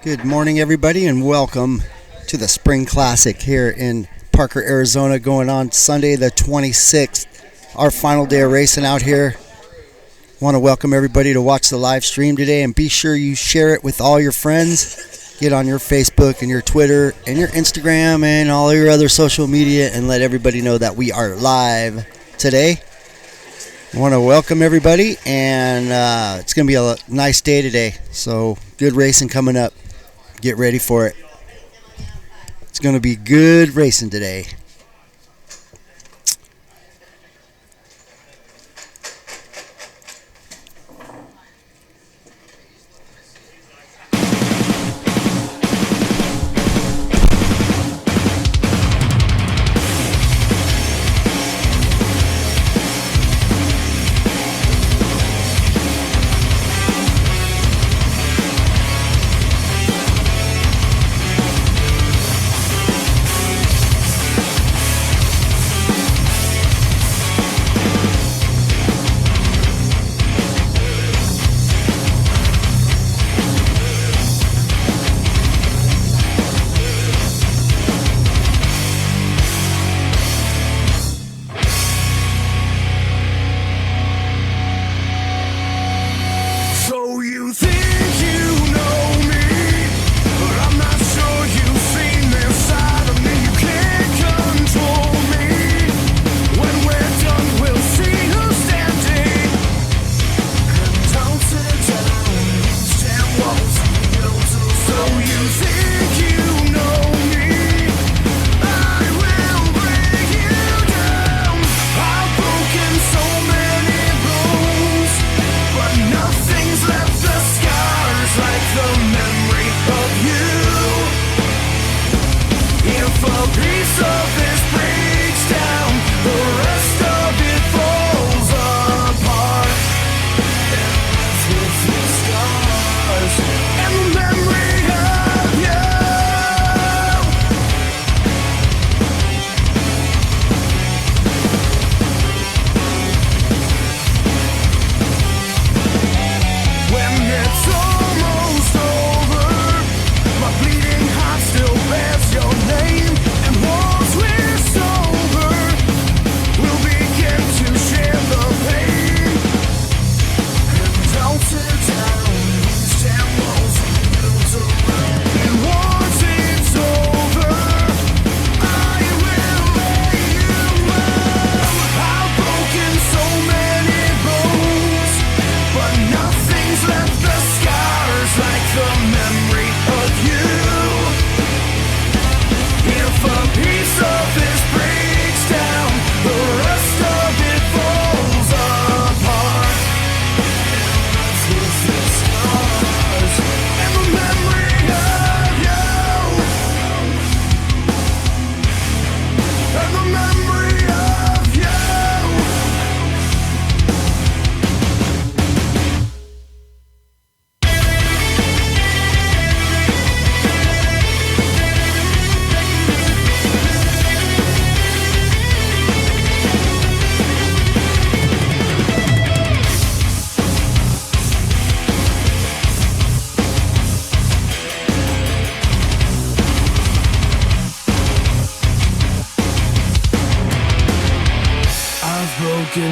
Good morning, everybody, and welcome to the Spring Classic here in Parker, Arizona, going on Sunday the 26th. Our final day of racing out here. Want to welcome everybody to watch the live stream today, and be sure you share it with all your friends. Get on your Facebook and your Twitter and your Instagram and all your other social media and let everybody know that we are live today. I want to welcome everybody, and it's going to be a nice day today. So good racing coming up. Get ready for it. It's going to be good racing today.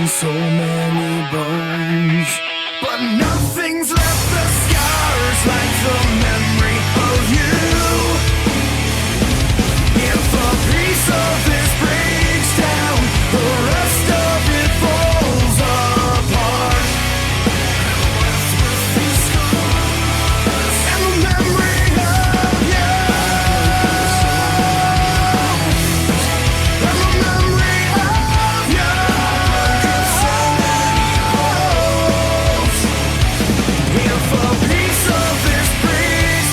So many bones, but nothing's left the scars like the memory of you. If a piece of this breaks down, the rest of it falls apart. With these scars and the memory of you, and the memory of you. If a piece of this breaks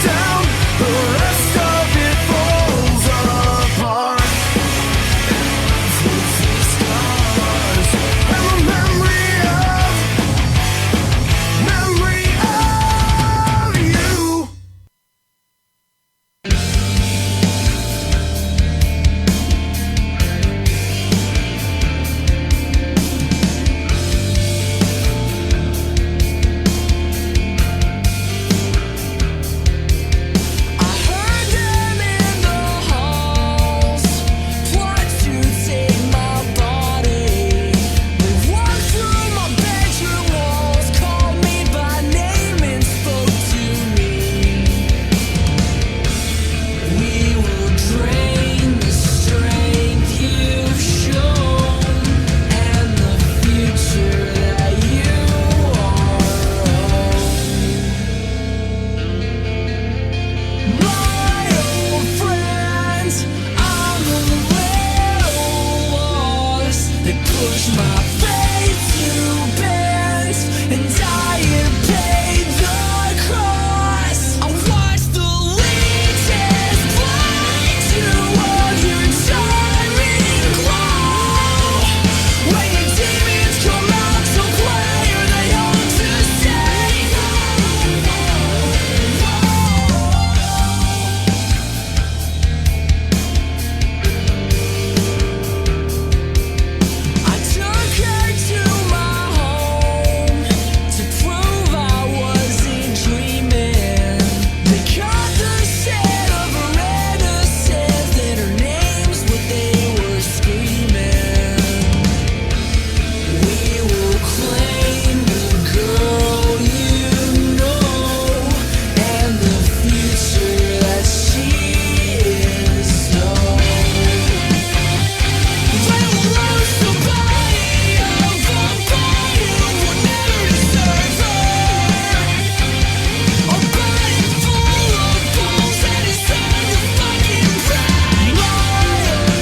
My old friends, I'm a little lost. They push my faith to bends, and I have paid the cost. I watch the leeches blind to all your charming glow. When your demons come out to play, are they all to stay? I took her to my home to prove I wasn't dreaming. They cut the set of her innocence, and her name's what they were screaming. We will claim the girl you know and the future that she is. So they will lose the body of a boy who would never deserve her. A body full of balls that is time to fucking burn. My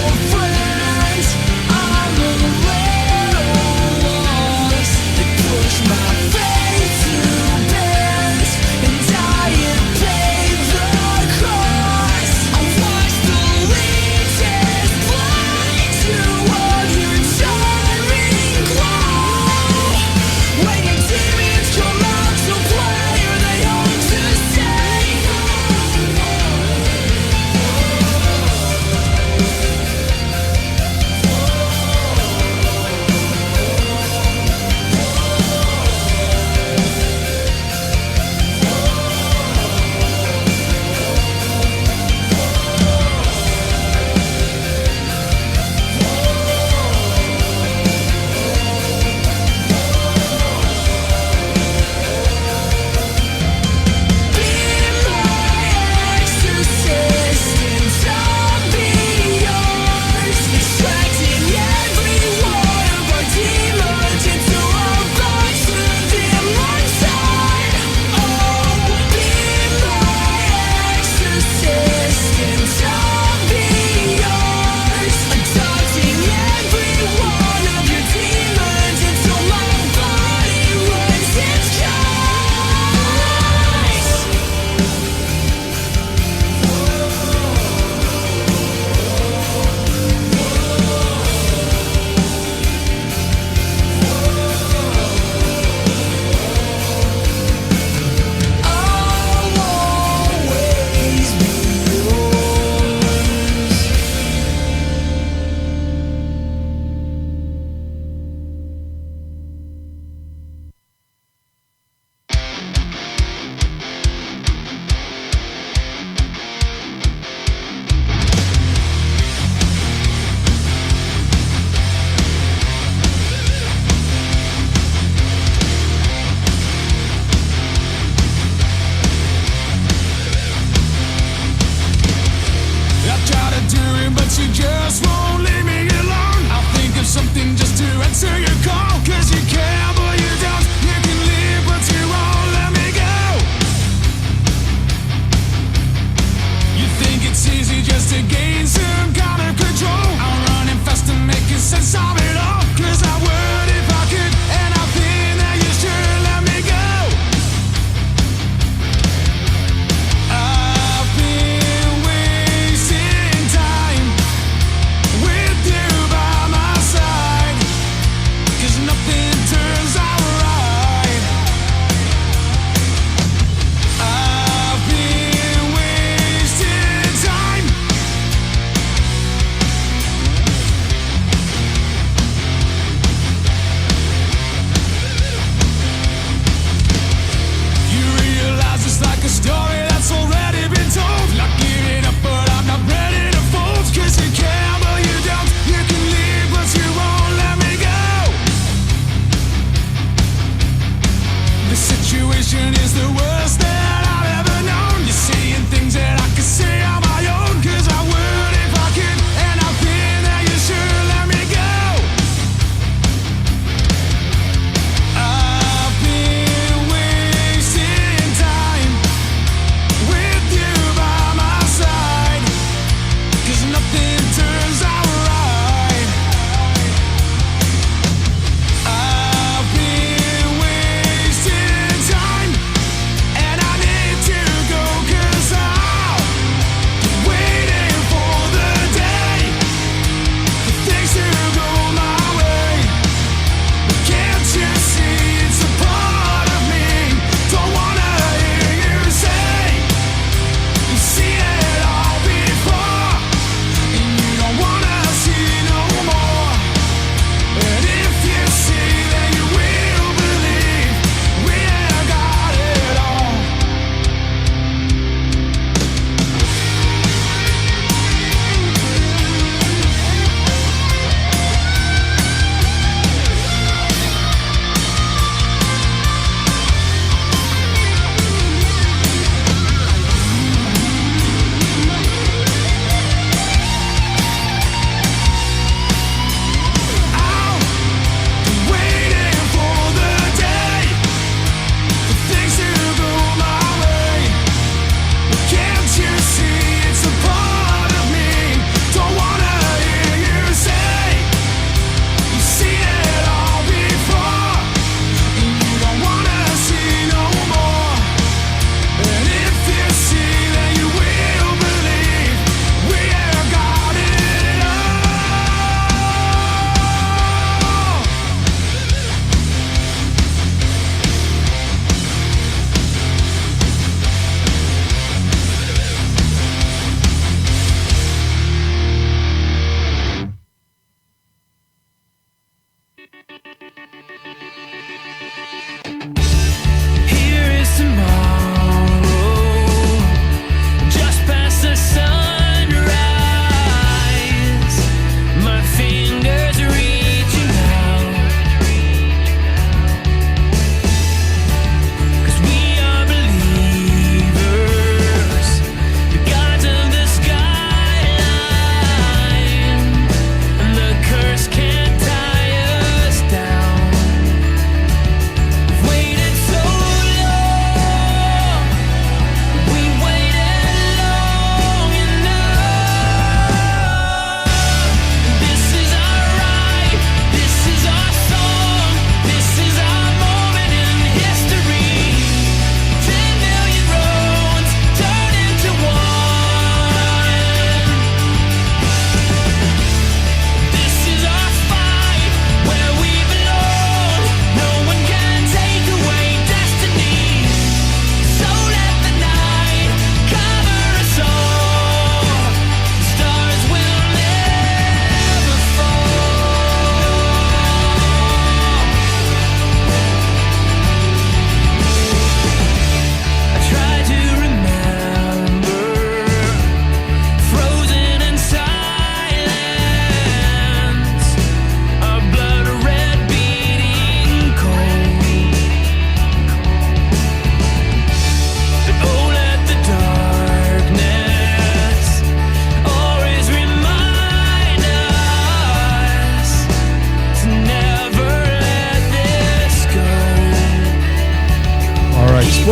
old friends, I'm a little lost. They push my faith to bends, and I have paid the cost. I watch the leeches blind to all your charming glow. When your demons come out to play, are they all to stay? Be my exorcist and I'll be yours, extracting every one of our demons into a box of immortality. Oh, be my exorcist and I'll be yours, adopting every one of your demons until my body runs its course. I'll always be yours. I try to do it, but you just won't leave me alone. I'll think of something just to answer your call, 'cause you care, but you don't. You can leave, but you won't let me go. You think it's easy just to gain some kind of control. I'm running fast and making sense of it all, 'cause I would if I could, and I think that you should let me go. I've been wasting time with you by my side, 'cause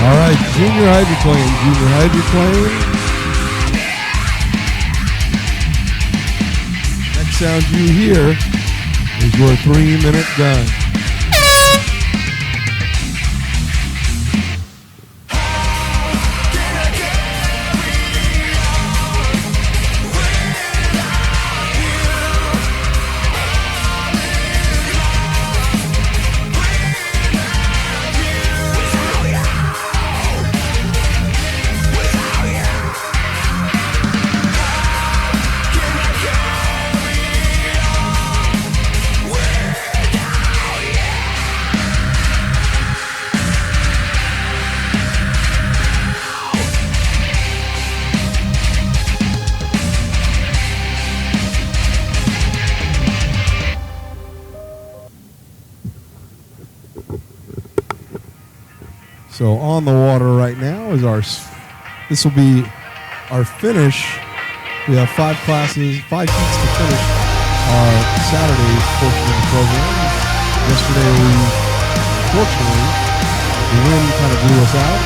All right, junior hydroplane. Next sound you hear is your 3-minute gun. So on the water right now is this will be our finish. We have 5 classes, 5 heats to finish our Saturday portion of the program. Yesterday unfortunately, the wind kind of blew us out.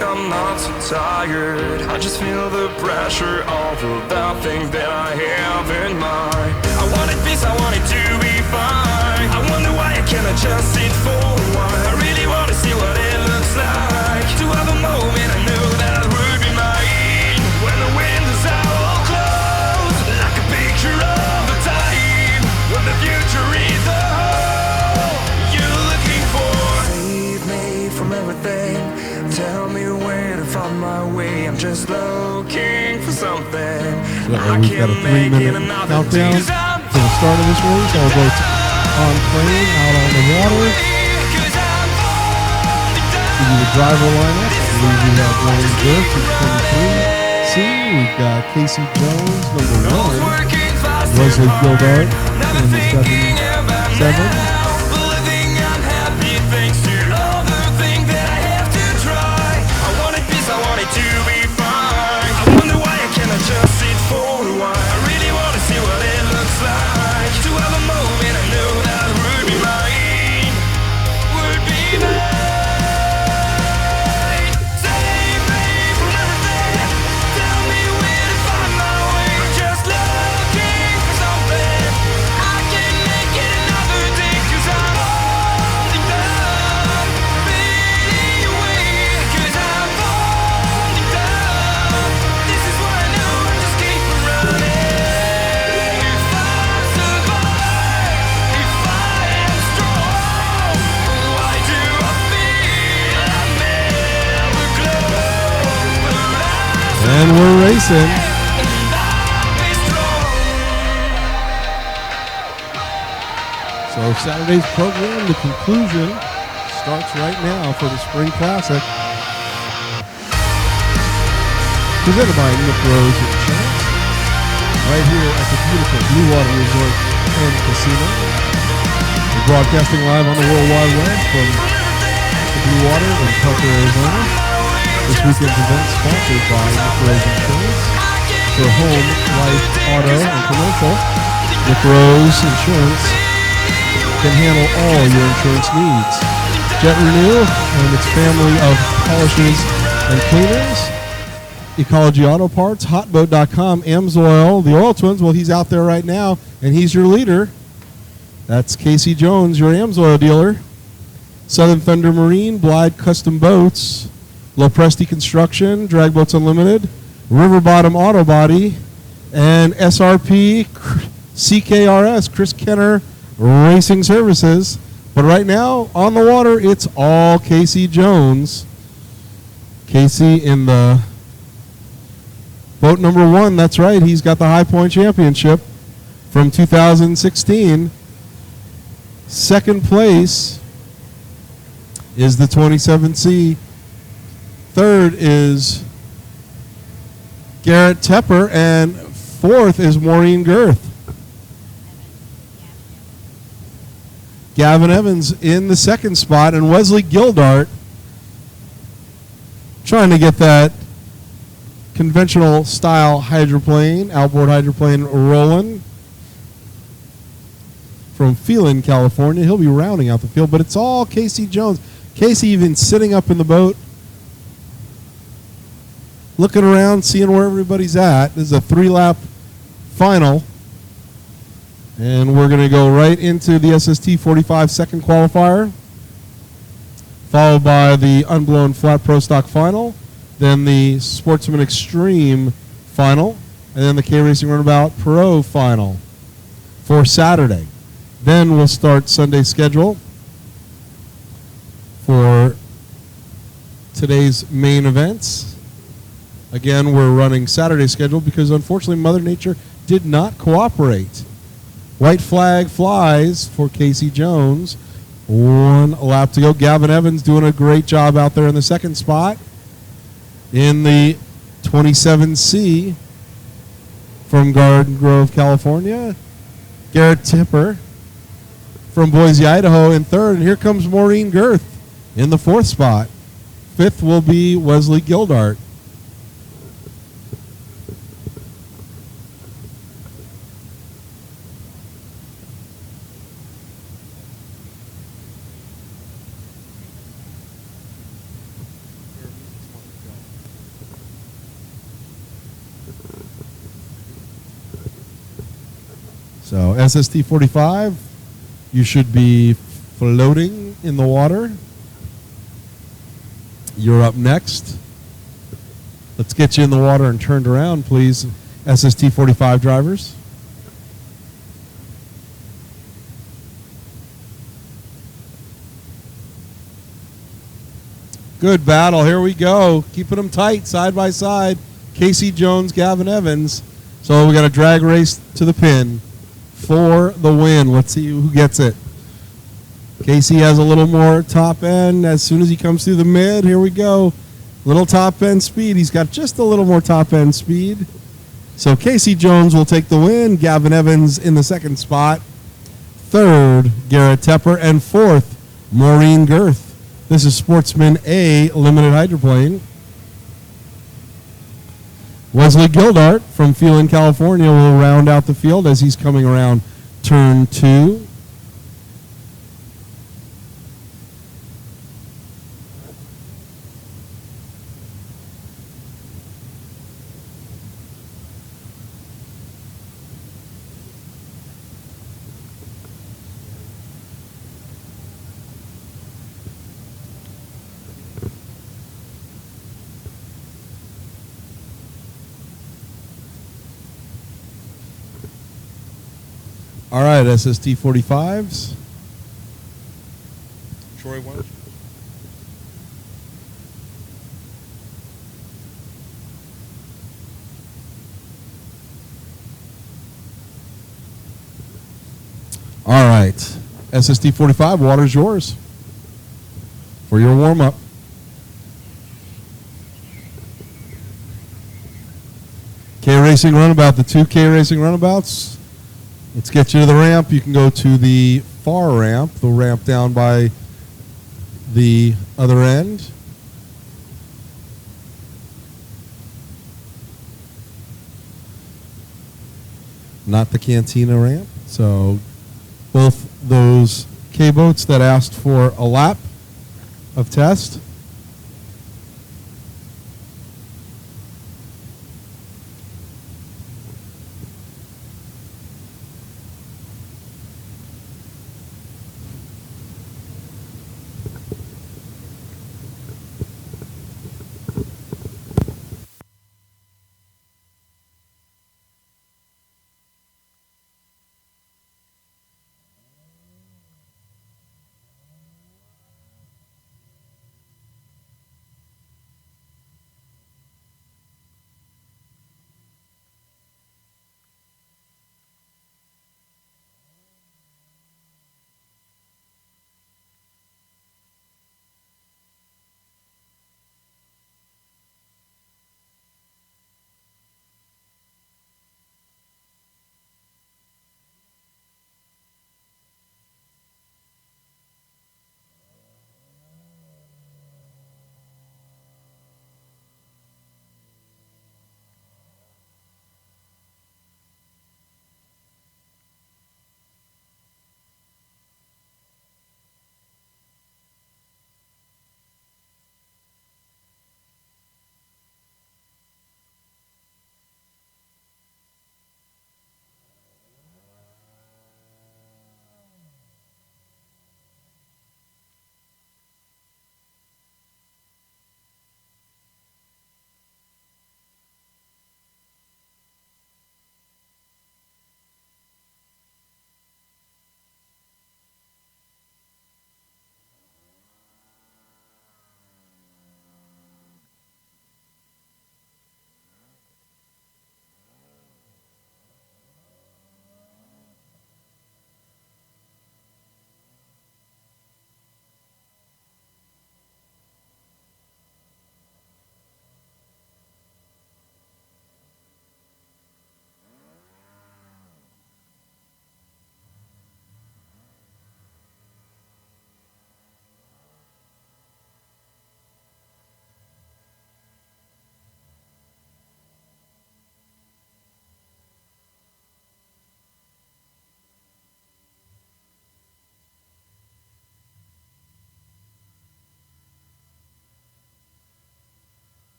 I'm not so tired. I just feel the pressure of that thing that I have in mind. I wanted peace, I wanted to be fine. I wonder why I cannot just sit for a while. I really want to see what it looks like. To have a moment I knew that would be mine. When the windows are all closed, like a picture of a time when the future is the whole you're looking for. Save me from everything. Tell me where to find my way. I'm just looking for something. So we've got a 3-minute countdown to the start of this race. All boats on plane, out on the water. Give you the driver lineup. I believe we have Ryan Burke, who's 23C. We've got Casey Jones, number 1. Leslie Gildart in the 7. To be fine. I wonder why I cannot just sit for a while. I really want to see what it looks like. To have a moment I know that would be mine. Would be mine. Save me from everything. Tell me where to find my way. I'm just looking for something. I can't make it another day, 'cause I'm holding down, fading away, 'cause I'm and we're racing. So Saturday's program, the conclusion, starts right now for the Spring Classic. Presented by Nick Rose Insurance, right here at the beautiful Blue Water Resort and Casino. We're broadcasting live on the World Wide Web from the Blue Water in Parker, Arizona. This weekend's event sponsored by Nick Rose Insurance. For home, life, auto, and commercial, Nick Rose Insurance can handle all your insurance needs. Jet Renew and its family of polishes and cleaners. Ecology Auto Parts, Hotboat.com, Amsoil, the Oil Twins. Well, he's out there right now, and he's your leader. That's Casey Jones, your Amsoil dealer. Southern Thunder Marine, Blythe Custom Boats, Lopresti Construction, Drag Boats Unlimited, River Bottom Auto Body, and SRP CKRS, Chris Kenner Racing Services. But right now, on the water, it's all Casey Jones. Casey in the boat number 1, that's right. He's got the High Point Championship from 2016. Second place is the 27C. Third is Garrett Tepper. And fourth is Maureen Girth. Gavin Evans in the second spot, and Wesley Gildart trying to get that conventional style hydroplane, outboard hydroplane rolling from Phelan, California. He'll be rounding out the field, but it's all Casey Jones. Casey even sitting up in the boat, looking around, seeing where everybody's at. This is a 3-lap final. And we're going to go right into the SST 45 second qualifier, followed by the unblown flat pro stock final, then the Sportsman Extreme final, and then the K-Racing Runabout Pro final for Saturday. Then we'll start Sunday's schedule for today's main events. Again, we're running Saturday's schedule because unfortunately Mother Nature did not cooperate. White flag flies for Casey Jones. 1 lap to go. Gavin Evans doing a great job out there in the second spot. In the 27C from Garden Grove, California. Garrett Tipper from Boise, Idaho in third. And here comes Maureen Girth in the fourth spot. Fifth will be Wesley Gildart. So SST 45, you should be floating in the water. You're up next. Let's get you in the water and turned around, please, SST 45 drivers. Good battle. Here we go. Keeping them tight, side by side. Casey Jones, Gavin Evans. So we got a drag race to the pin for the win. Let's see who gets it. Casey has a little more top end as soon as he comes through the mid. Here we go. Little top end speed. He's got just a little more top end speed. So Casey Jones will take the win. Gavin Evans in the second spot. Third, Garrett Tepper. And fourth, Maureen Girth. This is Sportsman A Limited Hydroplane. Wesley Gildart from Phelan, California will round out the field as he's coming around turn 2. All right, SST 45s. Troy, why don't you? All right, SST 45, water's yours for your warm-up. K-Racing Runabout, the 2 K-Racing Runabouts. Let's get you to the ramp. You can go to the far ramp, the ramp down by the other end. Not the Cantina ramp. So both those K-boats that asked for a lap of test.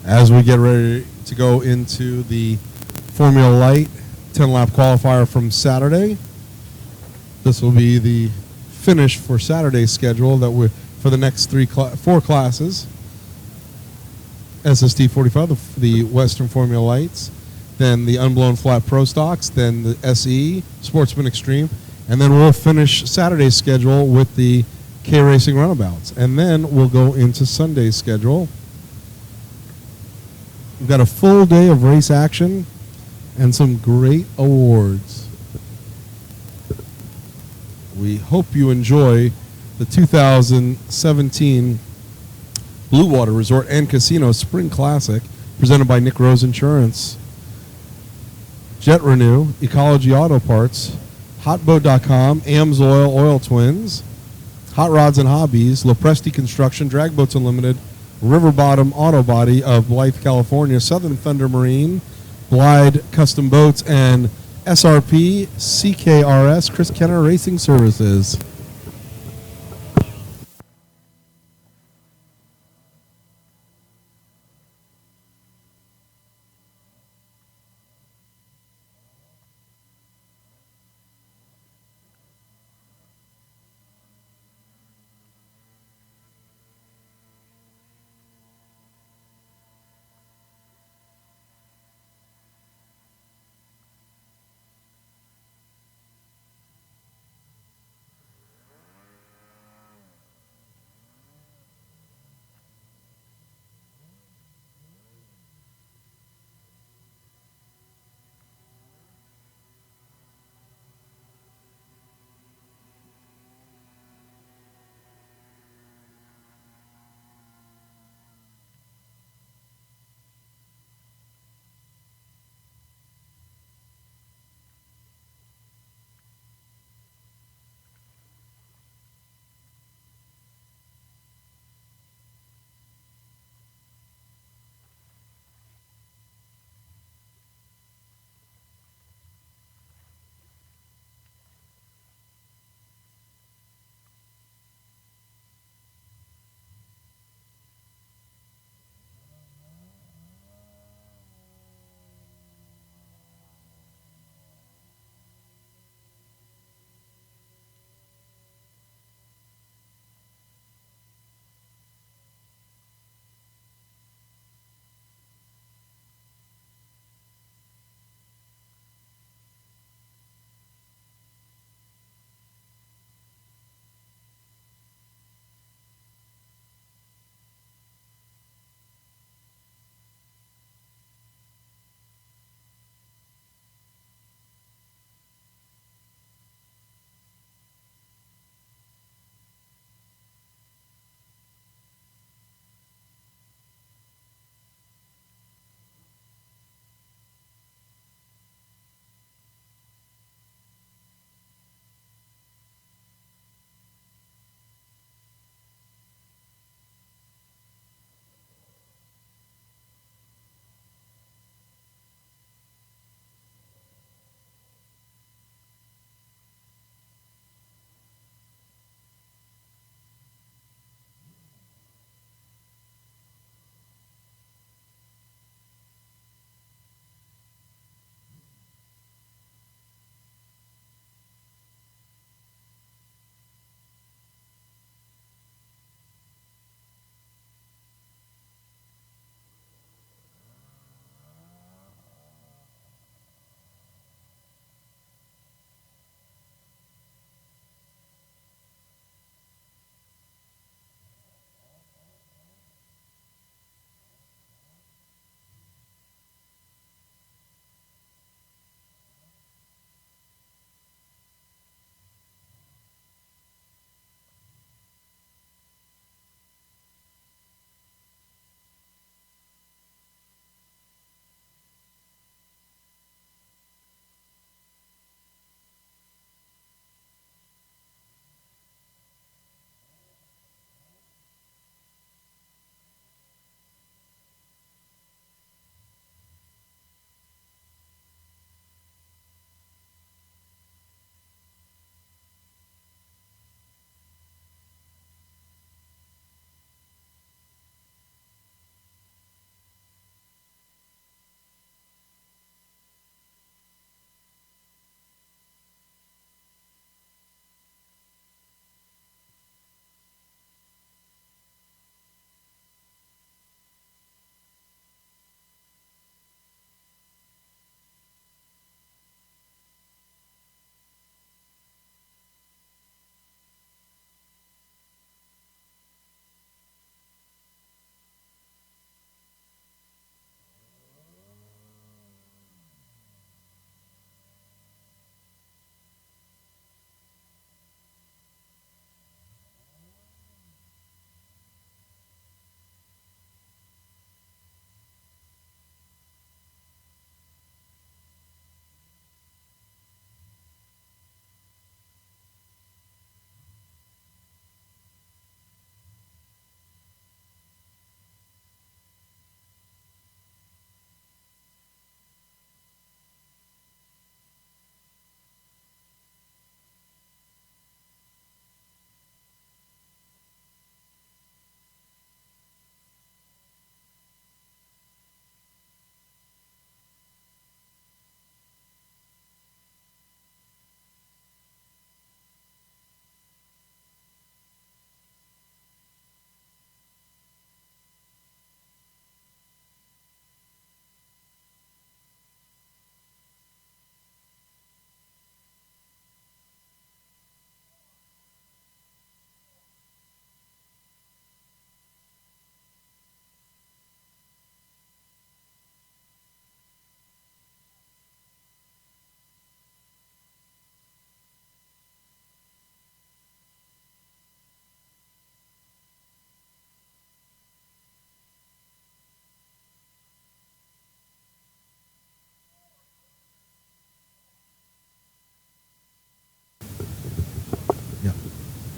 as we get ready to go into the Formula Light 10-lap qualifier from Saturday. This will be the finish for Saturday's schedule that we for the next four classes. SST 45, the Western Formula Lights, then the Unblown Flat Pro Stocks, then the SE Sportsman Extreme, and then we'll finish Saturday's schedule with the K Racing Runabouts, and then we'll go into Sunday's schedule. We've got a full day of race action and some great awards. We hope you enjoy the 2017 Blue Water Resort and Casino Spring Classic presented by Nick Rose Insurance, Jet Renew, Ecology Auto Parts, Hotboat.com, Amsoil Oil Twins, Hot Rods and Hobbies, Lopresti Construction, Drag Boats Unlimited, River Bottom Auto Body of Blythe, California, Southern Thunder Marine, Glide Custom Boats, and SRP CKRS Chris Kenner Racing Services.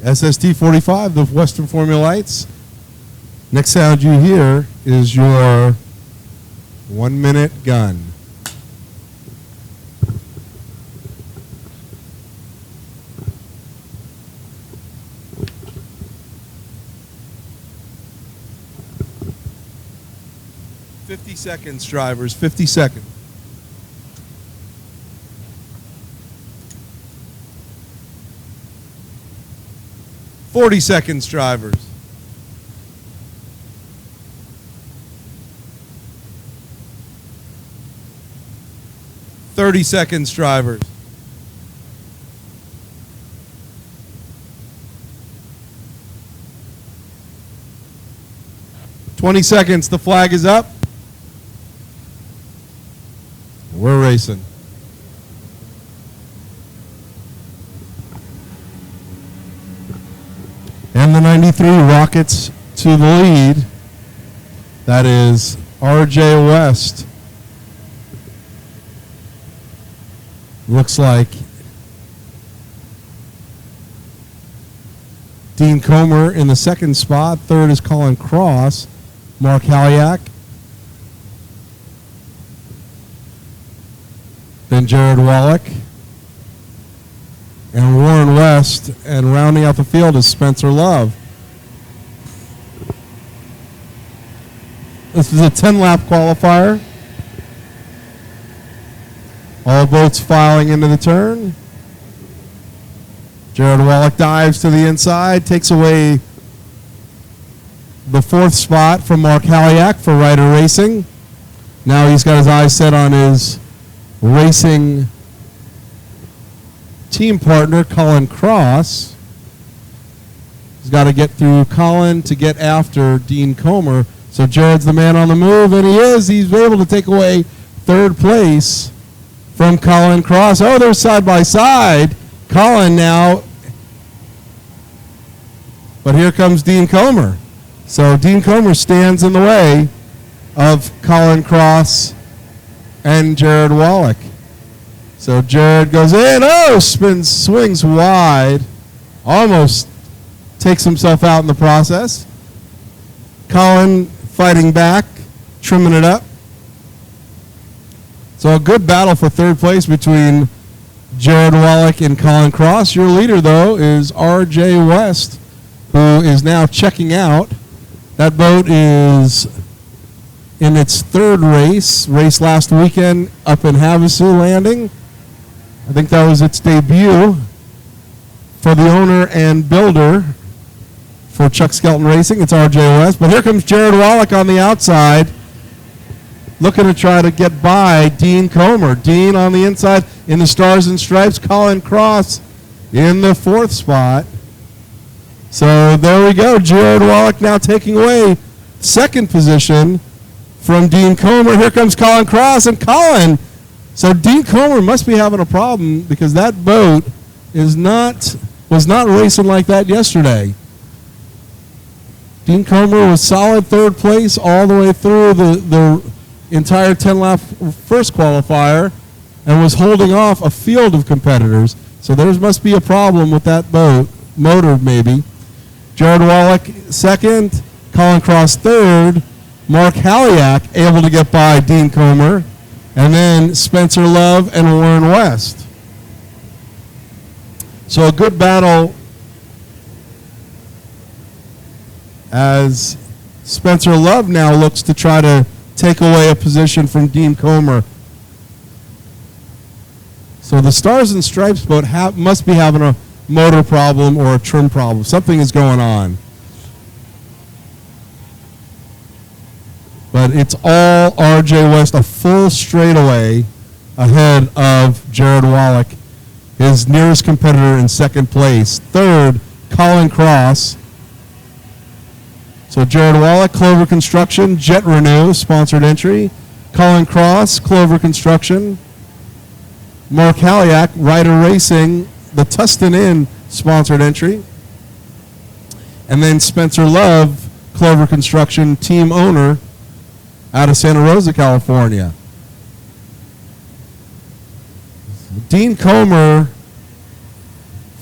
SST 45, the Western Formula Lights. Next sound you hear is your 1 minute gun. "50 seconds, drivers, 50 seconds. "40 seconds, drivers. "30 seconds, drivers. "20 seconds, the flag is up. We're racing. And the 93 rockets to the lead. That is RJ West. Looks like Dean Comer in the second spot. Third is Colin Cross. Mark Haliak. Then Jared Wallach. And Warren West. And rounding out the field is Spencer Love. This is a 10-lap qualifier. All boats filing into the turn. Jared Wallach dives to the inside, takes away the fourth spot from Mark Haliak for Ryder Racing. Now he's got his eyes set on his racing team partner, Colin Cross. He's got to get through Colin to get after Dean Comer. So Jared's the man on the move, and he is. He's able to take away third place from Colin Cross. Oh, they're side by side. Colin now. But here comes Dean Comer. So Dean Comer stands in the way of Colin Cross and Jared Wallach. So Jared goes in. Oh, swings wide. Almost takes himself out in the process. Colin fighting back, trimming it up. So a good battle for third place between Jared Wallach and Colin Cross. Your leader, though, is RJ West, who is now checking out. That boat is in its third race last weekend up in Havasu Landing. I think that was its debut for the owner and builder for Chuck Skelton Racing. It's RJ West. But here comes Jared Wallach on the outside, looking to try to get by Dean Comer. Dean on the inside in the Stars and Stripes. Colin Cross in the fourth spot. So there we go. Jared Wallach now taking away second position from Dean Comer. Here comes Colin Cross, and Colin. So Dean Comer must be having a problem because that boat was not racing like that yesterday. Dean Comer was solid third place all the way through the entire 10-lap first qualifier and was holding off a field of competitors. So there must be a problem with that boat, motor maybe. Jared Wallach second, Colin Cross third, Mark Haliak able to get by Dean Comer, and then Spencer Love and Warren West. So a good battle as Spencer Love now looks to try to take away a position from Dean Comer. So the Stars and Stripes boat must be having a motor problem or a trim problem. Something is going on. But it's all RJ West, a full straightaway ahead of Jared Wallach, his nearest competitor in second place. Third, Colin Cross. So Jared Wallach, Clover Construction, Jet Renew, sponsored entry. Colin Cross, Clover Construction. Mark Haliak, Ryder Racing, the Tustin Inn, sponsored entry. And then Spencer Love, Clover Construction, team owner out of Santa Rosa, California. Dean Comer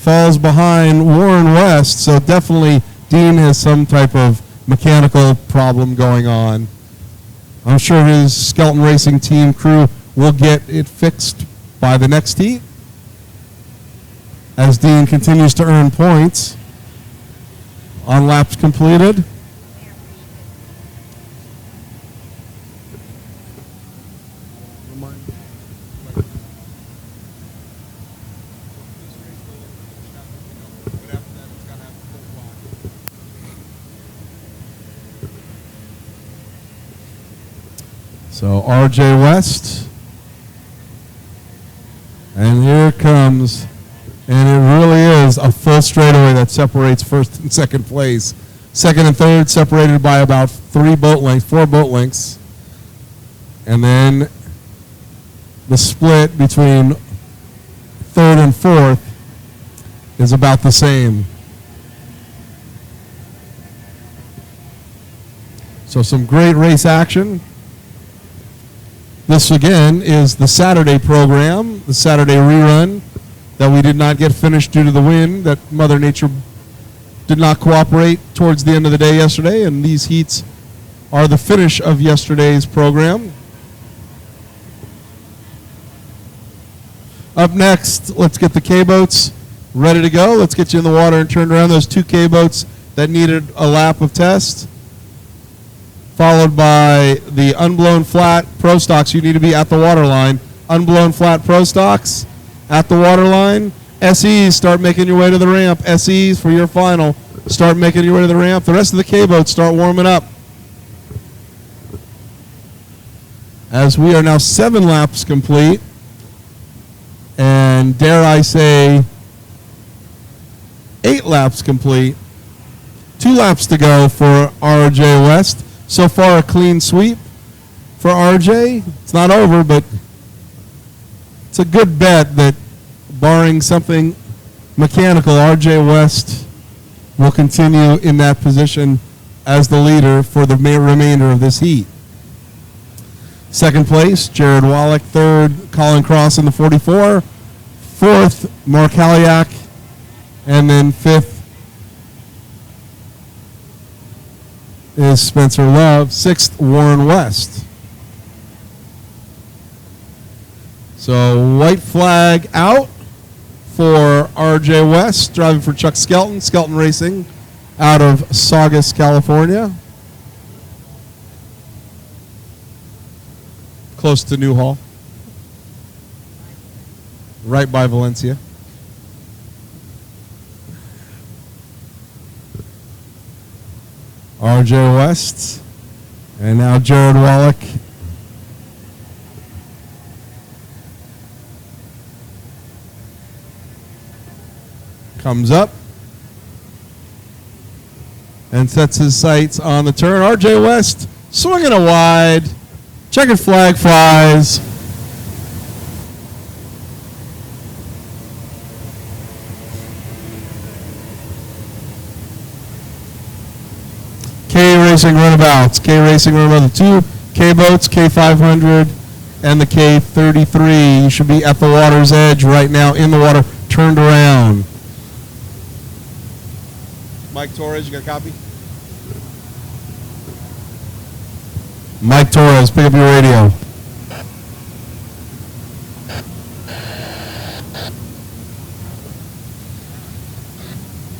falls behind Warren West, so definitely Dean has some type of mechanical problem going on. I'm sure his Skelton Racing team crew will get it fixed by the next heat as Dean continues to earn points on laps completed. So RJ West, and here it comes, and it really is a full straightaway that separates first and second place. Second and third separated by about 4 boat lengths, and then the split between third and fourth is about the same. So some great race action. This, again, is the Saturday program, the Saturday rerun that we did not get finished due to the wind, that Mother Nature did not cooperate towards the end of the day yesterday, and these heats are the finish of yesterday's program. Up next, let's get the K-boats ready to go. Let's get you in the water and turned around. Those 2 K-boats that needed a lap of test, followed by the unblown flat pro stocks. You need to be at the water line. Unblown flat pro stocks at the water line. SEs, start making your way to the ramp. SEs for your final, start making your way to the ramp. The rest of the K-boats start warming up. As we are now 7 laps complete, and dare I say 8 laps complete. 2 laps to go for RJ West. So far, a clean sweep for RJ. It's not over, but it's a good bet that, barring something mechanical, RJ West will continue in that position as the leader for the remainder of this heat. Second place, Jared Wallach. Third, Colin Cross in the 44. Fourth, Mark Haliak. And then fifth is Spencer Love. Sixth, Warren West. So white flag out for RJ West, driving for Chuck Skelton. Skelton Racing out of Saugus, California. Close to Newhall. Right by Valencia. RJ West, and now Jared Wallach. Comes up and sets his sights on the turn. RJ West swinging a wide. Checkered flag flies. K-Racing runabouts. K-Racing runabout. The 2 K-boats, K500 and the K33. You should be at the water's edge right now, in the water, turned around. Mike Torres, you got a copy? Mike Torres, pick up your radio.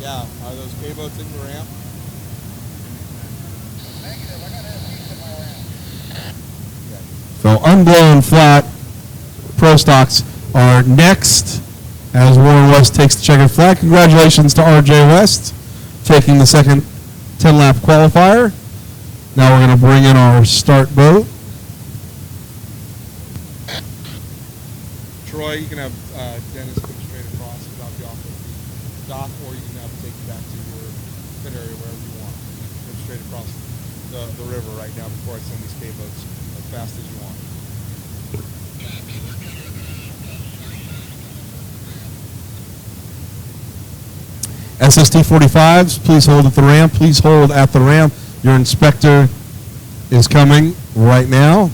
Yeah, are those K-boats in the ramp? So unblown flat pro stocks are next as Warren West takes the checkered flag. Congratulations to RJ West taking the second 10-lap qualifier. Now we're going to bring in our start boat. Troy, you can have Dennis come straight across and drop you off at the dock, or you can have him take you back to your pit area wherever you want. Come straight across the river right now before I send these K-boats as fast as you want. SST 45s, please hold at the ramp. Please hold at the ramp. Your inspector is coming right now.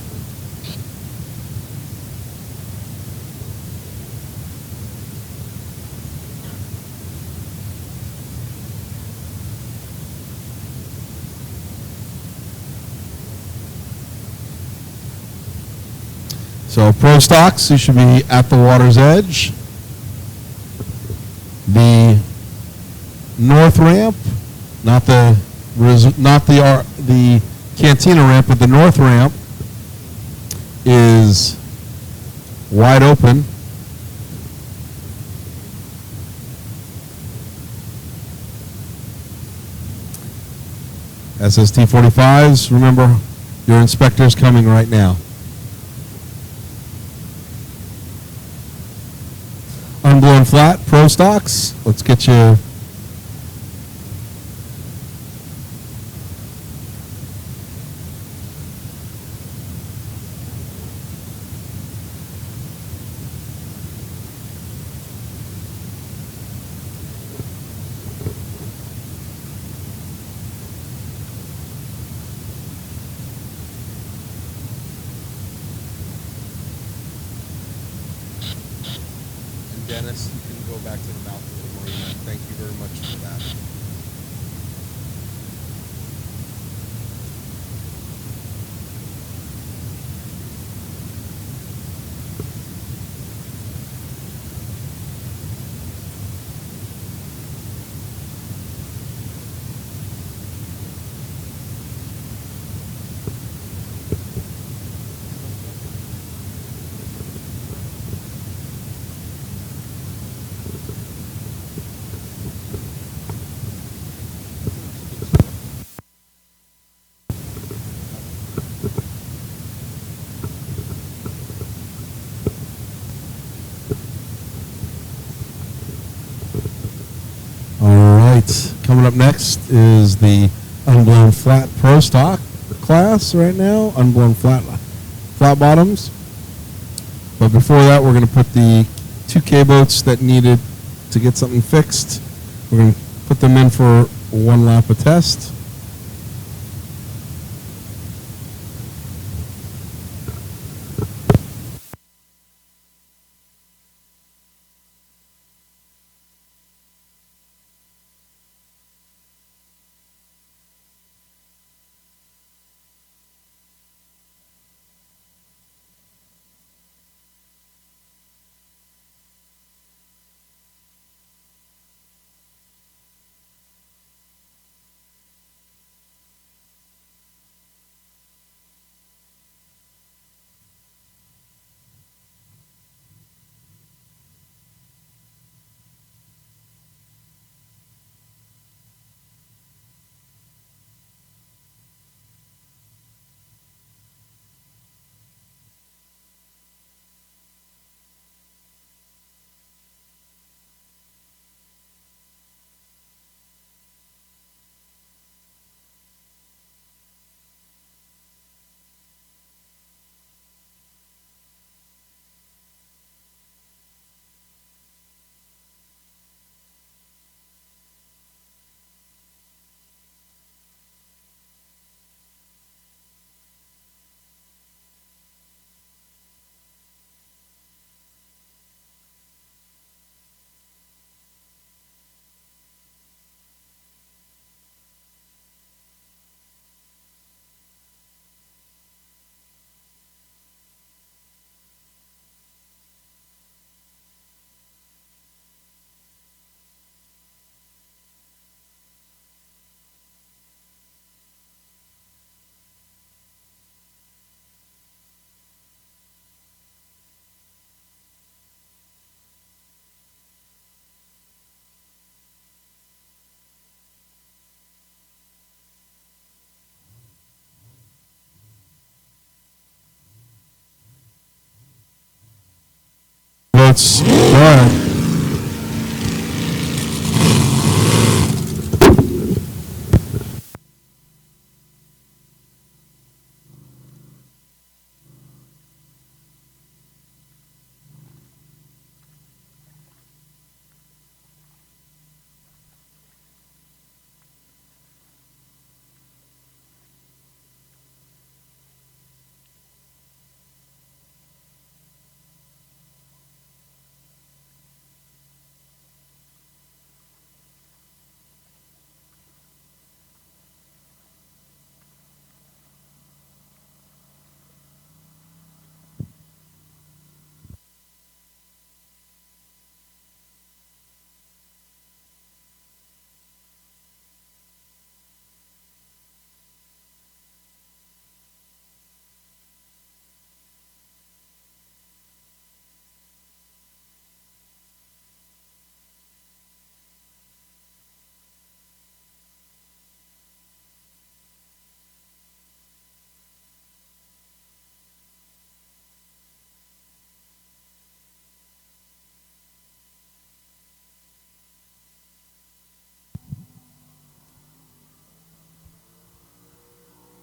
So pro stocks, you should be at the water's edge. The north ramp, not the cantina ramp, but the north ramp is wide open. SST 45s, remember, your inspector's coming right now. Unblown flat, pro stocks, let's get you. Dennis, you can go back to the mouth of the marina. Thank you very much for that. Coming up next is the unblown flat pro stock class right now, unblown flat bottoms. But before that, we're going to put the 2 K-boats that needed to get something fixed. We're going to put them in for 1 lap of test. Let's go ahead.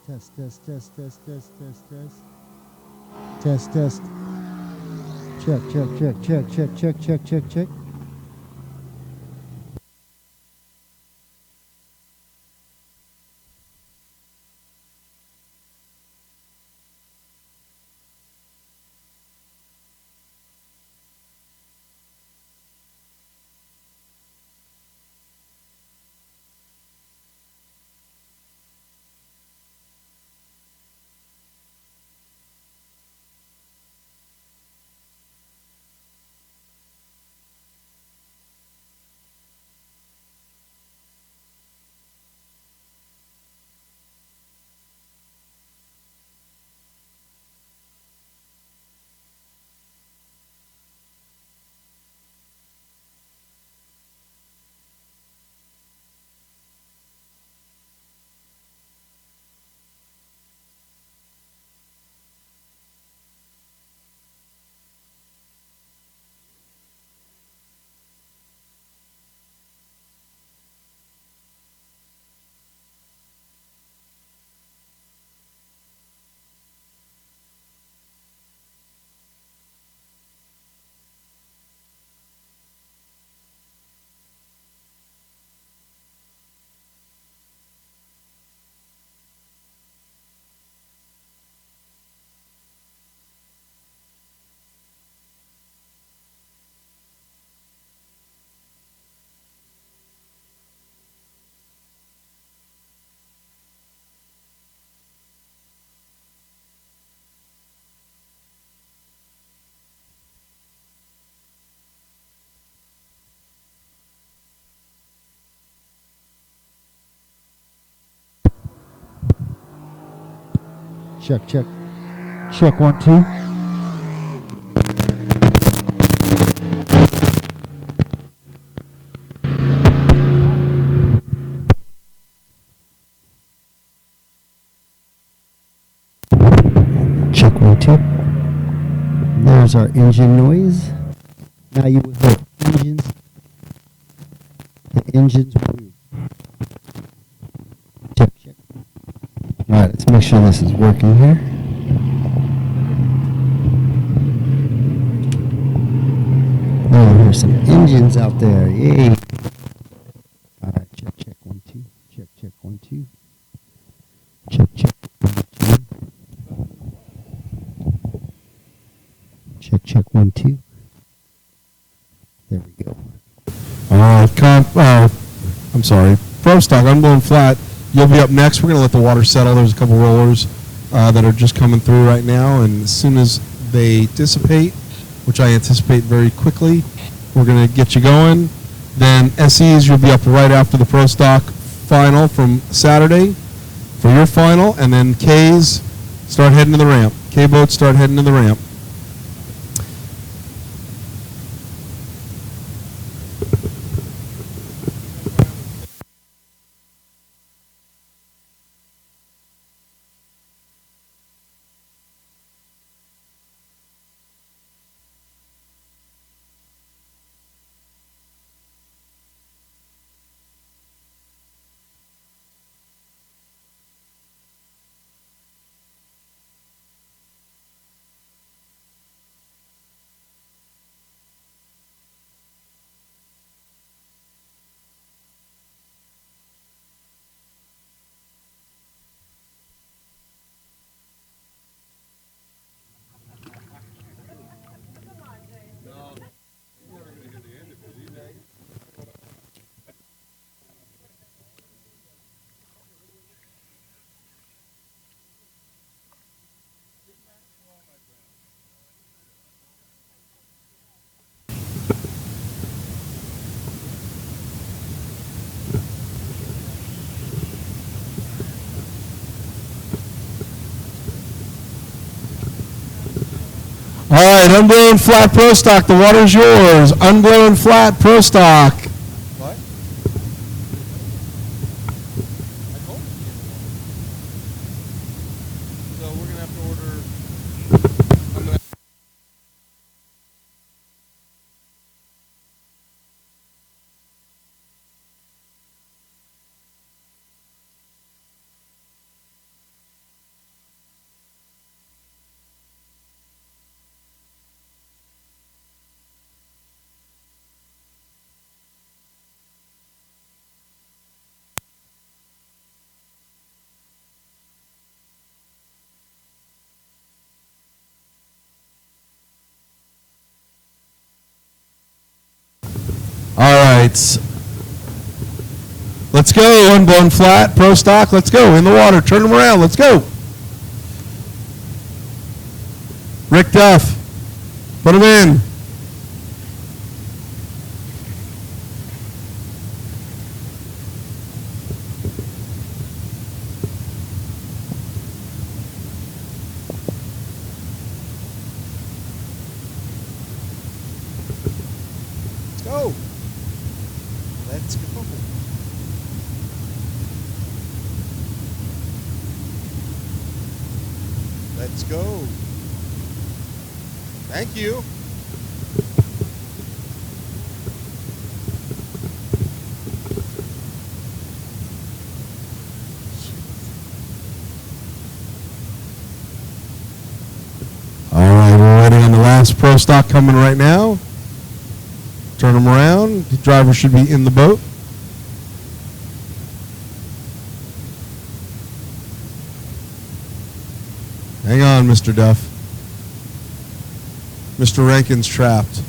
Test, test, test, test, test, test, test. Test, test. Check, check, check, check, check, check, check, check, check. Check, check. Check, 1, 2. Check, 1, 2. There's our engine noise. Now you will hear engines. The engines move. Check, check. All right, let's make sure this is working here. Oh, there's some engines out there. Yay. All right, check, check, 1, 2. Check, check, 1, 2. Check, check, 1, 2. Check, check, 1, 2. There we go. All right, I'm sorry. Pro stock, I'm going flat. You'll be up next. We're going to let the water settle. There's a couple rollers that are just coming through right now, and as soon as they dissipate, which I anticipate very quickly, we're going to get you going. Then SEs, you'll be up right after the Pro Stock final from Saturday for your final, and then Ks start heading to the ramp. K-boats start heading to the ramp. All right, unblown flat Pro Stock. The water's yours. Unblown flat Pro Stock. What? So we're going to have to order. Let's go. Unblown flat. Pro stock. Let's go. In the water. Turn them around. Let's go. Rick Duff. Put him in. Go. Let's go. Let's go. Thank you. All right, we're waiting on the last pro stock coming right now. Turn them around. The driver should be in the boat. Hang on, Mr. Duff. Mr. Rankin's trapped.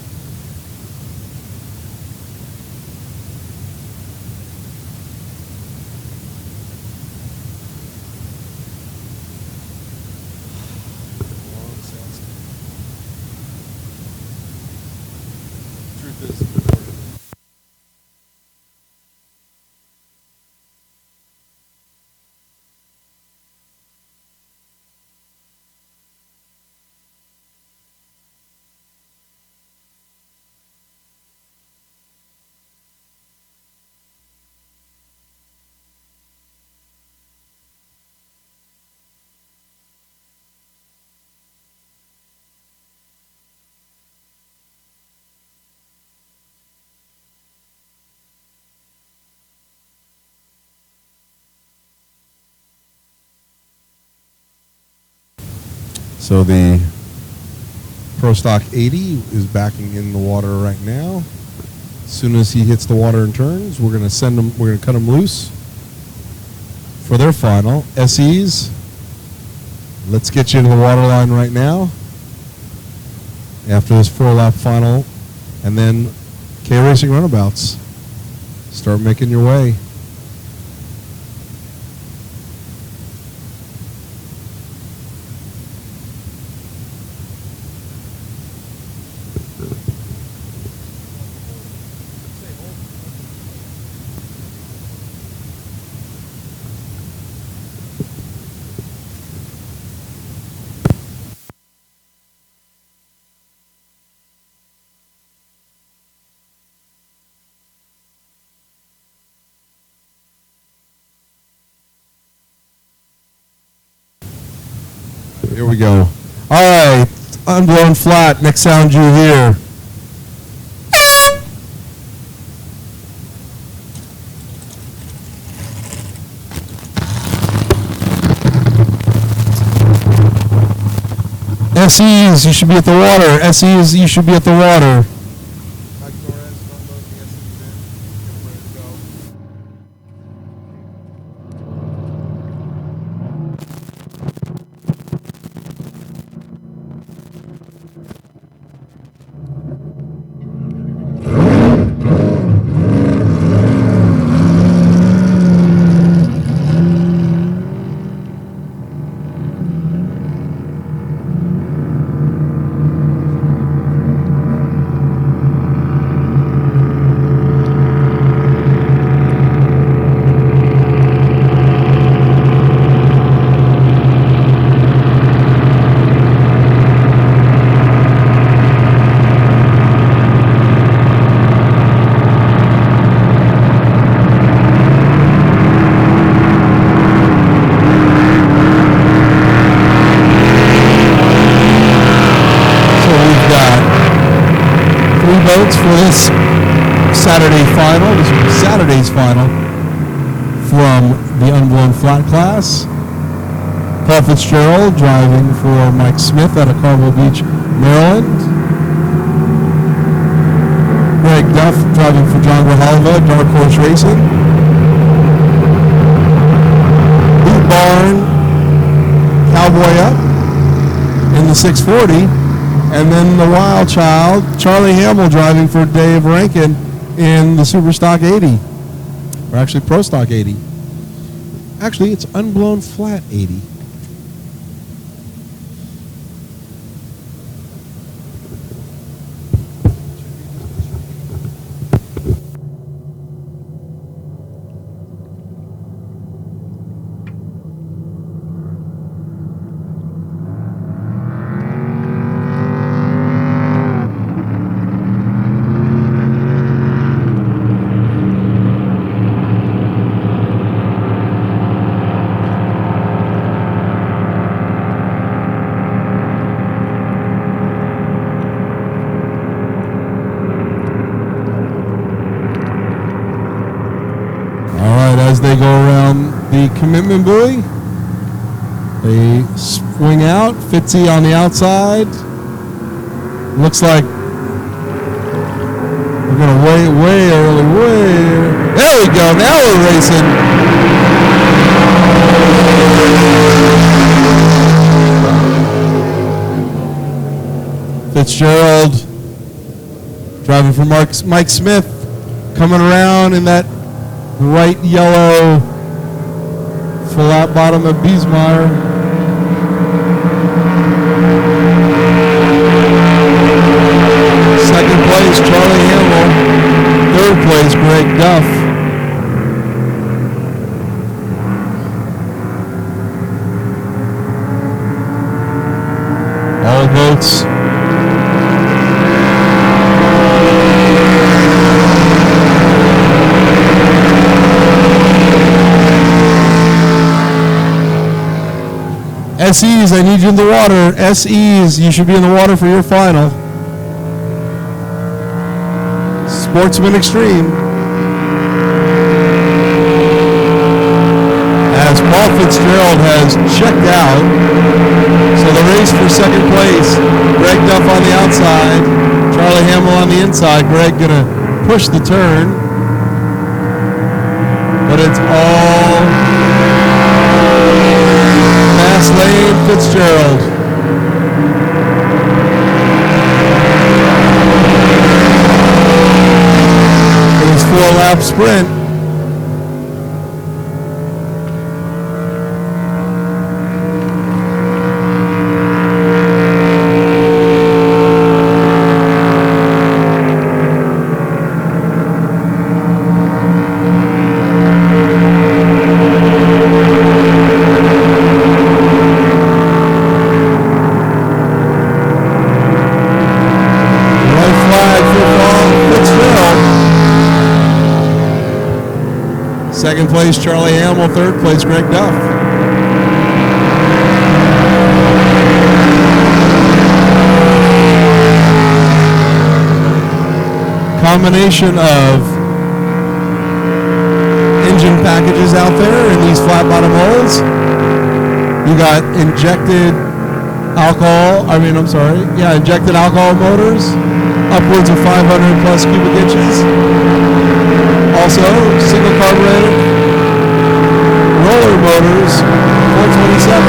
So the Pro Stock 80 is backing in the water right now. As soon as he hits the water and turns, we're going to send him. We're going to cut him loose for their final. SEs, let's get you to the water line right now. After this 4-lap final, and then K Racing Runabouts, start making your way. Here we go. All right, Unblown flat. Next sound you hear. SEs, you should be at the water. SEs, you should be at the water. For this Saturday final. This will be Saturday's final from the Unblown Flat class. Paul Fitzgerald driving for Mike Smith out of Carmel Beach, Maryland. Greg Duff driving for John Grijalva, Dark Horse Racing. Boot Barn, Cowboy Up in the 640. And then the wild child, Charlie Hamill, driving for Dave Rankin in the Super Stock 80. Or actually Pro Stock 80. Actually, it's unblown flat 80. As they go around the commitment buoy, they swing out. Fitzy on the outside. Looks like we're going to way early. There we go. Now we're racing. Fitzgerald driving for Mike Smith, coming around in that bright yellow flat bottom of Biesmeyer. Second place, Charlie Hamill. Third place, Greg Duff. All votes SEs, I need you in the water. SEs, you should be in the water for your final. Sportsman Extreme. As Paul Fitzgerald has checked out. So the race for second place, Greg Duff on the outside, Charlie Hamill on the inside. Greg gonna push the turn. But it's all fast lane Fitzgerald. It was 4-lap sprint. Second place, Charlie Hamill. Third place, Greg Duff. Combination of engine packages out there in these flat bottom holes. You got injected alcohol motors, upwards of 500 plus cubic inches. Also, single carbureted roller motors, 427.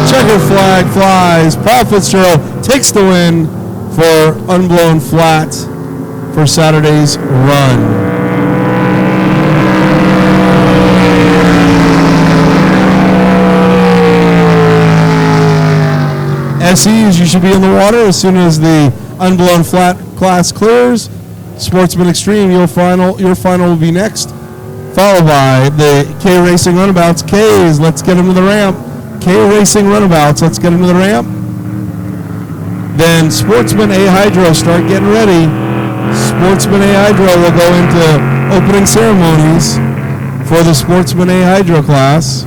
Checker flag flies. Paul Fitzgerald takes the win for unblown flat for Saturday's run. SEs, you should be in the water as soon as the unblown flat class clears. Sportsman Extreme, your final will be next, followed by the K Racing Runabouts. K's, let's get them to the ramp. K Racing Runabouts, let's get them to the ramp. Then Sportsman A Hydro, start getting ready. Sportsman A Hydro will go into opening ceremonies for the Sportsman A Hydro class.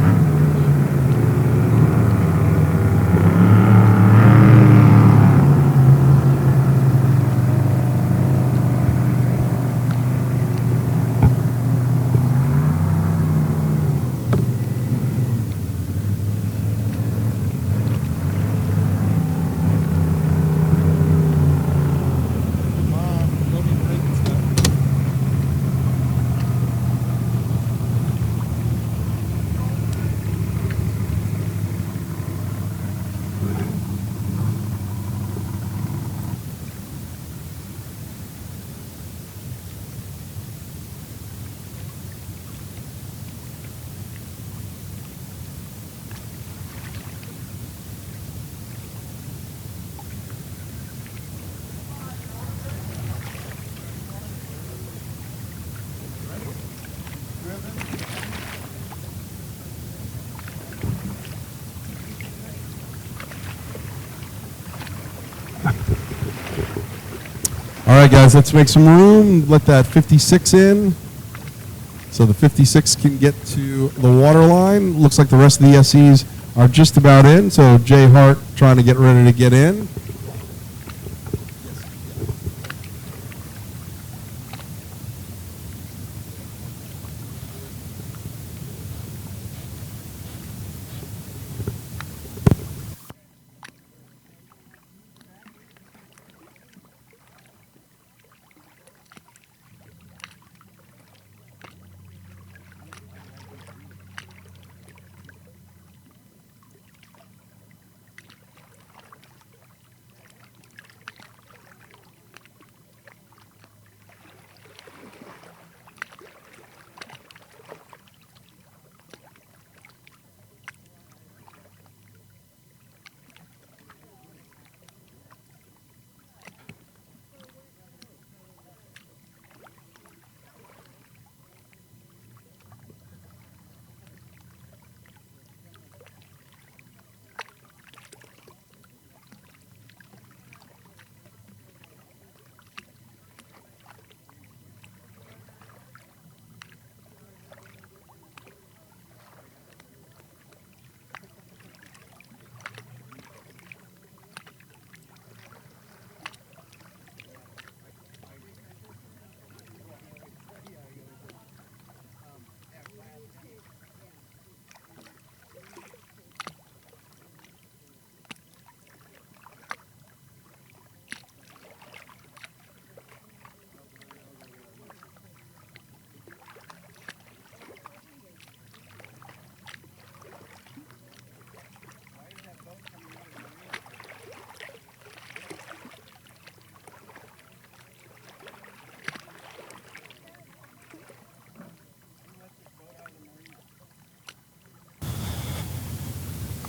All right, guys, let's make some room. Let that 56 in. So the 56 can get to the water line. Looks like the rest of the SEs are just about in. So Jay Hart trying to get ready to get in.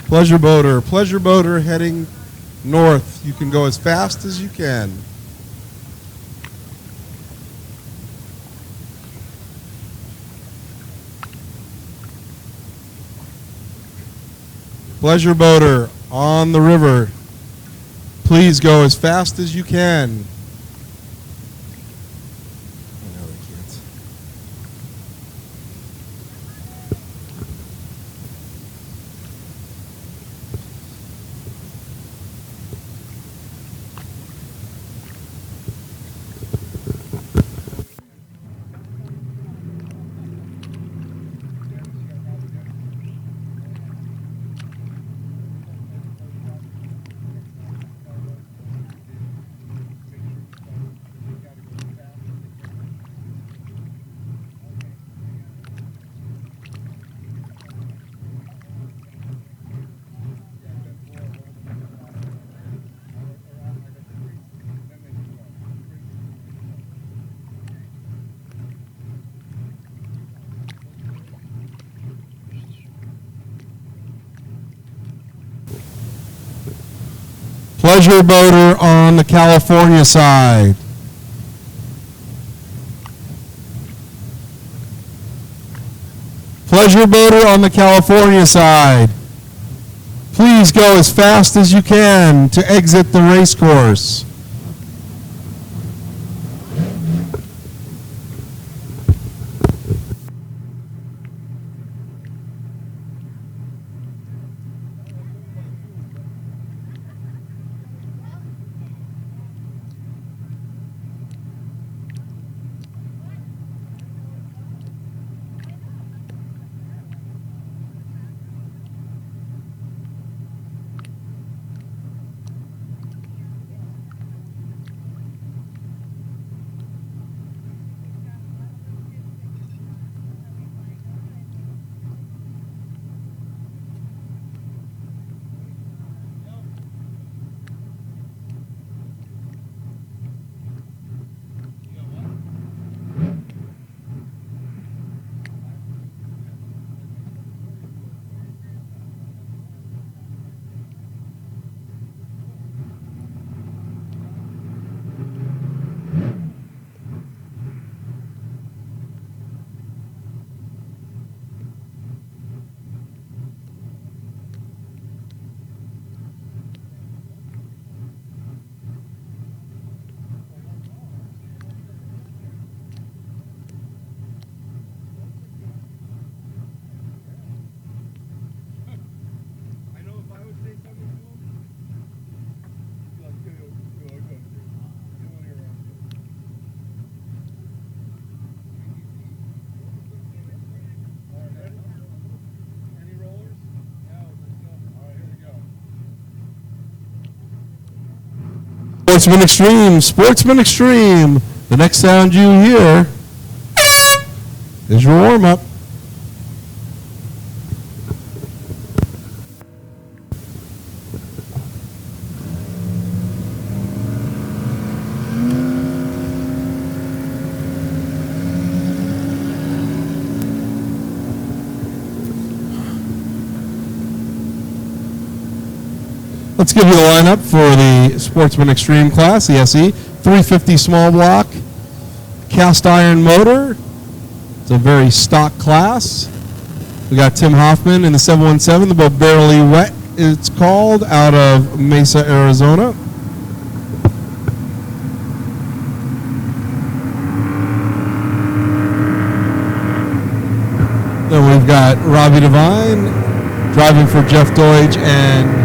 Pleasure boater heading north. You can go as fast as you can. Pleasure boater on the river. Please go as fast as you can. Pleasure boater on the California side. Pleasure boater on the California side. Please go as fast as you can to exit the race course. Sportsman Extreme, Sportsman Extreme. The next sound you hear is your warm-up. Let's give you the lineup for the Sportsman Extreme class, the SE. 350 small block, cast iron motor. It's a very stock class. We got Tim Hoffman in the 717, the boat Barely Wet, it's called, out of Mesa, Arizona. Then we've got Robbie Devine driving for Jeff Deutsch and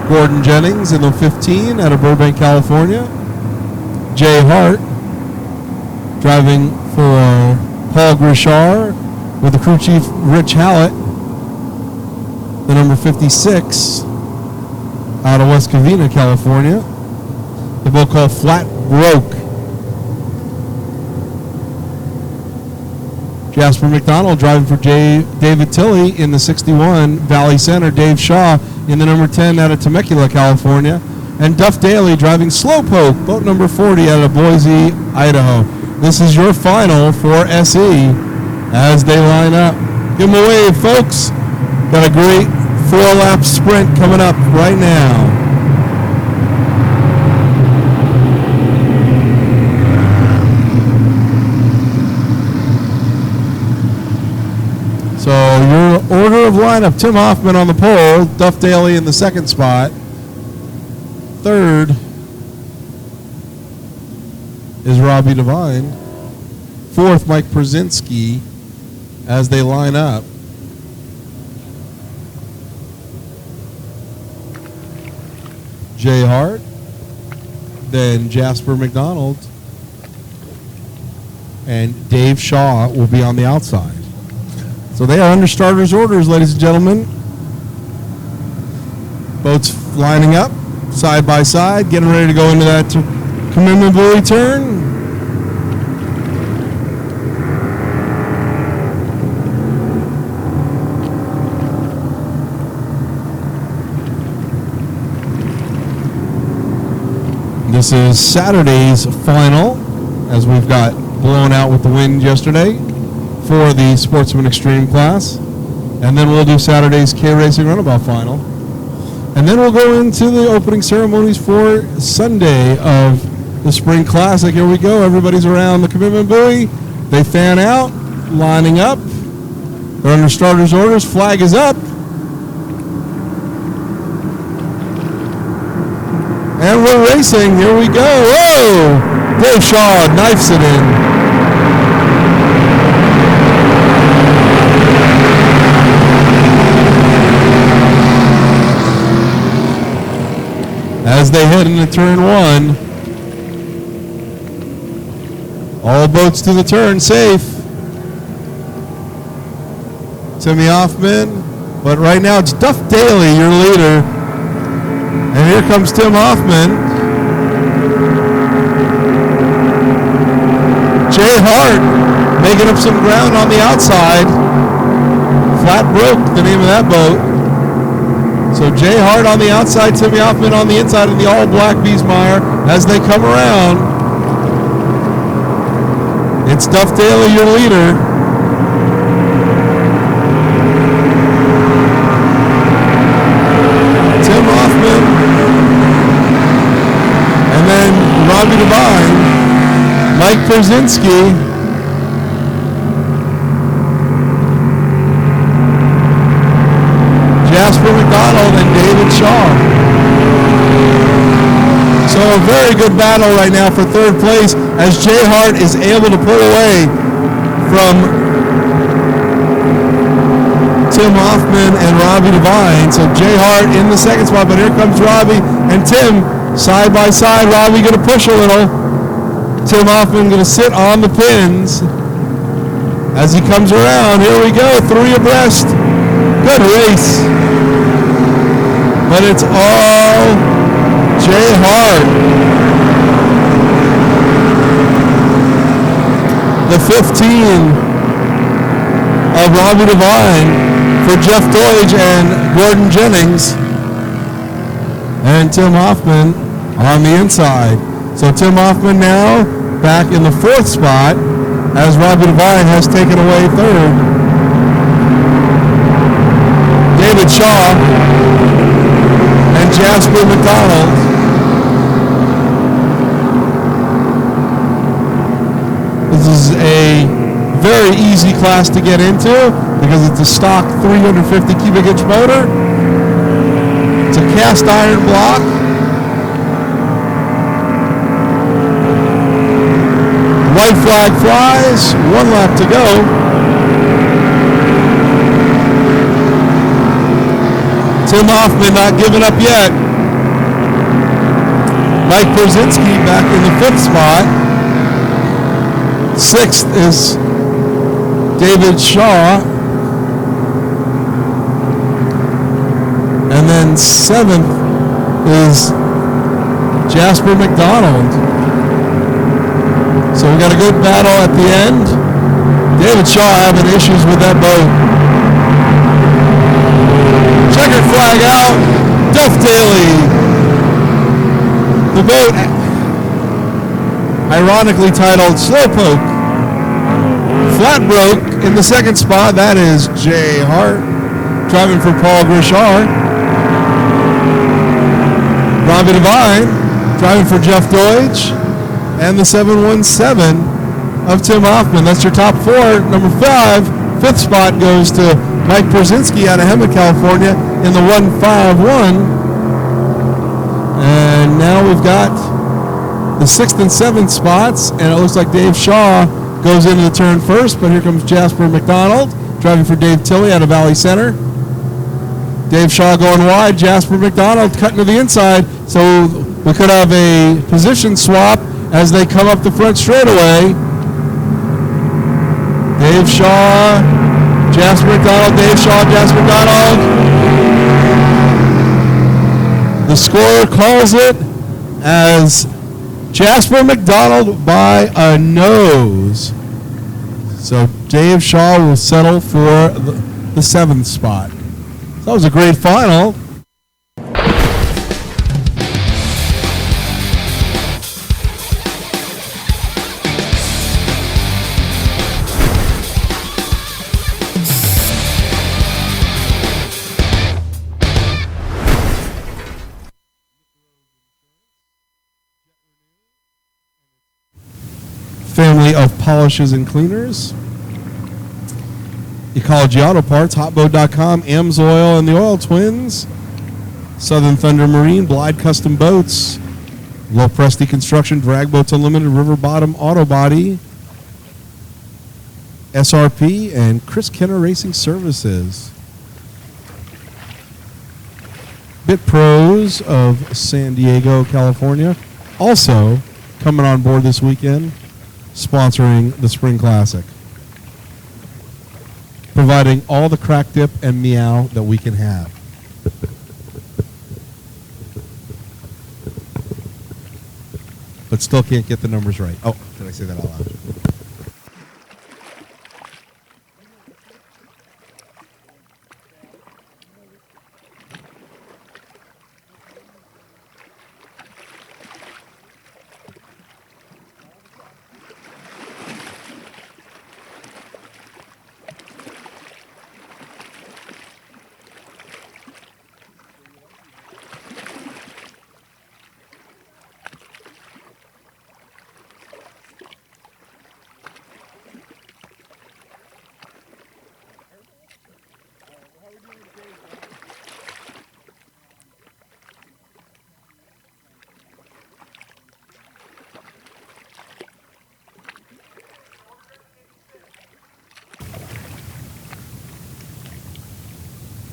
Gordon Jennings in the 15 out of Burbank, California. Jay Hart driving for Paul Grichard with the crew chief Rich Hallett, the number 56 out of West Covina, California. The boat called Flat Broke. Jasper McDonald driving for David Tilley in the 61, Valley Center. Dave Shaw in the number 10 out of Temecula, California. And Duff Daly driving Slowpoke, boat number 40 out of Boise, Idaho. This is your final for SE as they line up. Give them a wave, folks. Got a great 4-lap sprint coming up right now. So your order of lineup: Tim Hoffman on the pole, Duff Daly in the second spot. Third is Robbie Devine. Fourth, Mike Przinski, as they line up. Jay Hart, then Jasper McDonald, and Dave Shaw will be on the outside. So they are under starters' orders, ladies and gentlemen. Boats lining up, side by side, getting ready to go into that commitment buoy turn. This is Saturday's final, as we've got blown out with the wind yesterday for the Sportsman Extreme class. And then we'll do Saturday's K-Racing Runabout final. And then we'll go into the opening ceremonies for Sunday of the Spring Classic. Here we go. Everybody's around the commitment buoy. They fan out, lining up. They're under starters' orders. Flag is up. And we're racing. Here we go. Whoa! Dave Shaw knifes it in. As they head into turn one, all boats to the turn, safe. Timmy Hoffman, but right now it's Duff Daly, your leader. And here comes Tim Hoffman. Jay Hart making up some ground on the outside. Flat Broke, the name of that boat. So Jay Hart on the outside, Timmy Hoffman on the inside in the all-black Biesmeyer as they come around. It's Duff Daly, your leader. Tim Hoffman. And then Robbie Devine. Mike Przinski. Jasper McDonald and David Shaw. So a very good battle right now for third place as Jay Hart is able to pull away from Tim Hoffman and Robbie Devine. So Jay Hart in the second spot, but here comes Robbie and Tim side by side. Robbie going to push a little. Tim Hoffman going to sit on the pins as he comes around. Here we go, 3 abreast. Good race. But it's all Jay Hart. The 15 of Robbie Devine for Jeff Deutsch and Gordon Jennings. And Tim Hoffman on the inside. So Tim Hoffman now back in the 4th spot as Robbie Devine has taken away 3rd. David Shaw and Jasper McDonald. This is a very easy class to get into because it's a stock 350 cubic inch motor. It's a cast iron block. White flag flies, 1 lap to go. Tim Hoffman not giving up yet. Mike Brzezinski back in the 5th spot. 6th is David Shaw. And then 7th is Jasper McDonald. So we got a good battle at the end. David Shaw having issues with that boat. Checkered flag out. Duff Daly. The boat, ironically titled Slowpoke. Flat broke in the 2nd spot. That is Jay Hart driving for Paul Grichard. Robbie Devine driving for Jeff Deutsch. And the 717 of Tim Hoffman. That's your top 4. Number 5, 5th spot goes to Mike Brzezinski out of Hemet, California in the 151. And now we've got the 6th and 7th spots. And it looks like Dave Shaw goes into the turn first. But here comes Jasper McDonald driving for Dave Tilley out of Valley Center. Dave Shaw going wide. Jasper McDonald cutting to the inside. So we could have a position swap as they come up the front straightaway. Dave Shaw, Jasper McDonald, Dave Shaw, Jasper McDonald. The scorer calls it as Jasper McDonald by a nose. So Dave Shaw will settle for the 7th spot. So that was a great final. Family of polishes and cleaners. Ecology Auto Parts, Hotboat.com, Amsoil and the Oil Twins, Southern Thunder Marine, Blythe Custom Boats, Low Presti Construction, Drag Boats Unlimited, River Bottom Auto Body, SRP, and Chris Kenner Racing Services. Bit Pros of San Diego, California, also coming on board this weekend, sponsoring the Spring Classic, providing all the crack dip and meow that we can have. But still can't get the numbers right. Oh, did I say that out loud?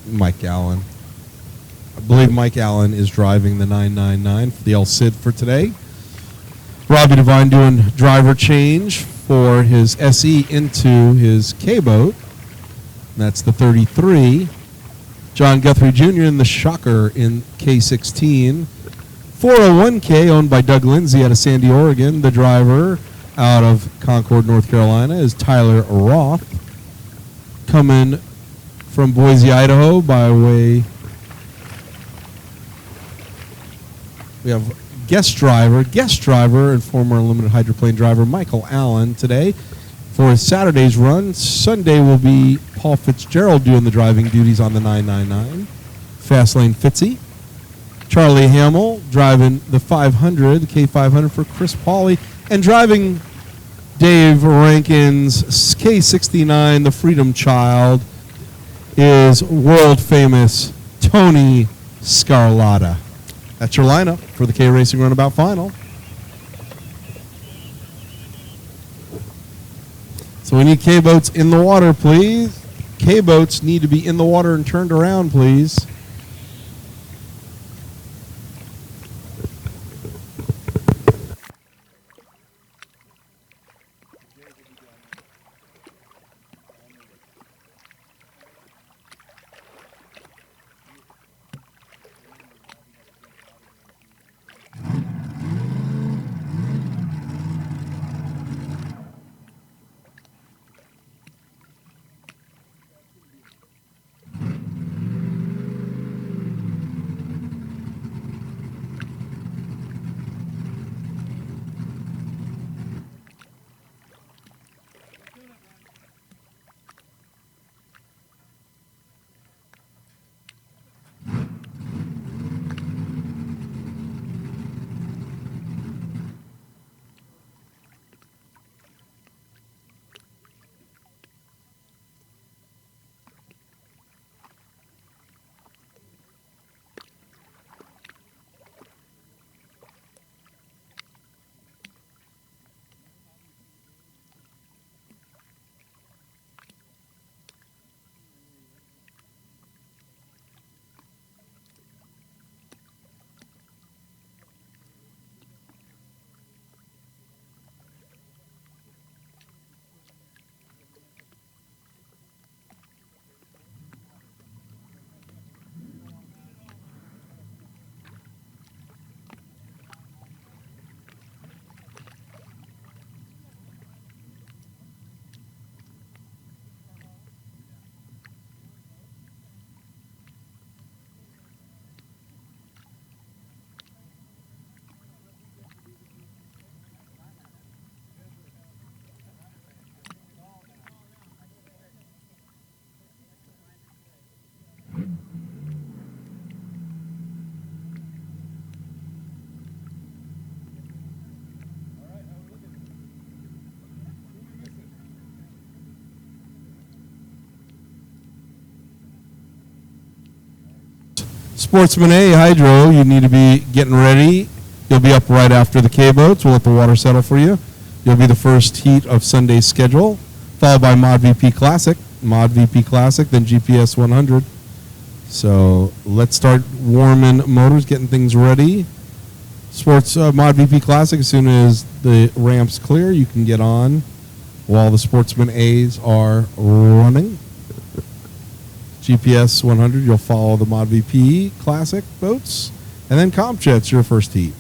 Mike Allen. I believe Mike Allen is driving the 999 for the El Cid for today. Robbie Devine doing driver change for his SE into his K-boat. That's the 33. John Guthrie Jr. in the Shocker in K16. 401K owned by Doug Lindsay out of Sandy, Oregon. The driver out of Concord, North Carolina is Tyler Roth. Coming from Boise, Idaho by way. We have guest driver and former Unlimited Hydroplane driver Michael Allen today for his Saturday's run. Sunday will be Paul Fitzgerald doing the driving duties on the 999. Fastlane Fitzy. Charlie Hamill driving the 500, the K500 for Chris Pauley. And driving Dave Rankin's K69, the Freedom Child, is world famous Tony Scarlatta. That's your lineup for the K Racing Runabout Final. So we need K-boats in the water, please. K-boats need to be in the water and turned around, please. Sportsman A, Hydro, you need to be getting ready. You'll be up right after the K-boats. We'll let the water settle for you. You'll be the first heat of Sunday's schedule, followed by Mod VP Classic, then GPS 100. So let's start warming motors, getting things ready. Mod VP Classic, as soon as the ramp's clear, you can get on while the Sportsman A's are running. GPS 100, you'll follow the Mod VP Classic boats. And then CompJet's your first heat.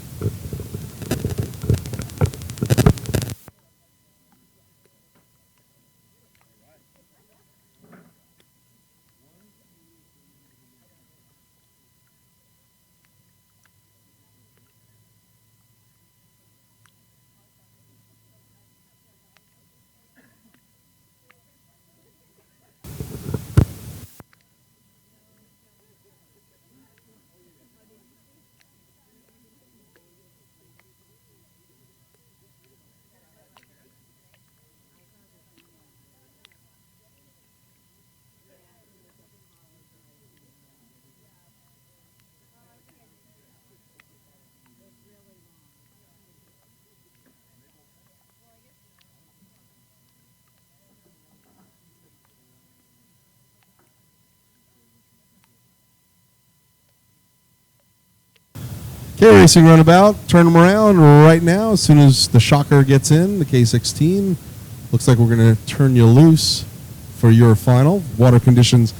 K-Racing Runabout, turn them around right now. As soon as the shocker gets in, the K16, looks like we're going to turn you loose for your final. Water conditions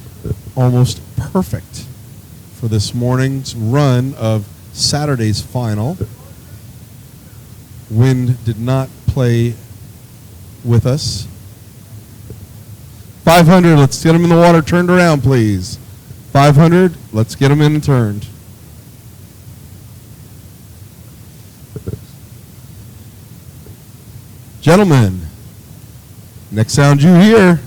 almost perfect for this morning's run of Saturday's final. Wind did not play with us. 500, let's get him in the water turned around, please. 500, let's get him in and turned. Gentlemen, next sound you hear.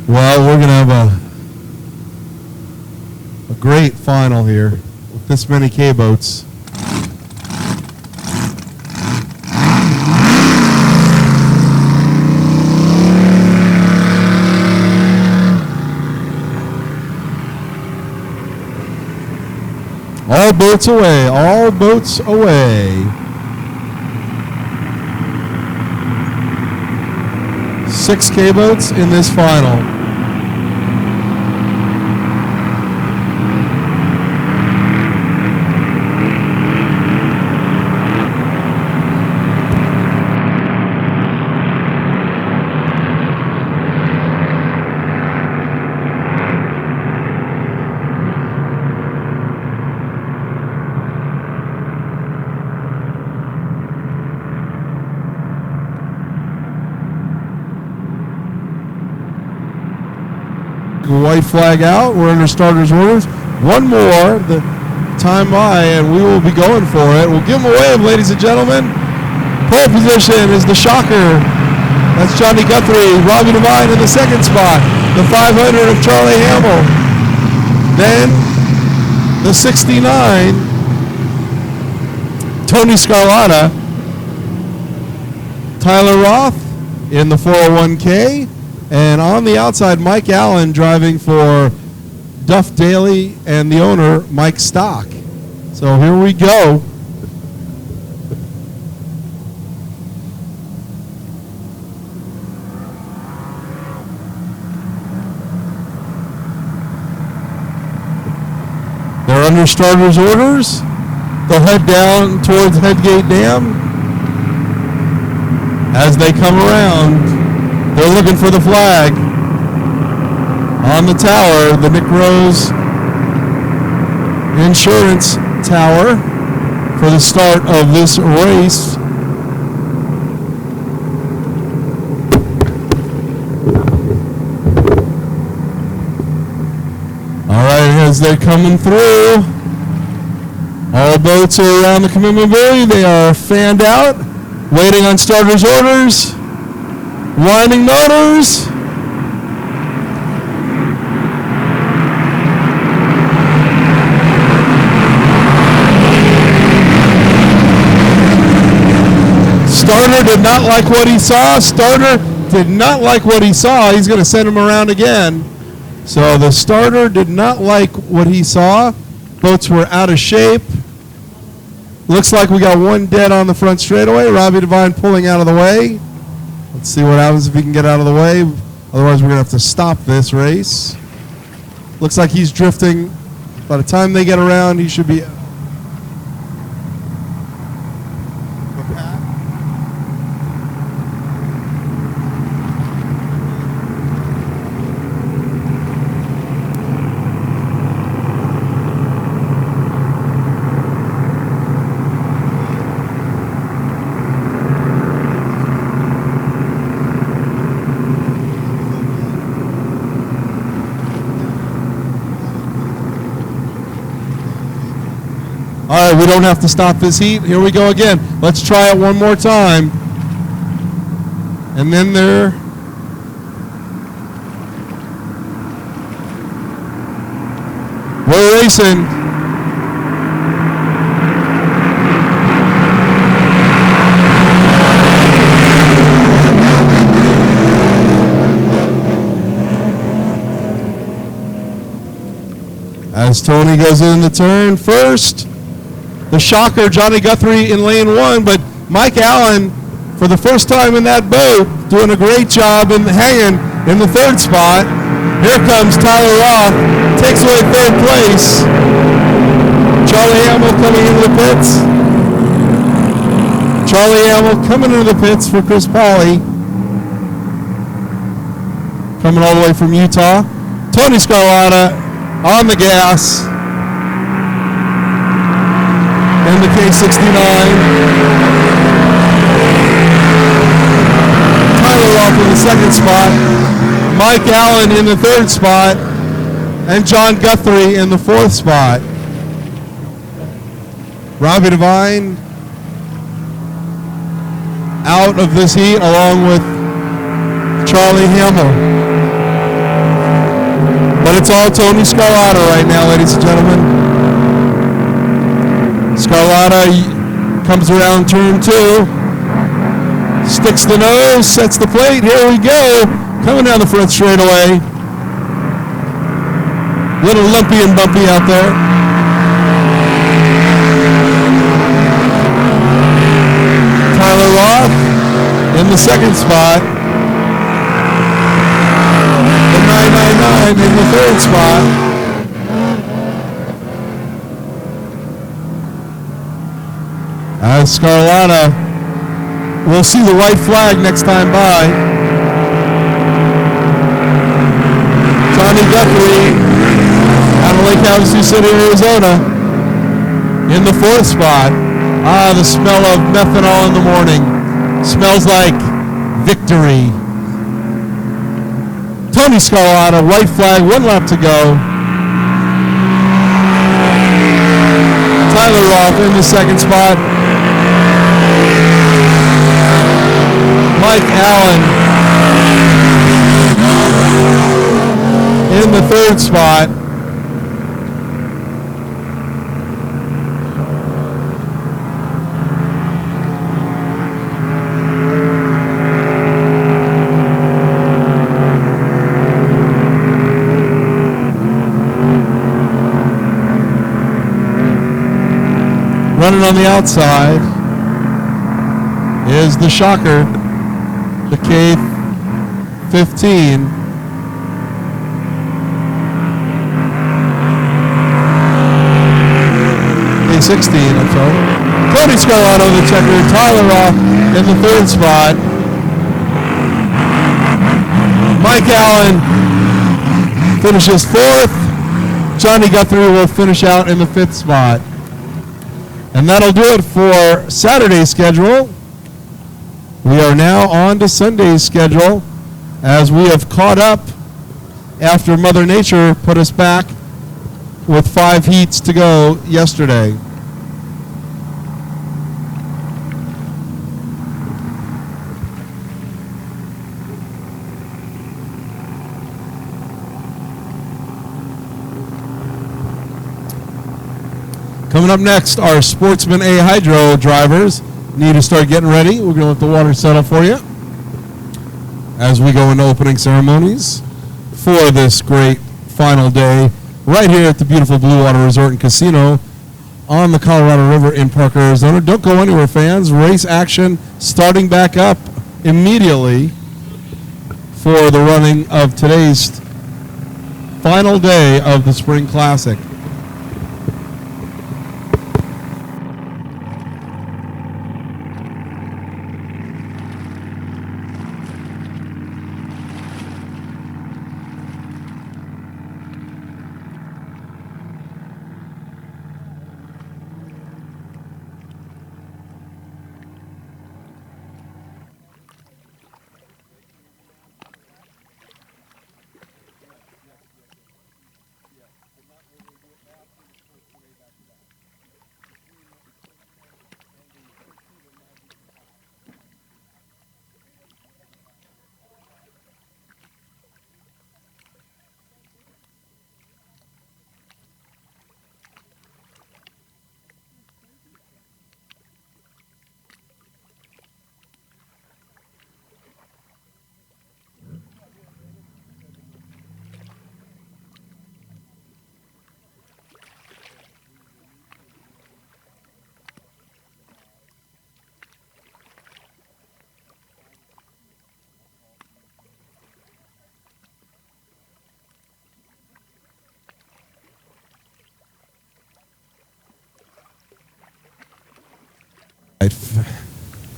Well, we're going to have a great final here with this many K-boats. All boats away, all boats away. 6 K-boats in this final. White flag out. We're under starters orders. One more. The time by, and we will be going for it. We'll give them a wave, ladies and gentlemen. Pole position is the Shocker. That's Johnny Guthrie. Robbie Devine in the second spot. The 500 of Charlie Hamill. Then the 69, Tony Scarlata. Tyler Roth in the 401K. And on the outside, Mike Allen driving for Duff Daly and the owner, Mike Stock. So here we go. They're under starters orders. They'll head down towards Headgate Dam. As they come around, they're looking for the flag on the tower, the Nick Rose Insurance Tower, for the start of this race. All right, as they're coming through, all boats are around the commitment buoy. They are fanned out, waiting on starters' orders. Winding motors. Starter did not like what he saw. Starter did not like what he saw. He's going to send him around again. So the starter did not like what he saw. Boats were out of shape. Looks like we got one dead on the front straightaway. Robbie Devine pulling out of the way. Let's see what happens if he can get out of the way. Otherwise, we're going to have to stop this race. Looks like he's drifting. By the time they get around, he should be... All right, we don't have to stop this heat. Here we go again. Let's try it one more time. And then we're racing. As Tony goes in the turn first. The Shocker, Johnny Guthrie in lane 1, but Mike Allen for the first time in that boat, doing a great job in hanging in the third spot. Here comes Tyler Roth, takes away third place. Charlie Hamill coming into the pits. Charlie Hamill coming into the pits for Chris Pauley. Coming all the way from Utah. Tony Scarlata on the gas. In the K69. Tyler Roth in the second spot. Mike Allen in the third spot. And John Guthrie in the fourth spot. Robbie Devine out of this heat along with Charlie Hamill. But it's all Tony Scarlata right now, ladies and gentlemen. Scarlata comes around turn 2. Sticks the nose, sets the plate. Here we go. Coming down the front straightaway. Little lumpy and bumpy out there. Tyler Roth in the second spot. The 999 in the third spot. As Scarlata will see the white flag next time by. Johnny Guthrie out of Lake Havasu City, Arizona in the fourth spot. Ah, the smell of methanol in the morning. Smells like victory. Tony Scarlata, white flag, 1 lap to go. Tyler Roth in the second spot. Mike Allen in the third spot. Running on the outside is the Shocker, the K15. K16, I'm sorry. Tony Scarlata, the checker. Tyler Roth in the third spot. Mike Allen finishes fourth. Johnny Guthrie will finish out in the fifth spot. And that'll do it for Saturday's schedule. We are now on to Sunday's schedule as we have caught up after Mother Nature put us back with 5 heats to go yesterday. Coming up next, our Sportsman A Hydro drivers need to start getting ready. We're going to let the water settle for you as we go into opening ceremonies for this great final day right here at the beautiful Blue Water Resort and Casino on the Colorado River in Parker, Arizona. Don't go anywhere, fans. Race action starting back up immediately for the running of today's final day of the Spring Classic.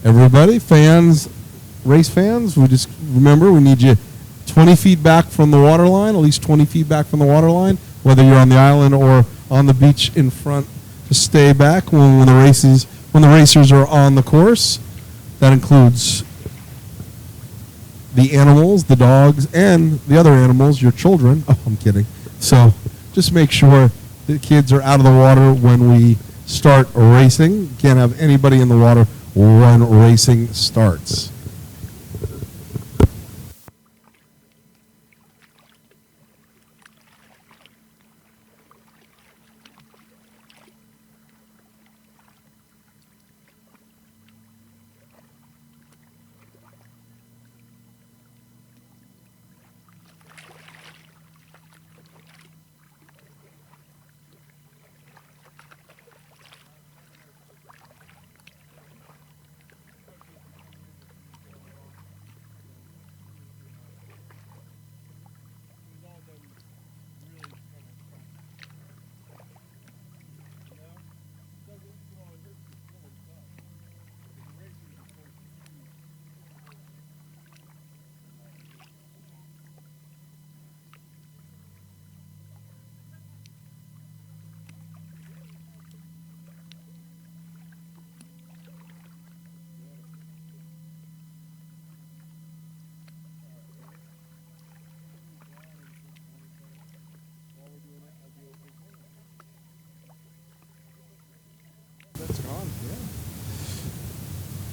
Everybody, fans, race fans, we just remember we need you 20 feet back from the water line, at least 20 feet back from the water line, whether you're on the island or on the beach in front. Just stay back when the racers are on the course. That includes the animals, the dogs, and the other animals, your children. Oh, I'm kidding. So just make sure the kids are out of the water when we start racing. Can't have anybody in the water when racing starts.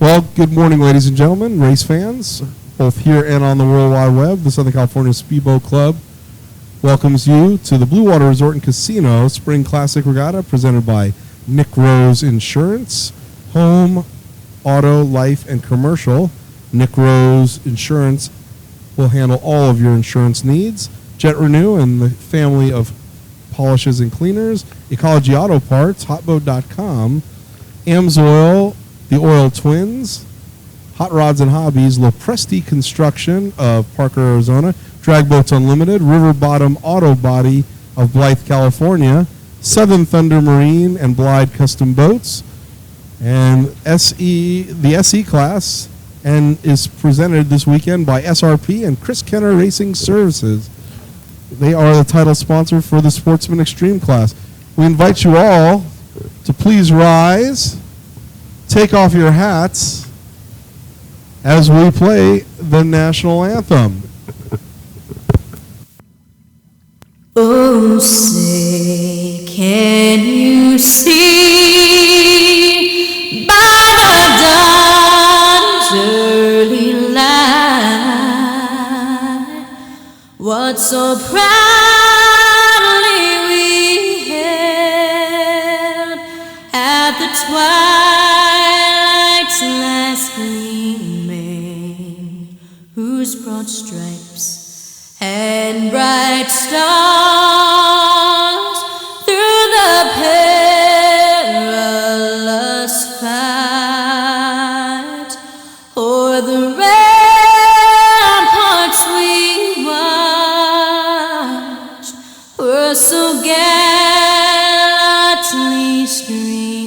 Well, good morning, ladies and gentlemen, race fans, both here and on the World Wide Web. The Southern California Speedboat Club welcomes you to the Blue Water Resort and Casino Spring Classic Regatta presented by Nick Rose Insurance, Home, Auto, Life, and Commercial. Nick Rose Insurance will handle all of your insurance needs. Jet Renew and the family of polishes and cleaners. Ecology Auto Parts, hotboat.com. Amsoil, the Oil Twins, Hot Rods and Hobbies, Lopresti Construction of Parker, Arizona, Drag Boats Unlimited, River Bottom Auto Body of Blythe, California, Southern Thunder Marine and Blythe Custom Boats, and the SE class, and is presented this weekend by SRP and Chris Kenner Racing Services. They are the title sponsor for the Sportsman Extreme class. We invite you all to please rise, take off your hats as we play the national anthem. Oh, say, can you see by the dawn's early light what so proudly we held at the twilight's last gleaming, whose broad stripes and bright stars through the perilous fight o'er the ramparts we watched were so gallantly streaming.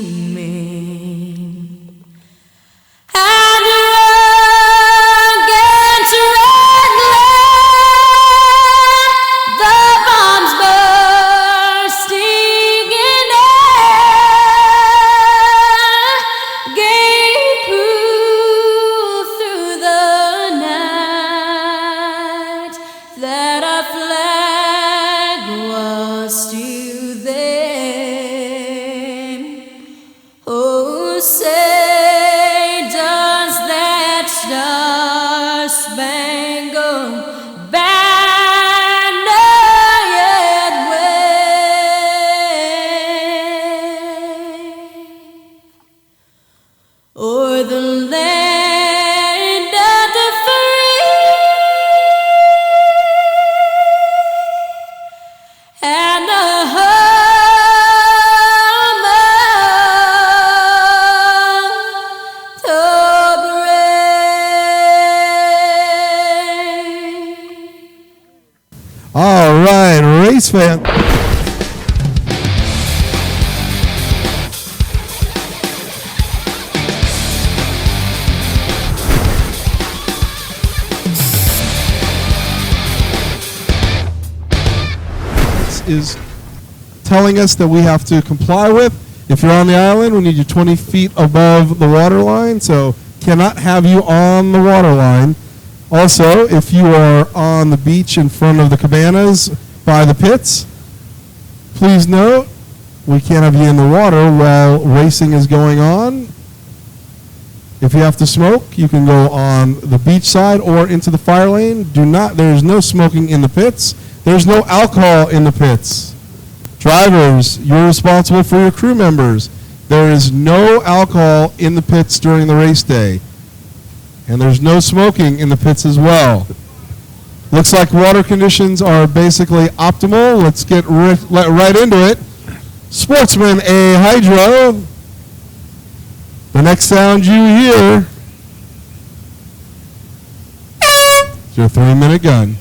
And against red glare, the bombs bursting in air gave proof through the night that our flag was still there. Oh, say, does that star-spangled banner yet wave o'er the land of the free and the home of the brave? All right, race fan. is telling us that we have to comply with. If you're on the island, we need you 20 feet above the water line, so cannot have you on the water line. Also, if you are on the beach in front of the cabanas by the pits, please note, we can't have you in the water while racing is going on. If you have to smoke, you can go on the beach side or into the fire lane. There is no smoking in the pits. There's no alcohol in the pits. Drivers, you're responsible for your crew members. There is no alcohol in the pits during the race day. And there's no smoking in the pits as well. Looks like water conditions are basically optimal. Let's get right into it. Sportsman A Hydro. The next sound you hear is your 3-minute gun.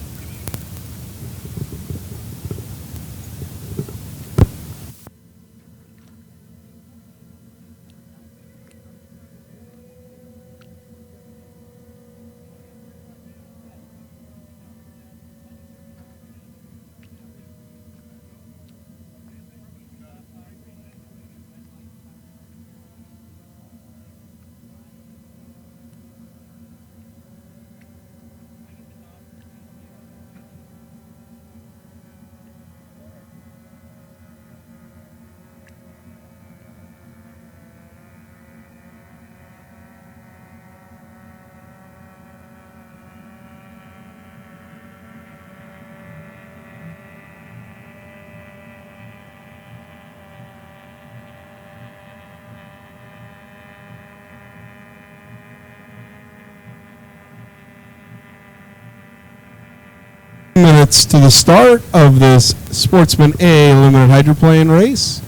Minutes to the start of this Sportsman A limited hydroplane race.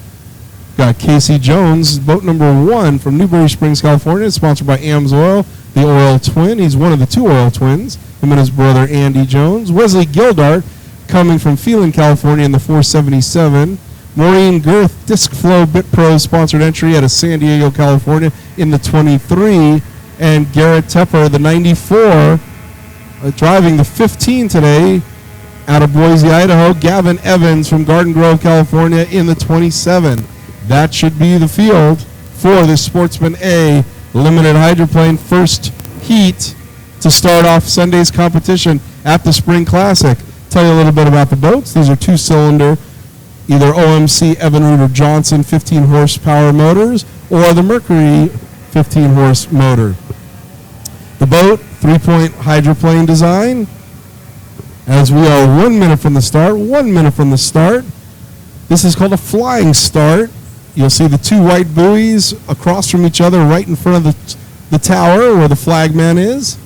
Got Casey Jones, boat number 1 from Newberry Springs, California, sponsored by AMS Oil, the oil twin. He's one of the 2 oil twins, him and his brother Andy Jones. Wesley Gildart, coming from Phelan, California, in the 477. Maureen Girth, Disc Flow Bit Pro sponsored entry out of San Diego, California, in the 23. And Garrett Tepper, the 94, driving the 15 today, out of Boise, Idaho. Gavin Evans from Garden Grove, California, in the 27. That should be the field for this Sportsman A limited hydroplane first heat to start off Sunday's competition at the Spring Classic. Tell you a little bit about the boats. These are 2-cylinder, either OMC Evinrude or Johnson 15 horsepower motors, or the Mercury 15 horse motor. The boat, 3-point hydroplane design. As we are 1 minute from the start, 1 minute from the start. This is called a flying start. You'll see the 2 white buoys across from each other right in front of the tower where the flagman is.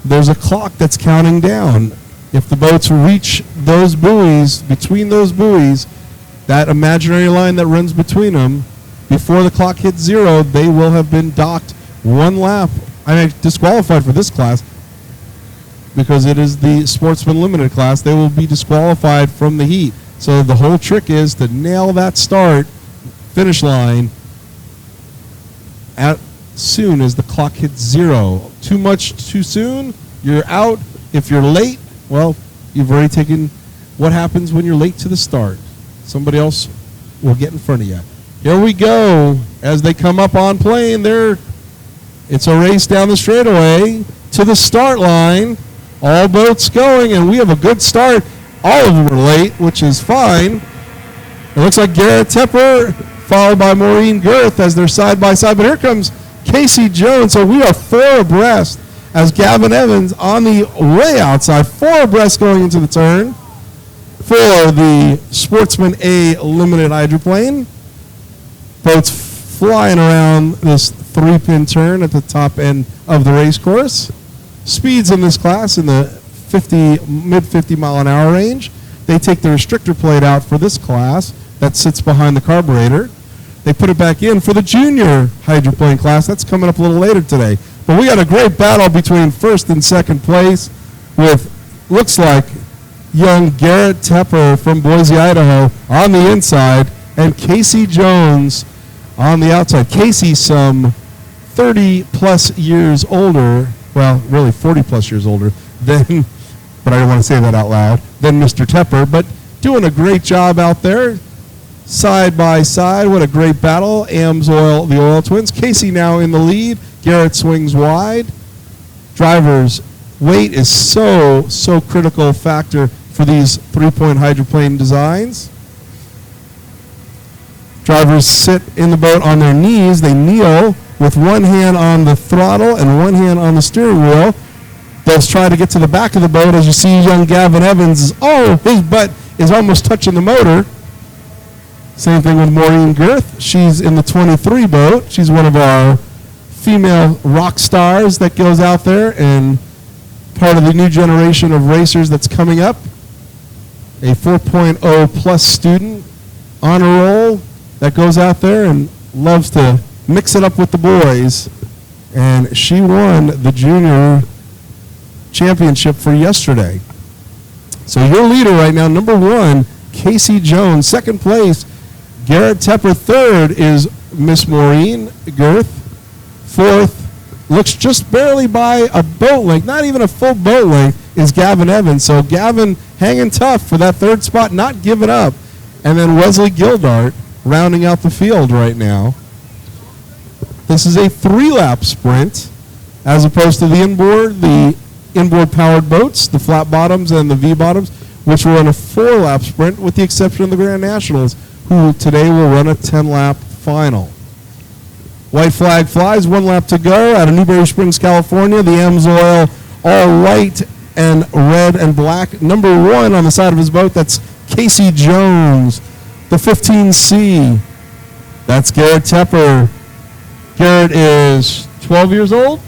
There's a clock that's counting down. If the boats reach those buoys, between those buoys, that imaginary line that runs between them, before the clock hits 0, they will have been docked 1 lap. Disqualified for this class, because it is the Sportsman Limited class. They will be disqualified from the heat. So the whole trick is to nail that finish line as soon as the clock hits 0. Too much too soon, you're out. If you're late, well, you've already taken what happens when you're late to the start. Somebody else will get in front of you. Here we go. As they come up on plane, it's a race down the straightaway to the start line. All boats going, and we have a good start. All of them are late, which is fine. It looks like Garrett Tepper, followed by Maureen Girth as they're side by side. But here comes Casey Jones. So we are 4 abreast as Gavin Evans on the way outside. 4 abreast going into the turn for the Sportsman A limited hydroplane. Boats flying around this 3-pin turn at the top end of the race course. Speeds in this class in the mid 50 mile an hour range. They take the restrictor plate out for this class that sits behind the carburetor. They put it back in for the junior hydroplane class. That's coming up a little later today. But we got a great battle between first and second place with, looks like, young Garrett Tepper from Boise, Idaho on the inside, and Casey Jones on the outside. Casey, some 30 plus years older, well, really 40 plus years older than, but I don't want to say that out loud, than Mr. Tepper. But doing a great job out there. Side by side, what a great battle. Amsoil, the Oil Twins. Casey now in the lead. Garrett swings wide. Drivers, weight is so critical factor for these three-point hydroplane designs. Drivers sit in the boat on their knees. They kneel with one hand on the throttle and one hand on the steering wheel. They'll try to get to the back of the boat. As you see, young Gavin Evans, his butt is almost touching the motor. Same thing with Maureen Girth. She's in the 23 boat. She's one of our female rock stars that goes out there and part of the new generation of racers that's coming up. A 4.0 plus student, honor roll, that goes out there and loves to mix it up with the boys. And she won the junior championship for yesterday. So your leader right now, number 1, Casey Jones. Second place, Garrett Tepper. Third is Miss Maureen Girth. Fourth, looks just barely by a boat length, not even a full boat length, is Gavin Evans. So Gavin hanging tough for that third spot, not giving up. And then Wesley Gildart rounding out the field right now. This is a 3-lap sprint as opposed to the inboard powered boats, the flat bottoms and the V bottoms, which will run a 4-lap sprint with the exception of the Grand Nationals, who today will run a 10-lap final. White flag flies, 1 lap to go out of Newberry Springs, California. The Amsoil all white and red and black. Number 1 on the side of his boat, that's Casey Jones. The 15C, that's Garrett Tepper. Garrett is 12 years old.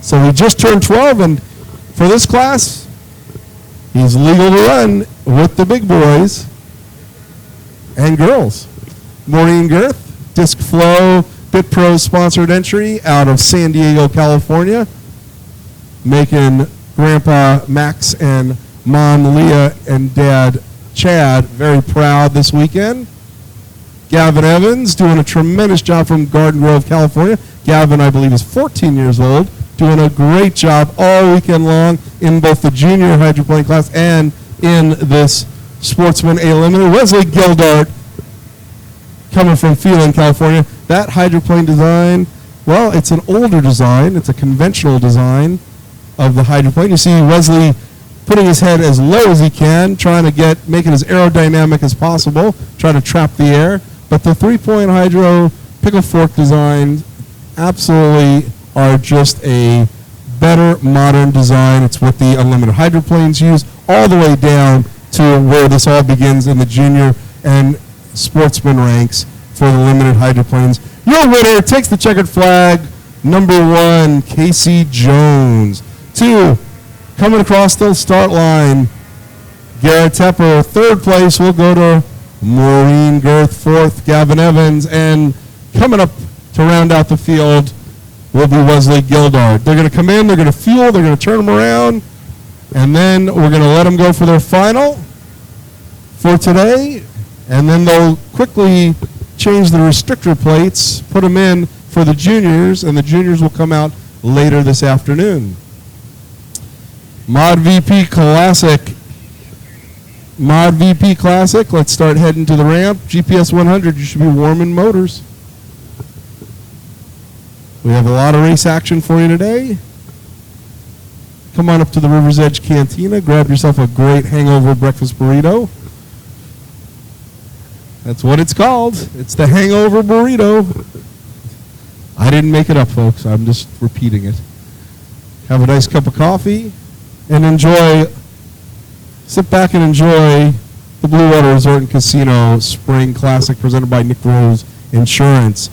So he just turned 12, and for this class, he's legal to run with the big boys and girls. Maureen Girth, Disc Flow, BitPro sponsored entry out of San Diego, California, making Grandpa Max and Mom Leah and Dad Chad very proud this weekend. Gavin Evans doing a tremendous job from Garden Grove, California. Gavin, I believe, is 14 years old, doing a great job all weekend long in both the junior hydroplane class and in this Sportsman A Limited. Wesley Gildart, coming from Phelan, California. That hydroplane design, well, it's an older design. It's a conventional design of the hydroplane. You see Wesley putting his head as low as he can, trying to make it as aerodynamic as possible, trying to trap the air. But the 3-point hydro pickle fork designs absolutely are just a better modern design. It's what the Unlimited hydroplanes use, all the way down to where this all begins in the junior and sportsman ranks for the limited hydroplanes. Your winner takes the checkered flag, number 1, Casey Jones. 2, coming across the start line, Garrett Tepper. Third place will go to Maureen Girth. Fourth, Gavin Evans. And coming up to round out the field will be Wesley Gildart. They're going to come in, they're going to fuel, they're going to turn them around, and then we're going to let them go for their final for today. And then they'll quickly change the restrictor plates, put them in for the juniors, and the juniors will come out later this afternoon. Mod VP Classic. Let's start heading to the ramp. GPS 100, you should be warming motors. We have a lot of race action for you today. Come on up to the River's Edge Cantina, grab yourself a great hangover breakfast burrito. That's what it's called. It's the hangover burrito. I didn't make it up, folks. I'm just repeating it. Have a nice cup of coffee and sit back and enjoy the Blue Water Resort and Casino Spring Classic presented by Nick Rose Insurance.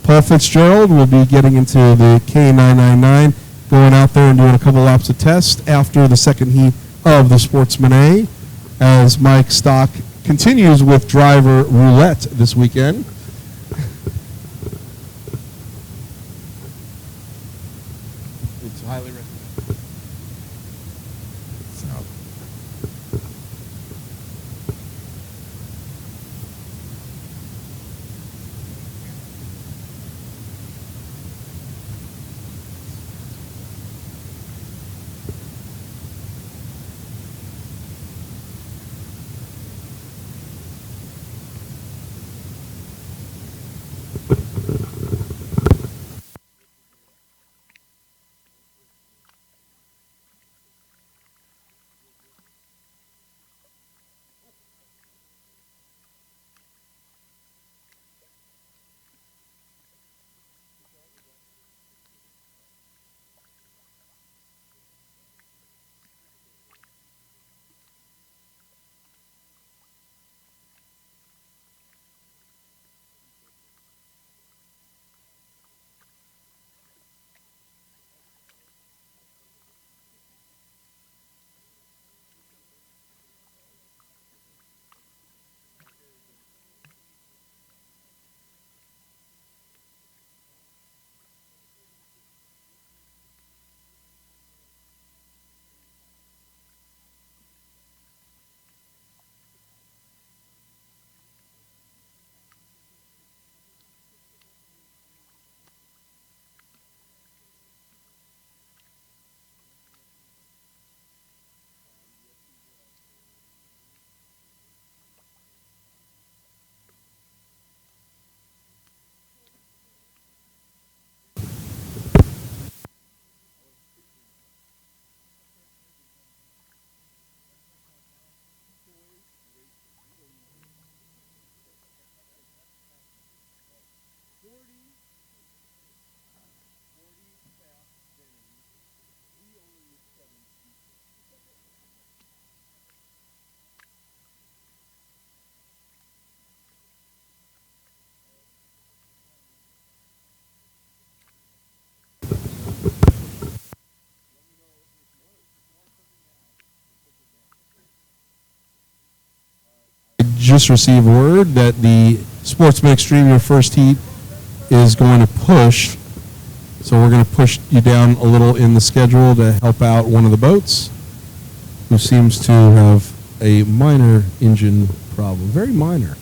Paul Fitzgerald will be getting into the K999, going out there and doing a couple laps of test after the second heat of the Sportsman A, as Mike Stock continues with driver roulette this weekend. It's highly recommended. just received word that the Sportsman Extreme, your first heat, is going to push. So we're going to push you down a little in the schedule to help out one of the boats who seems to have a minor engine problem. Very minor.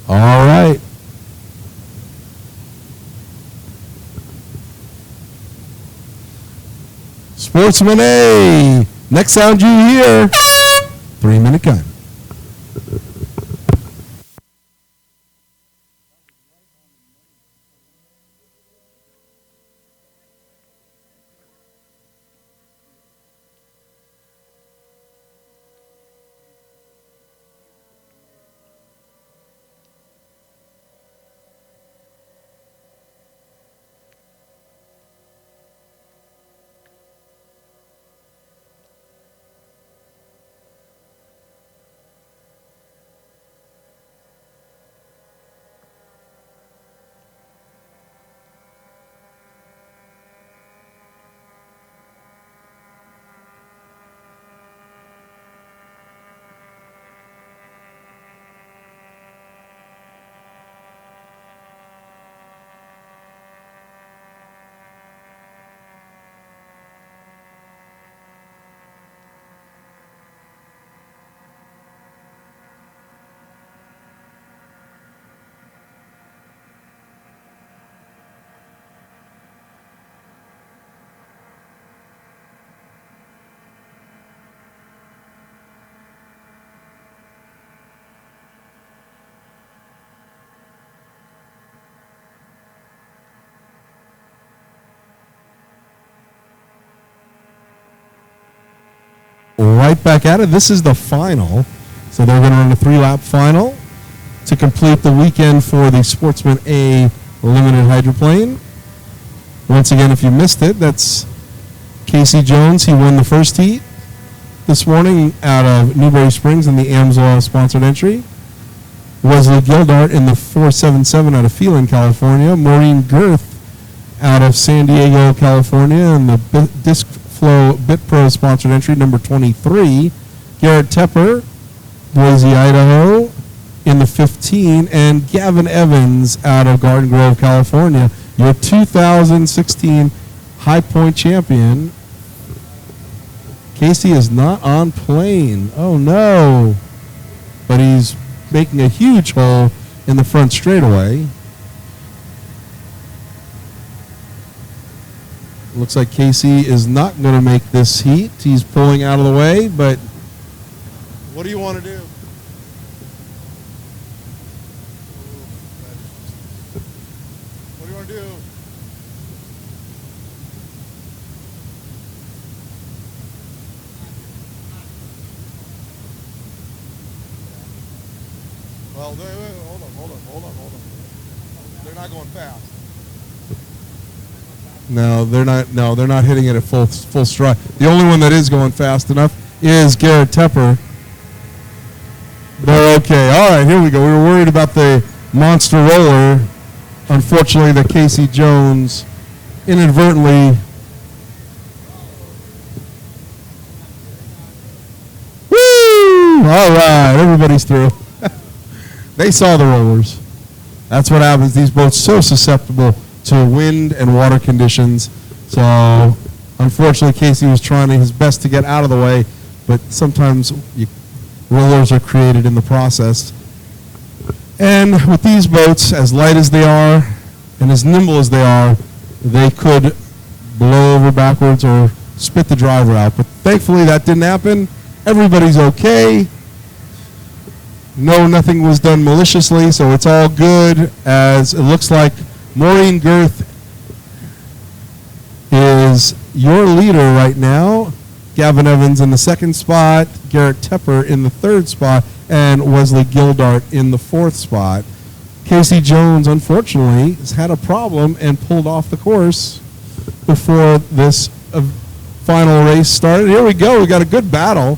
All right. Sportsman A. Next sound you hear, 3-minute gun. Right back at it. This is the final. So they're going to run a 3-lap final to complete the weekend for the Sportsman A Limited Hydroplane. Once again, if you missed it, that's Casey Jones. He won the first heat this morning out of Newberry Springs in the Amsoil sponsored entry. Wesley Gildart in the 477 out of Phelan, California. Maureen Girth out of San Diego, California in the Disc Flow Bit Pro sponsored entry number 23. Garrett Tepper, Boise, Idaho in the 15, and Gavin Evans out of Garden Grove, California, your 2016 High Point champion. Casey is not on plane. Oh no. But he's making a huge hole in the front straightaway. Looks like Casey is not going to make this heat. He's pulling out of the way, but what do you want to do? What do you want to do? Well, hold on. They're not going fast. No, they're not. No, they're not hitting it at full stride. The only one that is going fast enough is Garrett Tepper. They're okay. All right, here we go. We were worried about the monster roller. Unfortunately, the Casey Jones inadvertently. Woo! All right, everybody's through. They saw the rollers. That's what happens. These boats so susceptible to wind and water conditions. So, unfortunately, Casey was trying his best to get out of the way, but sometimes rollers are created in the process. And with these boats, as light as they are and as nimble as they are, they could blow over backwards or spit the driver out. But thankfully that didn't happen. Everybody's okay. No, nothing was done maliciously, so it's all good, as it looks like Maureen Girth is your leader right now. Gavin Evans in the second spot, Garrett Tepper in the third spot, and Wesley Gildart in the fourth spot. Casey Jones, unfortunately, has had a problem and pulled off the course before this final race started. Here we go. We got a good battle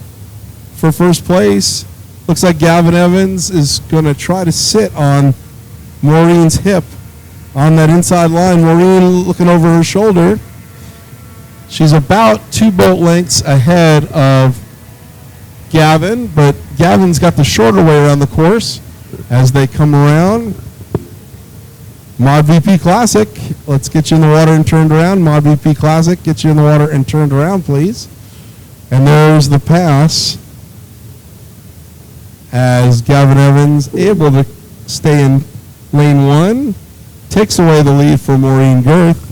for first place. Looks like Gavin Evans is going to try to sit on Maureen's hip on that inside line. Maureen looking over her shoulder. She's about 2 boat lengths ahead of Gavin, but Gavin's got the shorter way around the course as they come around. Mod VP Classic, let's get you in the water and turned around. Mod VP Classic, get you in the water and turned around, please. And there's the pass as Gavin Evans able to stay in lane 1, takes away the lead for Maureen Girth.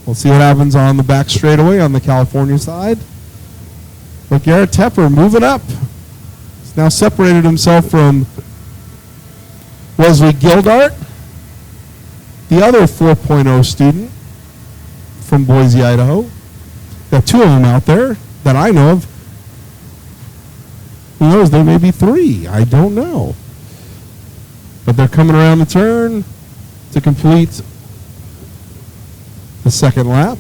We'll see what happens on the back straightaway on the California side. But Garrett Tepper moving up. He's now separated himself from Wesley Gildart, the other 4.0 student from Boise, Idaho. Got 2 of them out there that I know of. Who knows, there may be 3. I don't know. But they're coming around the turn to complete the second lap.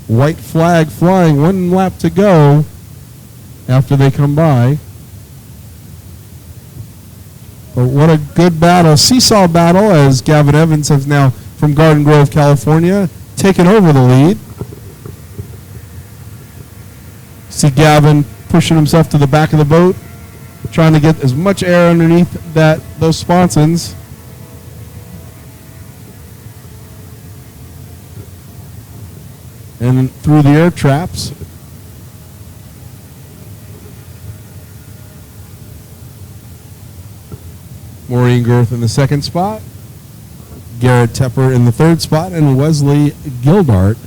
White flag flying, 1 lap to go after they come by. But what a good battle, seesaw battle, as Gavin Evans has now, from Garden Grove, California, taken over the lead. See Gavin pushing himself to the back of the boat, trying to get as much air underneath those sponsons. And through the air traps. Maureen Girth in the second spot, Garrett Tepper in the third spot, and Wesley Gildart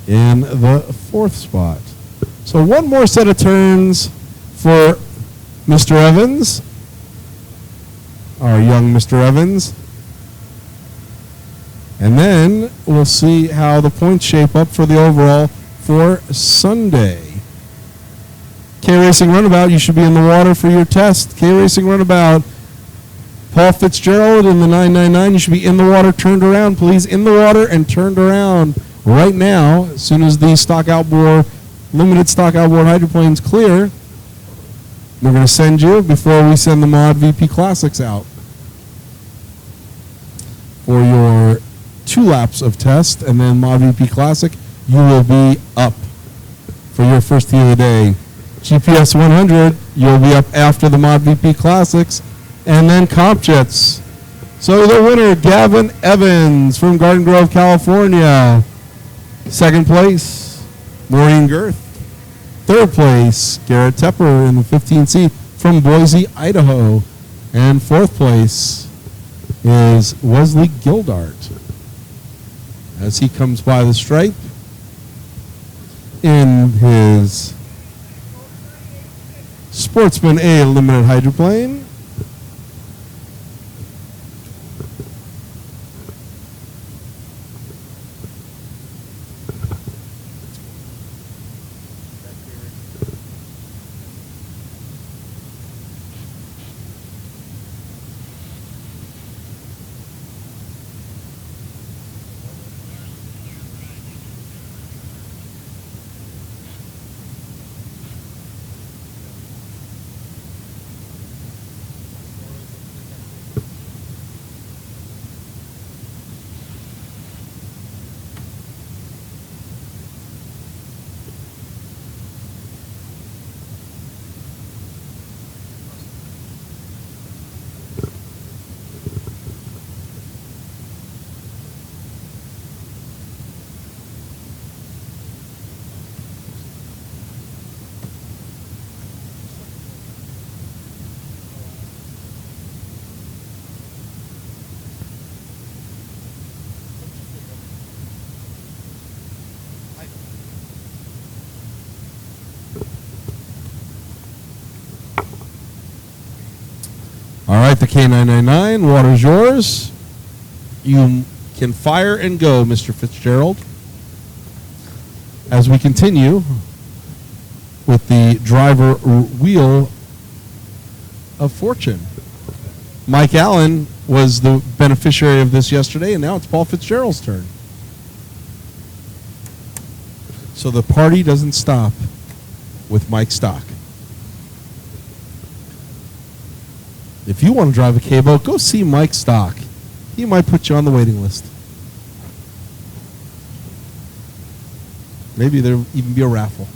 in the fourth spot. So 1 more set of turns for Mr. Evans, our young Mr. Evans. And then we'll see how the points shape up for the overall for Sunday. K-Racing Runabout, you should be in the water for your test. K-Racing Runabout, Paul Fitzgerald in the 999, you should be in the water, turned around, please. In the water and turned around right now. As soon as the stock outboard, limited stock outboard hydroplanes clear, we're going to send you before we send the Mod VP Classics out for your 2 laps of test, and then Mod VP Classic, you will be up for your first heat of the day. GPS 100, you'll be up after the Mod VP Classics, and then Comp Jets. So the winner, Gavin Evans from Garden Grove, California. Second place, Maureen Girth. Third place, Garrett Tepper in the 15C from Boise, Idaho. And fourth place is Wesley Gildart as he comes by the stripe in his Sportsman A limited hydroplane. the K999. Water's yours. You can fire and go, Mr. Fitzgerald. As we continue with the driver wheel of fortune. Mike Allen was the beneficiary of this yesterday, and now it's Paul Fitzgerald's turn. So the party doesn't stop with Mike Stock. If you want to drive a K-boat, go see Mike Stock. He might put you on the waiting list. Maybe there'll even be a raffle.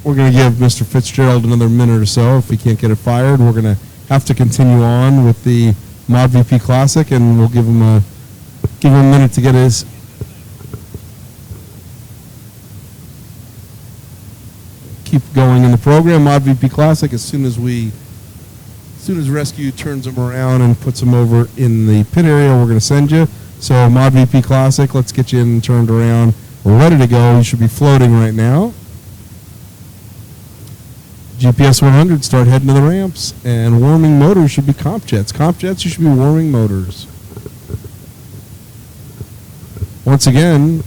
We're going to give Mr. Fitzgerald another minute or so. If we can't get it fired, we're going to have to continue on with the Mod VP Classic, and we'll give him a minute to get his keep going in the program. Mod VP Classic. As soon as Rescue turns him around and puts him over in the pit area, we're going to send you. So Mod VP Classic, let's get you in and turned around. We're ready to go. You should be floating right now. GPS 100, start heading to the ramps. And warming motors should be comp jets. Comp jets, you should be warming motors. Once again,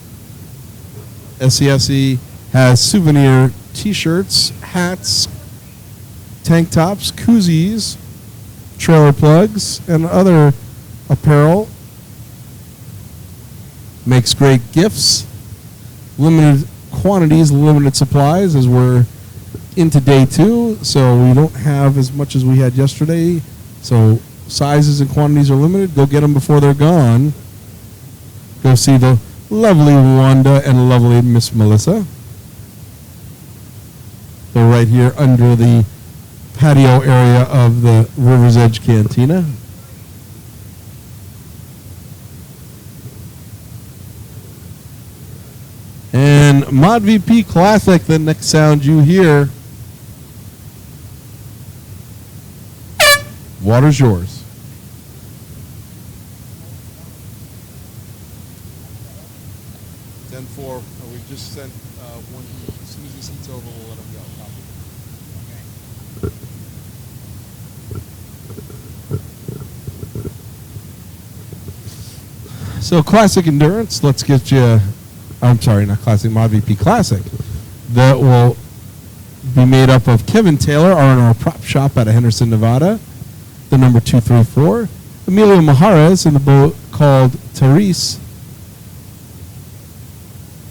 SCSE has souvenir t-shirts, hats, tank tops, koozies, trailer plugs, and other apparel. Makes great gifts. Limited quantities, limited supplies as we're into day 2, so we don't have as much as we had yesterday. So sizes and quantities are limited. Go get them before they're gone. Go see the lovely Wanda and lovely Miss Melissa. They're right here under the patio area of the River's Edge Cantina. And Mod VP Classic, the next sound you hear. Water's yours. just sent one. As soon as he seats over, we'll let him go. Copy. So Classic Endurance, let's get you. I'm sorry, not Classic, ModVP Classic. That will be made up of Kevin Taylor, R&R Prop Shop out of Henderson, Nevada, the number 234. Emilio Majares in the boat called Therese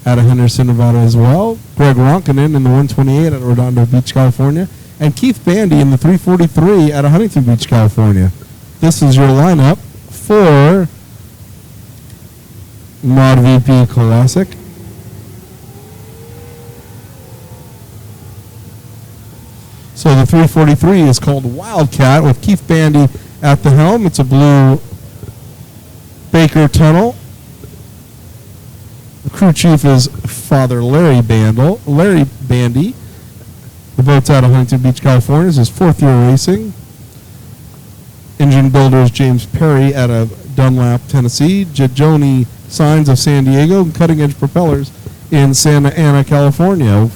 out of Henderson, Nevada as well. Greg Ronkanen in the 128 out of Redondo Beach, California. And Keith Bandy in the 343 out of Huntington Beach, California. This is your lineup for ModVP Classic. So the 343 is called Wildcat with Keith Bandy at the helm. It's a blue Baker tunnel. The crew chief is Father Larry Bandy. The boat's out of Huntington Beach, California. This is fourth year racing. Engine builder is James Perry out of Dunlap, Tennessee. Jajoni Signs of San Diego, and Cutting Edge Propellers in Santa Ana, California.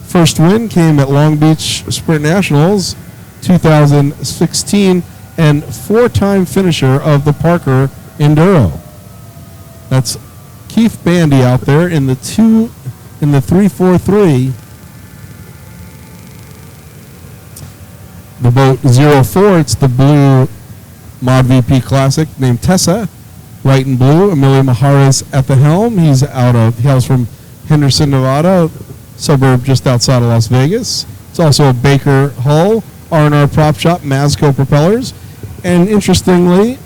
First win came at Long Beach Sprint Nationals 2016 and four-time finisher of the Parker Enduro. That's Keith Bandy out there in the 343. The boat 04, it's the blue ModVP Classic named Tessa, white and blue. Emilio Majares at the helm. He hails from Henderson, Nevada, suburb just outside of Las Vegas. It's also a Baker hull, R&R Prop Shop, Masco propellers. And interestingly,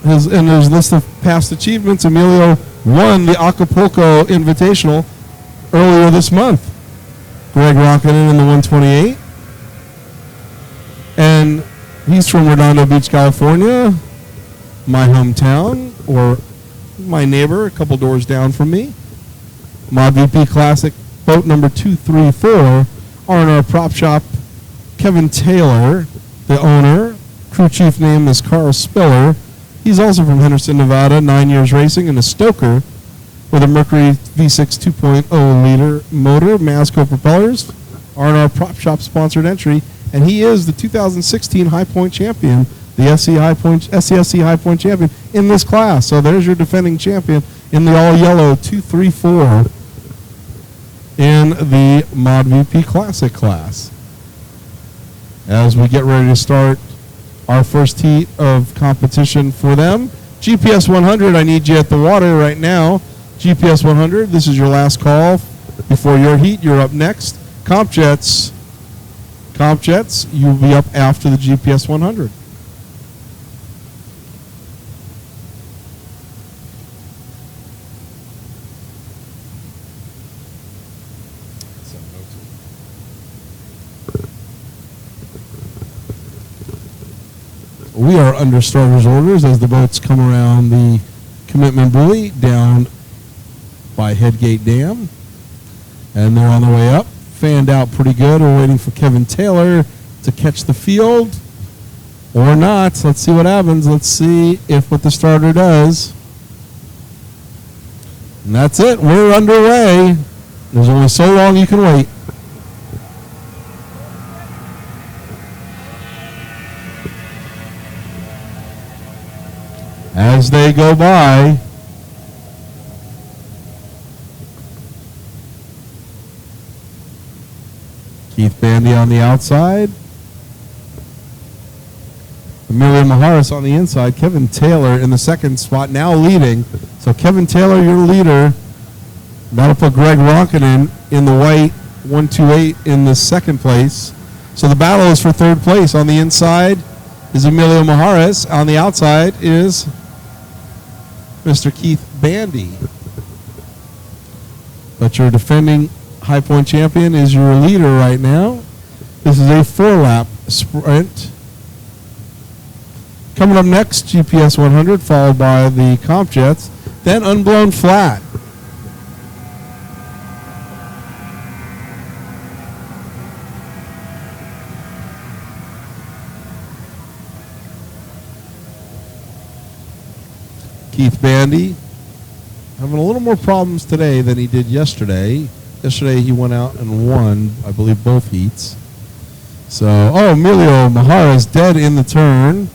in his list of past achievements, Emilio won the Acapulco Invitational earlier this month. Greg Ronkanen in the 128. And he's from Redondo Beach, California, my hometown, or my neighbor, a couple doors down from me. ModVP Classic, boat number 234, R&R Prop Shop, Kevin Taylor, the owner. Crew chief name is Carl Spiller. He's also from Henderson, Nevada, 9 years racing in a Stoker with a Mercury V6 2.0 liter motor, Masco propellers, R&R Prop Shop sponsored entry, and he is the 2016 High Point champion, the SCSC High Point champion in this class. So there's your defending champion in the all-yellow 234 in the ModVP Classic class. As we get ready to start our first heat of competition for them, GPS 100, I need you at the water right now. GPS 100, this is your last call before your heat. You're up next. Comp Jets, you'll be up after the GPS 100. We are under starter's orders as the boats come around the commitment buoy down by Headgate Dam. And they're on the way up. Fanned out pretty good. We're waiting for Kevin Taylor to catch the field or not. Let's see what happens. Let's see if what the starter does. And that's it. We're underway. There's only so long you can wait. As they go by, Keith Bandy on the outside, Emilio Majares on the inside, Kevin Taylor in the second spot, now leading. So Kevin Taylor, your leader. That'll put Greg Ronkanen in the white 128 in the second place. So the battle is for third place. On the inside is Emilio Majares. On the outside is Mr. Keith Bandy. But your defending High Point champion is your leader right now. This is a 4-lap sprint. Coming up next, GPS 100, followed by the Comp Jets, then Unblown Flat. Keith Bandy having a little more problems today than he did yesterday. Yesterday he went out and won, I believe, both heats. So, Emilio Mahara is dead in the turn.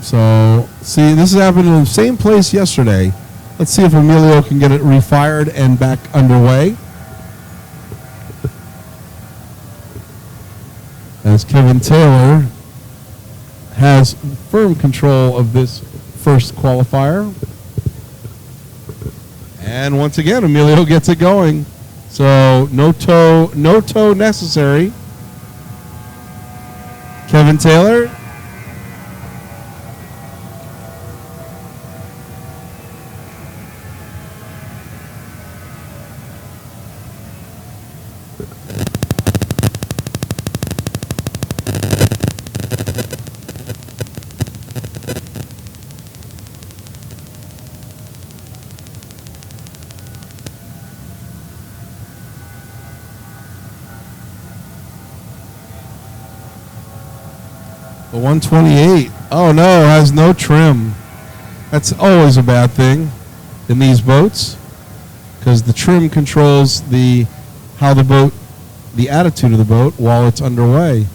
So, see, this has happened in the same place yesterday. Let's see if Emilio can get it refired and back underway. As Kevin Taylor has firm control of this first qualifier. And once again, Emilio gets it going. So no toe necessary. Kevin Taylor. The 128. Oh no, has no trim. That's always a bad thing in these boats, because the trim controls the attitude of the boat while it's underway.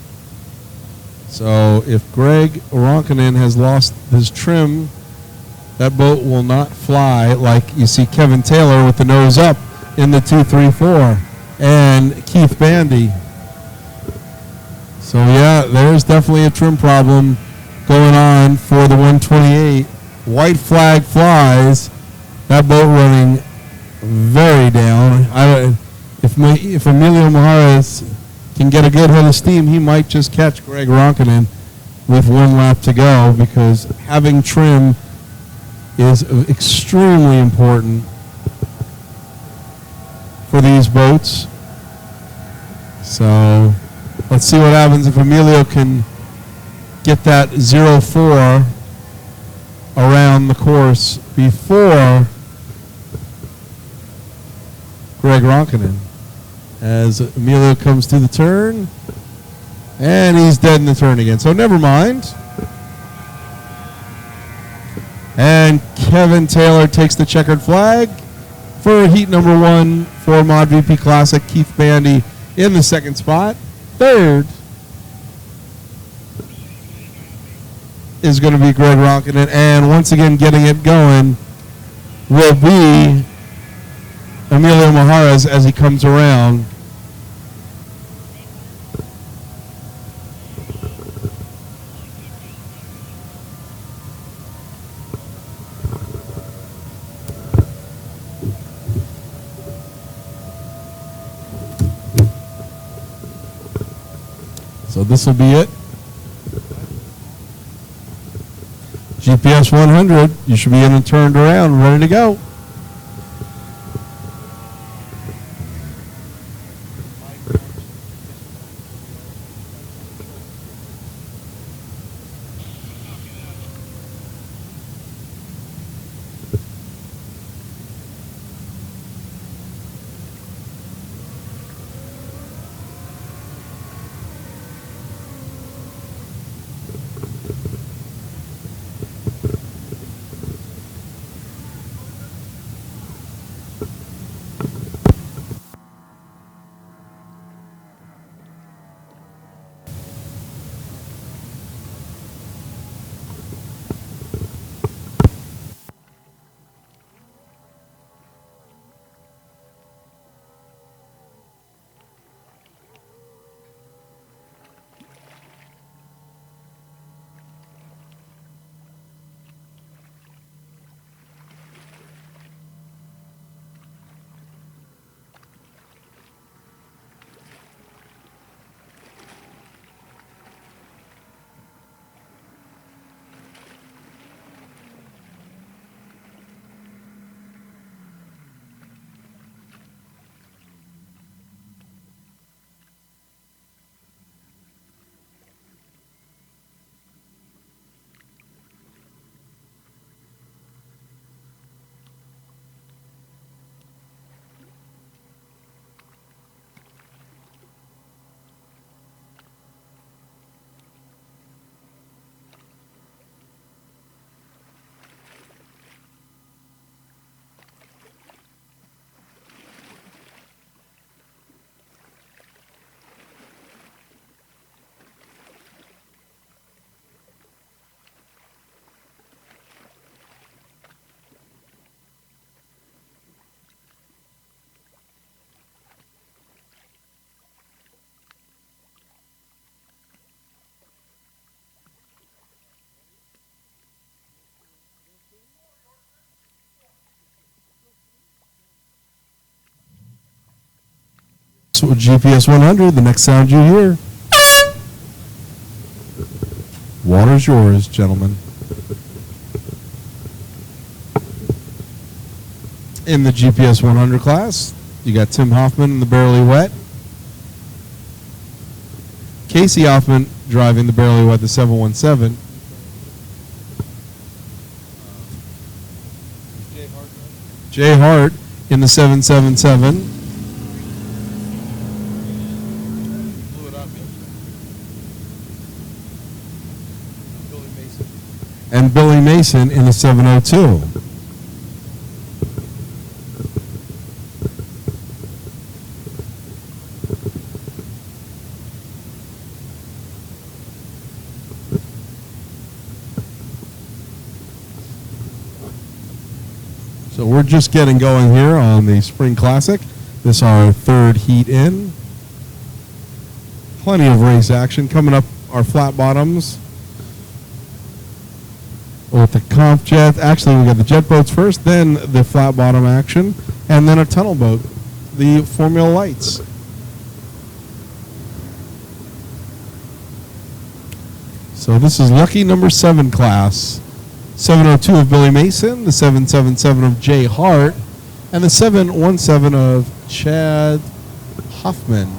So if Greg Ronkanen has lost his trim, that boat will not fly like you see Kevin Taylor with the nose up in the 234 and Keith Bandy. So yeah, there's definitely a trim problem going on for the 128. White flag flies. That boat running very down. If Emilio Maharas can get a good head of steam, he might just catch Greg Ronkanen with one lap to go, because having trim is extremely important for these boats. So let's see what happens if Emilio can get that 0-4 around the course before Greg Ronkanen. As Emilio comes to the turn, and he's dead in the turn again. So never mind. And Kevin Taylor takes the checkered flag for heat number 1 for Mod VP Classic. Keith Bandy in the second spot. Third is going to be Greg Ronkanen, and once again getting it going will be Emilio Maharas as he comes around. So this will be it. GPS 100, you should be in and turned around, ready to go. GPS 100. The next sound you hear. Water's yours, gentlemen. In the GPS 100 class, you got Tim Hoffman in the Barely Wet. Casey Hoffman driving the Barely Wet, the 717. Jay Hart in the 777. And Billy Mason in the 702. So we're just getting going here on the Spring Classic. This is our third heat in. Plenty of race action coming up. Our flat bottoms with the comp jet. Actually, we got the jet boats first, then the flat bottom action, and then a tunnel boat, the Formula Lights. So this is lucky number 7 class. 702 of Billy Mason, the 777 of Jay Hart, and the 717 of Chad Hoffman.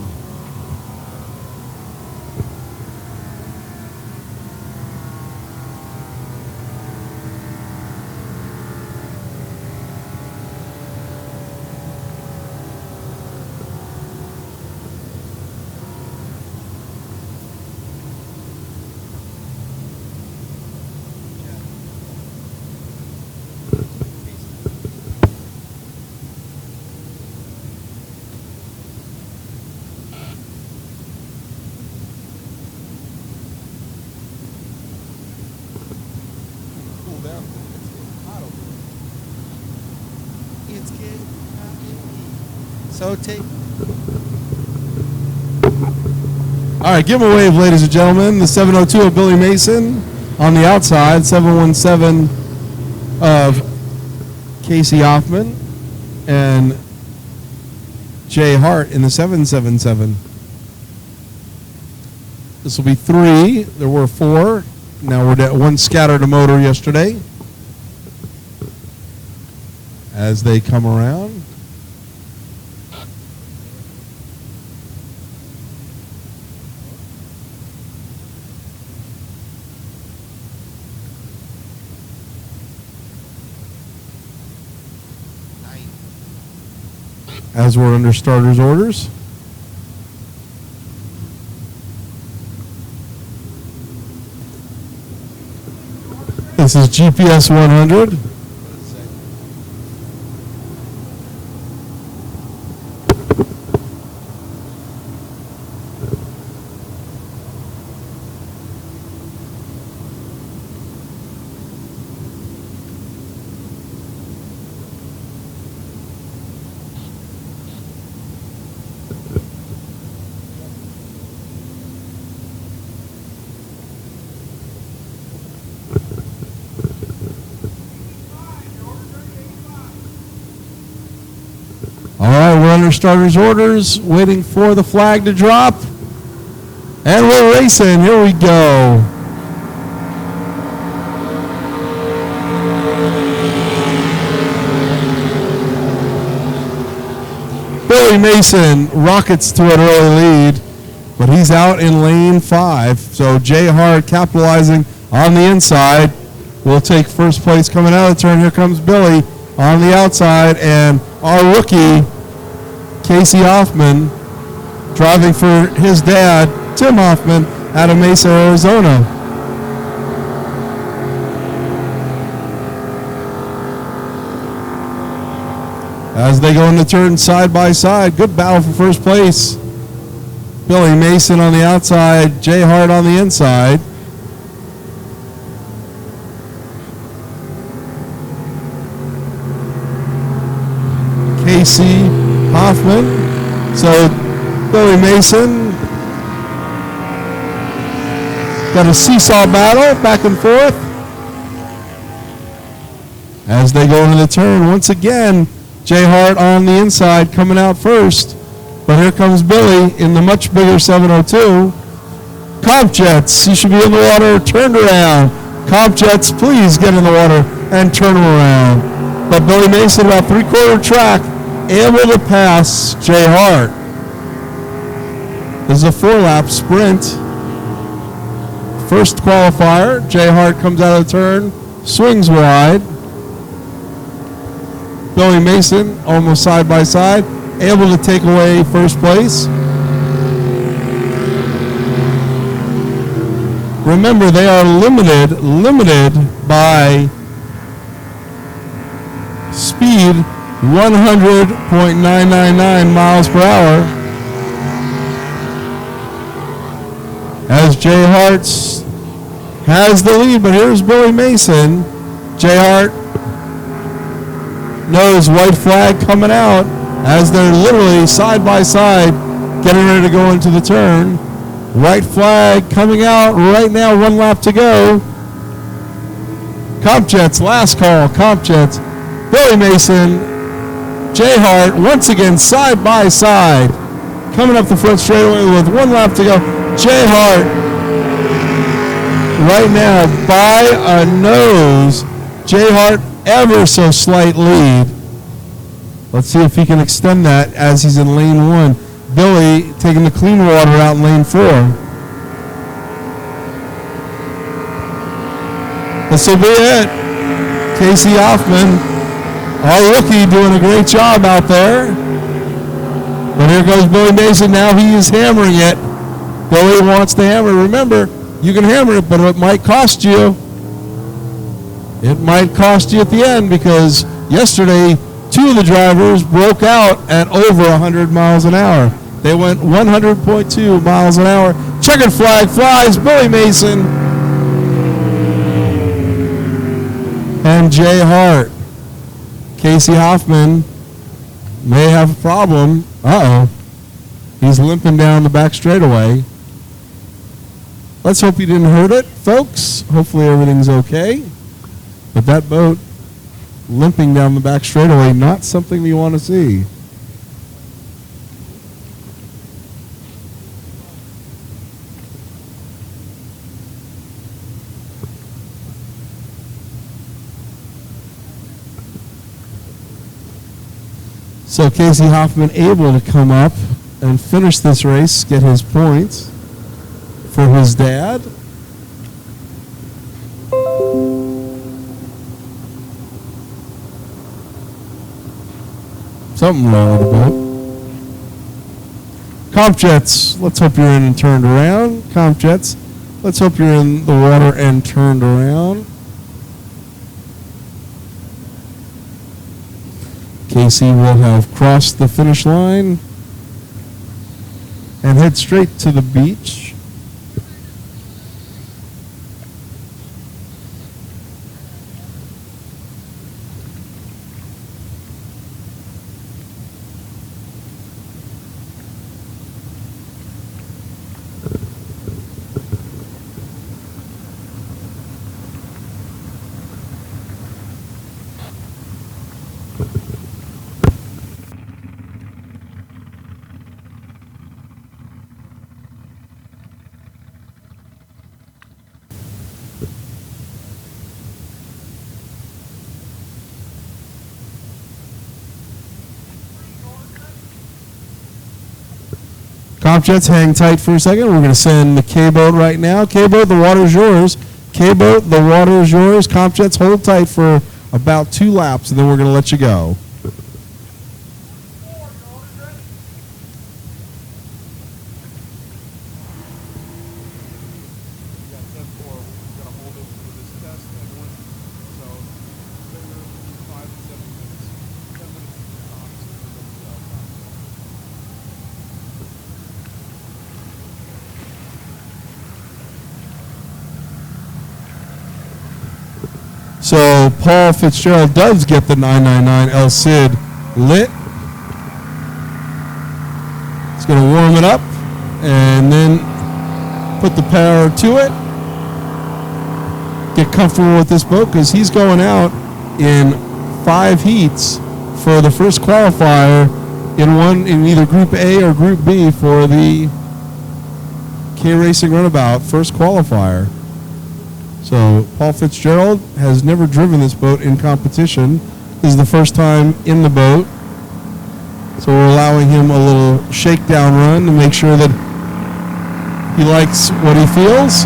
So take. All right, give him a wave, ladies and gentlemen. The 702 of Billy Mason on the outside, 717 of Casey Hoffman, and Jay Hart in the 777. This will be 3. There were 4. Now we're at 1 scattered a motor yesterday. As they come around. As we're under starters orders. This is GPS 100. All right, we're under starters orders, waiting for the flag to drop. And we're racing. Here we go. Billy Mason rockets to an early lead, but he's out in lane 5. So Jay Hart capitalizing on the inside will take first place coming out of the turn. Here comes Billy on the outside, and our rookie, Casey Hoffman, driving for his dad, Tim Hoffman, out of Mesa, Arizona. As they go in the turn side by side, good battle for first place. Billy Mason on the outside, Jay Hart on the inside. Casey Hoffman. So Billy Mason got a seesaw battle back and forth as they go into the turn. Once again, Jay Hart on the inside coming out first. But here comes Billy in the much bigger 702. Comp Jets, you should be in the water, turned around. Comp Jets, please get in the water and turn them around. But Billy Mason, about three-quarter track, able to pass Jay Hart. This is a 4-lap sprint. First qualifier, Jay Hart comes out of the turn, swings wide. Billy Mason, almost side by side, able to take away first place. Remember, they are limited by speed 100.999 miles per hour. As Jay Hart has the lead, but here's Billy Mason. Jay Hart knows white flag coming out as they're literally side by side getting ready to go into the turn. White flag coming out right now, 1 lap to go. Comp Jets, last call, Comp Jets. Billy Mason, Jay Hart, once again side by side. Coming up the front straightaway with 1 lap to go. Jay Hart, right now, by a nose. Jay Hart, ever so slight lead. Let's see if he can extend that as he's in lane 1. Billy taking the clean water out in lane 4. This will be it. Casey Hoffman, our rookie, doing a great job out there. But here goes Billy Mason. Now he is hammering it. Billy wants to hammer. Remember, you can hammer it, but it might cost you. It might cost you at the end because yesterday, 2 of the drivers broke out at over 100 miles an hour. They went 100.2 miles an hour. Checkered flag flies. Billy Mason and Jay Hart. Casey Hoffman may have a problem. Uh-oh. He's limping down the back straightaway. Let's hope he didn't hurt it, folks. Hopefully everything's okay. But that boat limping down the back straightaway, not something we want to see. So Casey Hoffman able to come up and finish this race, get his points for his dad. Something wrong with the boat. Comp Jets, let's hope you're in and turned around. Comp Jets, let's hope you're in the water and turned around. Casey will have crossed the finish line and head straight to the beach. Comp Jets, hang tight for a second. We're going to send the K-Boat right now. K-Boat, the water's yours. K-Boat, the water is yours. Comp Jets, hold tight for about 2 laps, and then we're going to let you go. So Paul Fitzgerald does get the 999 El Cid lit. He's going to warm it up and then put the power to it. Get comfortable with this boat because he's going out in 5 heats for the first qualifier in either Group A or Group B for the K Racing Runabout first qualifier. So Paul Fitzgerald has never driven this boat in competition. This is the first time in the boat. So we're allowing him a little shakedown run to make sure that he likes what he feels.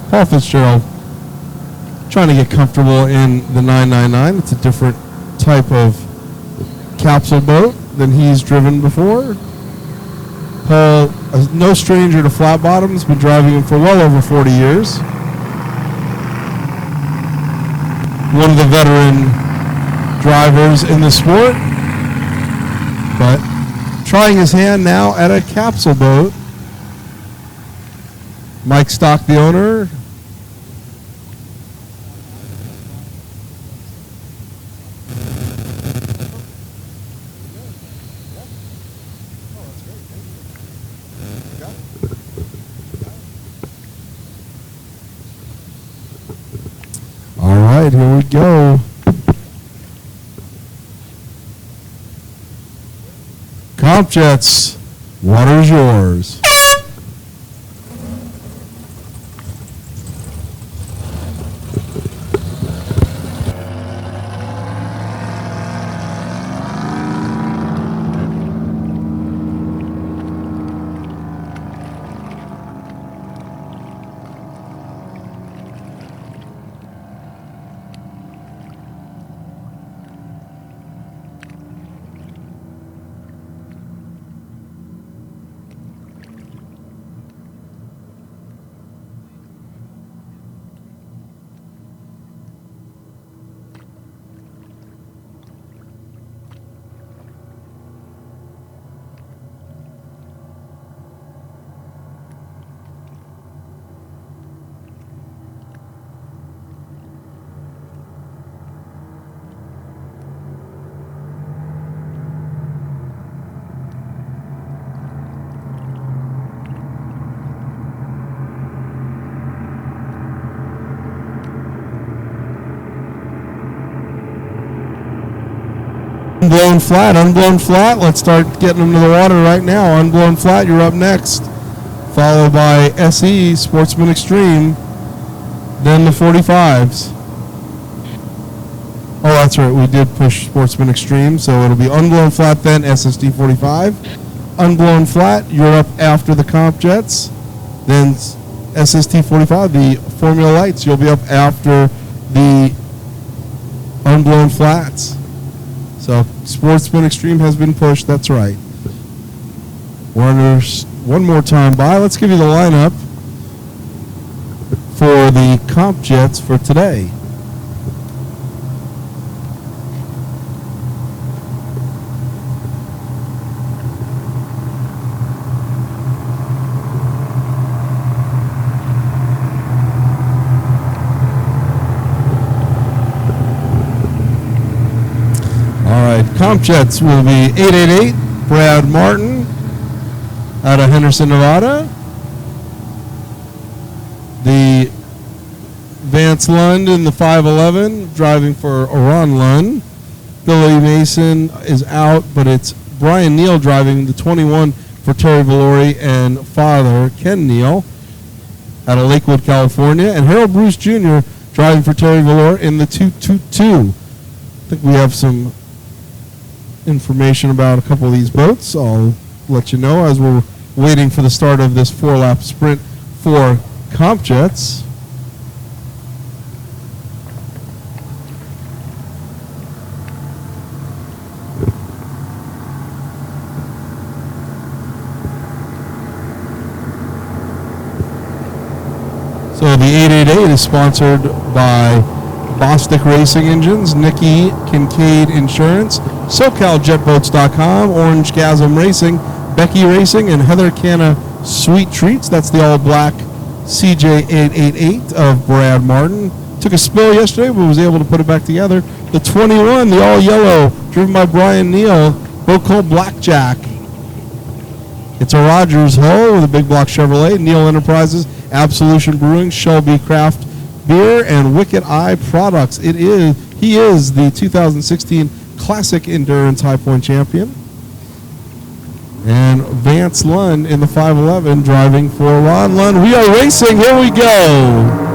Paul Fitzgerald, trying to get comfortable in the 999. It's a different type of capsule boat than he's driven before. Paul, no stranger to flat bottoms, been driving them for well over 40 years. One of the veteran drivers in the sport, but trying his hand now at a capsule boat. Mike Stock, the owner. All right, here we go. Comp Jets, water's yours. Unblown flat. Let's start getting them to the water right now. Unblown flat, you're up next. followed by SE, Sportsman Extreme, then the 45s. Oh, that's right. We did push Sportsman Extreme, so it'll be Unblown Flat, then SST 45. Unblown Flat, you're up after the Comp Jets. Then SST 45, the Formula Lights, you'll be up after the Unblown Flats. So Sportsman Extreme has been pushed. That's right. Runners, one more time by. Let's give you the lineup for the Comp Jets for today. Comp Jets will be 888, Brad Martin out of Henderson, Nevada. The Vance Lund in the 511, driving for Oran Lund. Billy Mason is out, but it's Brian Neal driving the 21 for Terry Valori and father Ken Neal out of Lakewood, California. And Harold Bruce Jr. driving for Terry Valori in the 222. I think we have some information about a couple of these boats. I'll let you know as we're waiting for the start of this 4-lap sprint for Comp Jets. So the 888 is sponsored by Bostic Racing Engines, Nikki Kincaid Insurance, SoCalJetBoats.com, Orange Chasm Racing, Becky Racing, and Heather Canna Sweet Treats. That's the all-black CJ888 of Brad Martin. Took a spill yesterday, but was able to put it back together. The 21, the all-yellow, driven by Brian Neal, boat called Blackjack. It's a Rogers hull with a big block Chevrolet, Neal Enterprises, Absolution Brewing, Shelby Craft Beer, and Wicked Eye Products. He is the 2016 Classic Endurance High Point Champion. And Vance Lund in the 511 driving for Ron Lund. We are racing. Here we go.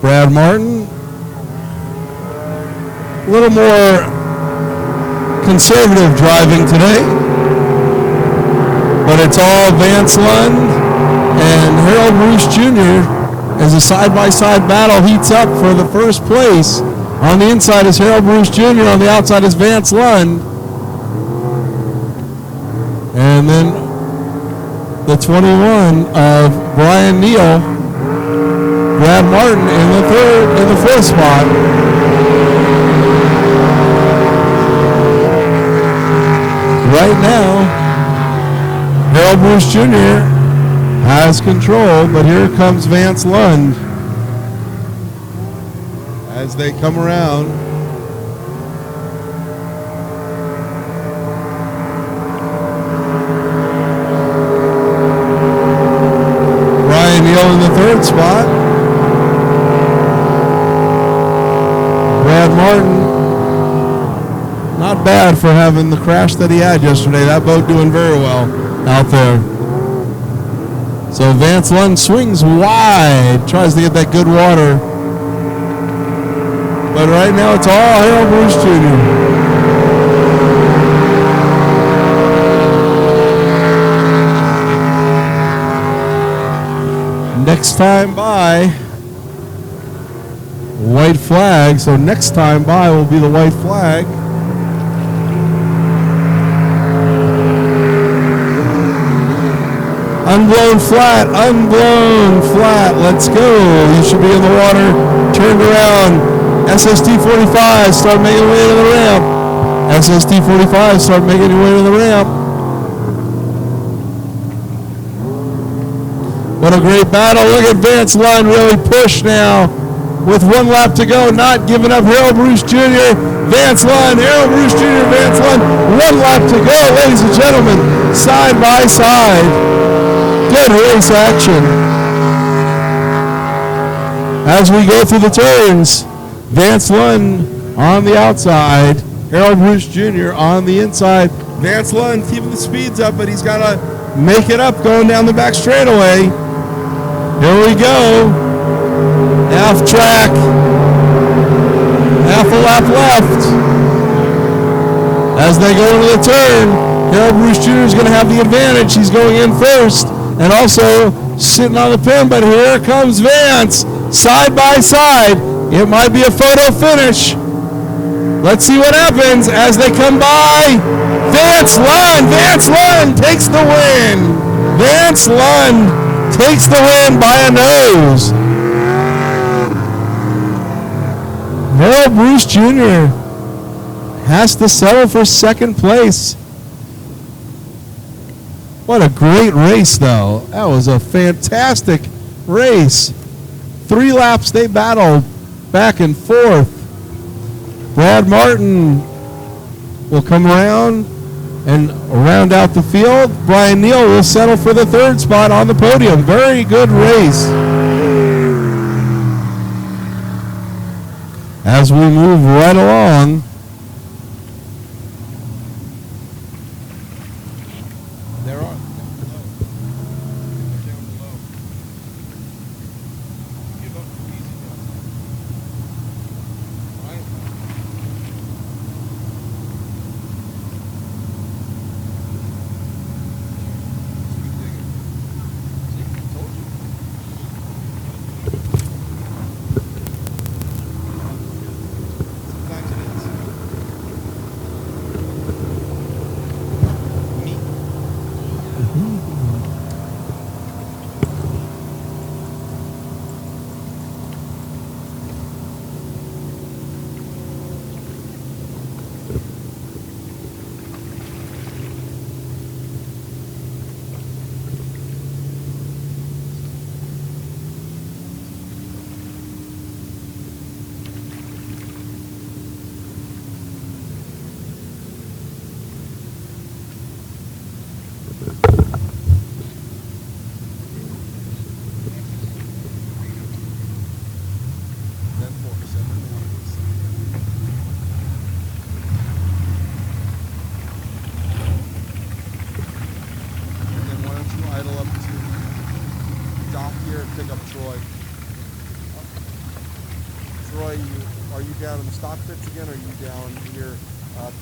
Brad Martin, a little more conservative driving today, but it's all Vance Lund and Harold Bruce Jr. as a side-by-side battle heats up for the first place. On the inside is Harold Bruce Jr., on the outside is Vance Lund. And then the 21 of Brian Neal. Brad Martin in the fourth spot. Right now, Harold Bruce Jr. has control, but here comes Vance Lund as they come around. Brian Neal in the third spot. Brad Martin, not bad for having the crash that he had yesterday. That boat doing very well out there. So Vance Lund swings wide, tries to get that good water. But right now it's all Harold Bruce Jr. Next time by, white flag. So next time by will be the white flag. Unblown flat, unblown flat. Let's go. You should be in the water. Turned around. SST 45, start making your way to the ramp. SST 45, start making your way to the ramp. What a great battle. Look at Vance Lund really push now. With 1 lap to go, not giving up. Harold Bruce Jr. Vance Lund, Harold Bruce Jr., Vance Lund. 1 lap to go, ladies and gentlemen. Side by side. Good race action. As we go through the turns, Vance Lund on the outside, Harold Bruce Jr. on the inside. Vance Lund keeping the speeds up, but he's got to make it up going down the back straightaway. Here we go. Half track. Half a lap left. As they go into the turn, Harold Bruce Jr. is going to have the advantage. He's going in first and also sitting on the pin, but here comes Vance. Side by side. It might be a photo finish. Let's see what happens as they come by. Vance Lund takes the win. Vance Lund takes the win by a nose. Harold Bruce Jr. has to settle for second place. What a great race, though. That was a fantastic race. 3 laps they battled back and forth. Brad Martin will come around and round out the field. Brian Neal will settle for the 3rd spot on the podium. Very good race. As we move right along, Are you down in the stock pits again, or are you down here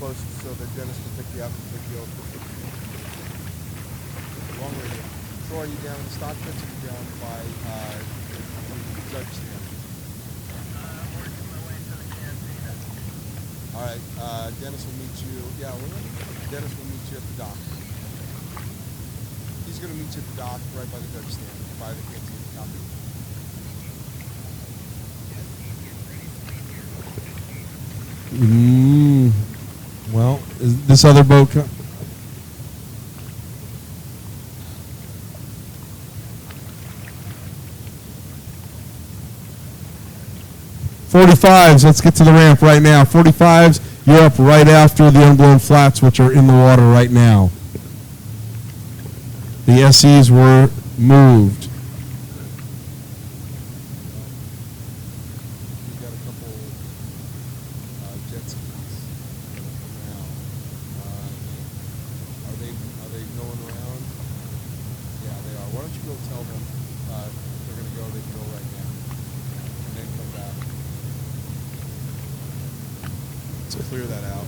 close so that Dennis can pick you up and pick you over? Wrong way here. Troy, are you down in the stock pits, or are you down by the judge stand? Working my way to the canteen. All right, Dennis will meet you. Yeah, Dennis will meet you at the dock. He's going to meet you at the dock right by the judge stand, by the canteen. Copy. Well, is this other boat 45s, let's get to the ramp right now. 45s, you're up right after the unblown flats, which are in the water right now. The SEs were moved. We've got a couple jet skis that have come around. Are they going around? Yeah, they are. Why don't you go tell them if they're going to go, they can go right now. And then come back. Let's clear that out.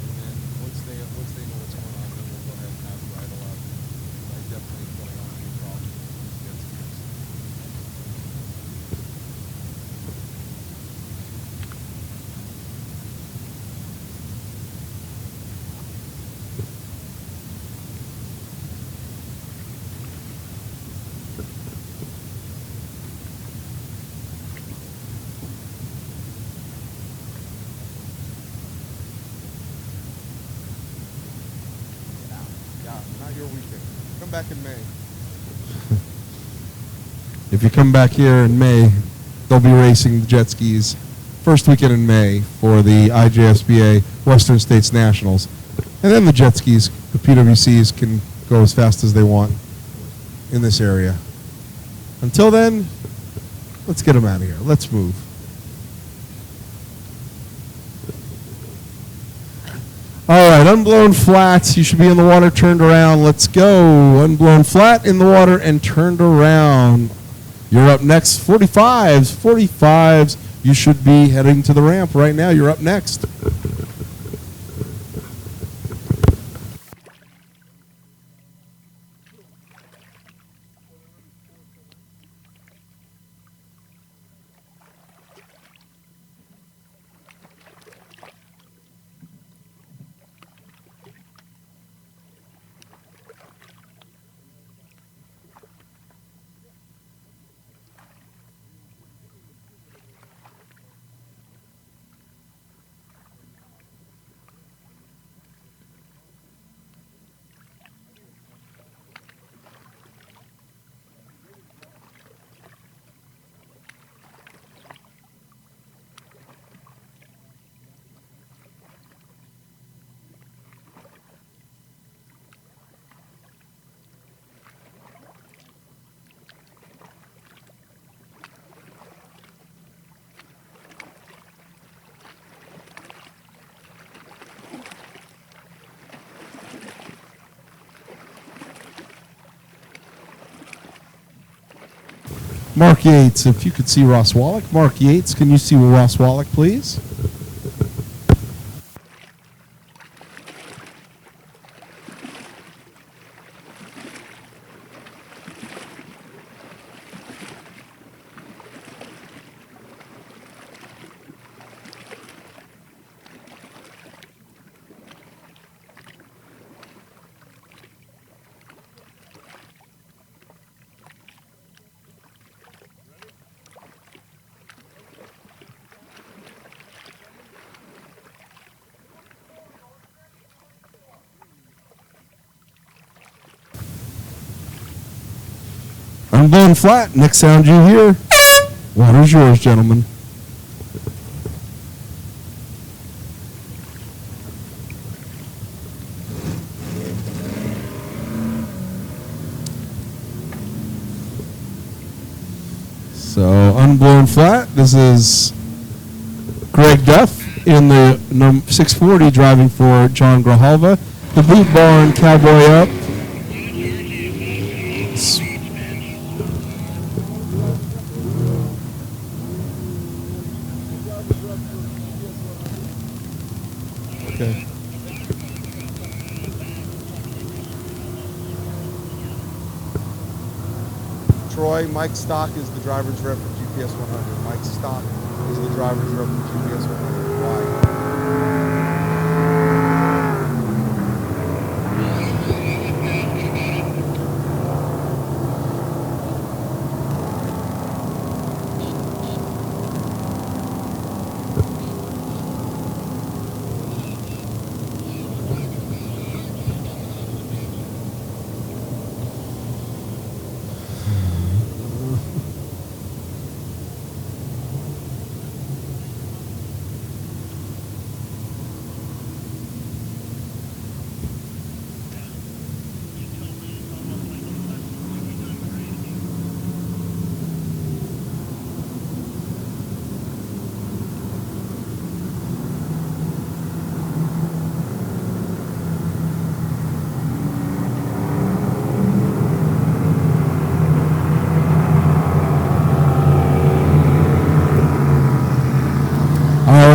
And then once they know what's going on, then we'll go ahead and have it idle up. I definitely don't want any problems with these jet skis. Yeah, not your weekend. Come back in May. If you come back here in May, they'll be racing the jet skis first weekend in May for the IJSBA Western States Nationals. And then the jet skis, the PWCs, can go as fast as they want in this area. Until then, let's get them out of here. Let's move. All right, unblown flats. You should be in the water, turned around. Let's go. Unblown flat in the water and turned around. You're up next. 45s. 45s. You should be heading to the ramp right now. You're up next. Mark Yates, if you could see Ross Wallach. Mark Yates, can you see Ross Wallach, please? Unblown flat. Next sound you hear. Water's yours, gentlemen. So, unblown flat. This is Greg Duff in the 640 driving for John Grijalva. The Boot Barn Cowboy up. Okay. Troy, Mike Stock is the driver's rep for GPS 100. Mike Stock is the driver's rep for GPS 100. Why?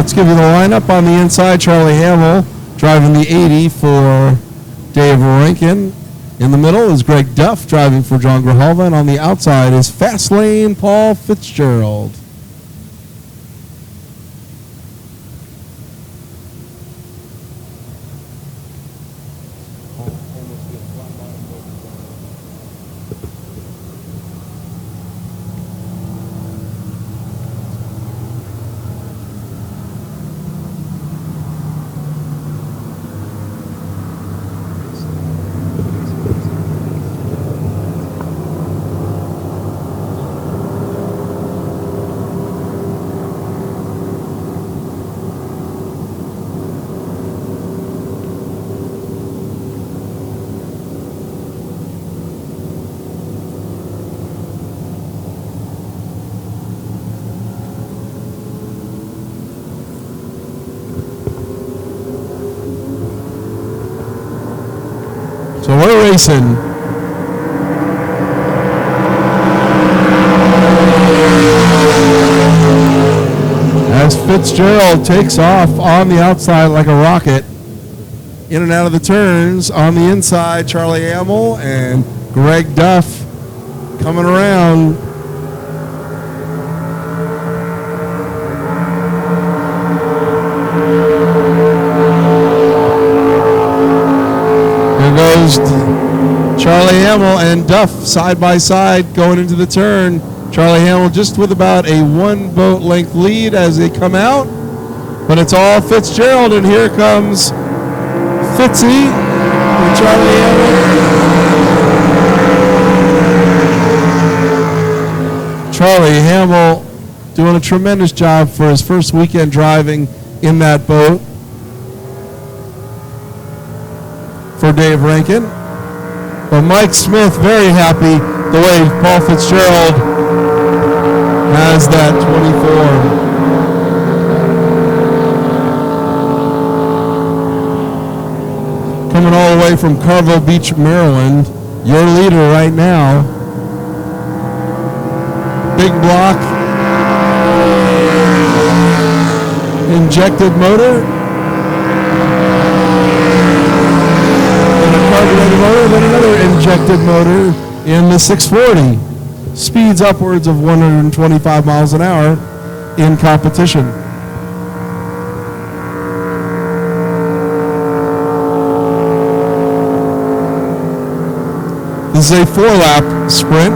Let's give you the lineup. On the inside, Charlie Hamill driving the 80 for Dave Rankin. In the middle is Greg Duff driving for John Grijalva. And on the outside is Fastlane Paul Fitzgerald. racing. As Fitzgerald takes off on the outside like a rocket, in and out of the turns. On the inside, Charlie Hamill and Greg Duff coming around. There goes Charlie Hamill and Duff side by side going into the turn. Charlie Hamill just with about a 1 boat length lead as they come out. But it's all Fitzgerald, and here comes Fitzy and Charlie Hamill. Charlie Hamill doing a tremendous job for his first weekend driving in that boat for Dave Rankin. But Mike Smith very happy the way Paul Fitzgerald has that 24. Coming all the way from Carville Beach, Maryland, your leader right now. Big block. Injected motor. And a carbureted motor, then another injected motor in the 640. Speeds upwards of 125 miles an hour in competition. This is a 4-lap sprint.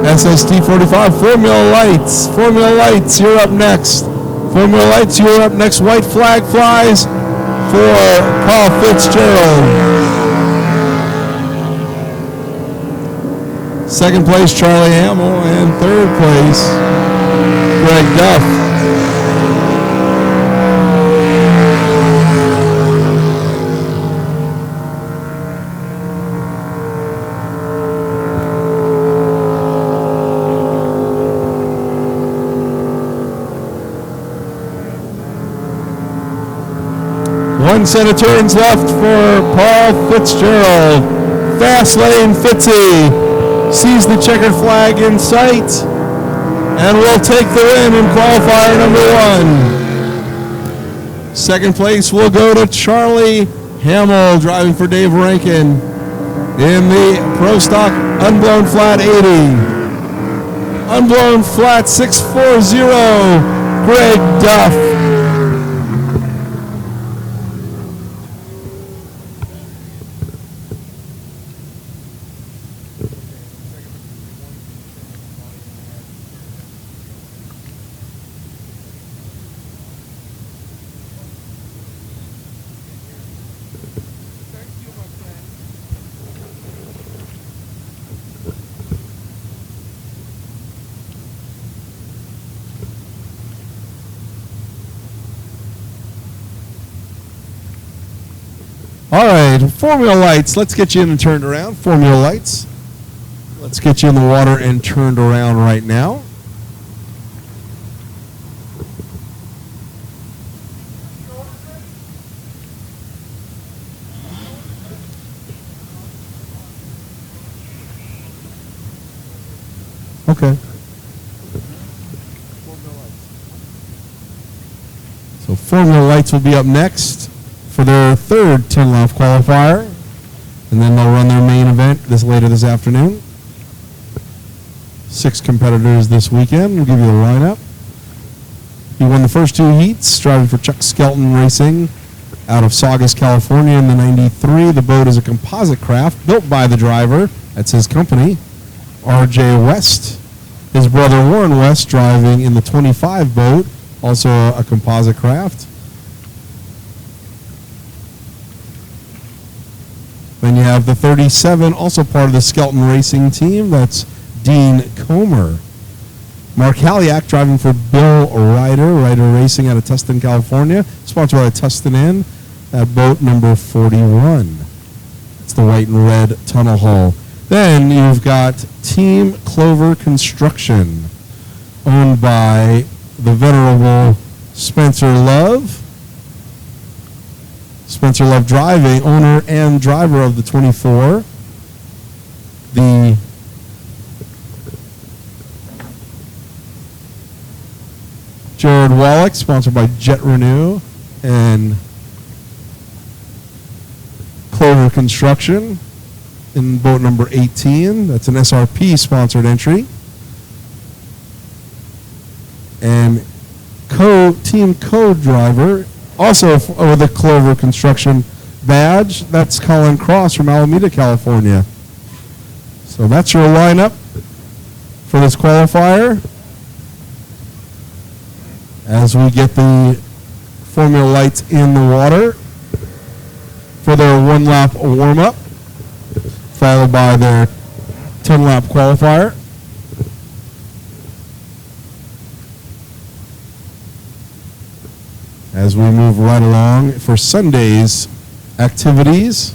SST 45, Formula Lights. Formula Lights, you're up next. Formula Lights, you're up next. White flag flies for Paul Fitzgerald. Second place, Charlie Hamill, and third place, Greg Duff. One set of turns left for Paul Fitzgerald. Fast lane Fitzy sees the checkered flag in sight and will take the win in qualifier number 1. Second place will go to Charlie Hamill driving for Dave Rankin in the Pro Stock Unblown Flat 80. Unblown Flat 640, Greg Duff. All right, Formula Lights. Let's get you in and turned around. Formula Lights. Let's get you in the water and turned around right now. Okay. So Formula Lights will be up next for their third 10 lap qualifier, and then they'll run their main event later this afternoon. 6 competitors this weekend. We'll give you the lineup. He won the first 2 heats, driving for Chuck Skelton Racing out of Saugus, California in the 93. The boat is a composite craft built by the driver. That's his company, R.J. West. His brother Warren West driving in the 25 boat, also a composite craft. Then you have the 37, also part of the Skelton Racing team. That's Dean Comer. Mark Haliak driving for Bill Ryder Racing out of Tustin, California. Sponsored by Tustin Inn at boat number 41. It's the white and red tunnel hull. Then you've got Team Clover Construction, owned by the venerable Spencer Love. Spencer Love driving, owner and driver of the 24. The Jared Wallach, sponsored by Jet Renew and Clover Construction in boat number 18. That's an SRP sponsored entry. And team co-driver, also with a Clover Construction badge, that's Colin Cross from Alameda, California. So that's your lineup for this qualifier. As we get the Formula lights in the water for their 1-lap warm-up, followed by their 10-lap qualifier. As we move right along for Sunday's activities.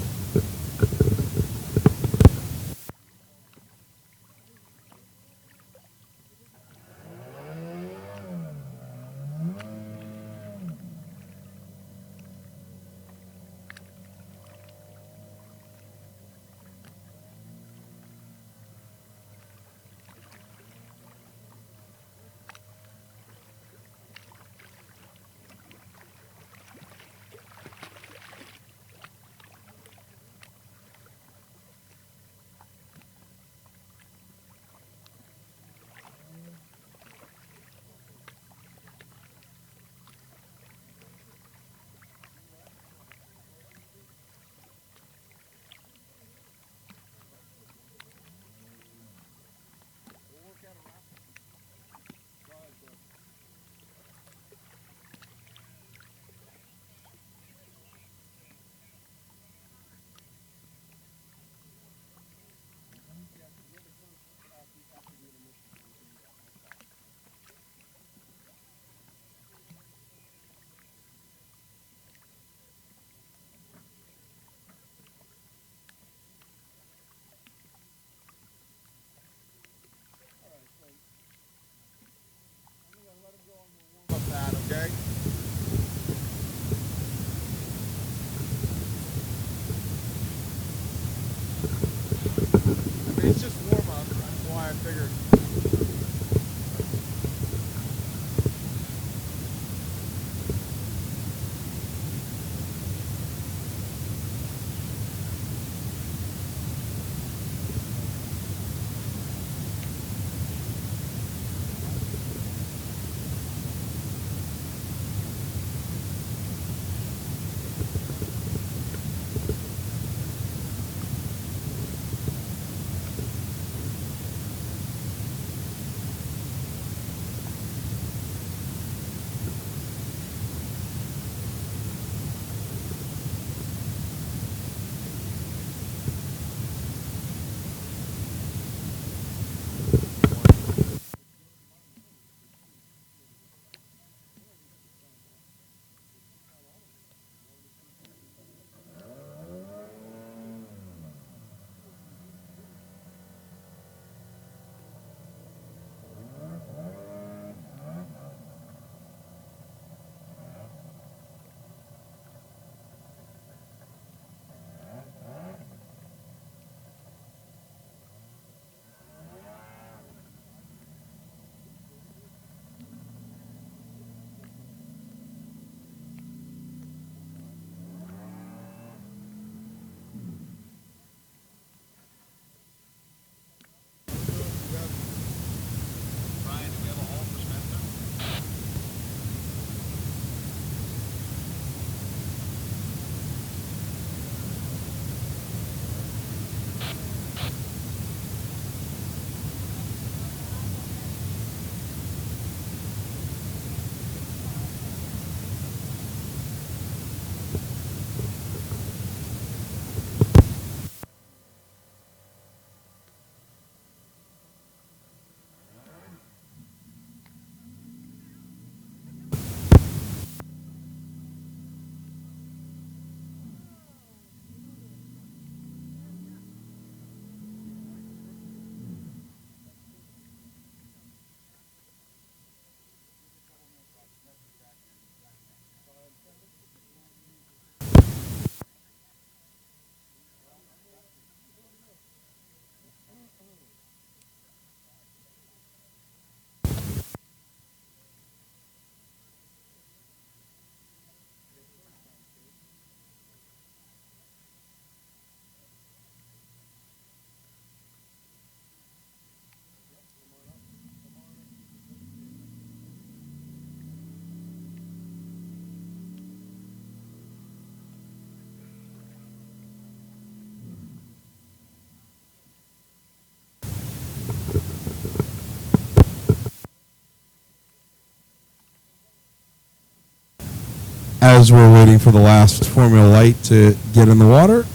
as we're waiting for the last Formula Light to get in the water.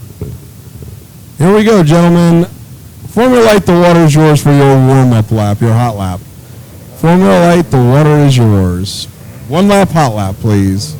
Here we go, gentlemen. Formula Light, the water is yours for your warm-up lap, your hot lap. Formula Light, the water is yours. 1 lap, hot lap, please.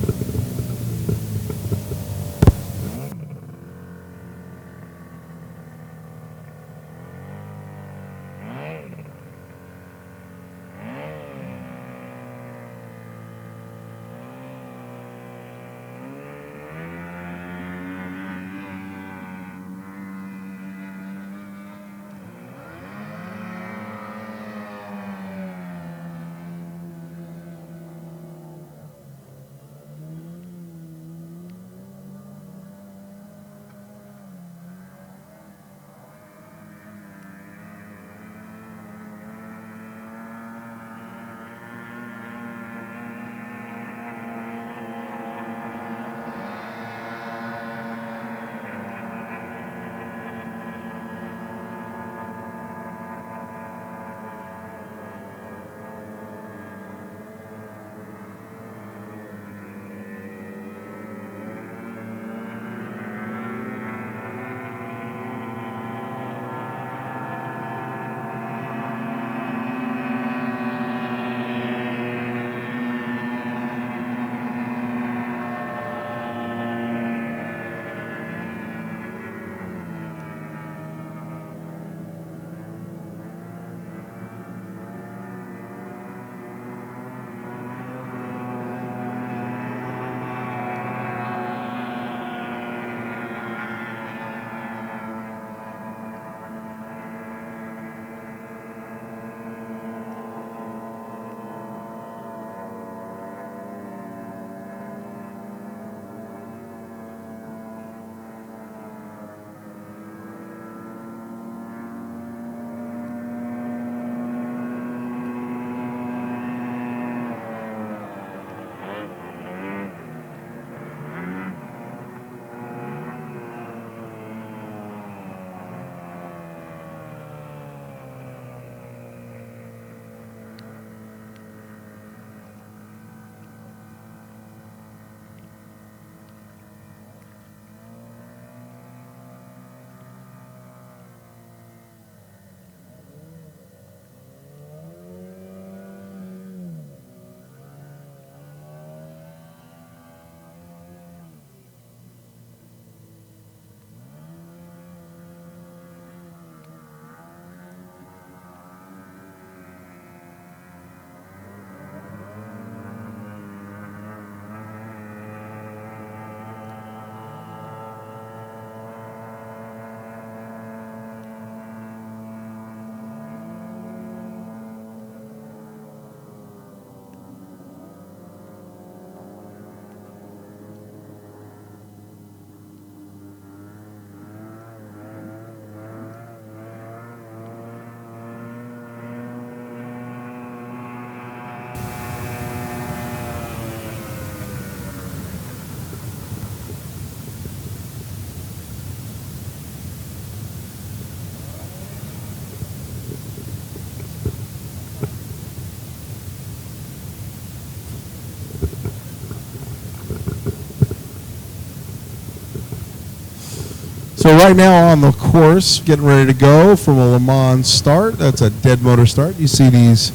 So right now on the course, getting ready to go from a Le Mans start. That's a dead motor start. You see these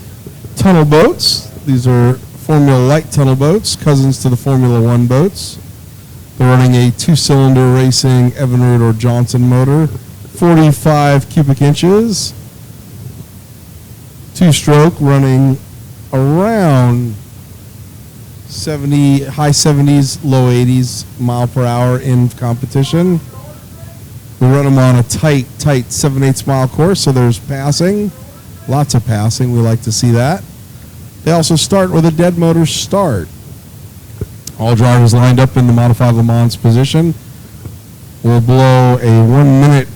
tunnel boats. These are Formula Light tunnel boats, cousins to the Formula One boats. They're running a 2-cylinder racing Evinrude or Johnson motor, 45 cubic inches, 2-stroke, running around 70, high 70s, low 80s mile per hour in competition. We run them on a tight 7/8 mile course, so there's passing, lots of passing. We like to see that. They also start with a dead motor start. All drivers lined up in the Modified Le Mans position. We'll blow a 1-minute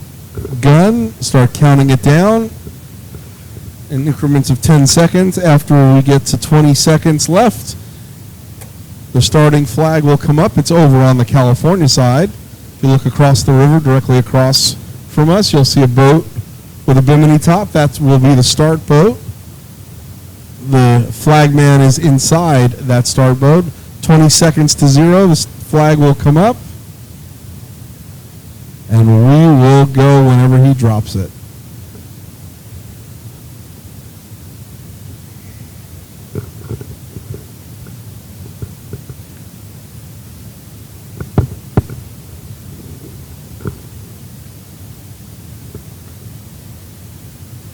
gun, start counting it down in increments of 10 seconds. After we get to 20 seconds left, the starting flag will come up. It's over on the California side. If you look across the river, directly across from us, you'll see a boat with a bimini top. That will be the start boat. The flagman is inside that start boat. 20 seconds to 0. This flag will come up. And we will go whenever he drops it.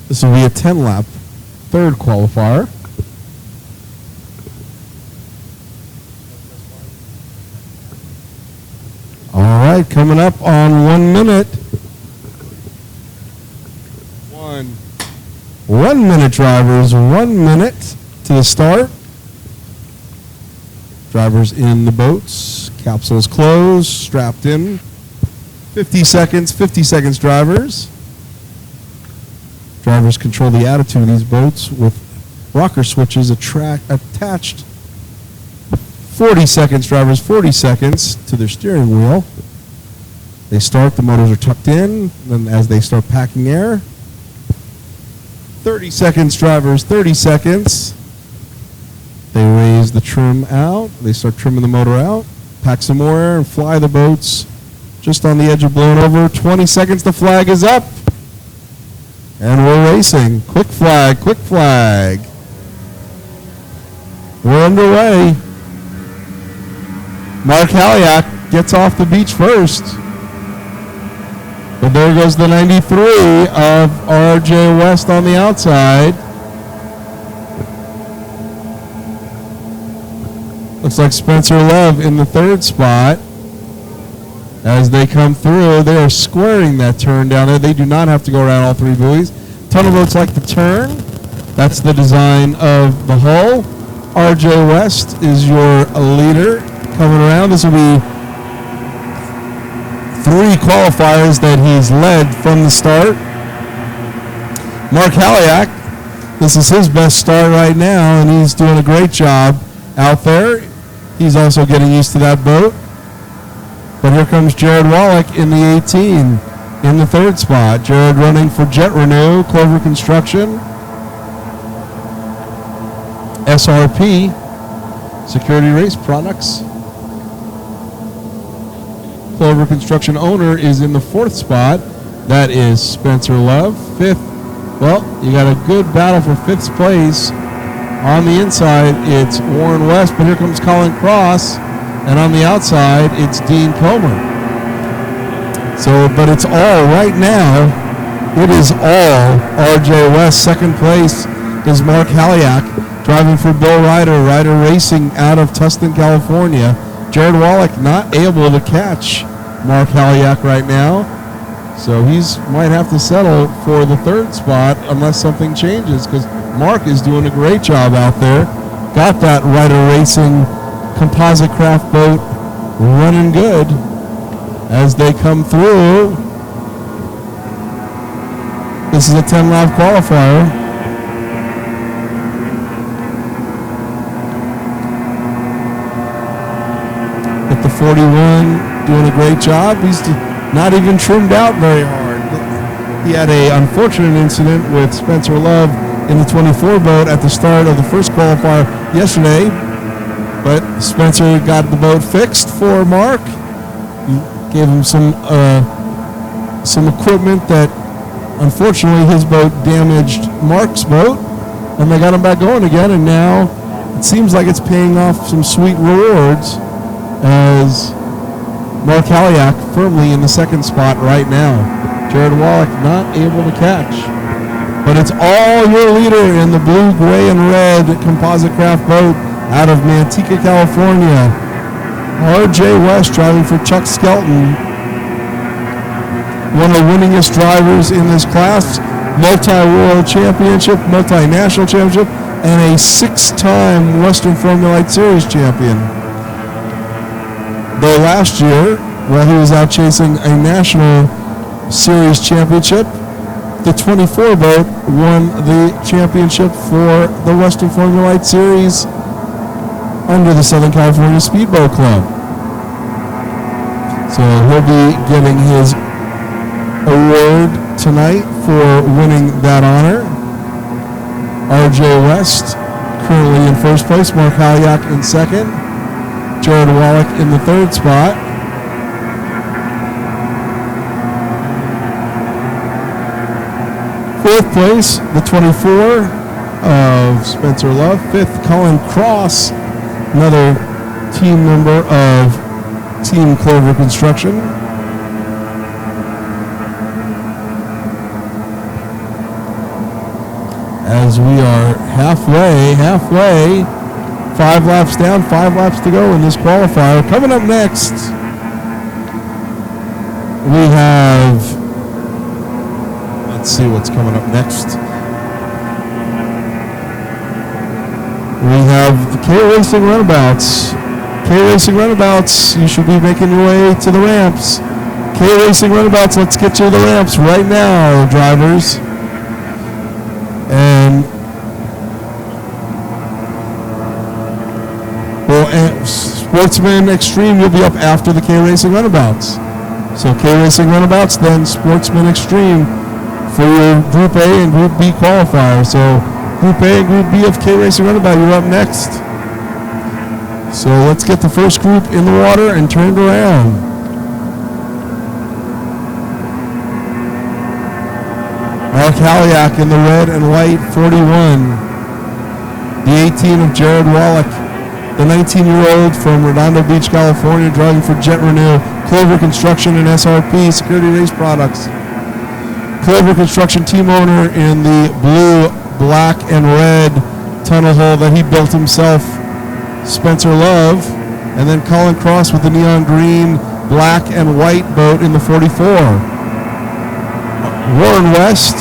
This will be a 10-lap third qualifier. All right, coming up on 1 minute. 1 minute, drivers. 1 minute to the start. Drivers in the boats. Capsules closed, strapped in. 50 seconds, drivers. Drivers control the attitude of these boats with rocker switches attached. 40 seconds, drivers, 40 seconds to their steering wheel. They start, the motors are tucked in, then as they start packing air. 30 seconds, drivers, 30 seconds. They raise the trim out, they start trimming the motor out, pack some more air and fly the boats just on the edge of blowing over. 20 seconds, the flag is up. And we're racing. Quick flag, quick flag. We're underway. Mark Haliak gets off the beach first. But there goes the 93 of RJ West on the outside. Looks like Spencer Love in the third spot. As they come through, they are squaring that turn down there. They do not have to go around all three buoys. Tunnel boats like the turn. That's the design of the hull. RJ West is your leader coming around. This will be 3 qualifiers that he's led from the start. Mark Haliak, this is his best start right now, and he's doing a great job out there. He's also getting used to that boat. But here comes Jared Wallach in the 18 in the third spot. Jared running for Jet Renew, Clover Construction, SRP, Security Race Products. Clover Construction owner is in the fourth spot. That is Spencer Love. Fifth, well, you got a good battle for fifth place. On the inside, it's Warren West, but here comes Colin Cross. And on the outside, it's Dean Comer. So, but it's all right now. It is all RJ West. Second place is Mark Haliak, driving for Bill Ryder. Ryder Racing out of Tustin, California. Jared Wallach not able to catch Mark Haliak right now. So he's might have to settle for the third spot unless something changes, because Mark is doing a great job out there. Got that Ryder Racing composite craft boat running good as they come through. This is a 10-lap qualifier. At the 41, doing a great job. He's not even trimmed out very hard. He had an unfortunate incident with Spencer Love in the 24 boat at the start of the first qualifier yesterday. But Spencer got the boat fixed for Mark. Gave him some equipment that, unfortunately, his boat damaged Mark's boat, and they got him back going again. And now it seems like it's paying off some sweet rewards, as Mark Haliak firmly in the second spot right now. Jared Wallach not able to catch, but it's all your leader in the blue, gray, and red composite craft boat out of Manteca, California. RJ West driving for Chuck Skelton. One of the winningest drivers in this class. Multi-world championship, multi-national championship, and a 6-time Western Formula Light Series champion. Though last year, while he was out chasing a national series championship, the 24 boat won the championship for the Western Formula Light Series under the Southern California Speedboat Club. So he'll be getting his award tonight for winning that honor. RJ West currently in first place, Mark Haliak in second. Jared Wallach in the third spot. Fourth place, the 24 of Spencer Love. Fifth, Colin Cross, another team member of Team Clover Construction. As we are halfway, 5 laps down, 5 laps to go in this qualifier. Coming up next, we have, let's see what's coming up next. We have the K-Racing Runabouts. K-Racing Runabouts, you should be making your way to the ramps. K-Racing Runabouts, let's get you to the ramps right now, drivers. And Sportsman Extreme, you'll be up after the K-Racing Runabouts. So K-Racing Runabouts, then Sportsman Extreme for your Group A and Group B qualifier. So Group A and Group B of K-Racing Runabout, you're up next. So let's get the first group in the water and turned around. Mark Haliak in the red and white 41. The 18 of Jared Wallach. The 19-year-old from Redondo Beach, California, driving for Jet Renew, Clover Construction, and SRP Security Race Products. Clover Construction team owner in the blue, black, and red tunnel hole that he built himself, Spencer Love. And then Colin Cross with the neon green, black, and white boat in the 44. Warren West,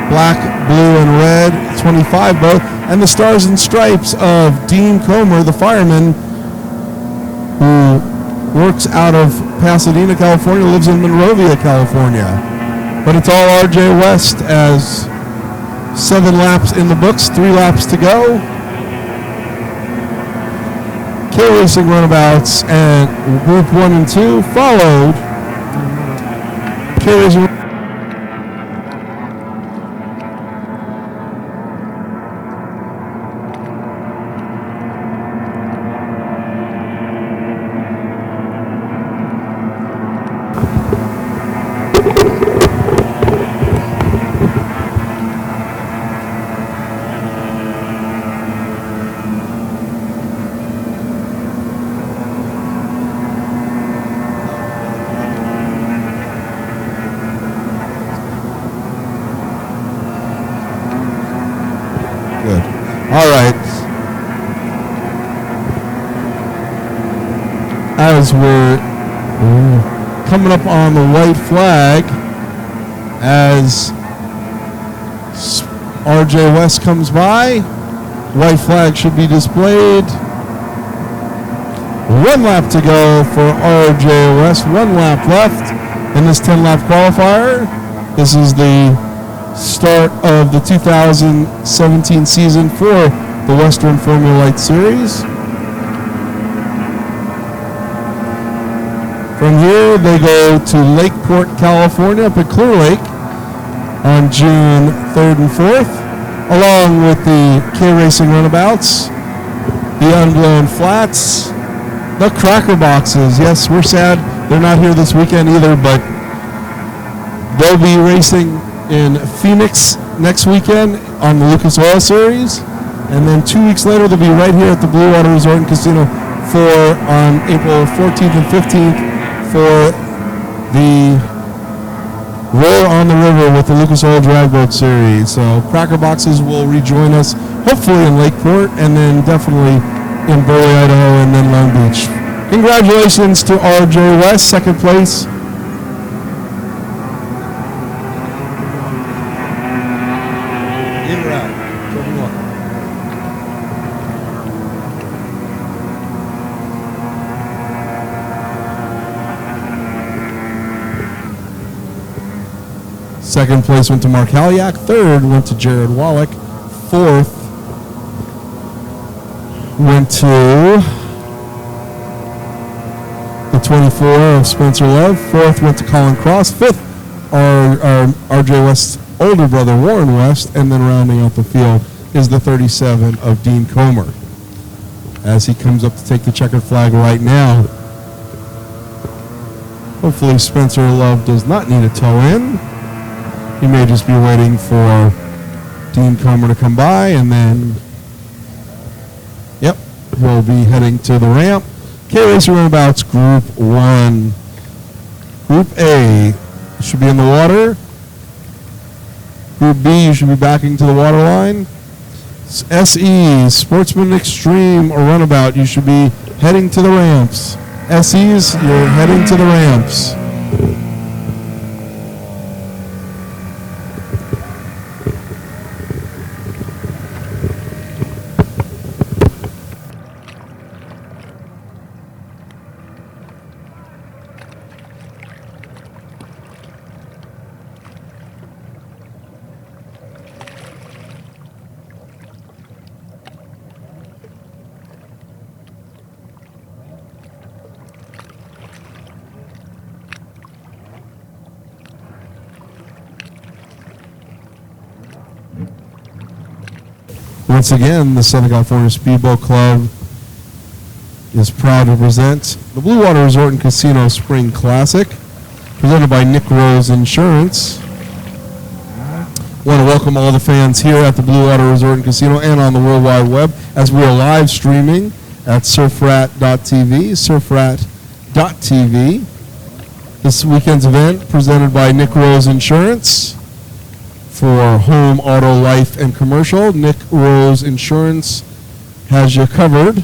black, blue, and red, 25 boat. And the Stars and Stripes of Dean Comer, the fireman, who works out of Pasadena, California, lives in Monrovia, California. But it's all RJ West as 7 laps in the books, 3 laps to go. K-Racing Runabouts and Group 1 and 2 followed. K-Racing. Good. All right. As we're coming up on the white flag, as RJ West comes by, white flag should be displayed. 1 lap to go for RJ West. 1 lap left in this 10-lap qualifier. This is the start of the 2017 season for the Western Formula Light Series. From here, they go to Lakeport, California, up at Clear Lake on June 3rd and 4th, along with the K-Racing Runabouts, the Unblown Flats, the Cracker Boxes. Yes, we're sad they're not here this weekend either, but they'll be racing in Phoenix next weekend on the Lucas Oil Series, and then 2 weeks later they'll be right here at the Blue Water Resort and Casino on April 14th and 15th for the Roar on the River with the Lucas Oil Drag Boat Series. So Cracker Boxes will rejoin us hopefully in Lakeport, and then definitely in Burley, Idaho, and then Long Beach. Congratulations to RJ West, second place. Second place went to Mark Haliak. Third went to Jared Wallach. Fourth went to the 24 of Spencer Love. Fourth went to Colin Cross. Fifth, our RJ West's older brother, Warren West. And then rounding out the field is the 37 of Dean Comer. as he comes up to take the checkered flag right now. Hopefully Spencer Love does not need a tow in. He may just be waiting for Dean Comer to come by, and then, yep, we'll be heading to the ramp. K-Racer Runabouts Group 1. Group A should be in the water. Group B, you should be backing to the water line. SE, Sportsman Extreme or Runabout, you should be heading to the ramps. SEs, you're heading to the ramps. Once again, the Southern California Speedboat Club is proud to present the Blue Water Resort and Casino Spring Classic, presented by Nick Rose Insurance. Want to welcome all the fans here at the Blue Water Resort and Casino and on the World Wide Web as we are live streaming at surfrat.tv, surfrat.tv. This weekend's event presented by Nick Rose Insurance. For home, auto, life, and commercial, Nick Rose Insurance has you covered.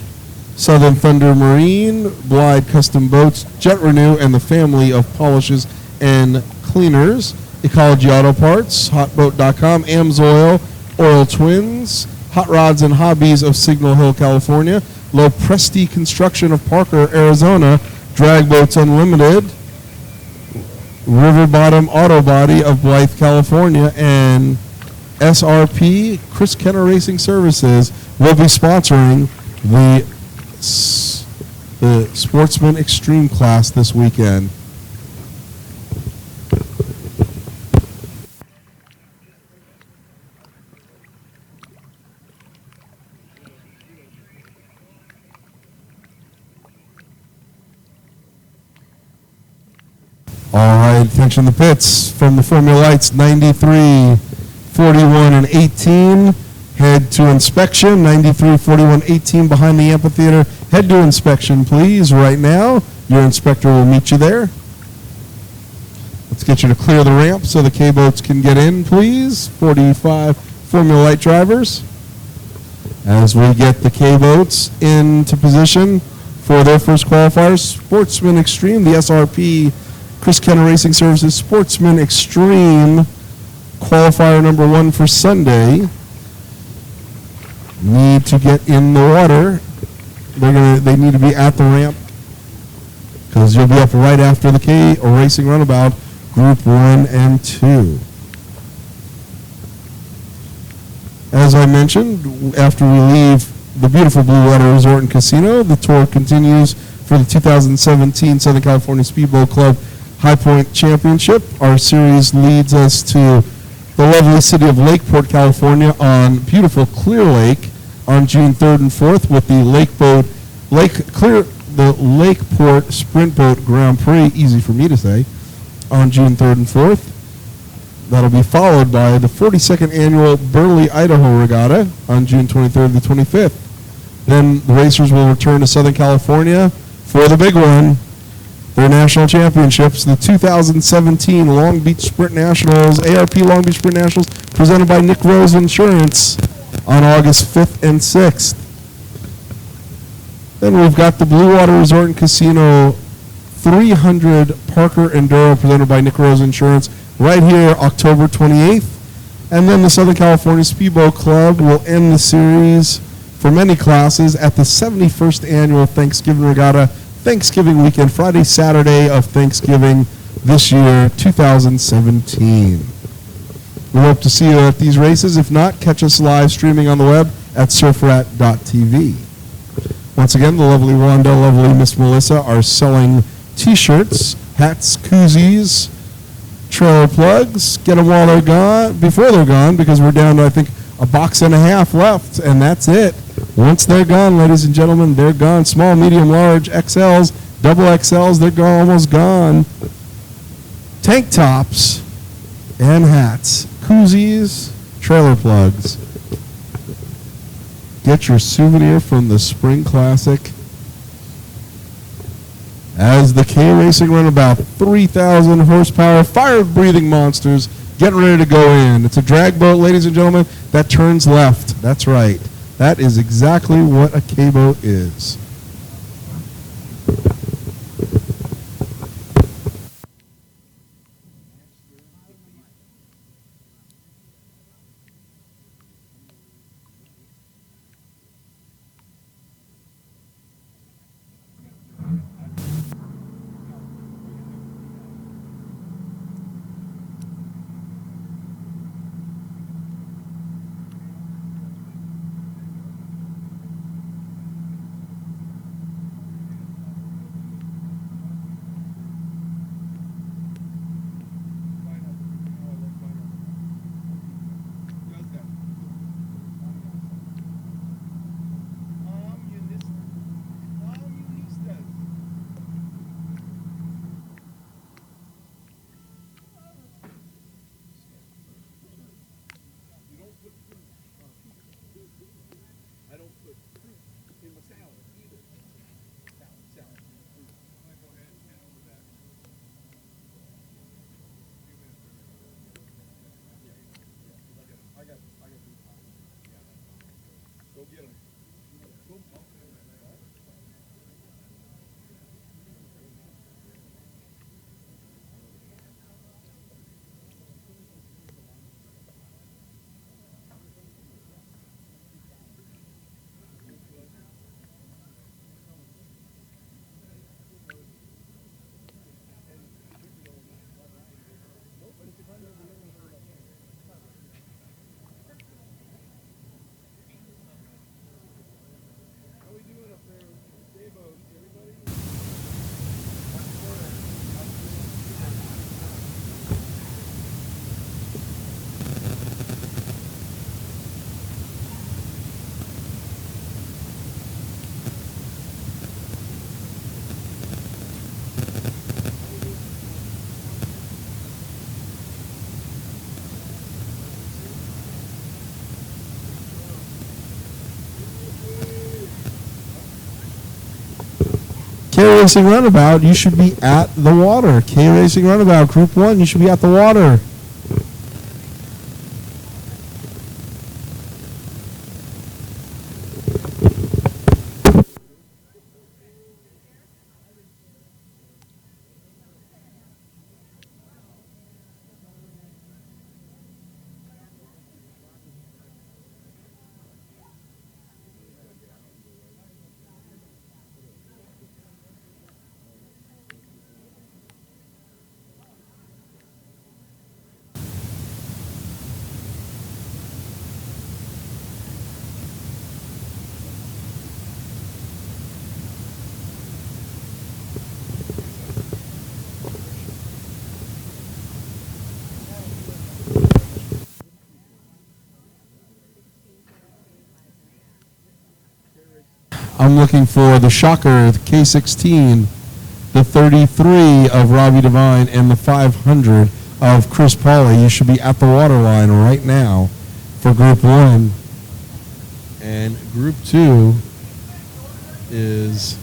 Southern Thunder Marine, Blythe Custom Boats, Jet Renew, and the family of polishes and cleaners. Ecology Auto Parts, hotboat.com, Amsoil, Oil Twins, Hot Rods and Hobbies of Signal Hill, California, Lopresti Construction of Parker, Arizona, Drag Boats Unlimited, River Bottom Auto Body of Blythe, California, and SRP, Chris Kenner Racing Services, will be sponsoring the Sportsman Extreme class this weekend. All right, attention the pits from the Formula Lights, 93, 41, and 18. Head to inspection, 93, 41, 18 behind the amphitheater. Head to inspection, please, right now. Your inspector will meet you there. Let's get you to clear the ramp so the K-boats can get in, please. 45 Formula Light drivers. As we get the K-boats into position for their first qualifiers, Sportsman Extreme, the SRP Chris Kenner Racing Services Sportsman Extreme qualifier number 1 for Sunday need to get in the water. They need to be at the ramp because you'll be up right after the K or Racing Runabout Group 1 and 2. As I mentioned, after we leave the beautiful Blue Water Resort and Casino, the tour continues for the 2017 Southern California Speedboat Club High Point Championship. Our series leads us to the lovely city of Lakeport, California on beautiful Clear Lake on June 3rd and 4th with the Lakeport Sprint Boat Grand Prix, easy for me to say, on June 3rd and 4th. That'll be followed by the 42nd Annual Burley, Idaho Regatta on June 23rd to 25th. Then the racers will return to Southern California for the big one, their national championships, the 2017 Long Beach Sprint Nationals, ARP Long Beach Sprint Nationals, presented by Nick Rose Insurance on August 5th and 6th. Then we've got the Blue Water Resort and Casino 300 Parker Enduro, presented by Nick Rose Insurance, right here October 28th. And then the Southern California Speedboat Club will end the series for many classes at the 71st Annual Thanksgiving Regatta, Thanksgiving weekend, Friday, Saturday of Thanksgiving this year, 2017. We hope to see you at these races. If not, catch us live streaming on the web at surfrat.tv. Once again, the lovely Rhonda, lovely Miss Melissa are selling T-shirts, hats, koozies, trailer plugs. Get them while they're gone, before they're gone, because we're down to, I think, a box and a half left, and that's it. Once they're gone, ladies and gentlemen, they're gone. Small, medium, large, XLs, double XLs, they're almost gone. Tank tops and hats, koozies, trailer plugs. Get your souvenir from the Spring Classic. As the K-Racing Runabout, 3,000 horsepower, fire-breathing monsters, getting ready to go in. It's a drag boat, ladies and gentlemen, that turns left. That's right. That is exactly what a K-boat is. K-Racing Runabout, you should be at the water. K-Racing Runabout, Group 1, you should be at the water. I'm looking for the Shocker, the K16, the 33 of Robbie Devine, and the 500 of Chris Pauley. You should be at the waterline right now for Group 1. And Group 2 is...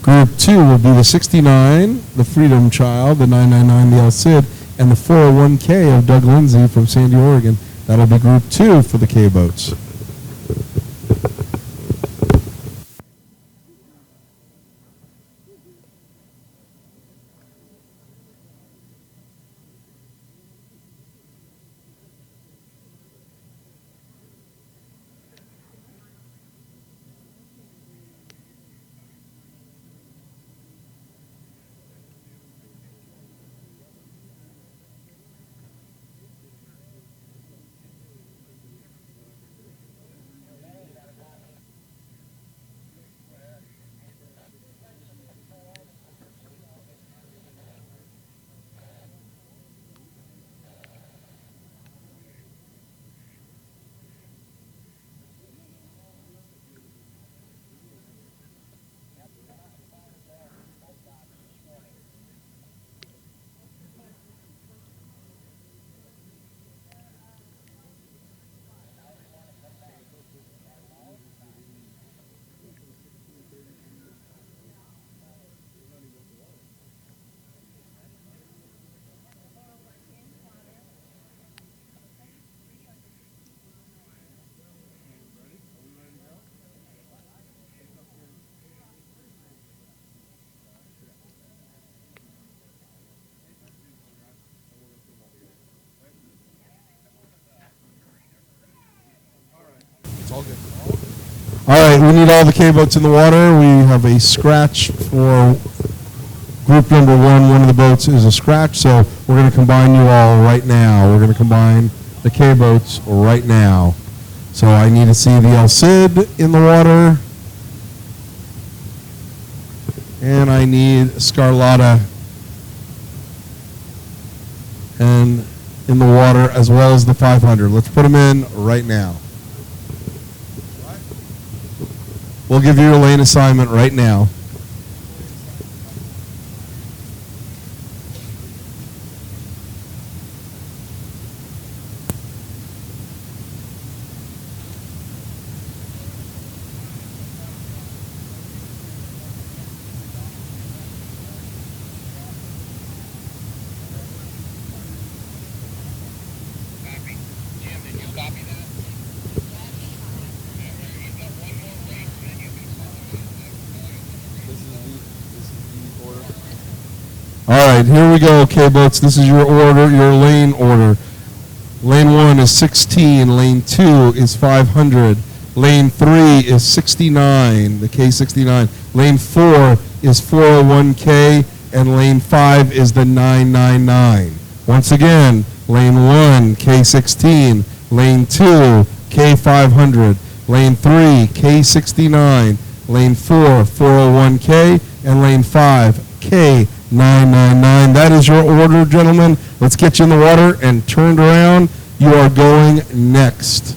Group 2 will be the 69, the Freedom Child, the 999, the El Cid, and the 401K of Doug Lindsay from Sandy, Oregon. That'll be Group 2 for the K-Boats. All good. All right, we need all the K-boats in the water. We have a scratch for group number one. One of the boats is a scratch, so we're going to combine you all right now. We're going to combine the K-boats right now. So I need to see the El Cid in the water. And I need Scarlata and in the water as well as the 500. Let's put them in right now. We'll give you your lane assignment right now. Jim, did you copy that? This is the order. All right, here we go, K-boats. This is your order, your lane order. Lane 1 is 16. Lane 2 is 500. Lane 3 is 69, the K69. Lane 4 is 401K, and lane 5 is the 999. Once again, lane 1, K16. Lane 2, K500. Lane 3, K69. Lane 4, 401K, and lane 5, K999. That is your order, gentlemen. Let's get you in the water and turned around. You are going next.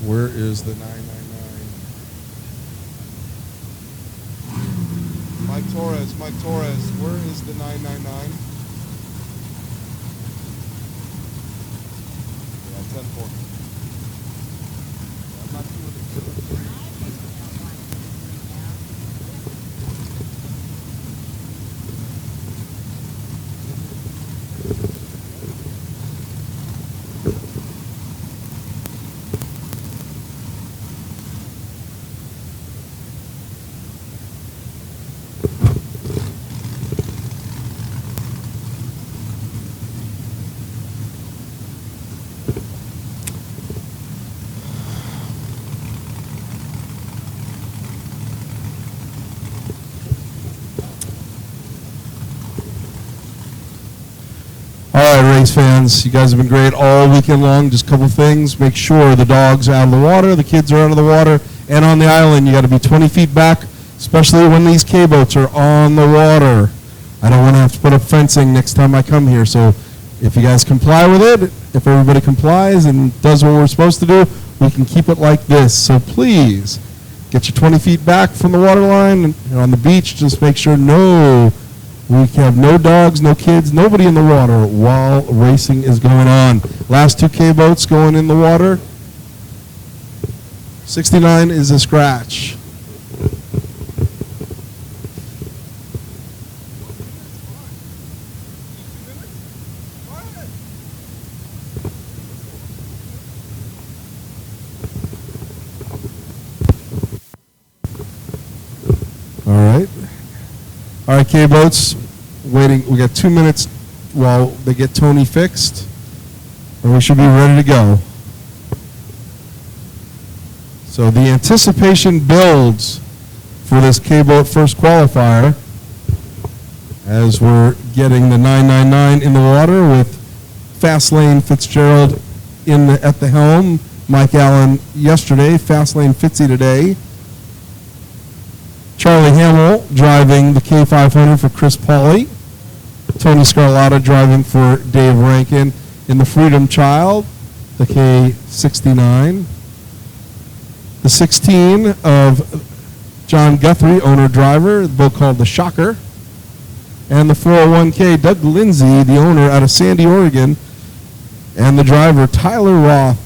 Where is the 999? Mike Torres, where is the 999? Yeah, 10-4. I'm not doing it. All right, race fans, you guys have been great all weekend long. Just a couple things. Make sure the dogs are out of the water, the kids are out of the water, and on the island, you got to be 20 feet back, especially when these K-boats are on the water. I don't want to have to put up fencing next time I come here, so if you guys comply with it, if everybody complies and does what we're supposed to do, we can keep it like this. So please, get your 20 feet back from the water line, and on the beach, just make sure we have no dogs, no kids, nobody in the water while racing is going on. Last two K-boats going in the water. 69 is a scratch. All right, K-boats, waiting. We got 2 minutes while they get Tony fixed, and we should be ready to go. So the anticipation builds for this K-boat first qualifier as we're getting the 999 in the water with Fastlane Fitzgerald at the helm. Mike Allen yesterday, Fastlane Fitzy today. Charlie Hamill driving the K500 for Chris Pauly. Tony Scarlata driving for Dave Rankin in the Freedom Child, the K69. The 16 of John Guthrie, owner-driver, the boat called the Shocker. And the 401K, Doug Lindsay, the owner out of Sandy, Oregon, and the driver, Tyler Roth.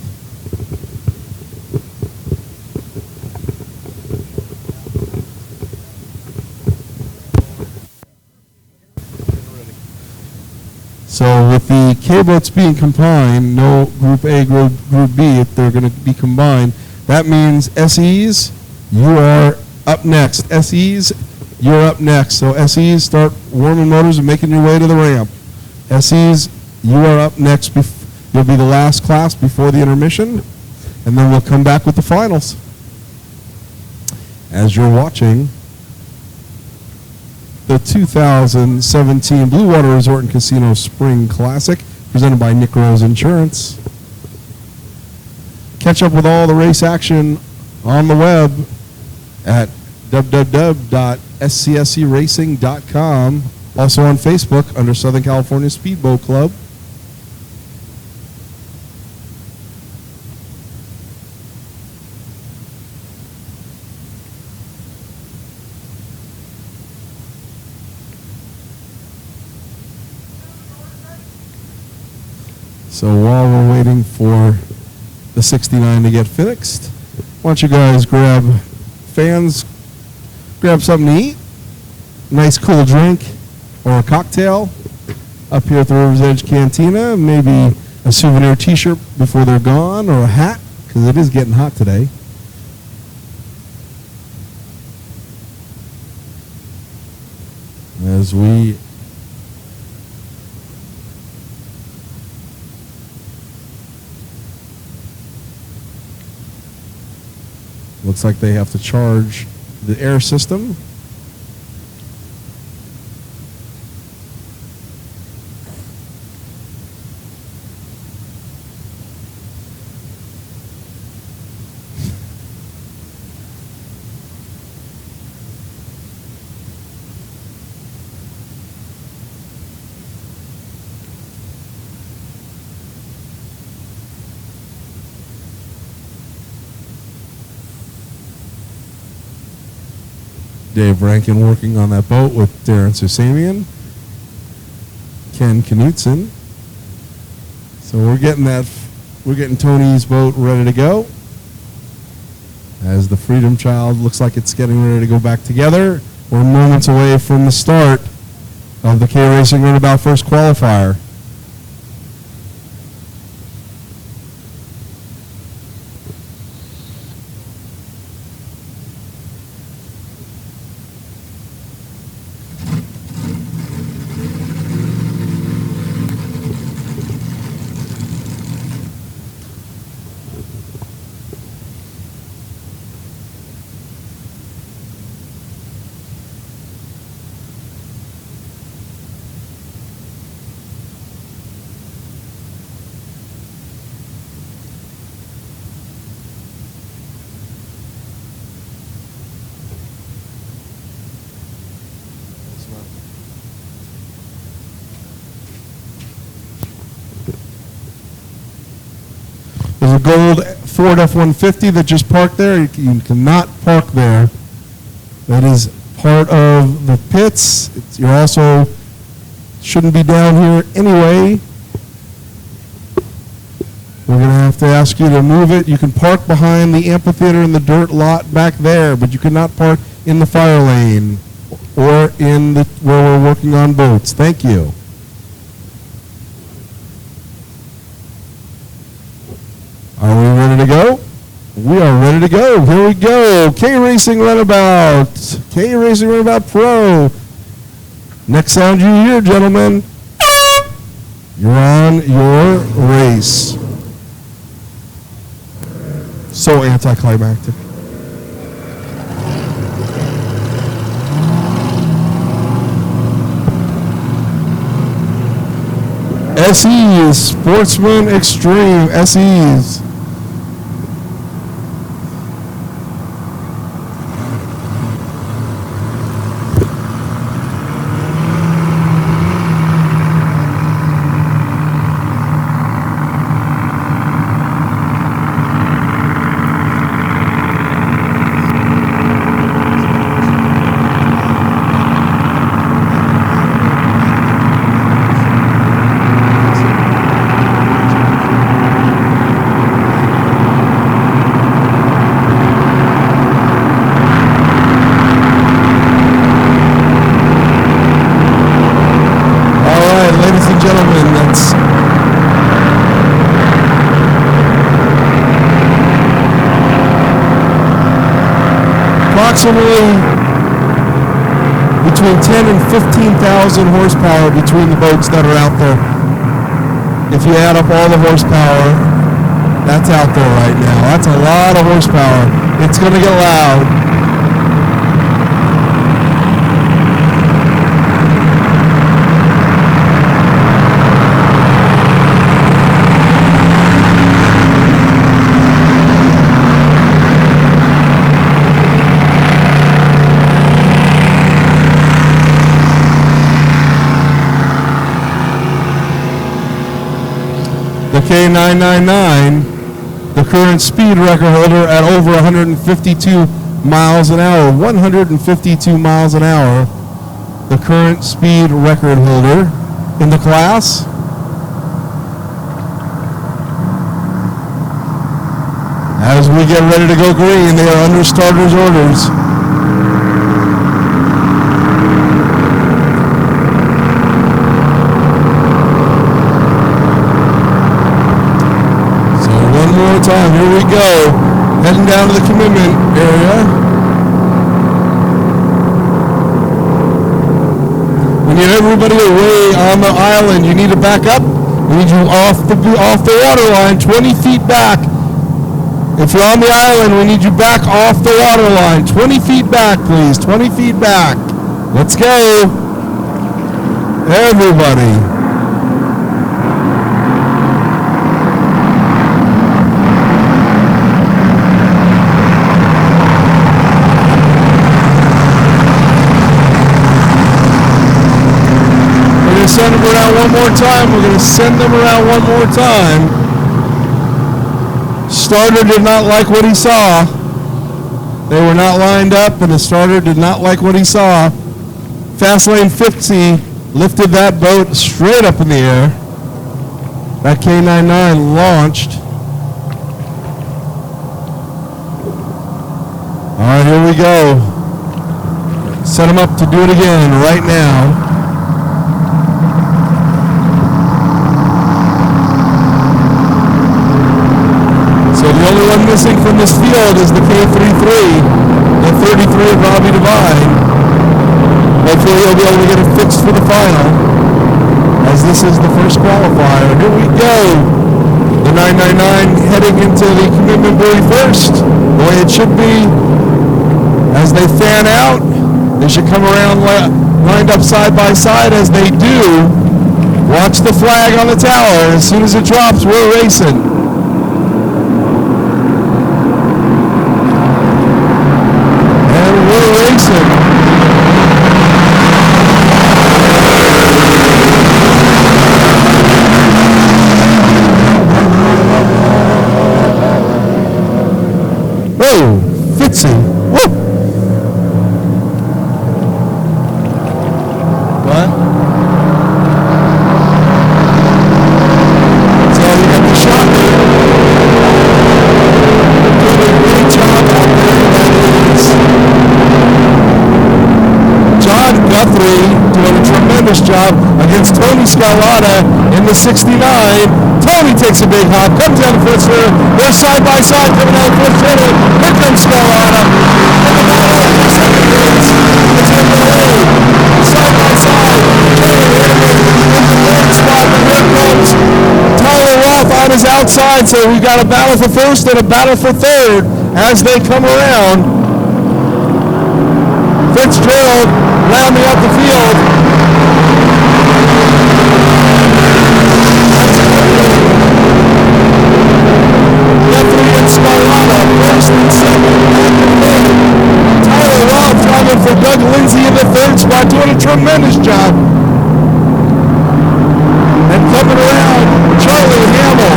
So with the K-boats being combined, no Group A, Group B, if they're going to be combined, that means SEs, you are up next. SEs, you're up next. So SEs, start warming motors and making your way to the ramp. SEs, you are up next. You'll be the last class before the intermission, and then we'll come back with the finals. As you're watching the 2017 Blue Water Resort and Casino Spring Classic, presented by Nick Rose Insurance. Catch up with all the race action on the web at www.scseracing.com. Also on Facebook under Southern California Speedboat Club. So while we're waiting for the 69 to get fixed, why don't you guys grab something to eat, nice cool drink or a cocktail up here at the River's Edge Cantina, maybe a souvenir t-shirt before they're gone, or a hat, because it is getting hot today. As we looks like they have to charge the air system. Dave Rankin working on that boat with Darren Susamian, Ken Knutson. So we're getting Tony's boat ready to go. As the Freedom Child looks like it's getting ready to go back together. We're moments away from the start of the K-Racing Runabout First Qualifier. There's a gold Ford F-150 that just parked there. You cannot park there. That is part of the pits. You also shouldn't be down here anyway. We're going to have to ask you to move it. You can park behind the amphitheater in the dirt lot back there, but you cannot park in the fire lane or in the where we're working on boats. Thank you. Are we ready to go? We are ready to go. Here we go. K-Racing Runabout. K-Racing Runabout Pro. Next sound you hear, gentlemen. You're on your race. So anticlimactic. SEs, Sportsman Extreme, SEs. Approximately between 10 and 15,000 horsepower between the boats that are out there. if you add up all the horsepower that's out there right now. That's a lot of horsepower. It's going to get loud. The K999, the current speed record holder at over 152 miles an hour. 152 miles an hour, the current speed record holder in the class. As we get ready to go green, they are under starter's orders. Time. Here we go. Heading down to the commitment area. We need everybody away on the island. You need to back up. We need you off the water line, 20 feet back. If you're on the island, we need you back off the water line. 20 feet back, please. 20 feet back. Let's go. Everybody. Send them around one more time. We're going to send them around one more time. Starter did not like what he saw. They were not lined up, and the starter did not like what he saw. Fast Lane 50 lifted that boat straight up in the air. That K99 launched. All right, here we go. Set them up to do it again right now. The only one missing from this field is the K33, the 33 of Robbie Devine. Hopefully he'll be able to get it fixed for the final, as this is the first qualifier. Here we go. The 999 heading into the commitment buoy first. The way it should be. As they fan out, they should come around lined up side by side. As they do, watch the flag on the tower. As soon as it drops, we're racing. Whoa, Fitzy. Whoa. What? So you got the shot there. Doing a great job out there. That is John Guthrie doing a tremendous job against Tony Scalata in the 69. Tony takes a big hop, comes down the first turn. They're side by side coming down the first turn. Here comes Scalata. And the battle for second place is underway. Side by side. Tony Hammer in the third spot. And here comes Tyler Roth on his outside. So we've got a battle for first and a battle for third as they come around. Fitzgerald rounding up the field. Guthrie and Scalata first and second. Tyler Roth driving for Doug Lindsay in the third spot, doing a tremendous job. And coming around, Charlie Hamill.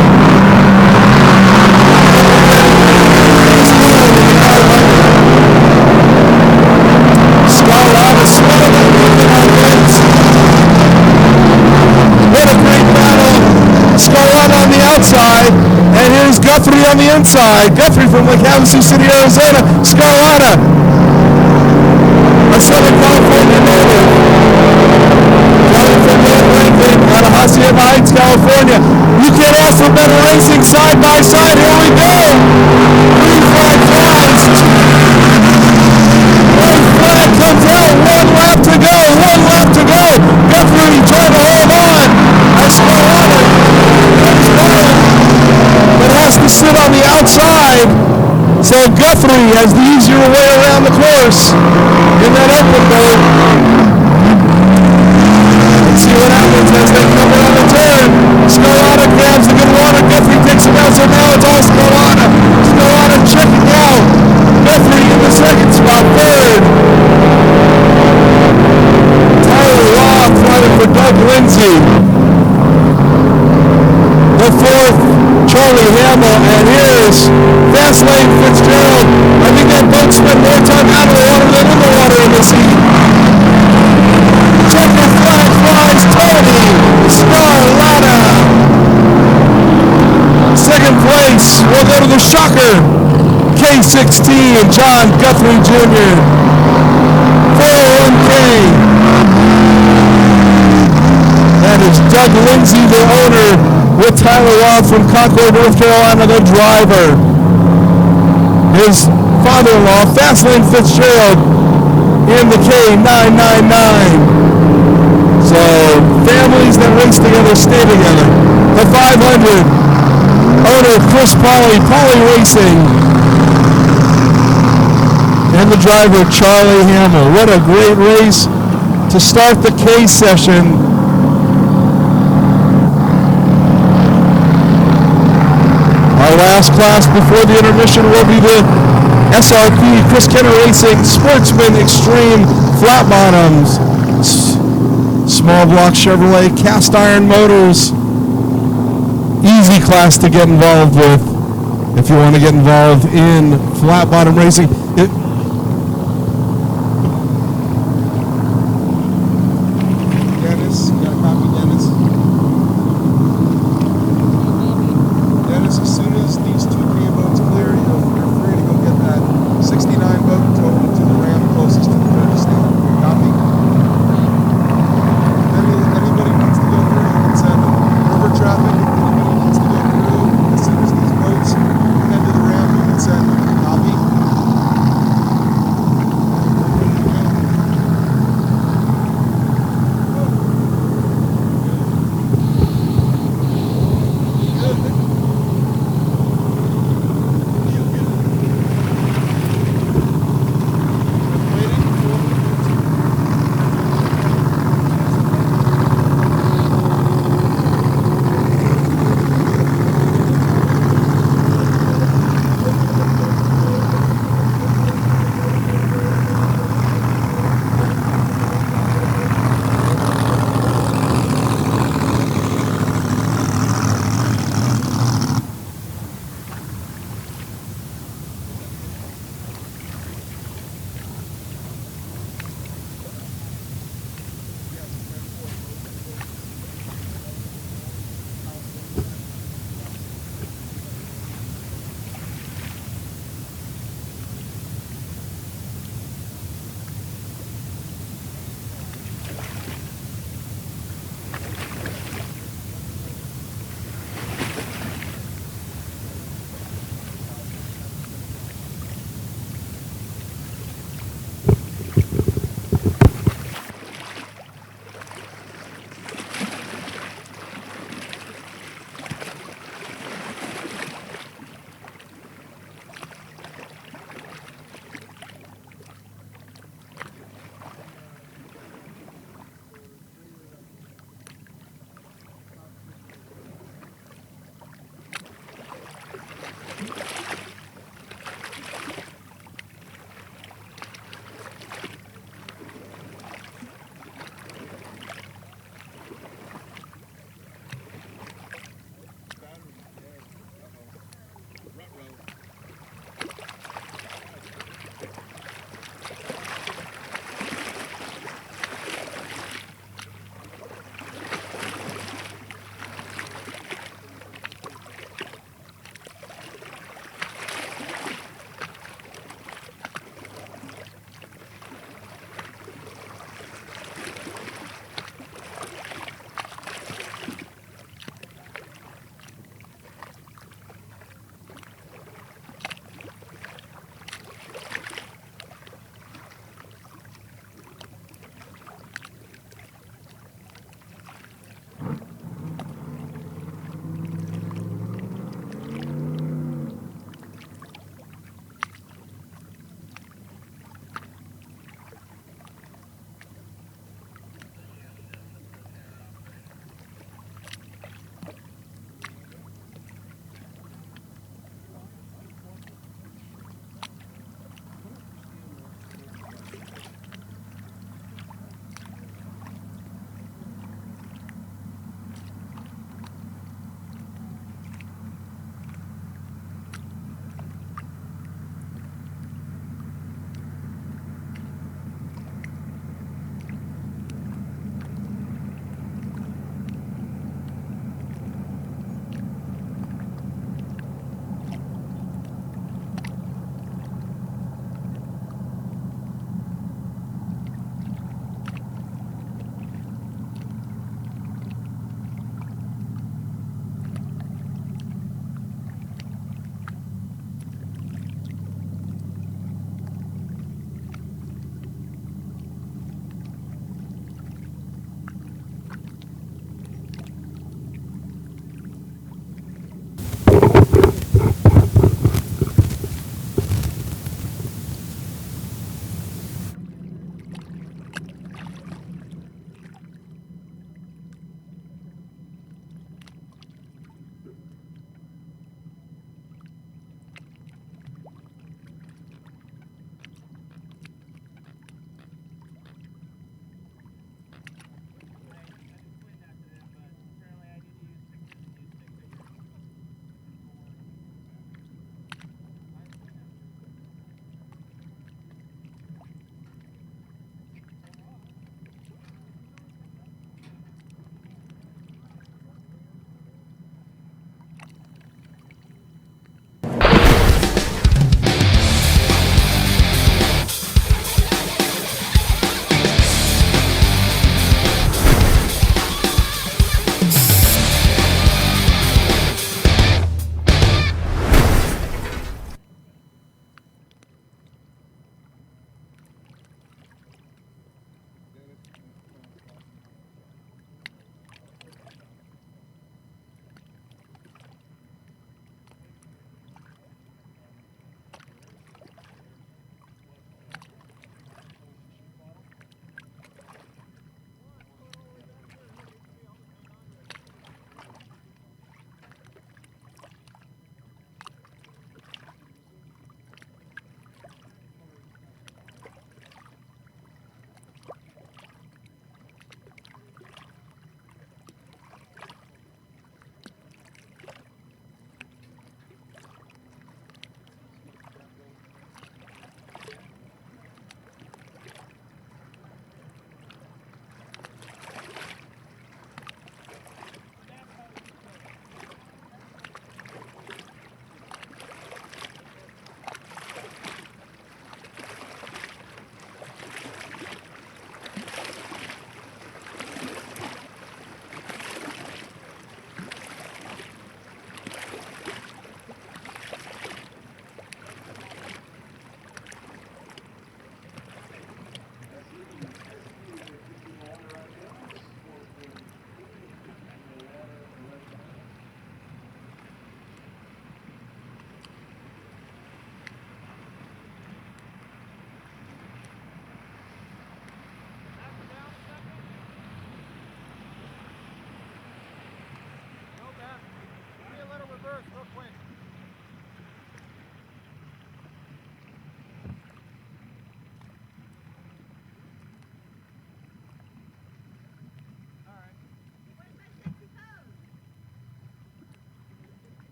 Scalata slowly moving on wins. What a great battle. Scalata on the outside, and here's Guthrie on the inside. Guthrie from Lake Havasu City, Arizona. Scalata, a Southern California native. Coming from North Lincoln out of Hacienda Heights, California. You can't ask for better racing side by side. Here we go. Green flag flies. Green flag comes out. One lap to go. One lap to go. Guthrie trying to hold on. As Scalata has the easier way around the course in that open boat. Let's see what happens as they come around the turn. Scarlata grabs the good water. Guthrie takes him out, so now it's all Scarlata. Scarlata checking out. Guthrie in the second spot, third. Tyler Roth running for Doug Lindsay. The fourth, Charlie Hamill, and here's Fastlane Fitzgerald. I think that boat spent more time out of the water than in the water in this heat. Checker flag flies, Tony Scarlata. Second place will go to the Shocker, K16, John Guthrie Jr. 401K. That is Doug Lindsay, the owner, with Tyler Roth from Concord, North Carolina, the driver. His father-in-law, Fastlane Fitzgerald, in the K999. So, families that race together stay together. The 500, owner Chris Polly, Polly Racing. And the driver, Charlie Hamill. What a great race to start the K session. Our last class before the intermission will be the SRP, Chris Kenner Racing Sportsman Extreme Flat Bottoms. Small block Chevrolet cast iron motors. Easy class to get involved with if you want to get involved in flat bottom racing. Dennis, you got a copy, Dennis? Dennis, as soon as these 2K boats clear, you're free to go get that 69 boat and tow it to the ramp closest to the finish stand. Copy? Anybody wants to go through, you can send them. River traffic, if anybody wants to go through, as soon as these boats head to the ramp, you can send them. Copy?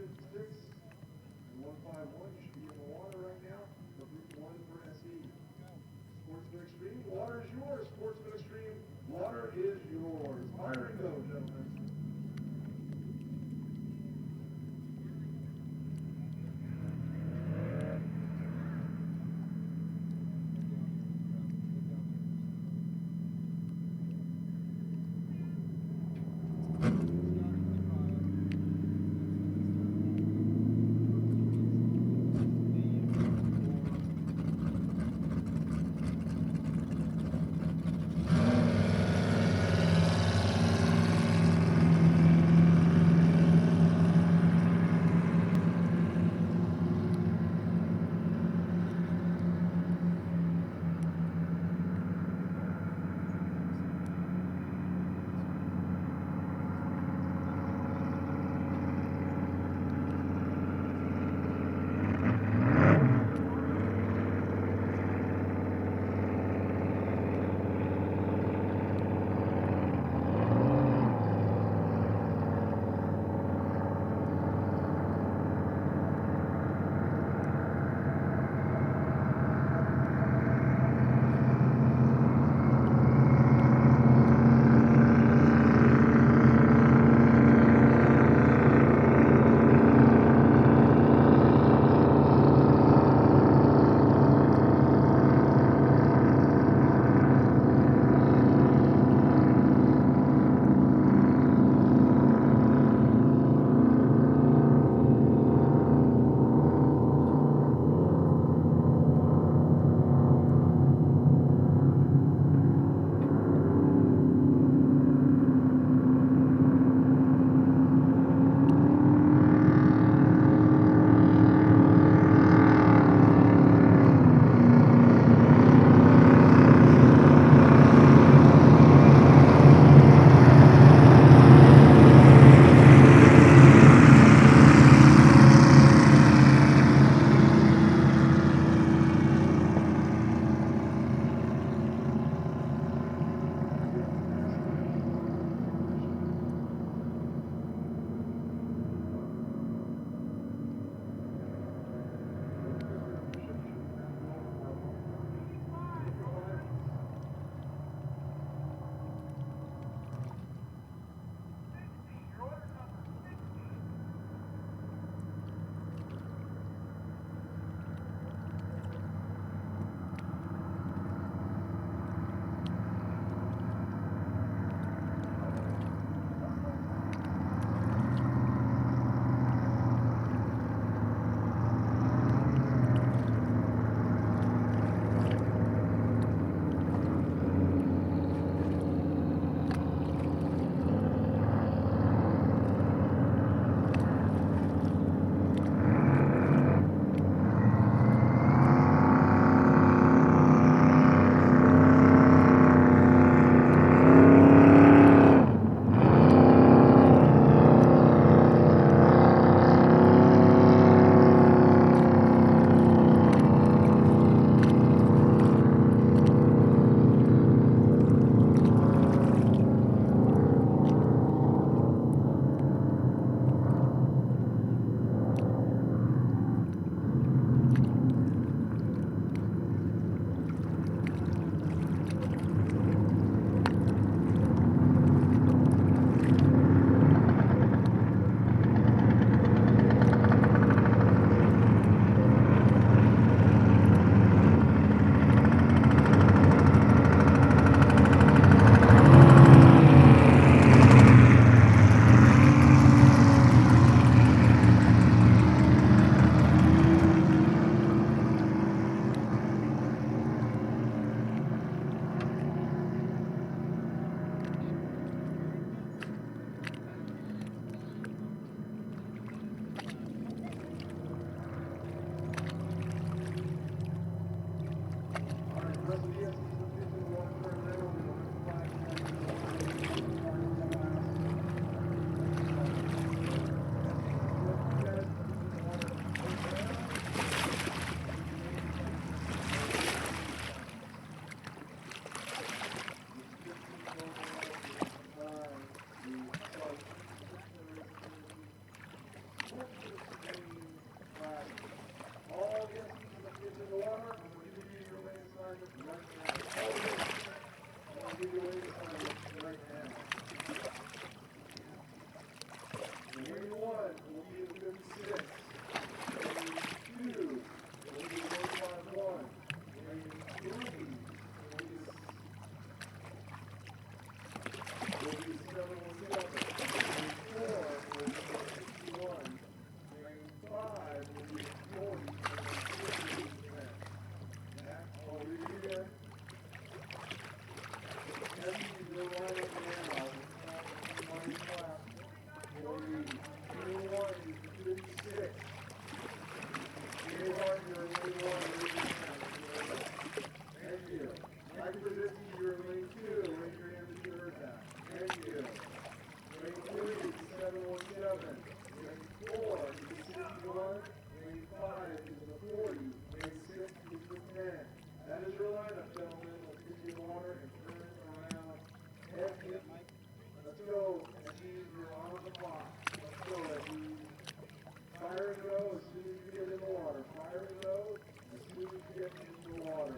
156 and 151. You should be in the water right now for Group 1 for SE. Sportsman Extreme, water is yours. Sportsman Extreme, water is yours. Fire and go, gentlemen. 7, lane 4 is the 61, lane 5 is the 40, lane 6 is the 10. That is your lineup, gentlemen. Let's get you water and turn around. Head hit. Let's go. Achieve, you're on the clock. Let's go, Achieve. Fire and go as soon as you get in the water. Fire and go as soon as you get into the water.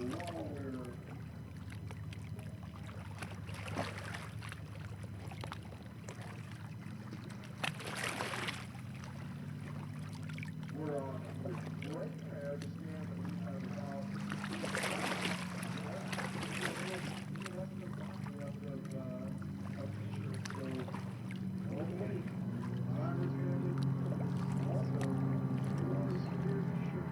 We're on right now. I understand that we have about of t-shirts. So hopefully, Congress can also, if you want to see your t-shirt,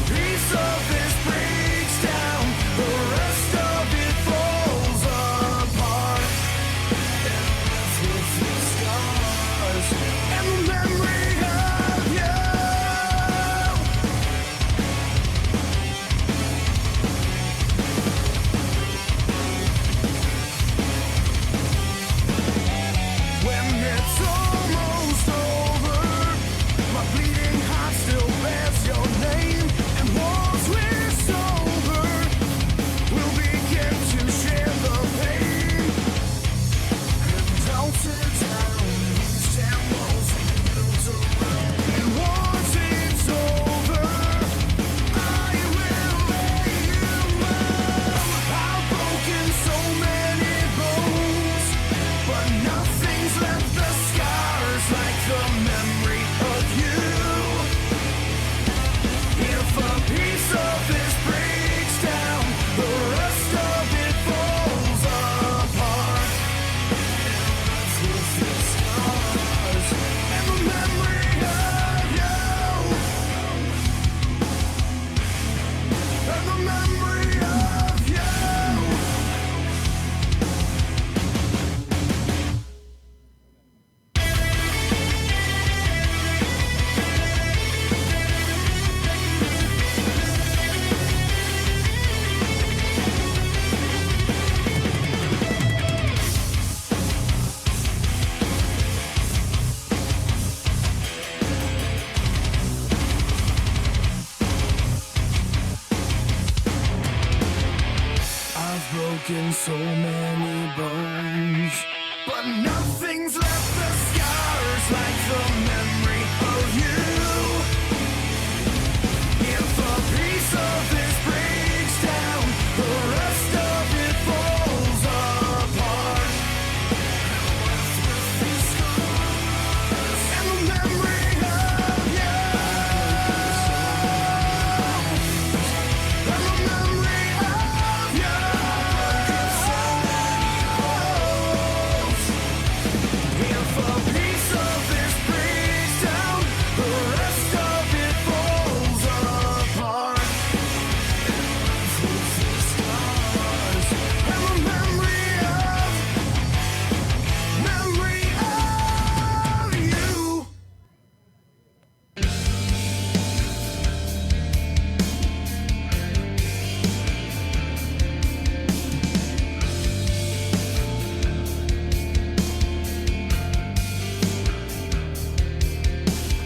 piece of this breaks down, the rest of it falls apart. And left with the scars and the memory of you. When it's almost over, my bleeding heart still bears your name, and once we're sober, we'll begin to share the pain. And altered towns and walls we built around. And once it's over, I will lay you down. I've broken so many bones, but nothing's left the scars like the memory of you. If a piece of this breaks down, the rest of it falls apart. And left with the scars and the memory of you. And the memory of you. I've broken so many bones, but nothing's left the scars like the memory of you. If a piece of this breaks down, the rest of it falls apart. And left with the scars and the memory of you. And the memory of you. If a piece of this breaks down, the rest of it falls apart. And left with the scars and the memory of you.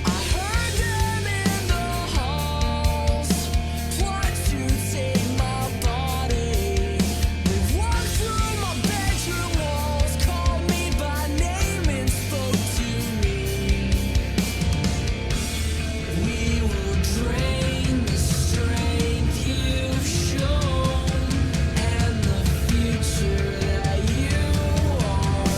I heard them in the halls, plot to take my body. They walked through my bedroom walls, called me by name and spoke to me. We will drain the strength you've shown and the future that you are.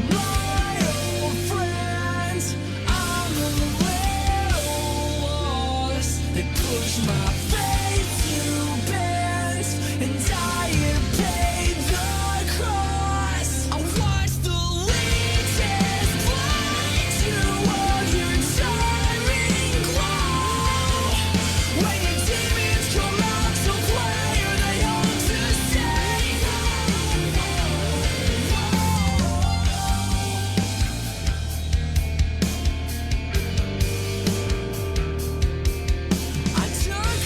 My old friends, I'm a little lost. They push my faith to bends, and I have paid the cost. I watch the leeches blind to all your timing glow. When your demons come out to play, are they all to stay? I took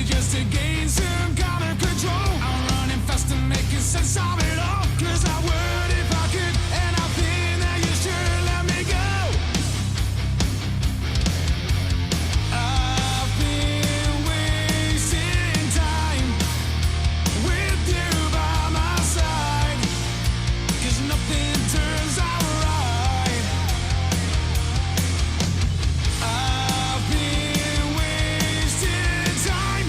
just to gain some kind of control. I'm running fast and making sense of it all. 'Cause I would if I could, and I think that you should let me go. I've been wasting time with you by my side, 'cause nothing turns out right. I've been wasting time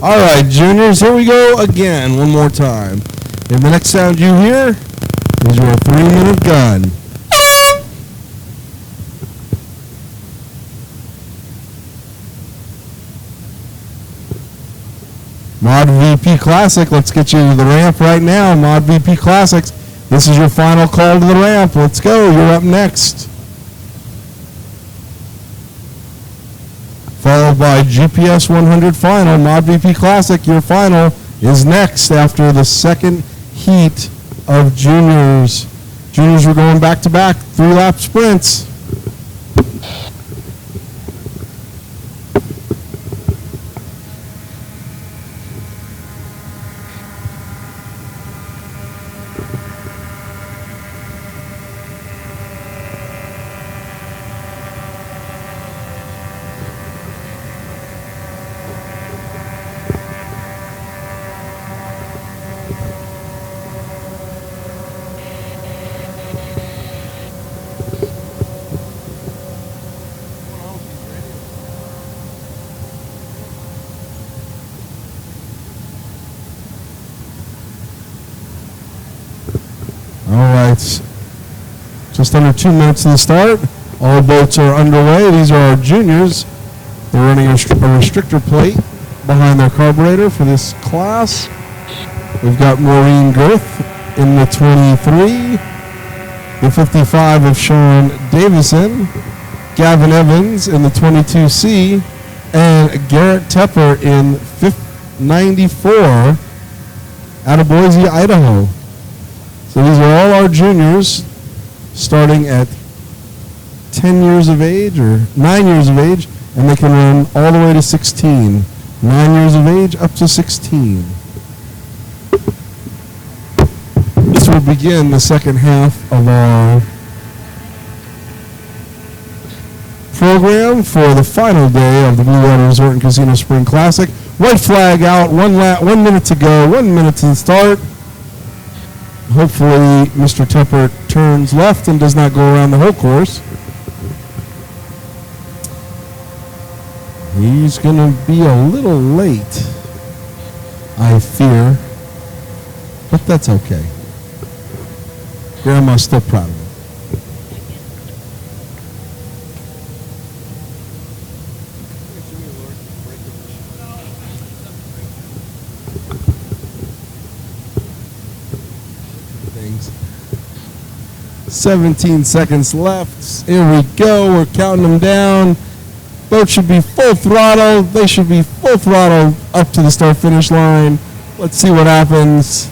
All right, juniors, here we go again, one more time. And the next sound you hear is your 3-minute gun. Mod VP Classic, let's get you to the ramp right now. Mod VP Classics, this is your final call to the ramp. Let's go, you're up next. Followed by GPS 100 final. Mod VP Classic, your final is next after the second heat of juniors. Juniors were going back to back, 3-lap sprints. All right, just under 2 minutes to the start. All boats are underway. These are our juniors. They're running a restrictor plate behind their carburetor for this class. We've got Maureen Girth in the 23, the 55 of Sean Davison, Gavin Evans in the 22C, and Garrett Tepper in 94 out of Boise, Idaho. So these are all our juniors starting at 10 years of age or 9 years of age, and they can run all the way to 16. 9 years of age up to 16. This will begin the second half of our program for the final day of the Blue Water Resort and Casino Spring Classic. White flag out, 1 minute to go, 1 minute to the start. Hopefully Mr. Tepper turns left and does not go around the whole course. He's going to be a little late, I fear, but that's okay. Grandma's still proud of him. Things. 17 seconds left. Here we go. We're counting them down. Boat should be full throttle. They should be full throttle up to the start-finish line. Let's see what happens.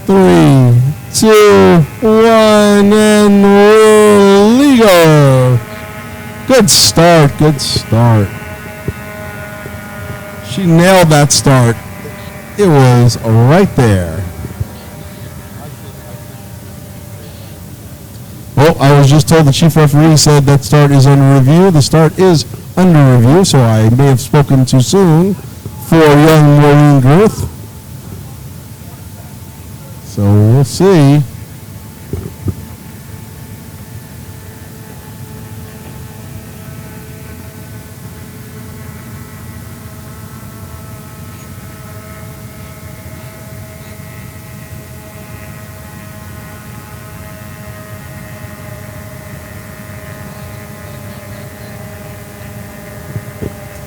3, 2, 1, and we're legal. Good start. Good start. She nailed that start. It was right there. Well, I was just told the chief referee said that start is under review. The start is under review, so I may have spoken too soon for young Maureen Girth. So we'll see.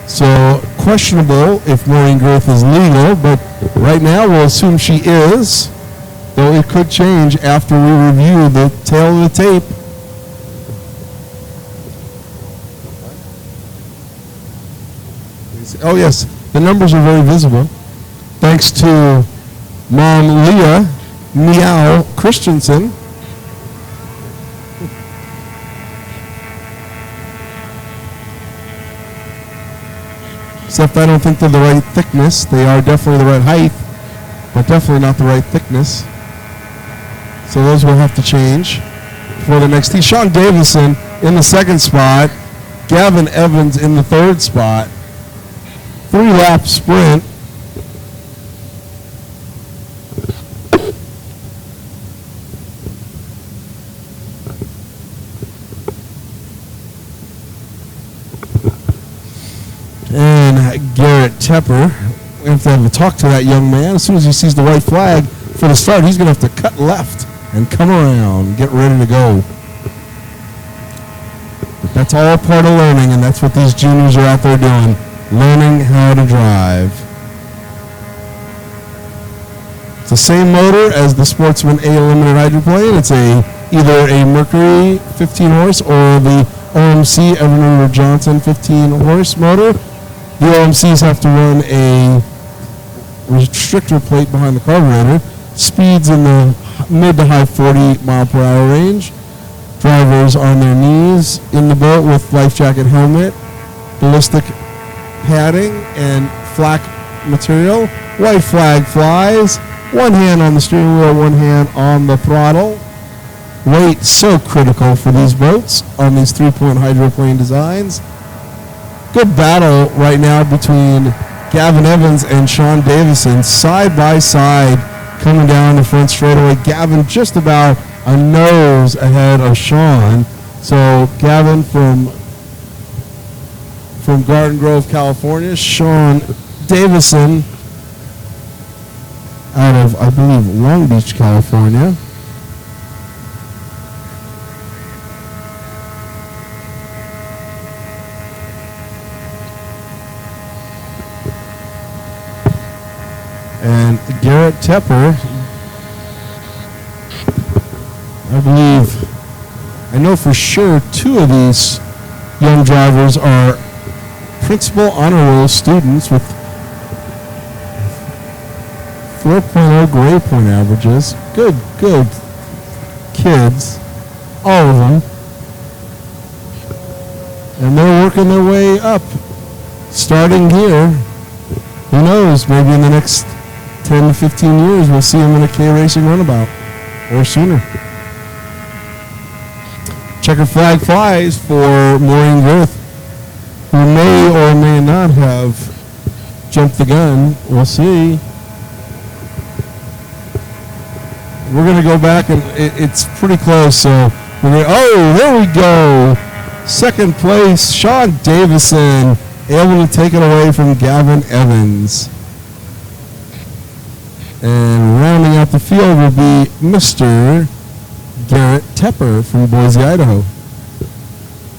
So questionable if Maureen Girth is legal, but right now we'll assume she is, though it could change after we review the tail of the tape. Oh yes, the numbers are very visible. Thanks to Mom Leah Meow Christensen. Except I don't think they're the right thickness. They are definitely the right height, but definitely not the right thickness. So those will have to change for the next tee. Sean Davison in the second spot. Gavin Evans in the third spot. 3-lap sprint. And Garrett Tepper We have to have a talk to that young man. As soon as he sees the white flag for the start, he's going to have to cut left and come around, get ready to go. But that's all part of learning, and that's what these juniors are out there doing, learning how to drive. It's the same motor as the Sportsman A limited hydroplane. It's either a Mercury 15 horse or the OMC Evan Johnson 15 horse motor. The OMCs have to run a restrictor plate behind the carburetor. Speeds in the mid to high 40 mile per hour range. Drivers on their knees in the boat with life jacket helmet, ballistic padding, and flak material. White flag flies. One hand on the steering wheel, one hand on the throttle. Weight so critical for these boats on these 3-point hydroplane designs. Good battle right now between Gavin Evans and Sean Davison, side by side, coming down the front straightaway. Gavin just about a nose ahead of Sean. So Gavin from Garden Grove, California. Sean Davison out of, I believe, Long Beach, California. And Garrett Tepper, I know for sure 2 of these young drivers are principal honor roll students with 4.0 grade point averages. Good kids, all of them. And they're working their way up. Starting here, who knows, maybe in the next 10 to 15 years we'll see them in a K-Racing runabout, or sooner. Checker flag flies for Maureen Girth, who may or may not have jumped the gun. We'll see. We're going to go back, and it's pretty close, so there we go. Second place, Sean Davison, able to take it away from Gavin Evans. And rounding out the field will be Mr. Garrett Tepper from Boise, Idaho.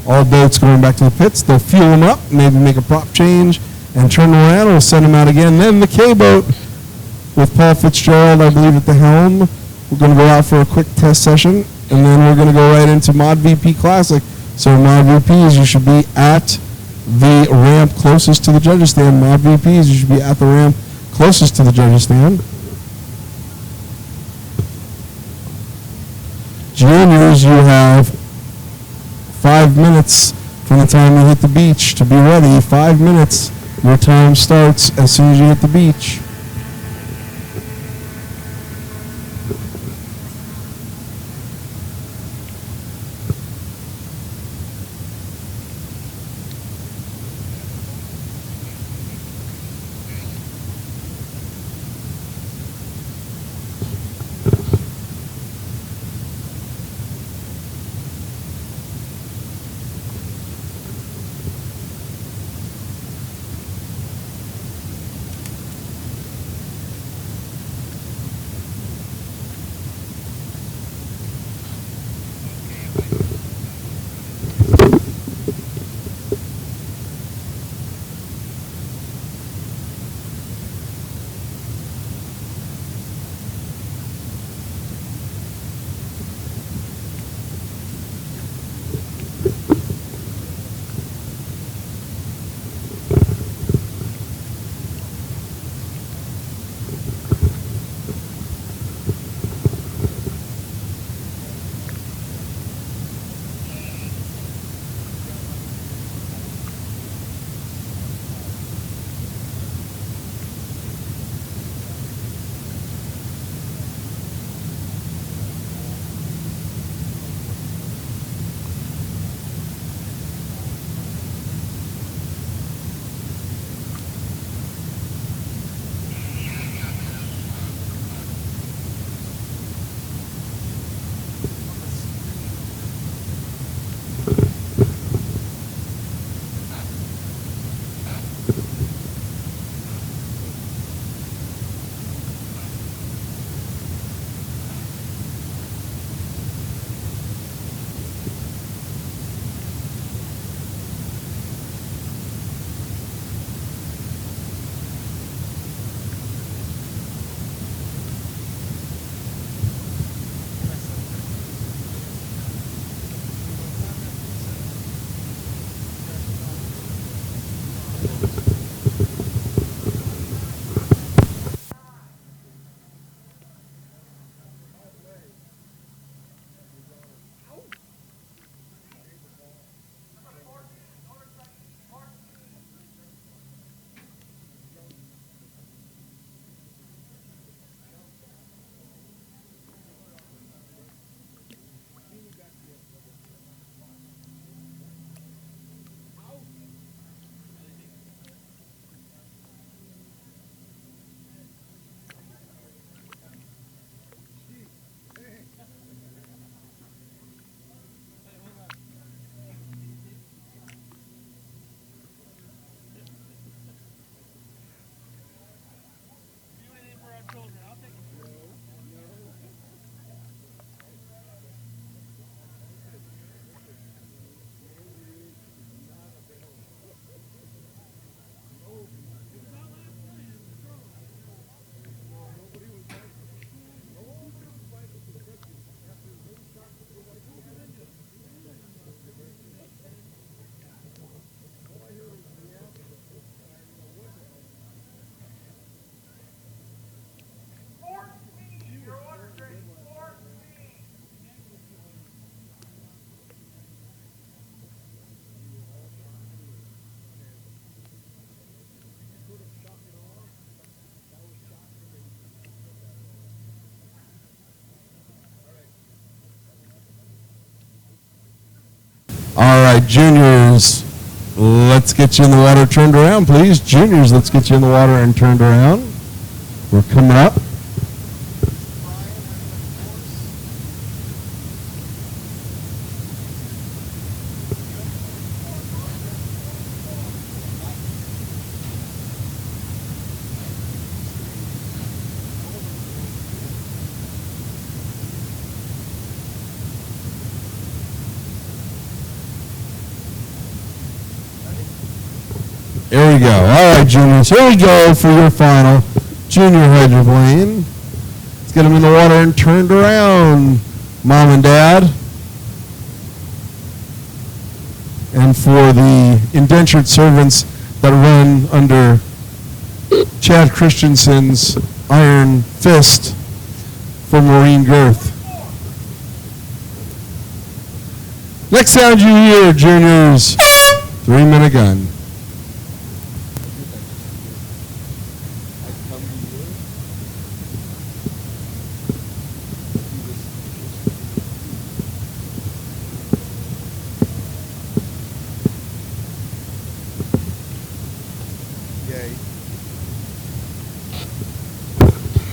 All boats going back to the pits. They'll fuel them up, maybe make a prop change, and turn them around. We'll send them out again. Then the K-boat with Paul Fitzgerald, I believe, at the helm. We're going to go out for a quick test session, and then we're going to go right into Mod VP Classic. So Mod VPs, you should be at the ramp closest to the judges stand. Mod VPs, you should be at the ramp closest to the judges stand. Juniors, you have 5 minutes from the time you hit the beach to be ready. 5 minutes. Your time starts as soon as you hit the beach. All right, juniors, let's get you in the water turned around, please. Juniors, let's get you in the water and turned around. We're coming up. There we go. All right, juniors. Here we go for your final junior hydroplane. Let's get them in the water and turned around, Mom and Dad. And for the indentured servants that run under Chad Christensen's iron fist for Marine Girth. Next sound you hear, juniors, 3-minute gun.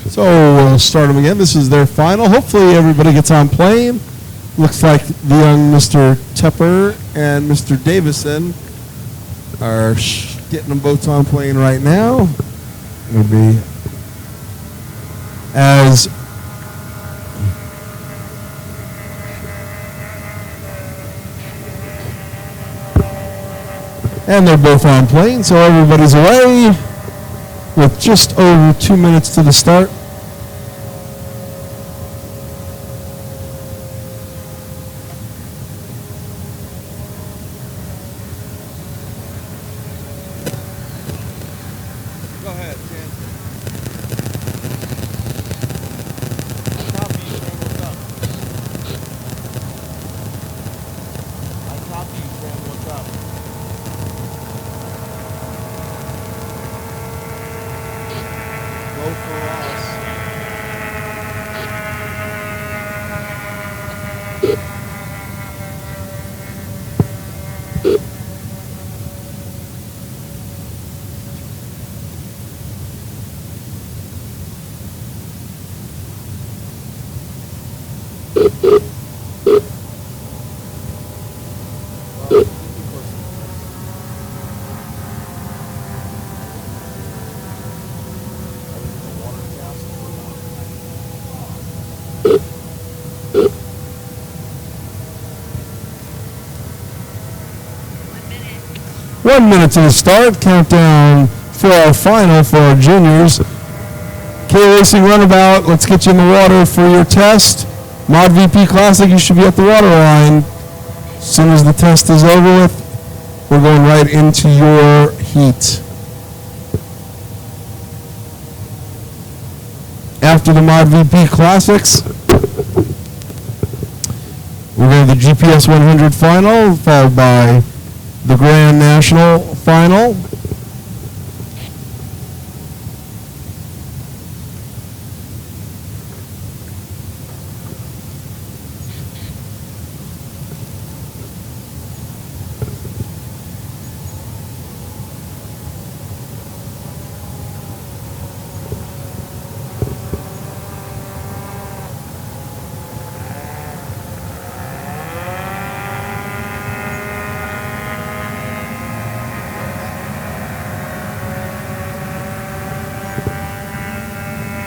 So we'll start them again. This is their final. Hopefully everybody gets on plane. Looks like the young Mr. Tepper and Mr. Davison are getting them both on plane right now. It'll be as and they're both on plane, so everybody's away with just over 2 minutes to the start. One minute to the start. Countdown for our final for our juniors. K-Racing Runabout, let's get you in the water for your test. Mod VP Classic, you should be at the water line. As soon as the test is over with, we're going right into your heat. After the Mod VP Classics, we're going to the GPS 100 final, followed by the Grand National final.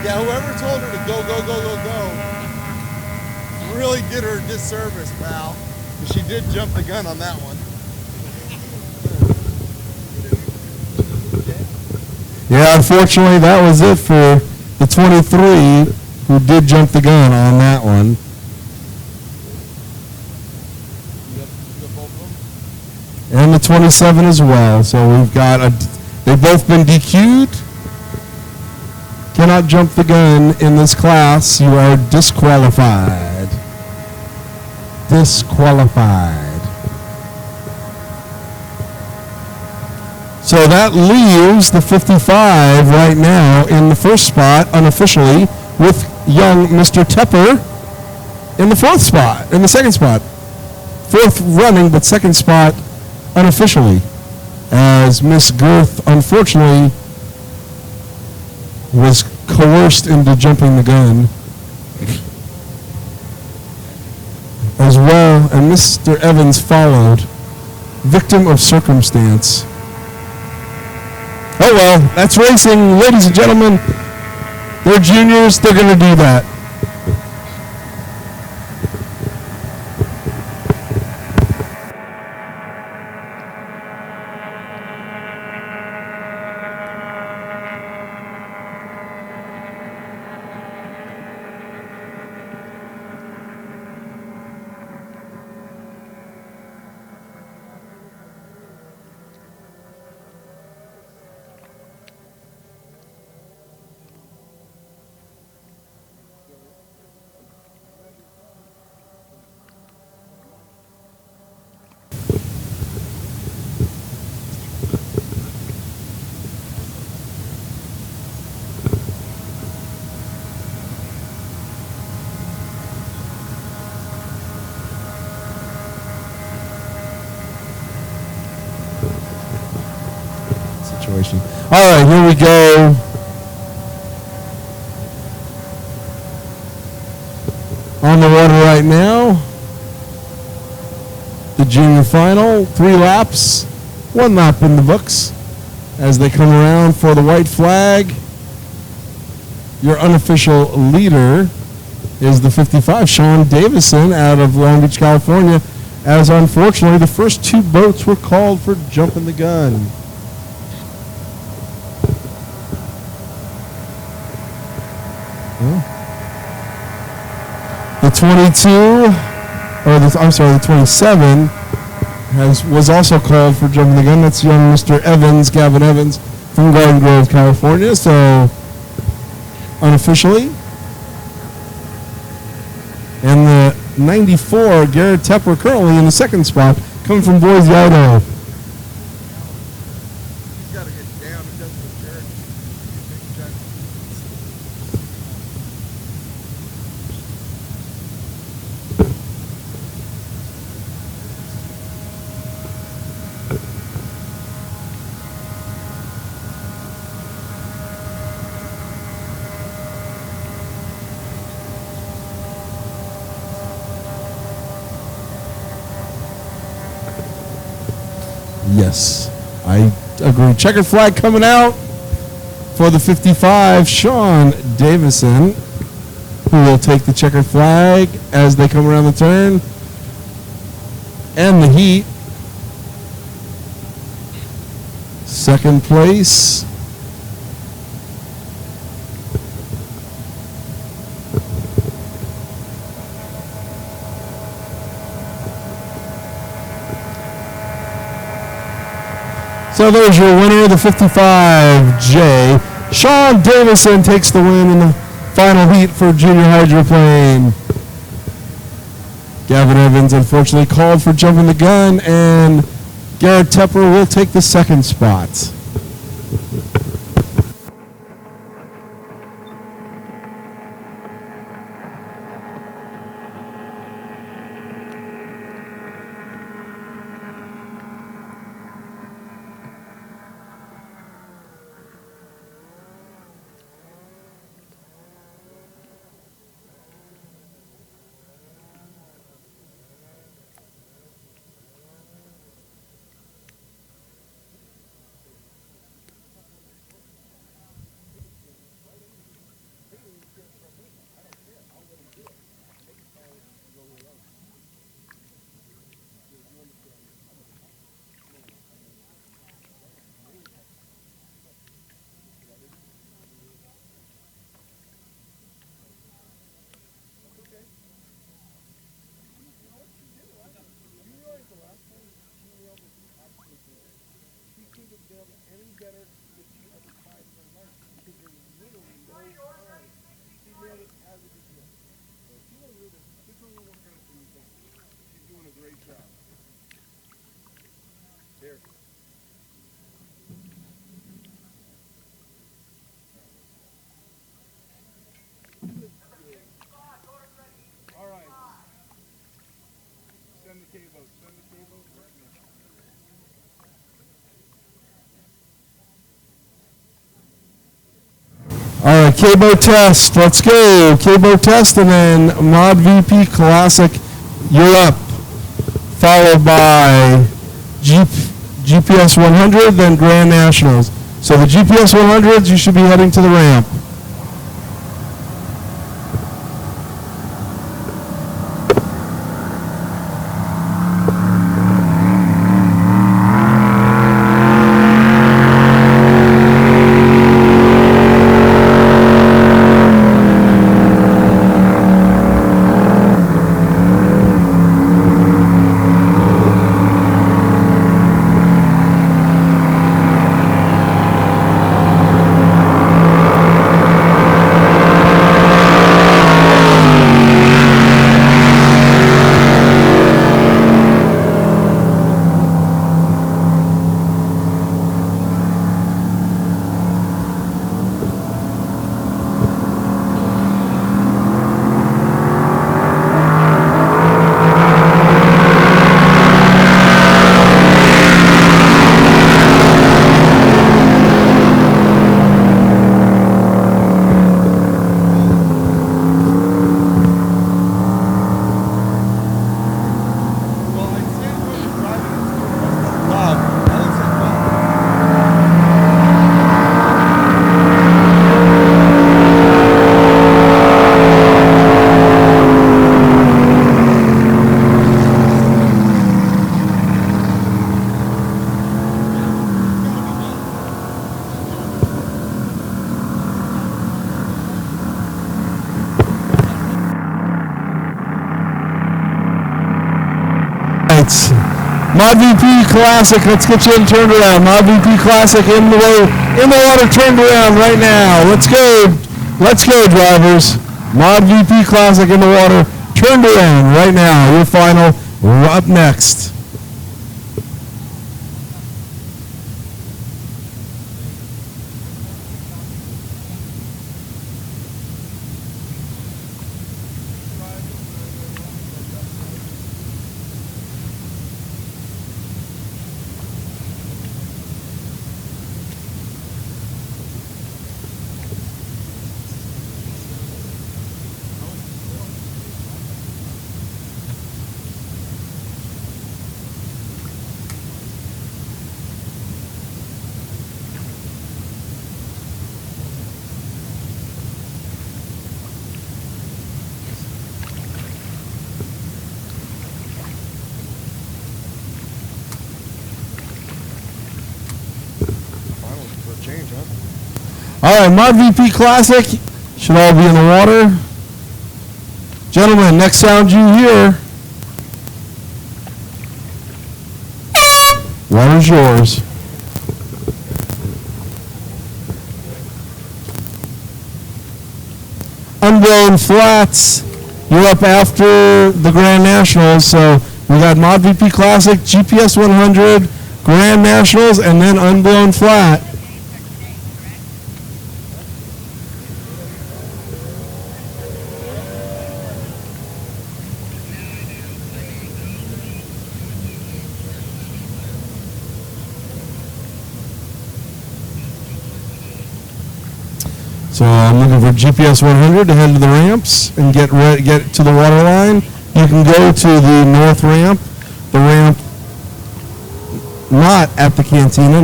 Yeah, whoever told her to go, really did her a disservice, pal. She did jump the gun on that one. Yeah, unfortunately, that was it for the 23 who did jump the gun on that one. And the 27 as well. So we've got they've both been DQ'd. Cannot jump the gun in this class. You are disqualified. Disqualified. So that leaves the 55 right now in the first spot unofficially with young Mr. Tepper in the fourth spot, in the second spot. fourth running, but second spot unofficially, as Miss Girth unfortunately was coerced into jumping the gun as well, and Mr. Evans followed, victim of circumstance. Oh well, that's racing, ladies and gentlemen. They're juniors, they're going to do that. Situation. All right, here we go. On the water right now. The junior final, 3 laps, 1 lap in the books as they come around for the white flag. Your unofficial leader is the 55, Sean Davison, out of Long Beach, California, as unfortunately the first 2 boats were called for jumping the gun. The 22, or the 27, was also called for jumping the gun. That's young Mr. Evans, Gavin Evans, from Garden Grove, California. So, unofficially. And the 94, Garrett Tepper, currently in the second spot, coming from Boise, Idaho. He's got to get down. It doesn't hurt. Yes, I agree. Checkered flag coming out for the 55, Sean Davison, who will take the checkered flag as they come around the turn. And the heat. Second place. So there's your winner, the 55J. Sean Davison takes the win in the final heat for junior hydroplane. Gavin Evans unfortunately called for jumping the gun, and Garrett Tepper will take the second spot. Send the All right, K-Boat test. Let's go. K-Boat test, and then Mod VP Classic, you're up. Followed by GPS 100, then Grand Nationals. So the GPS 100s, you should be heading to the ramp. Mod VP Classic, let's get you in turned around. Mod VP Classic in the water, turned around right now. Let's go, drivers. Mod VP Classic in the water, turned around right now. Your final, up next. All right, Mod VP Classic should all be in the water. Gentlemen, next sound you hear. Water's yours. Unblown Flats, you're up after the Grand Nationals. So we got Mod VP Classic, GPS 100, Grand Nationals, and then Unblown Flat. So I'm looking for GPS 100 to head to the ramps and get to the water line. You can go to the north ramp, the ramp not at the cantina,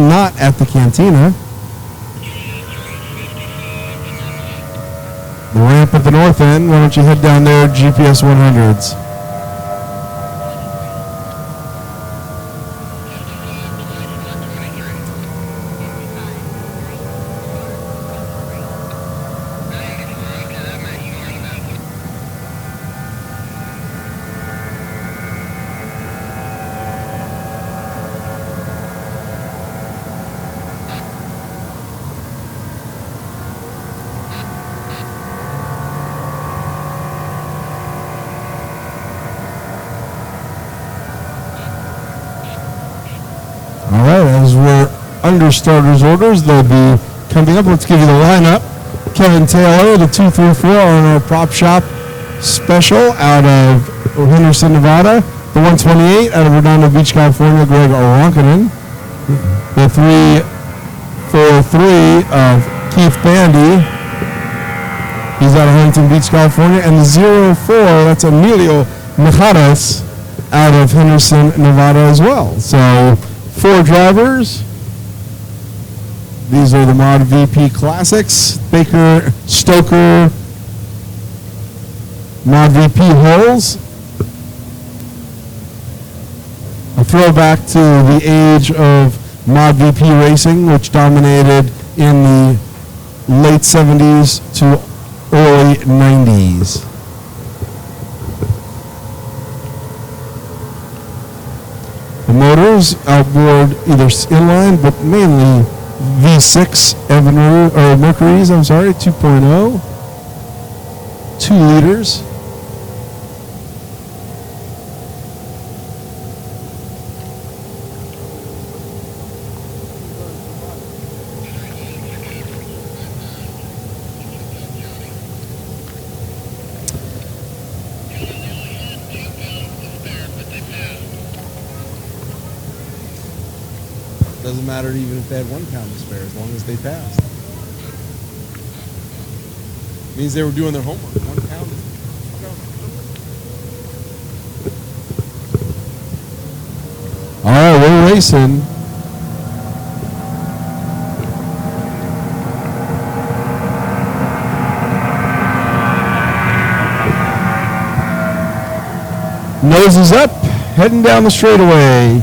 The ramp at the north end, why don't you head down there, GPS 100s. All right, as we're under starters orders, they'll be coming up. Let's give you the lineup. Kevin Taylor, the 234 on our prop shop special out of Henderson, Nevada. The 128 out of Redondo Beach, California, Greg Ronkanen. The 343 of Keith Bandy. He's out of Huntington Beach, California. And the 04, that's Emilio Mijares out of Henderson, Nevada as well. So 4 drivers. These are the Mod VP Classics. Baker Stoker Mod VP holes. A throwback to the age of Mod VP racing, which dominated in the late 70s to early 90s. The motors outboard either inline, but mainly V6 Mercury's, 2.0, 2 liters. Doesn't matter even if they had 1 pound to spare, as long as they passed. Means they were doing their homework. 1 pound. All right, we're racing. Nose is up, heading down the straightaway.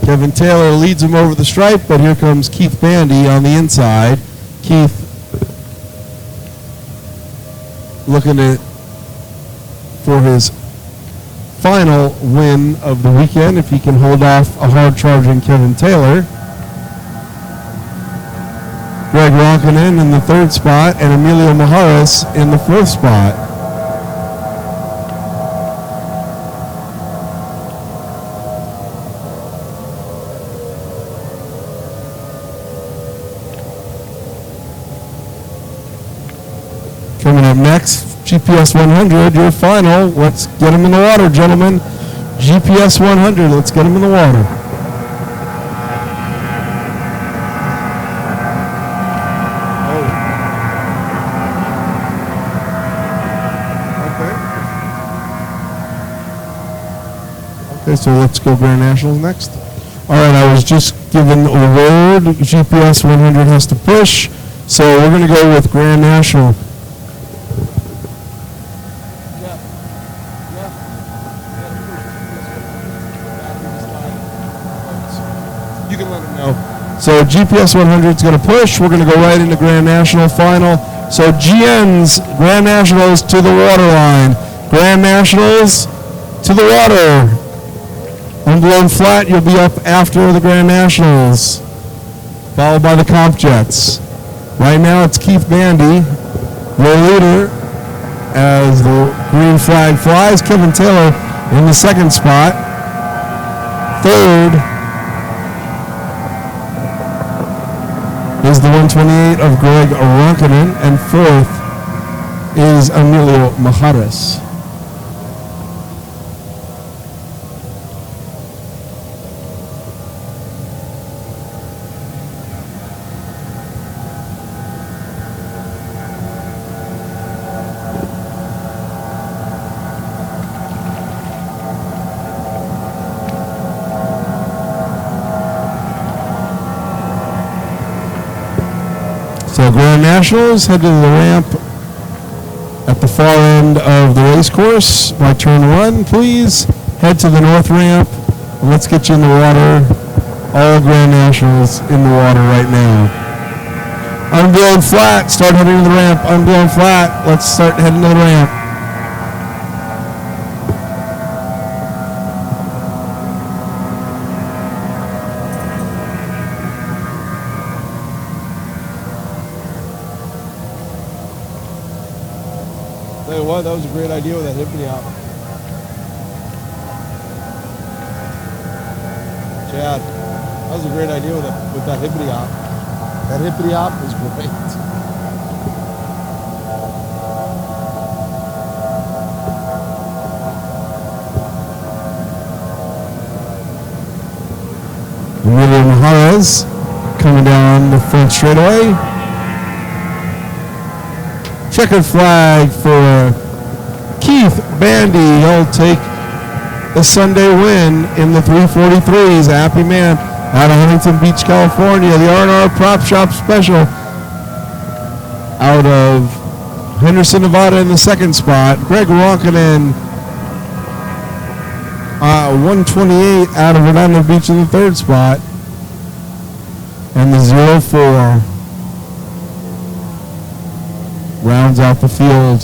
Kevin Taylor leads him over the stripe, but here comes Keith Bandy on the inside. Keith looking for his final win of the weekend, if he can hold off a hard-charging Kevin Taylor. Greg Ronkanen in the 3rd spot, and Emilio Mijares in the 4th spot. Coming up next, GPS 100, your final. Let's get him in the water, gentlemen. GPS 100, let's get him in the water. Okay, so let's go Grand Nationals next. All right, I was just given a word. GPS 100 has to push, so we're going to go with Grand National. You can let him know. So GPS 100 is going to push. We're going to go right into Grand National final. So GN's Grand Nationals to the water line. Grand Nationals to the water. Unblown flat, you'll be up after the Grand Nationals, followed by the Comp Jets. Right now it's Keith Bandy, your leader, as the green flag flies. Kevin Taylor in the 2nd spot. 3rd is the 128 of Greg Ronkanen, and 4th is Emilio Mijares. So Grand Nationals head to the ramp at the far end of the race course by turn 1, please. Head to the north ramp, and let's get you in the water. All Grand Nationals in the water right now. Unblown flat, start heading to the ramp. Unblown flat, let's start heading to the ramp. Tell you what, that was a great idea with that hippity hop. Chad, that was a great idea with that hippity hop. That hippity hop was great. Emilio Mijares coming down the front straightaway. Checkered flag for Keith Bandy. He'll take the Sunday win in the 343s. A happy man out of Huntington Beach, California. The R&R Prop Shop Special out of Henderson, Nevada in the second spot. Greg Ronkanen, 128 out of Redondo Beach in the third spot. And the 04 rounds out the field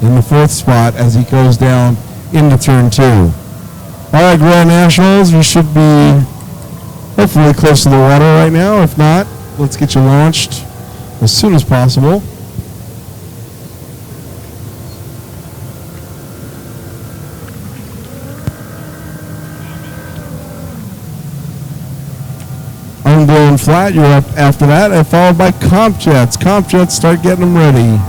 in the fourth spot as he goes down into turn 2. All right, Grand Nationals, you should be hopefully close to the water right now. If not, let's get you launched as soon as possible. Unblown Flat, you're up after that, and followed by Comp Jets. Comp Jets, start getting them ready.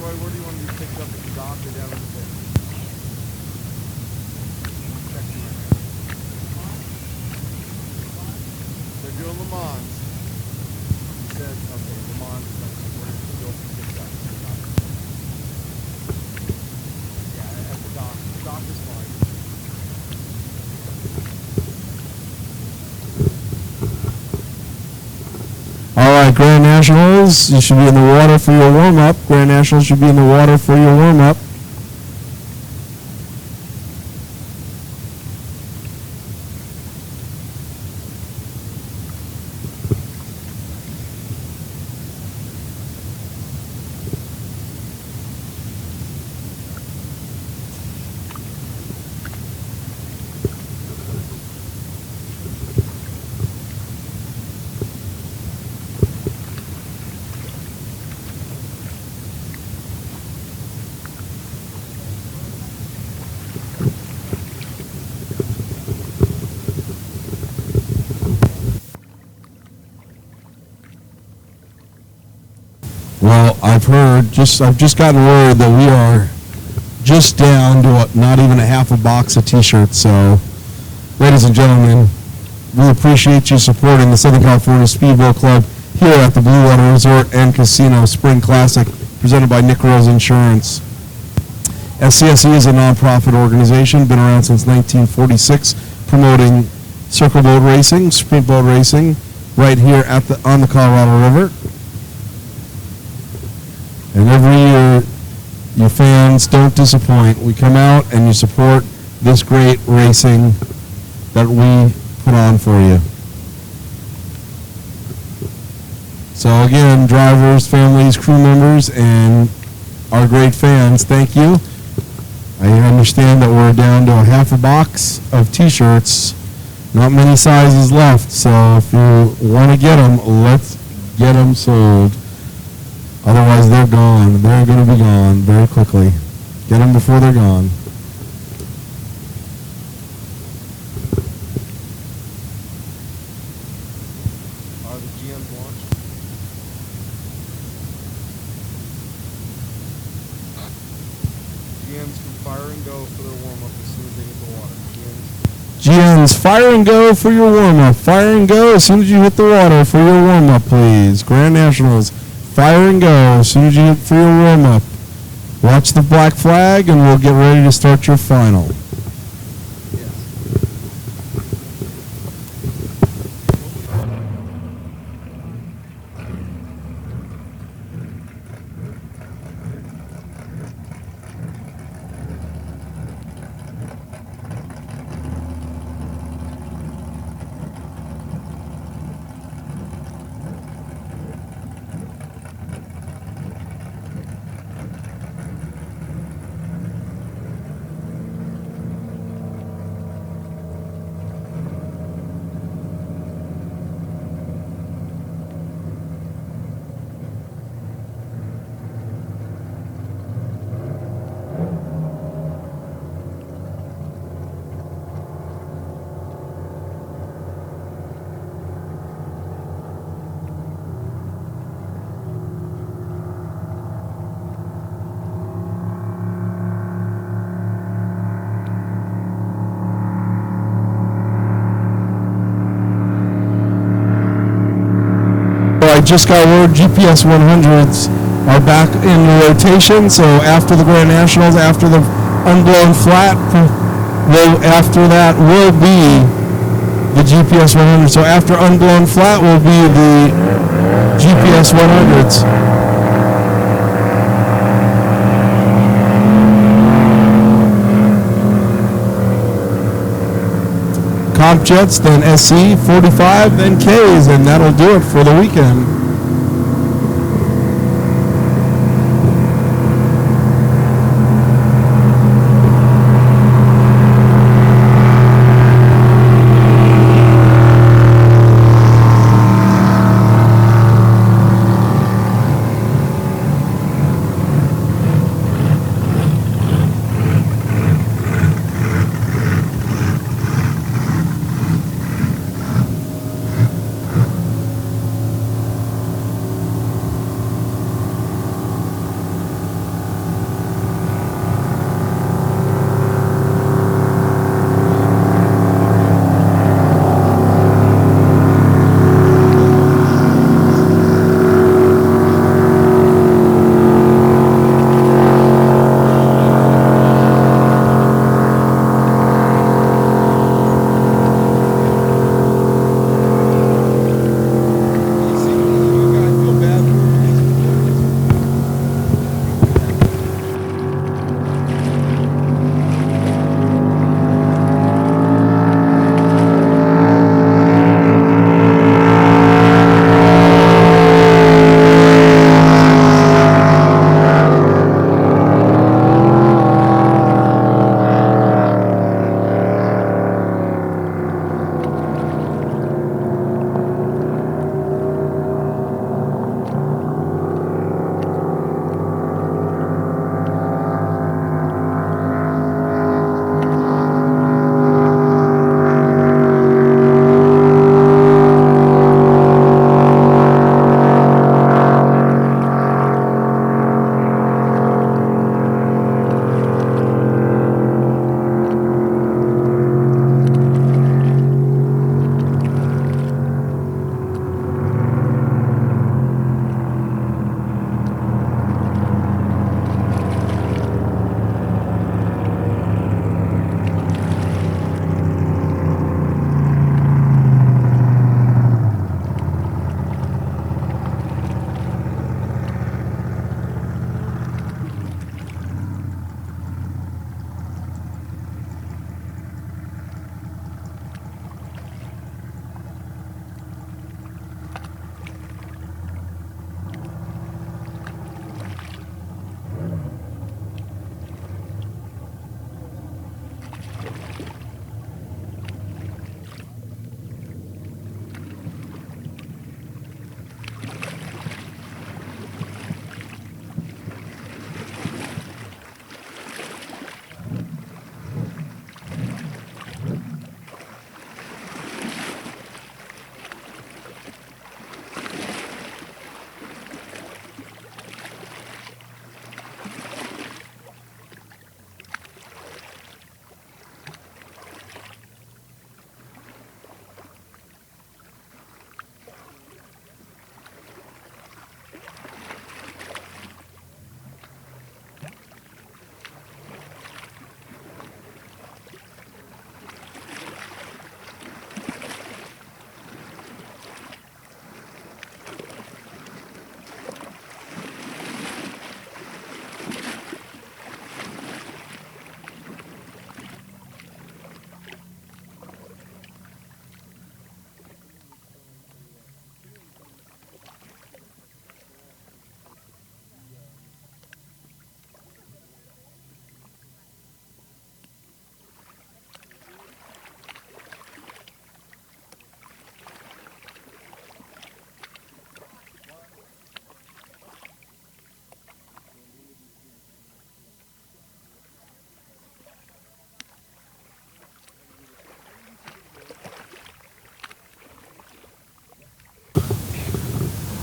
Where do you want to be picked up at the dock or down at the pit? They're doing Le Mans. He said, okay, Le Mans is like, we're going to go pick up. Yeah, at the dock. The dock is fine. All right, Grand Nationals, you should be in the water for your warm-up. Grand Nationals should be in the water for your warm-up. Well, I've just gotten word that we are just down to not even a half a box of t-shirts. So, ladies and gentlemen, we appreciate you supporting the Southern California Speedboat Club here at the Blue Water Resort and Casino Spring Classic, presented by Nick Rose Insurance. SCSE is a nonprofit organization, been around since 1946, promoting circle boat racing, speedboat racing, right here on the Colorado River. And every year, you fans don't disappoint. We come out and you support this great racing that we put on for you. So again, drivers, families, crew members, and our great fans, thank you. I understand that we're down to a half a box of t-shirts. Not many sizes left, so if you want to get them, let's get them sold. Otherwise, they're gone. They're going to be gone very quickly. Get them before they're gone. Are the GMs launched? GMs can fire and go for their warm-up as soon as they hit the water. GMs, fire and go for your warm-up. Fire and go as soon as you hit the water for your warm-up, please. Grand Nationals, fire and go as soon as you hit for your warm-up. Watch the black flag and we'll get ready to start your final. I just got word GPS 100s are back in rotation, so after the Grand Nationals, after the unblown flat, after that will be the GPS 100. So after unblown flat will be the GPS 100s. Comp Jets, then SC, 45, then Ks, and that'll do it for the weekend.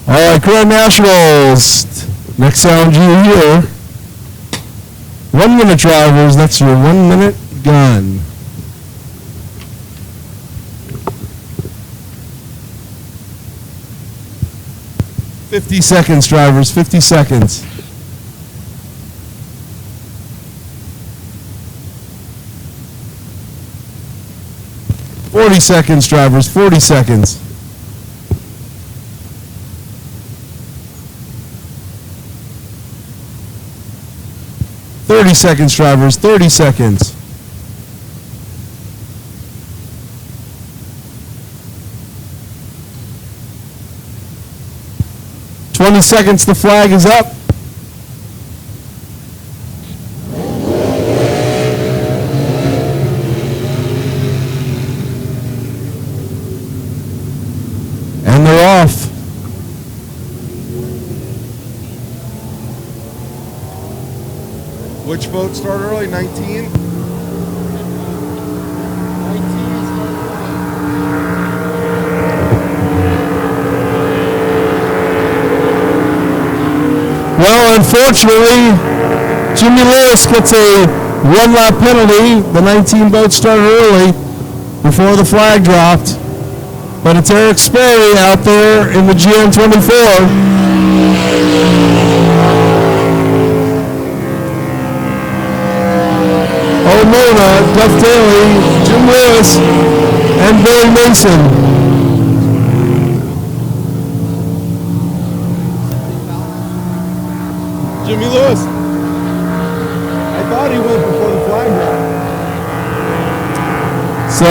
All right, Grand Nationals. Next sound you hear. 1 minute drivers, that's your 1 minute gun. "50 seconds, drivers, 50 seconds. "40 seconds, drivers, 40 seconds. "30 seconds, drivers, 30 seconds. "20 seconds, the flag is up. And they're off. Which boat start early? 19? Well, unfortunately, Jimmy Lewis gets a one-lap penalty. The 19 boat started early before the flag dropped. But it's Eric Sperry out there in the GM24. O'Mona, Duff Daly, Jim Lewis, and Billy Mason. Jimmy Lewis. I thought he went before the flag dropped. So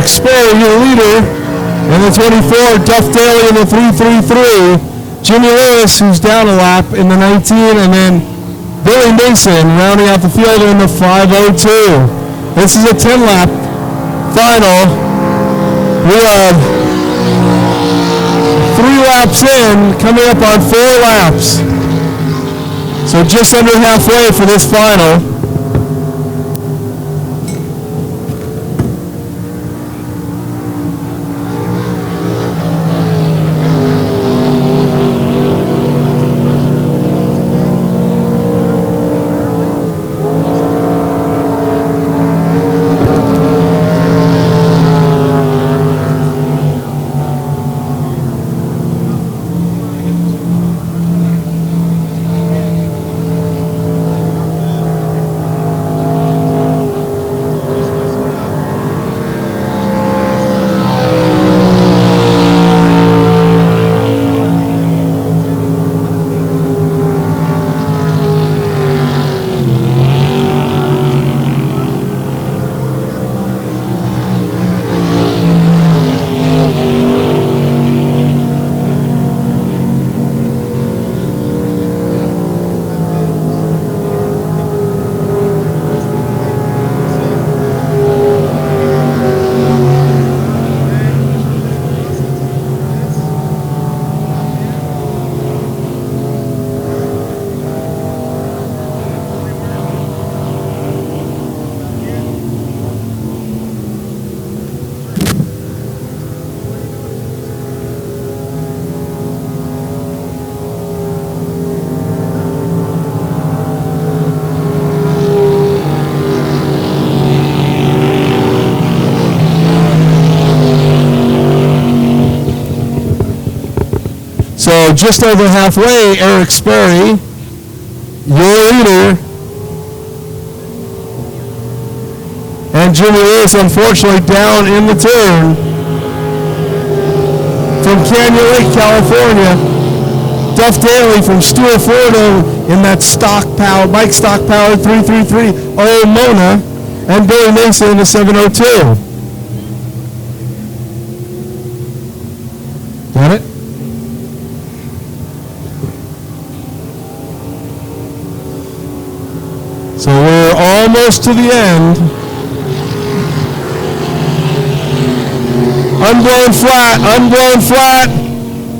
Sperry, your leader, in the 24, Duff Daly in the 333, Jimmy Lewis, who's down a lap in the 19, and then Billy Mason rounding out the field in the 502. This is a 10-lap final. We are 3 laps in, coming up on 4 laps. So just under halfway for this final. So just over halfway, Eric Sperry, your leader. And Jimmy Lewis, unfortunately, down in the turn. From Canyon Lake, California. Duff Daly from Stuart, Florida in that Mike Stockpower 333 Old Mona. And Billy Mason in the 702. Got it? So we're almost to the end. Unblown flat.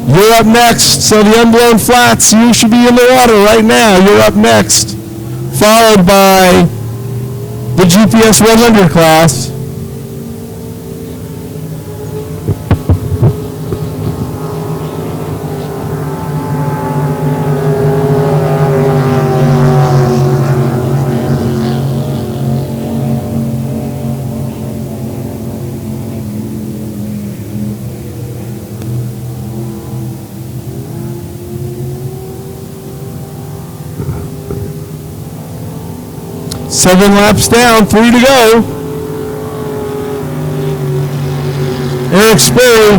You're up next. So the unblown flats, you should be in the water right now. You're up next. Followed by the GPS 100 class. Seven laps down, 3 to go. Eric Sperry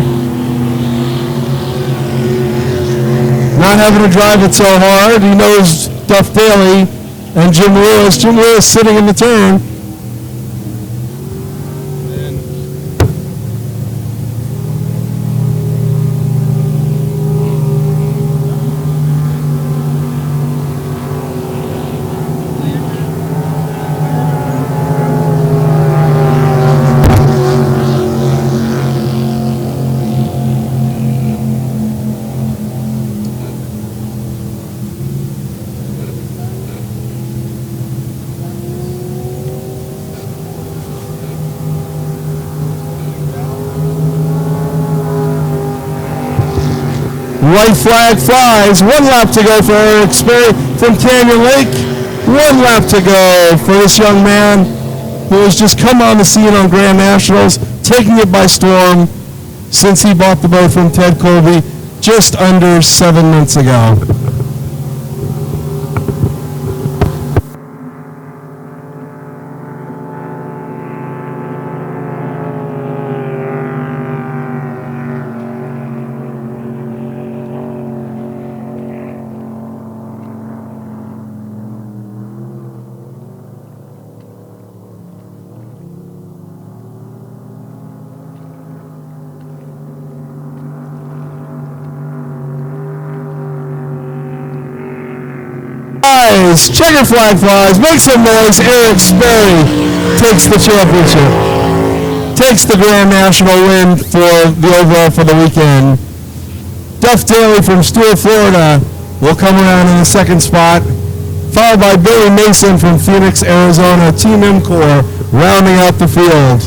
not having to drive it so hard. He knows Duff Daly and Jim Lewis. Jim Lewis sitting in the turn. White flag flies. 1 lap to go for Eric Sperry from Canyon Lake. 1 lap to go for this young man who has just come on the scene on Grand Nationals, taking it by storm since he bought the boat from Ted Colby just under 7 months ago. Checker flag flies, make some noise. Eric Sperry takes the championship. Takes the Grand National win for the overall for the weekend. Duff Daly from Stuart, Florida will come around in the 2nd spot, followed by Billy Mason from Phoenix, Arizona. Team MCOR rounding out the field.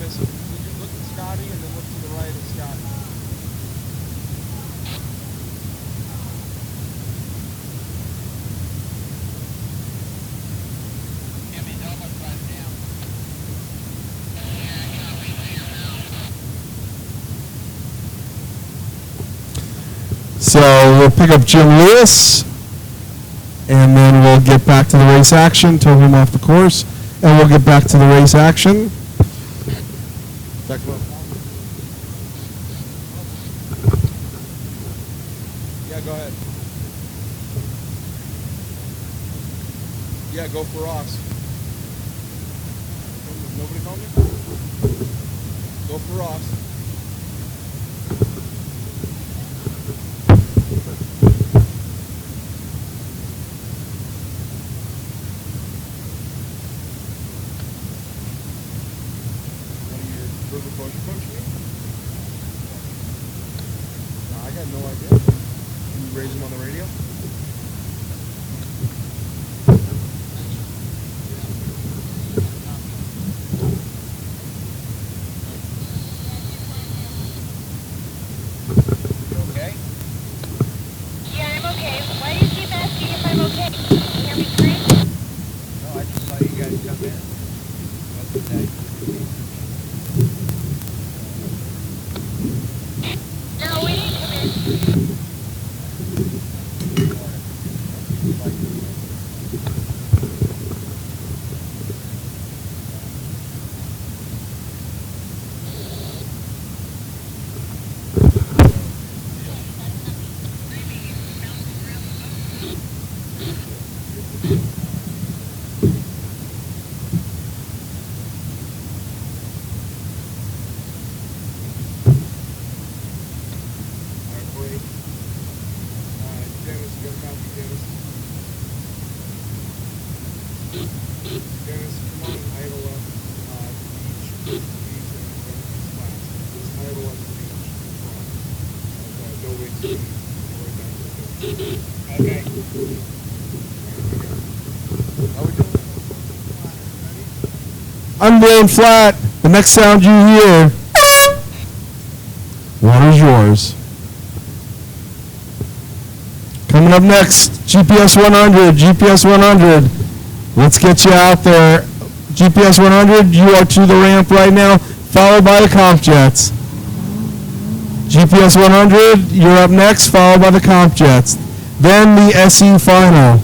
Dennis, if you look at Scotty and then look to the right of Scotty. So we'll pick up Jim Lewis, and then we'll get back to the race action, tow him off the course, and we'll get back to the race action. Yeah, go ahead. Yeah, go for Ross. Nobody call me? Go for Ross. Coach me? No, I got no idea. Can you raise him on the radio? You okay? Yeah, I'm okay. Why do you keep asking if I'm okay? Can you hear me scream? No, I just saw you guys come in. That's okay. No, we didn't come in. Dennis, you got a copy, Dennis. Dennis, come on, idle up. Beach, and class. Just idle up the beach. No way to right back to the beach. Okay. How we doing? I'm blowing flat. The next sound you hear, water's yours. Coming up next, GPS 100, GPS 100. Let's get you out there. GPS 100, you are to the ramp right now, followed by the comp jets. GPS 100, you're up next, followed by the comp jets. Then the SE final.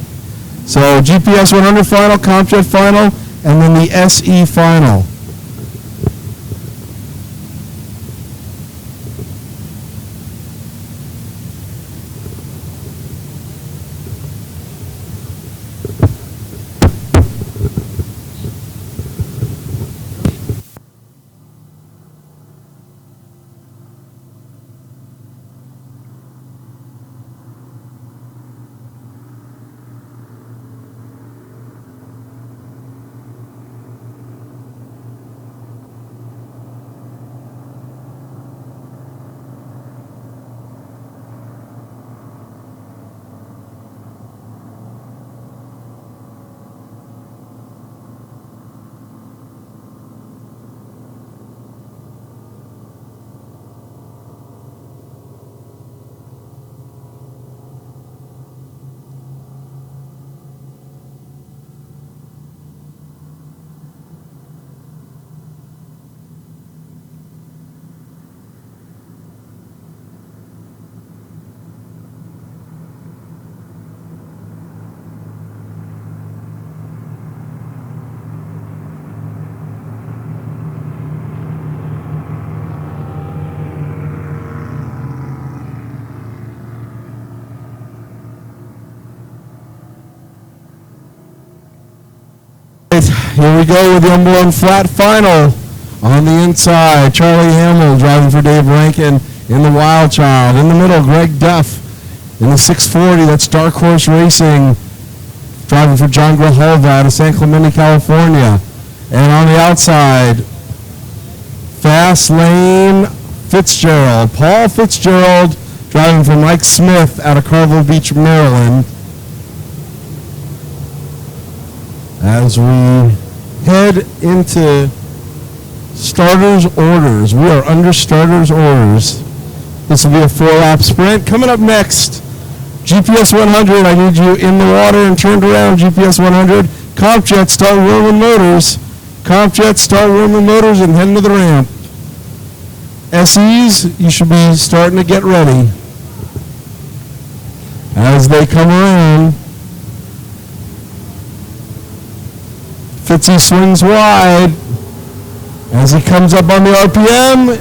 So GPS 100 final, comp jet final, and then the SE final. Here we go with the unblown flat final. On the inside, Charlie Hamill driving for Dave Rankin in the Wild Child. In the middle, Greg Duff in the 640. That's Dark Horse Racing driving for John Grijalva out of San Clemente, California. And on the outside, Fast Lane Fitzgerald. Paul Fitzgerald driving for Mike Smith out of Carville Beach, Maryland. As we head into Starters orders. We are under starters orders. This will be a 4-lap sprint. Coming up next, GPS 100. I need you in the water and turned around. GPS 100. CompJet, start warming motors. CompJet, start warming motors and heading to the ramp. SEs, you should be starting to get ready. As they come around, Fitzy swings wide. As he comes up on the RPM,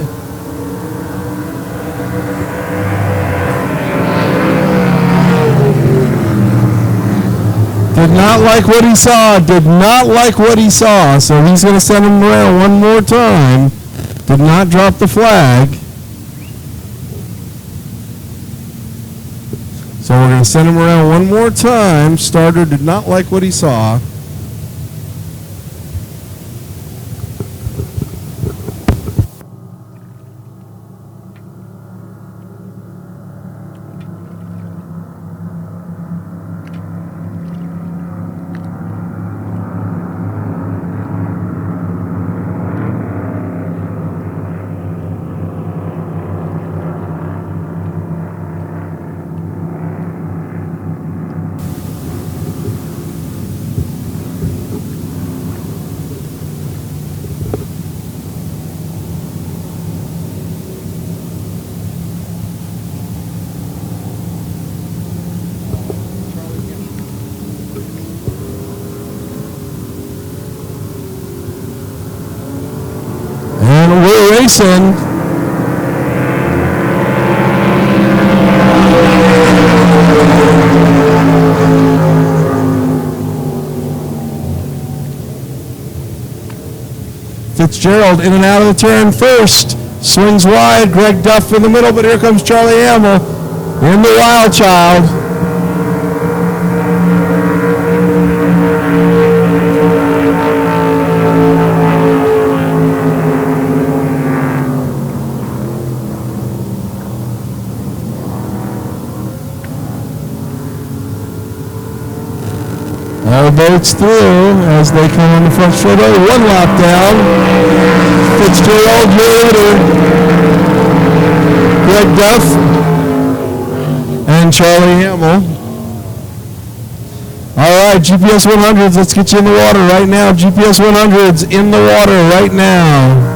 did not like what he saw, so he's going to send him around one more time. Did not drop the flag. So we're going to send him around one more time. Starter did not like what he saw. We're racing. Fitzgerald in and out of the turn first. Swings wide. Greg Duff in the middle, but here comes Charlie Hamill in the Wild Child. All boats through as they come on the front straight over. 1 lap down. Fitzgerald, your leader. Greg Duff and Charlie Hamill. All right, GPS 100s, let's get you in the water right now. GPS 100s in the water right now.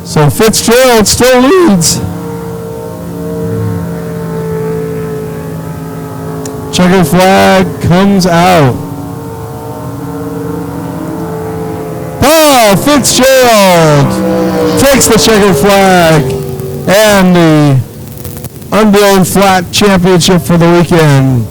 So Fitzgerald still leads. Checkered flag comes out. Paul Fitzgerald takes the checkered flag and the Unblown Flat Championship for the weekend.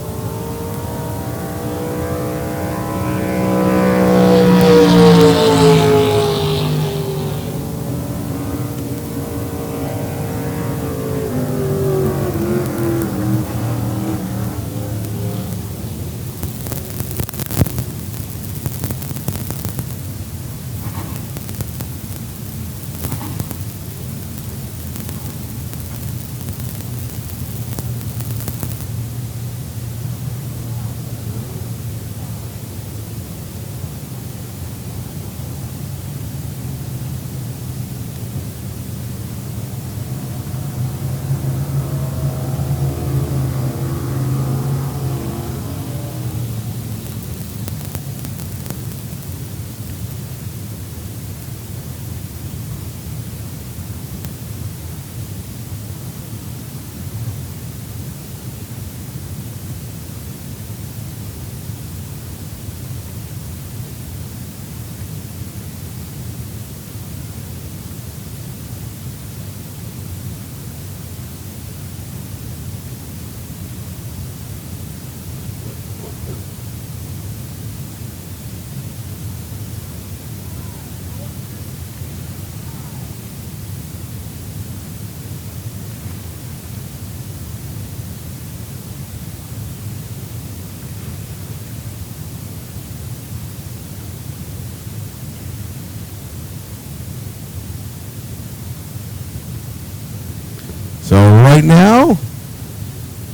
right now.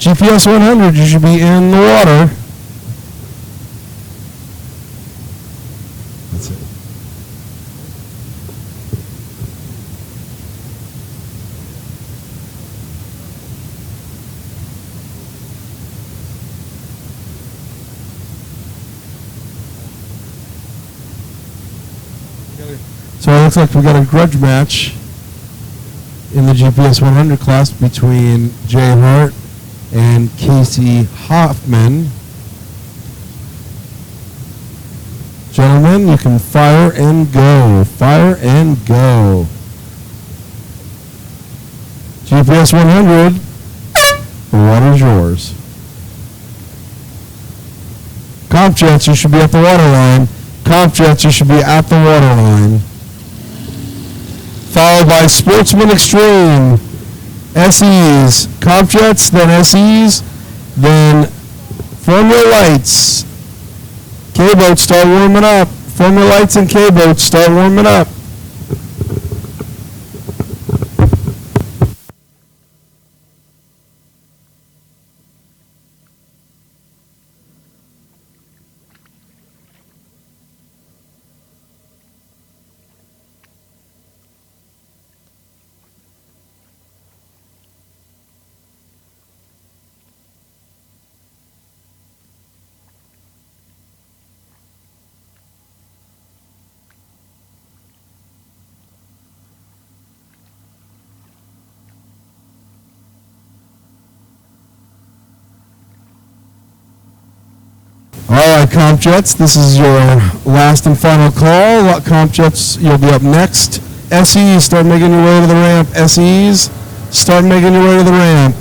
GPS 100, you should be in the water. That's it. So it looks like we got a grudge match in the GPS 100 class between Jay Hart and Casey Hoffman. Gentlemen, you can fire and go. Fire and go. GPS 100, the water's yours. Comp Jets, you should be at the water line. Comp Jets, you should be at the water line. Followed by Sportsman Extreme, SEs, Comp Jets, then SEs, then Formula Lights. K-Boats start warming up. Formula Lights and K-Boats start warming up. All right, Comp Jets, this is your last and final call. Comp Jets, you'll be up next. SEs, start making your way to the ramp. SEs, start making your way to the ramp.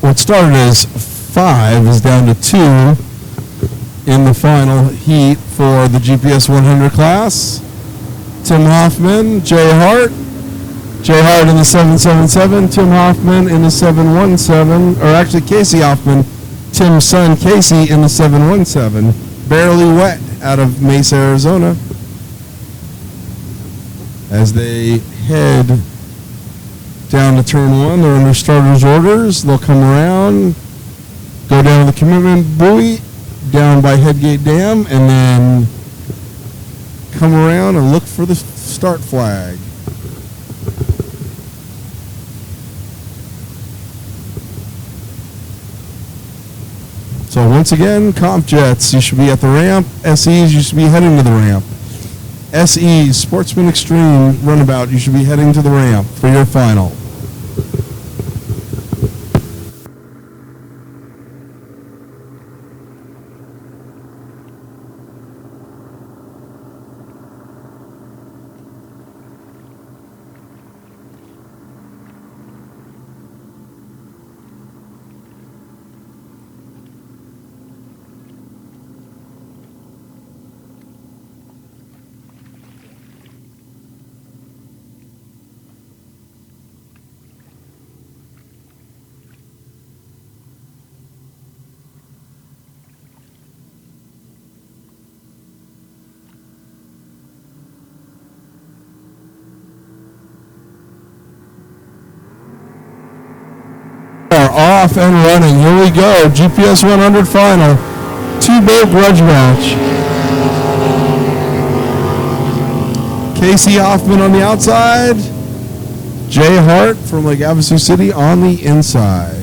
What started as 5 is down to 2 in the final heat for the GPS 100 class. Tim Hoffman, Jay Hart. Jay Hart in the 777, Tim Hoffman in the 717, or actually Casey Hoffman, Tim's son Casey in the 717. Barely wet out of Mesa, Arizona. As they head down to turn 1, they're under starter's orders. They'll come around, go down to the commitment buoy, down by Headgate Dam, and then come around and look for the start flag. So once again, Comp Jets, you should be at the ramp. SEs, you should be heading to the ramp. SEs, Sportsman Extreme Runabout, you should be heading to the ramp for your final. Off and running. Here we go. GPS 100 final. 2-boat grudge match. Casey Hoffman on the outside. Jay Hart from Lake Havasu City on the inside.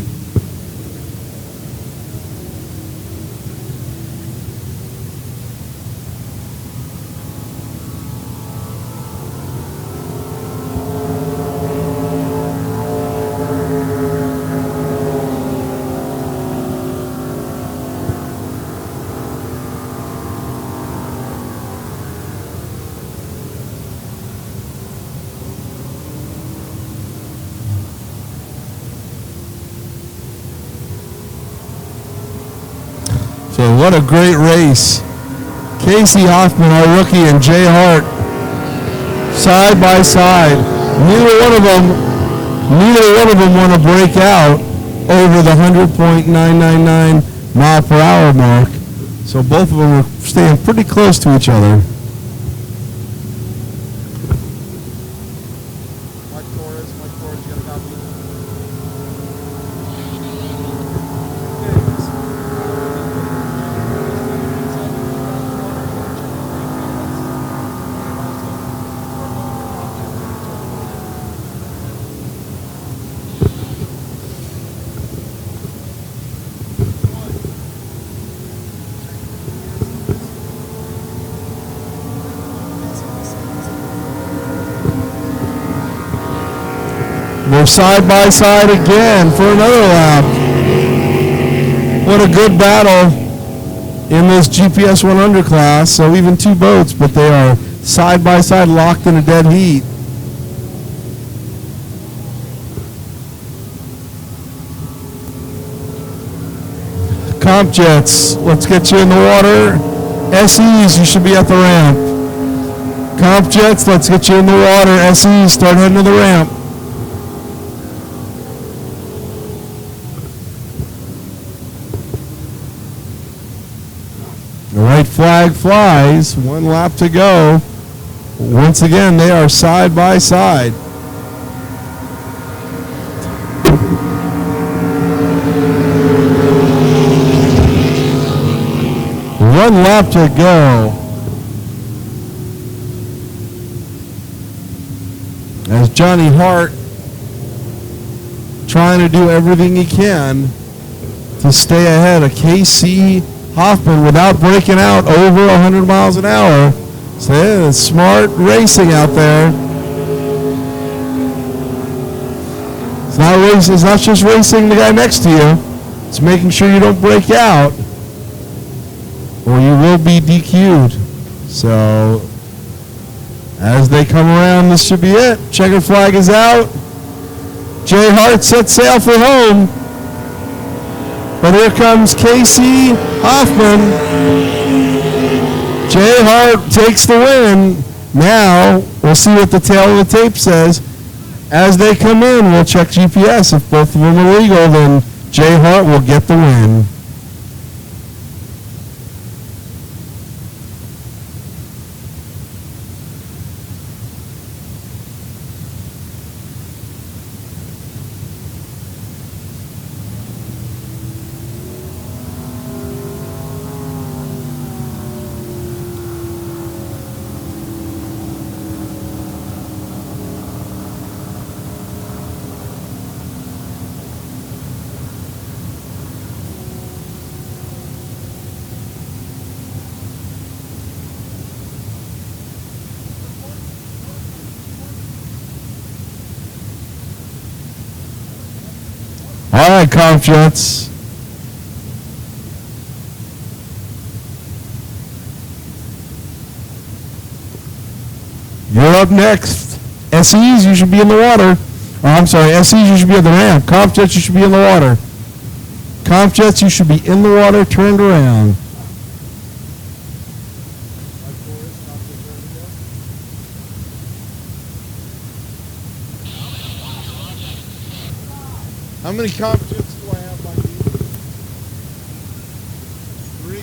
So what a great race. Casey Hoffman, our rookie, and Jay Hart, side by side. Neither one of them want to break out over the 100.999 mile per hour mark. So both of them are staying pretty close to each other. Mike Torres got a copy. They're side by side again for another lap. What a good battle in this GPS 100 class. So even two boats, but they are side by side, locked in a dead heat. Comp Jets, let's get you in the water. SEs, you should be at the ramp. Comp Jets, let's get you in the water. SEs, start heading to the ramp. The white flag flies. 1 lap to go. Once again, they are side by side. One lap to go. As Johnny Hart trying to do everything he can to stay ahead of KC Hoffman without breaking out over 100 miles an hour. So yeah, it's smart racing out there. It's not just racing the guy next to you. It's making sure you don't break out or you will be DQ'd. So as they come around, this should be it. Checkered flag is out. Jay Hart sets sail for home. But here comes Casey Hoffman. Jay Hart takes the win. Now, we'll see what the tail of the tape says. As they come in, we'll check GPS. If both of them are legal, then Jay Hart will get the win. All right, Comp Jets. You're up next. SEs, you should be in the water. Oh, I'm sorry, SEs, you should be in the ramp. Comp Jets, you should be in the water. Comp Jets, you should be in the water, turned around. How many comp jets do I have, Mikey? 3?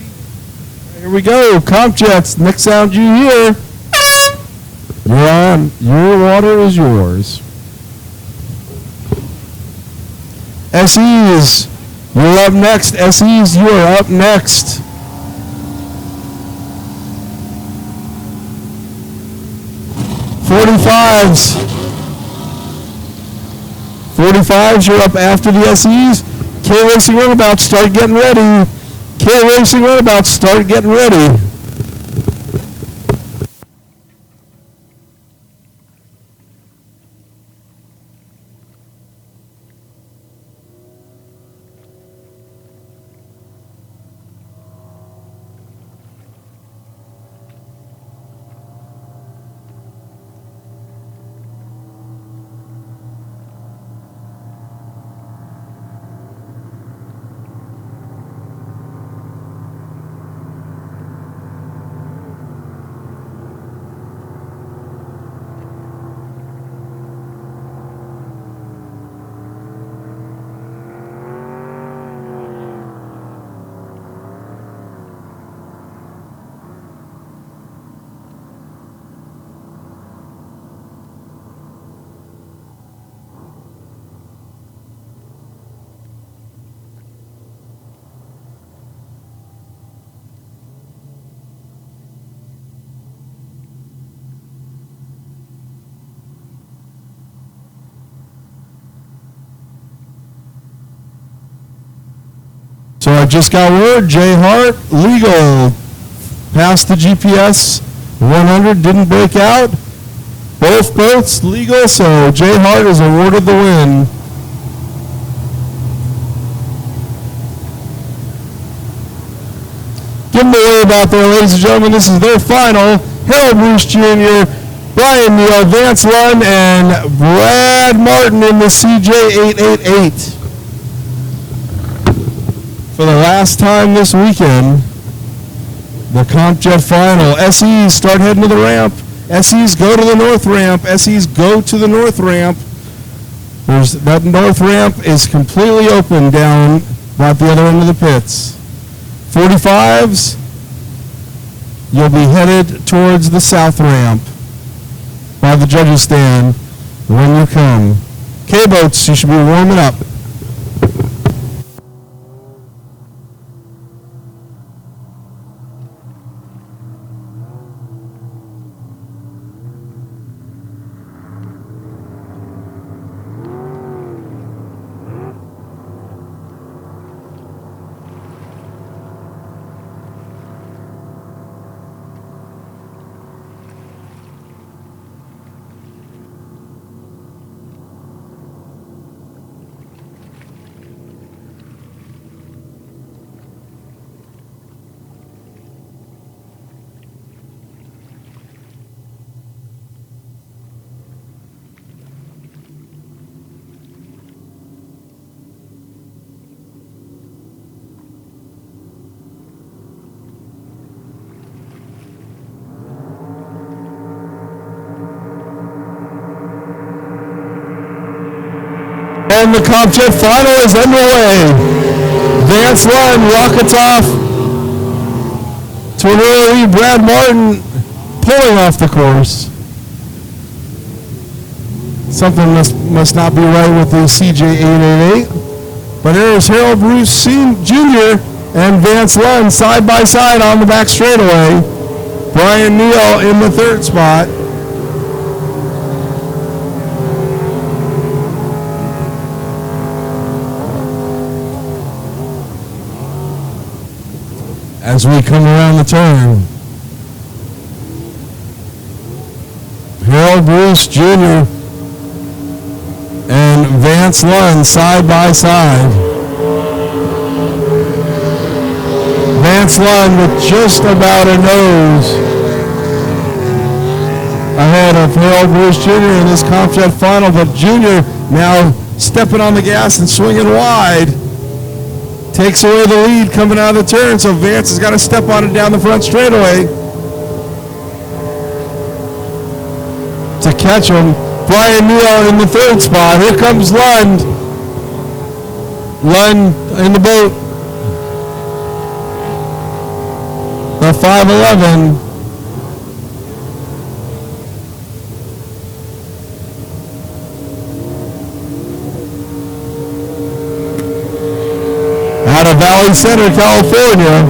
Here we go, Comp Jets. Next sound you hear. You're on. Your water is yours. SEs, you're up next. SEs, you are up next. .45s, you're up after the SEs. K-Racing Runabouts, start getting ready. K-Racing Runabouts, start getting ready. So I just got word, Jay Hart, legal. Passed the GPS 100, didn't break out. Both boats legal, so Jay Hart is awarded the win. Give them a wave out there, ladies and gentlemen. This is their final. Harold Bruce Jr., Brian Neal, Vance Lund, and Brad Martin in the CJ888. For the last time this weekend, the CompJet final. SEs start heading to the ramp. SEs go to the north ramp. SEs go to the north ramp. That north ramp is completely open down about the other end of the pits. 45s, you'll be headed towards the south ramp by the judges stand when you come. K-boats, you should be warming up. And the CompJet final is underway. Vance Lund rockets off to an early Brad Martin pulling off the course. Something must not be right with the CJ888. But here's Harold Bruce Jr. and Vance Lund side by side on the back straightaway. Brian Neal in the third spot. As we come around the turn, Harold Bruce Jr. and Vance Lund side by side. Vance Lund with just about a nose ahead of Harold Bruce Jr. in this CompJet final, but Jr. now stepping on the gas and swinging wide. Takes away the lead coming out of the turn, so Vance has got to step on it down the front straightaway to catch him. Brian Neal in the third spot. Here comes Lund. Lund in the boat. The 511. Out of Valley Center, California.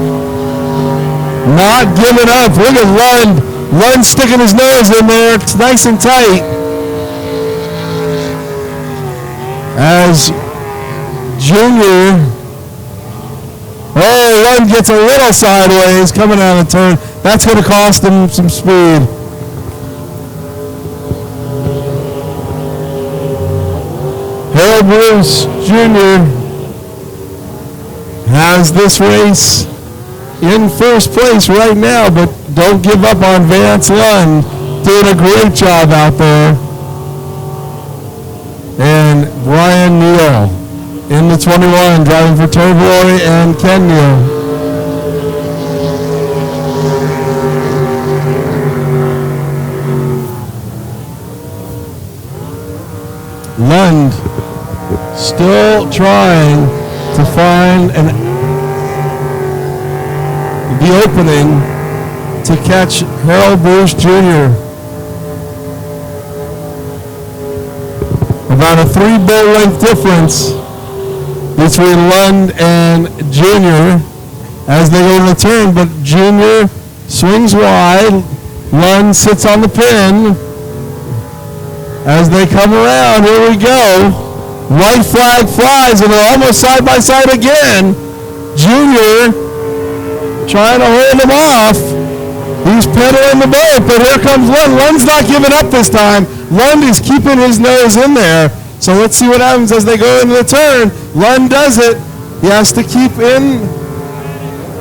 Not giving up. Look at Lund. Lund sticking his nose in there. It's nice and tight. As Junior. Oh, Lund gets a little sideways coming out of the turn. That's going to cost him some speed. Harold Bruce Jr. has this race in first place right now, but don't give up on Vance Lund. Doing a great job out there. And Brian Neal in the 21, driving for Terboy and Ken Neal. Lund still trying to find the opening to catch Harold Bruce Jr. About a 3-boat length difference between Lund and Jr. as they go to the turn, but Jr. swings wide. Lund sits on the pin. As they come around, here we go. White flag flies, and they're almost side by side again. Jr. trying to hold him off. He's pedaling the boat, but here comes Lund. Lund's not giving up this time. Lund is keeping his nose in there. So let's see what happens as they go into the turn. Lund does it. He has to keep in.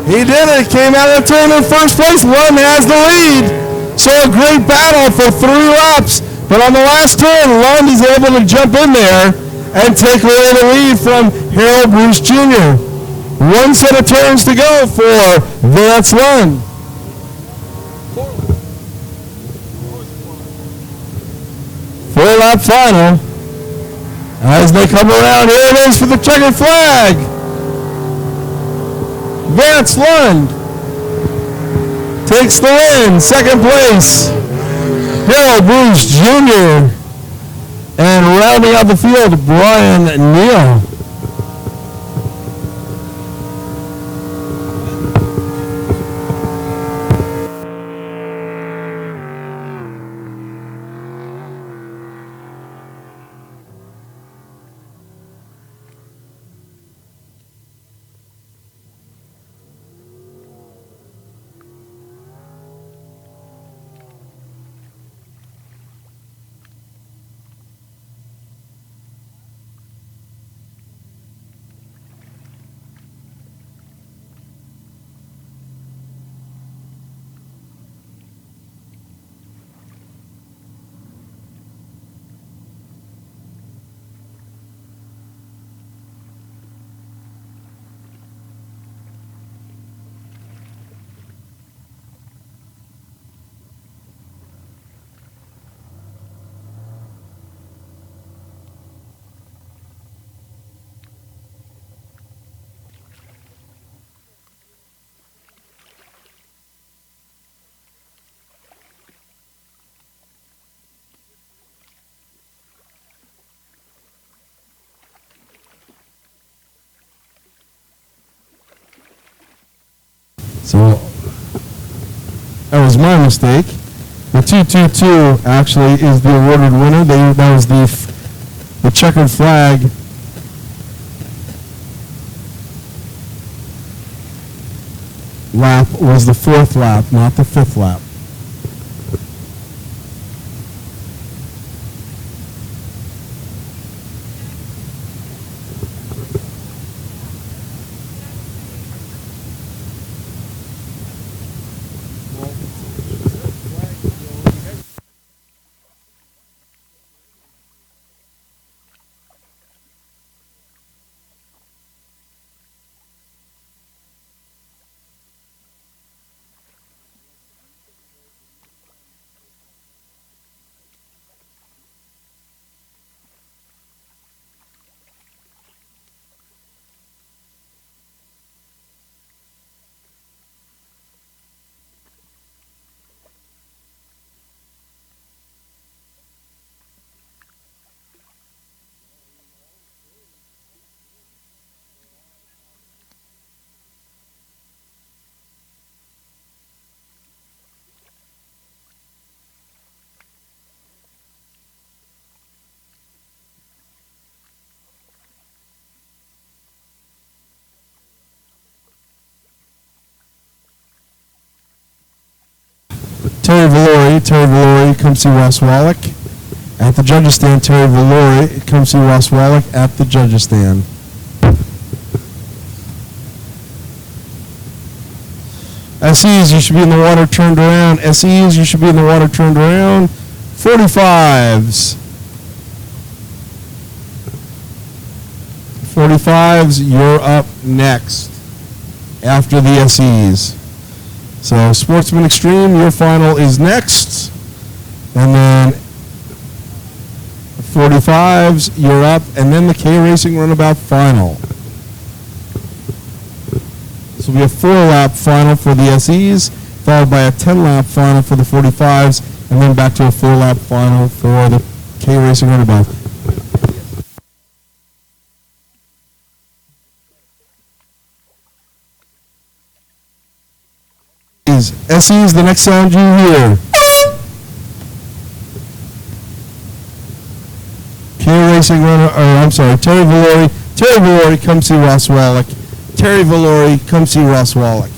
He did it. Came out of the turn in first place. Lund has the lead. So a great battle for 3 laps. But on the last turn, Lund is able to jump in there and take away the lead from Harold Bruce Jr. 1 set of turns to go for Vance Lund. 4-lap final. As they come around, here it is for the checkered flag. Vance Lund takes the win. Second place, Harold Bruce Jr. And rounding out the field, Brian Neal. So that was my mistake. The 222 actually is the awarded winner. That was the checkered flag. Lap was the 4th lap, not the 5th lap. Terry Valori, come see Ross Wallach. At the judges stand, Terry Valori, come see Ross Wallach at the judges stand. SEs, you should be in the water turned around. SEs, you should be in the water turned around. 45s. 45s, you're up next after the SEs. So Sportsman Extreme, your final is next. And then 45s, you're up. And then the K-Racing Runabout final. This will be a 4-lap final for the SEs, followed by a 10-lap final for the 45s, and then back to a 4-lap final for the K-Racing Runabout. SEs, the next sound you hear. Terry Valori, come see Ross Wallach. Terry Valori. Come see Ross Wallach.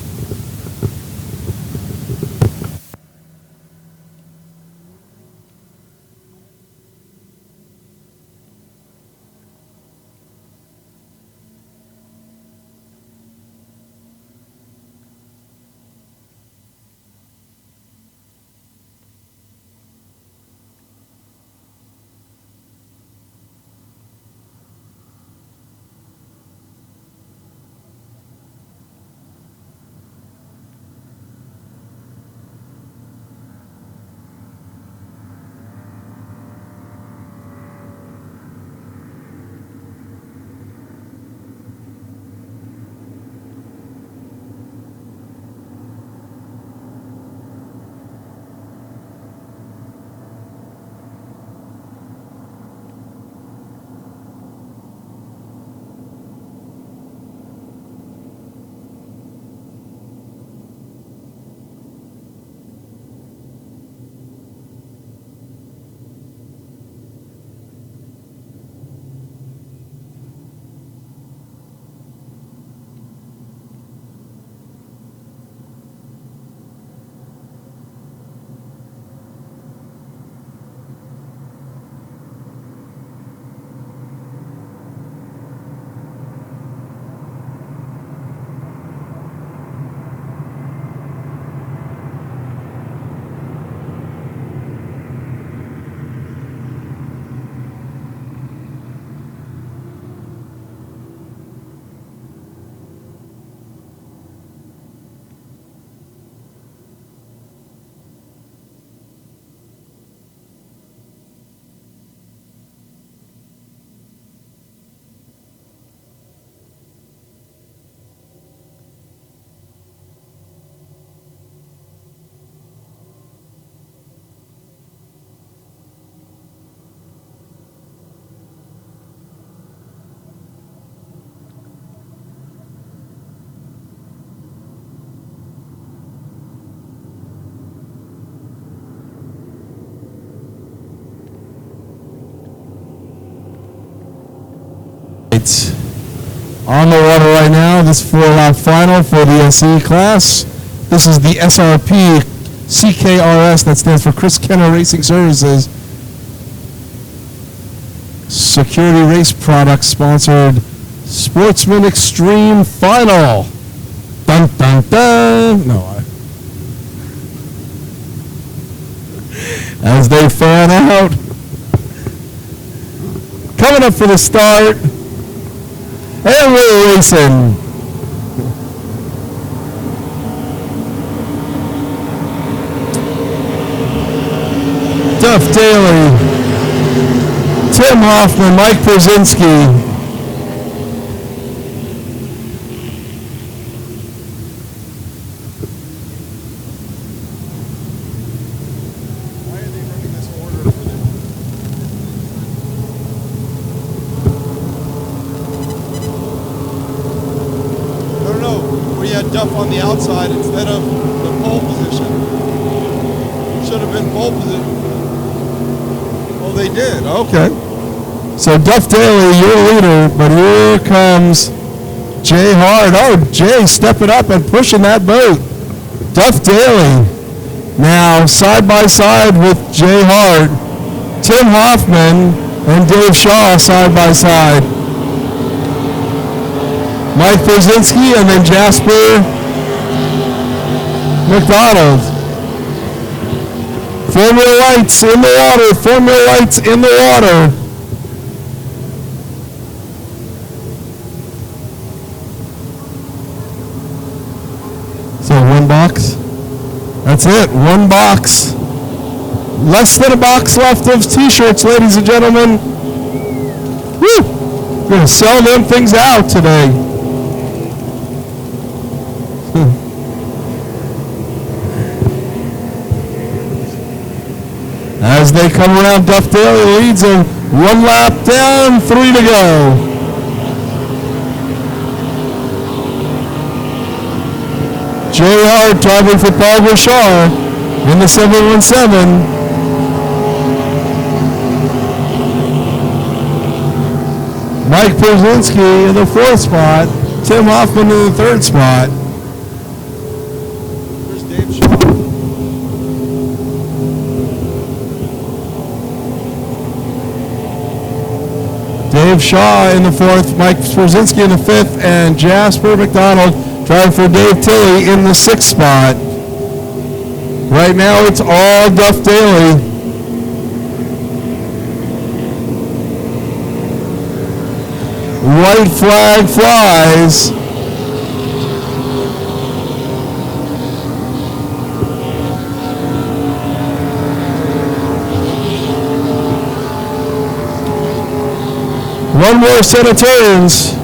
On the water right now, this 4-lap final for the SE class. This is the SRP CKRS, that stands for Chris Kenner Racing Services. Security Race Products sponsored Sportsman Extreme Final. Dun dun dun. No, as they fan out. Coming up for the start. And we're racing. Duff Daly, Tim Hoffman, Mike Brzezinski. Why are they running this order for the... No, where you had Duff on the outside instead of the pole position. Should have been pole position. Oh, they did. Okay. So Duff Daly, your leader, but here comes Jay Hart. Oh, Jay stepping up and pushing that boat. Duff Daly now side by side with Jay Hart. Tim Hoffman and Dave Shaw side by side. Mike Brzezinski and then Jasper McDonald. Formula lights in the water. Formula lights in the water. So one box. That's it. One box. Less than a box left of t-shirts, ladies and gentlemen. Woo! We're going to sell them things out today. As they come around, Duff Daly leads them 1 lap down, 3 to go. Jay Hart driving for Paul Bouchard in the 717. Mike Brzezinski in the 4th spot. Tim Hoffman in the third spot. There's Dave Shaw. Dave Shaw in the fourth, Mike Sprzinski in the fifth, and Jasper McDonald driving for Dave Tilley in the sixth spot. Right now it's all Duff Daly. White flag flies. One more set of turns.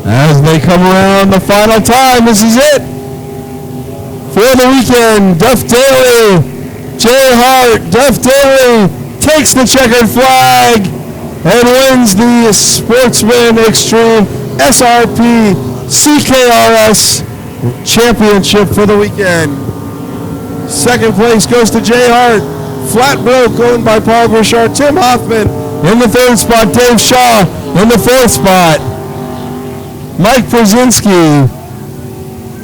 As they come around the final time, this is it. For the weekend, Duff Daly, Jay Hart, Duff Daly takes the checkered flag and wins the Sportsman Extreme SRP CKRS Championship for the weekend. Second place goes to Jay Hart. Flat broke owned by Paul Burchard. Tim Hoffman in the third spot. Dave Shaw in the fourth spot. Mike Sprzinski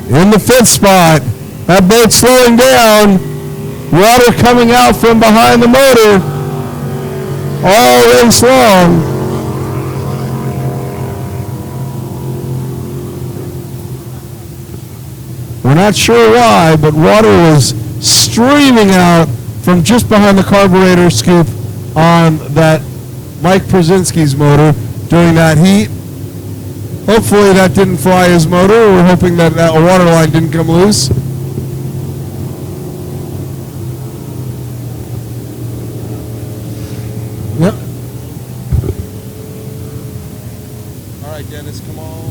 in the fifth spot. That boat slowing down. Water coming out from behind the motor all race long. We're not sure why, but water was streaming out from just behind the carburetor scoop on that Mike Sprzinski's motor during that heat. Hopefully that didn't fry his motor. We're hoping that a water line didn't come loose. Yep. All right, Dennis, come on.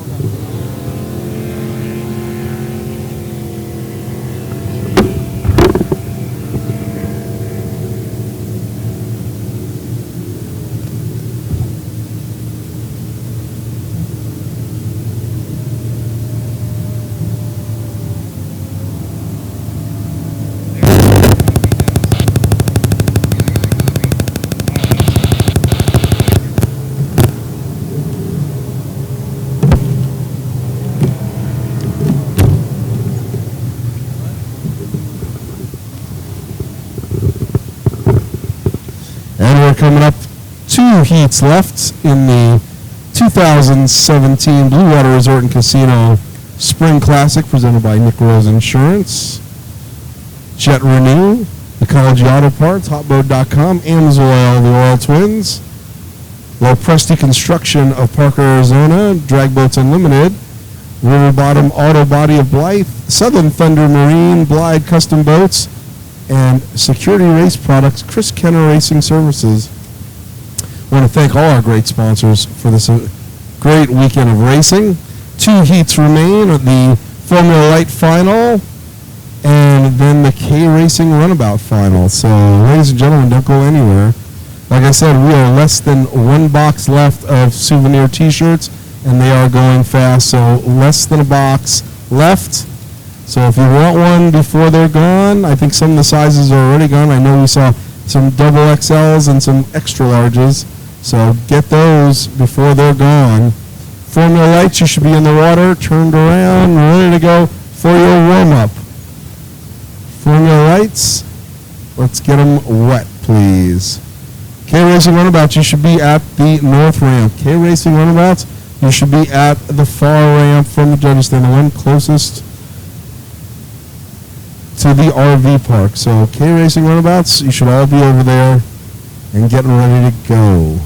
Coming up, 2 heats left in the 2017 Blue Water Resort and Casino Spring Classic presented by Nick Rose Insurance, Jet Renew, Ecology Auto Parts, Hotboat.com, Amsoil, the Oil Twins, Lopresti Construction of Parker, Arizona, Drag Boats Unlimited, River Bottom Auto Body of Blythe, Southern Thunder Marine, Blythe Custom Boats, and Security Race Products, Chris Kenner Racing Services. I want to thank all our great sponsors for this great weekend of racing. 2 heats remain, the Formula Light Final and then the K-Racing Runabout Final. So, ladies and gentlemen, don't go anywhere. Like I said, we are less than 1 box left of souvenir T-shirts, and they are going fast, so less than a box left. So if you want one before they're gone, I think some of the sizes are already gone. I know we saw some double XLs and some extra larges. So get those before they're gone. Formula Lights, you should be in the water, turned around, ready to go for your warm-up. Formula Lights, let's get them wet, please. K-Racing Runabouts, you should be at the north ramp. K-Racing Runabouts, you should be at the far ramp from the judges stand, the one closest to the RV park. So K-Racing Runabouts, you should all be over there and getting ready to go.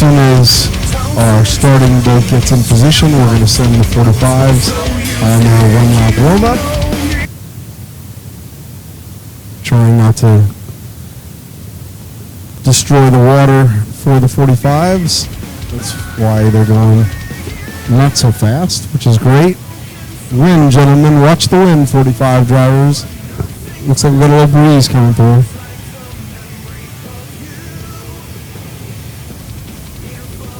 soon as our starting gate gets in position, we're going to send the 45s on their one-lap warm-up. Trying not to destroy the water for the 45s. That's why they're going not so fast, which is great. Wind, gentlemen. Watch the wind, 45 drivers. Looks like we got a little breeze coming through.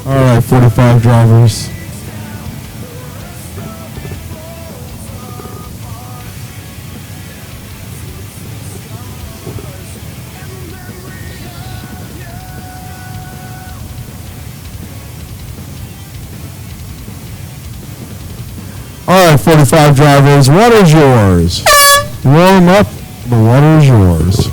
All right, 45 drivers. All right, 45 drivers, water's yours. Warm up, the water is yours.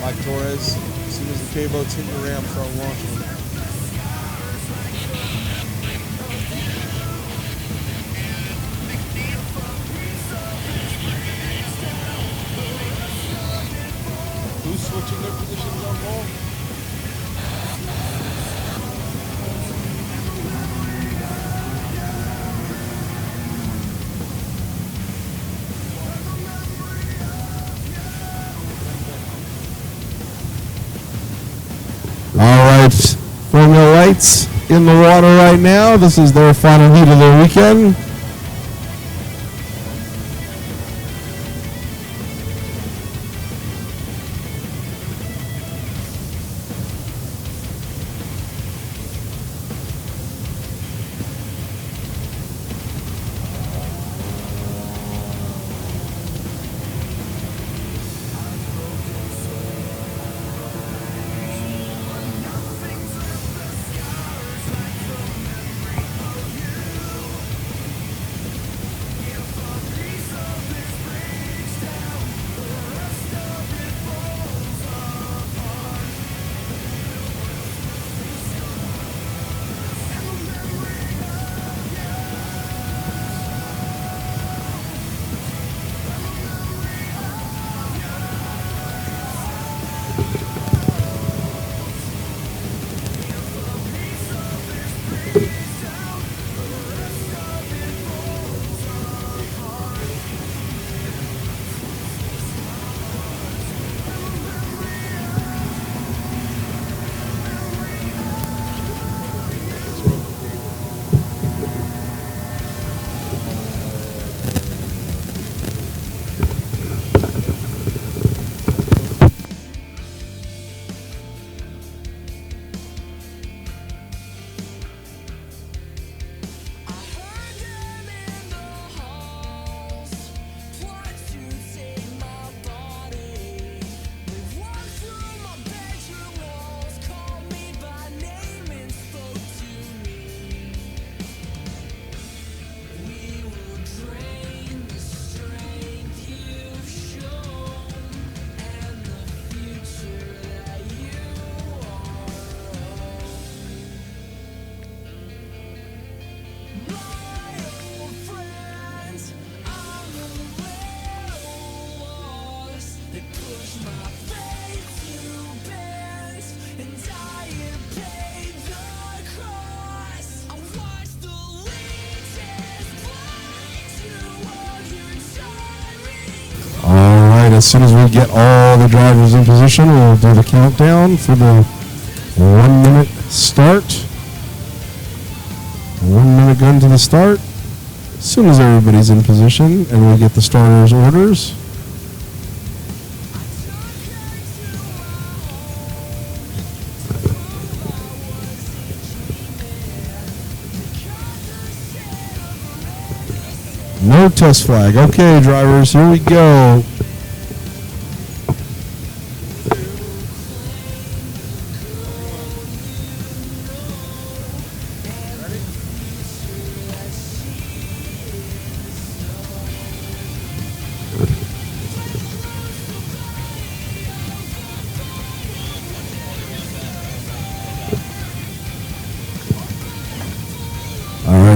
Mike Torres, as soon as the K-boats hit the ramp, start launching. Who's switching their positions on ball? All right, Formula Lights in the water right now. This is their final heat of the weekend. As soon as we get all the drivers in position, we'll do the countdown for the 1 minute start. 1 minute gun to the start. As soon as everybody's in position and we get the starters' orders. No test flag. Okay, drivers, here we go.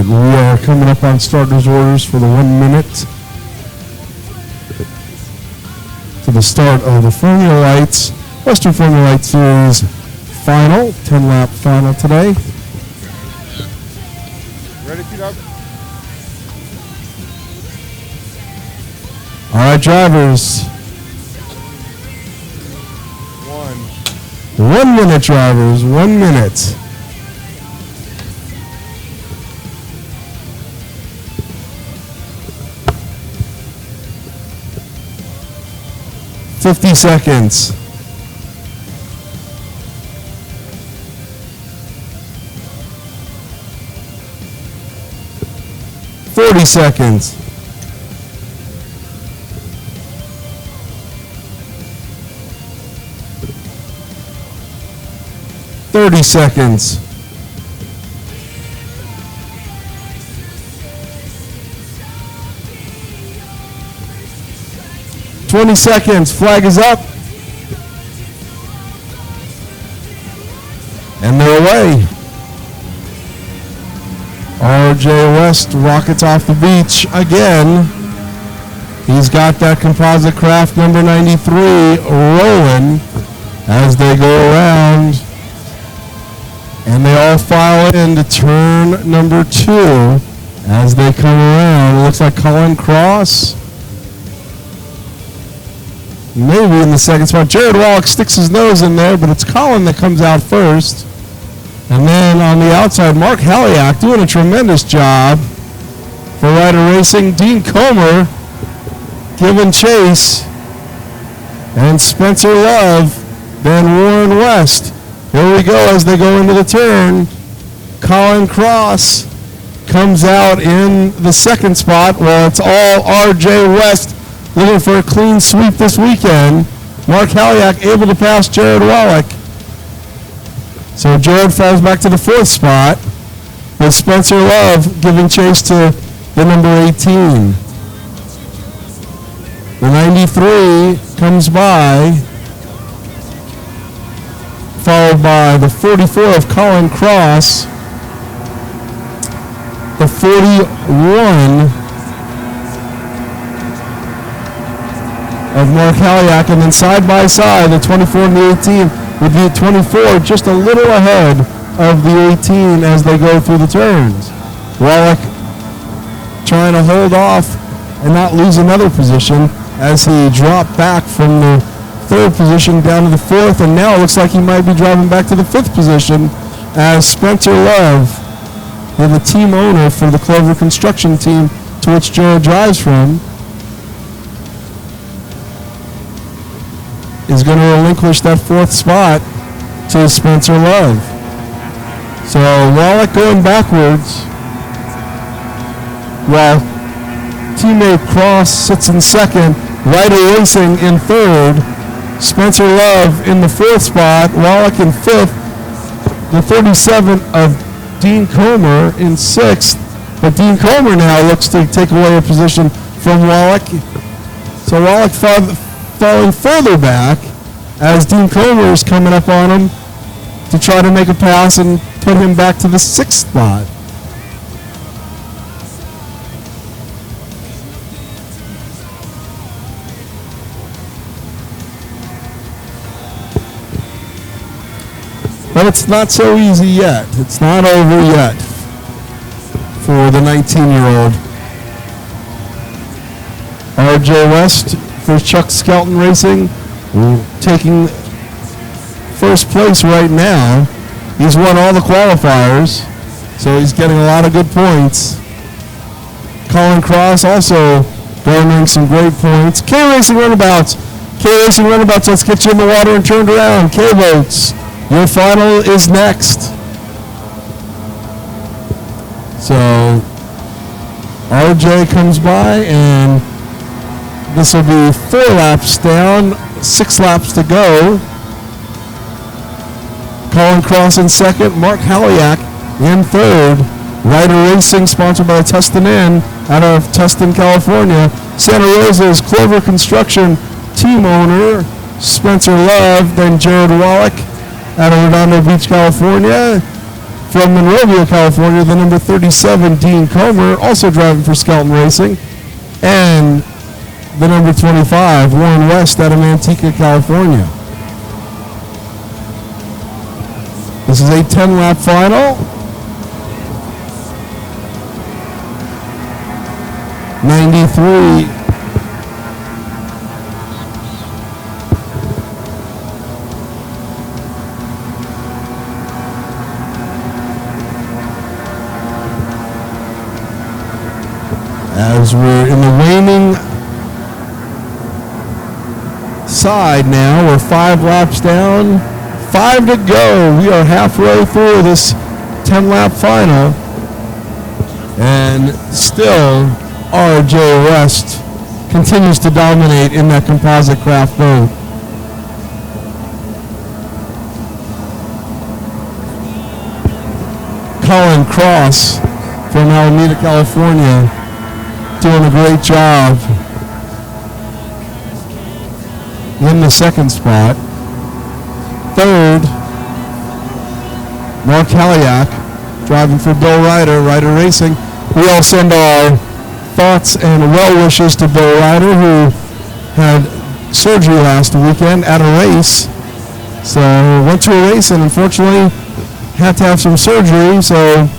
right, we are coming up on starters orders for the 1 minute to the start of the Formula Lights, Western Formula Light Series final, 10-lap final today. Ready, T-Dub? All right, drivers. 1 minute, drivers, 1 minute. $50 seconds. $40 seconds. 30 seconds. 20 seconds. Flag is up. And they're away. RJ West rockets off the beach again. He's got that composite craft number 93 rolling as they go around. And they all file into turn number 2 as they come around. It looks like Colin Cross maybe in the second spot. Jared Wallach sticks his nose in there, but it's Colin that comes out first. And then on the outside, Mark Haliak doing a tremendous job for Ryder Racing. Dean Comer giving chase. And Spencer Love, then Warren West. Here we go as they go into the turn. Colin Cross comes out in the second spot. Well, it's all RJ West looking for a clean sweep this weekend. Mark Haliak able to pass Jared Wallach. So Jared falls back to the 4th spot with Spencer Love giving chase to the number 18. The 93 comes by, followed by the 44 of Colin Cross, the 41 of Mark Haliak, and then side by side, the 24 and the 18, with the 24 just a little ahead of the 18 as they go through the turns. Wallach trying to hold off and not lose another position as he dropped back from the 3rd position down to the 4th, and now it looks like he might be driving back to the 5th position as Spencer Love, the team owner for the Clover Construction team to which Jared drives from, is going to relinquish that 4th spot to Spencer Love. So Wallach going backwards while teammate Cross sits in 2nd, Ryder Racing in 3rd, Spencer Love in the 4th spot, Wallach in 5th, the 37 of Dean Comer in 6th, but Dean Comer now looks to take away a position from Wallach. So Wallach falling further back as Dean Comer is coming up on him to try to make a pass and put him back to the 6th spot. But it's not so easy yet. It's not over yet for the 19-year-old. RJ West for Chuck Skelton Racing, taking first place right now. He's won all the qualifiers, so he's getting a lot of good points. Colin Cross also garnering some great points. K-Racing Runabouts. K-Racing Runabouts, let's get you in the water and turned around. K-Boats, your final is next. So RJ comes by, and this will be 4 laps down, 6 laps to go. Colin Cross in 2nd, Mark Haliak in 3rd. Ryder Racing, sponsored by Tustin Inn out of Tustin, California. Santa Rosa's Clover Construction team owner, Spencer Love, then Jared Wallach out of Redondo Beach, California. From Monrovia, California, the number 37, Dean Comer, also driving for Skelton Racing. And the number 25, Warren West, out of Manteca, California. This is a 10-lap final. 93. As we're in the waning side now, we're 5 laps down, 5 to go. We are halfway through this 10-lap final, and still RJ West continues to dominate in that composite craft boat. Colin Cross from Alameda, California, doing a great job in the second spot. Third, Mark Haliak, driving for Bill Ryder, Ryder Racing. We all send our thoughts and well wishes to Bill Ryder, who had surgery last weekend at a race. So went to a race and unfortunately had to have some surgery. So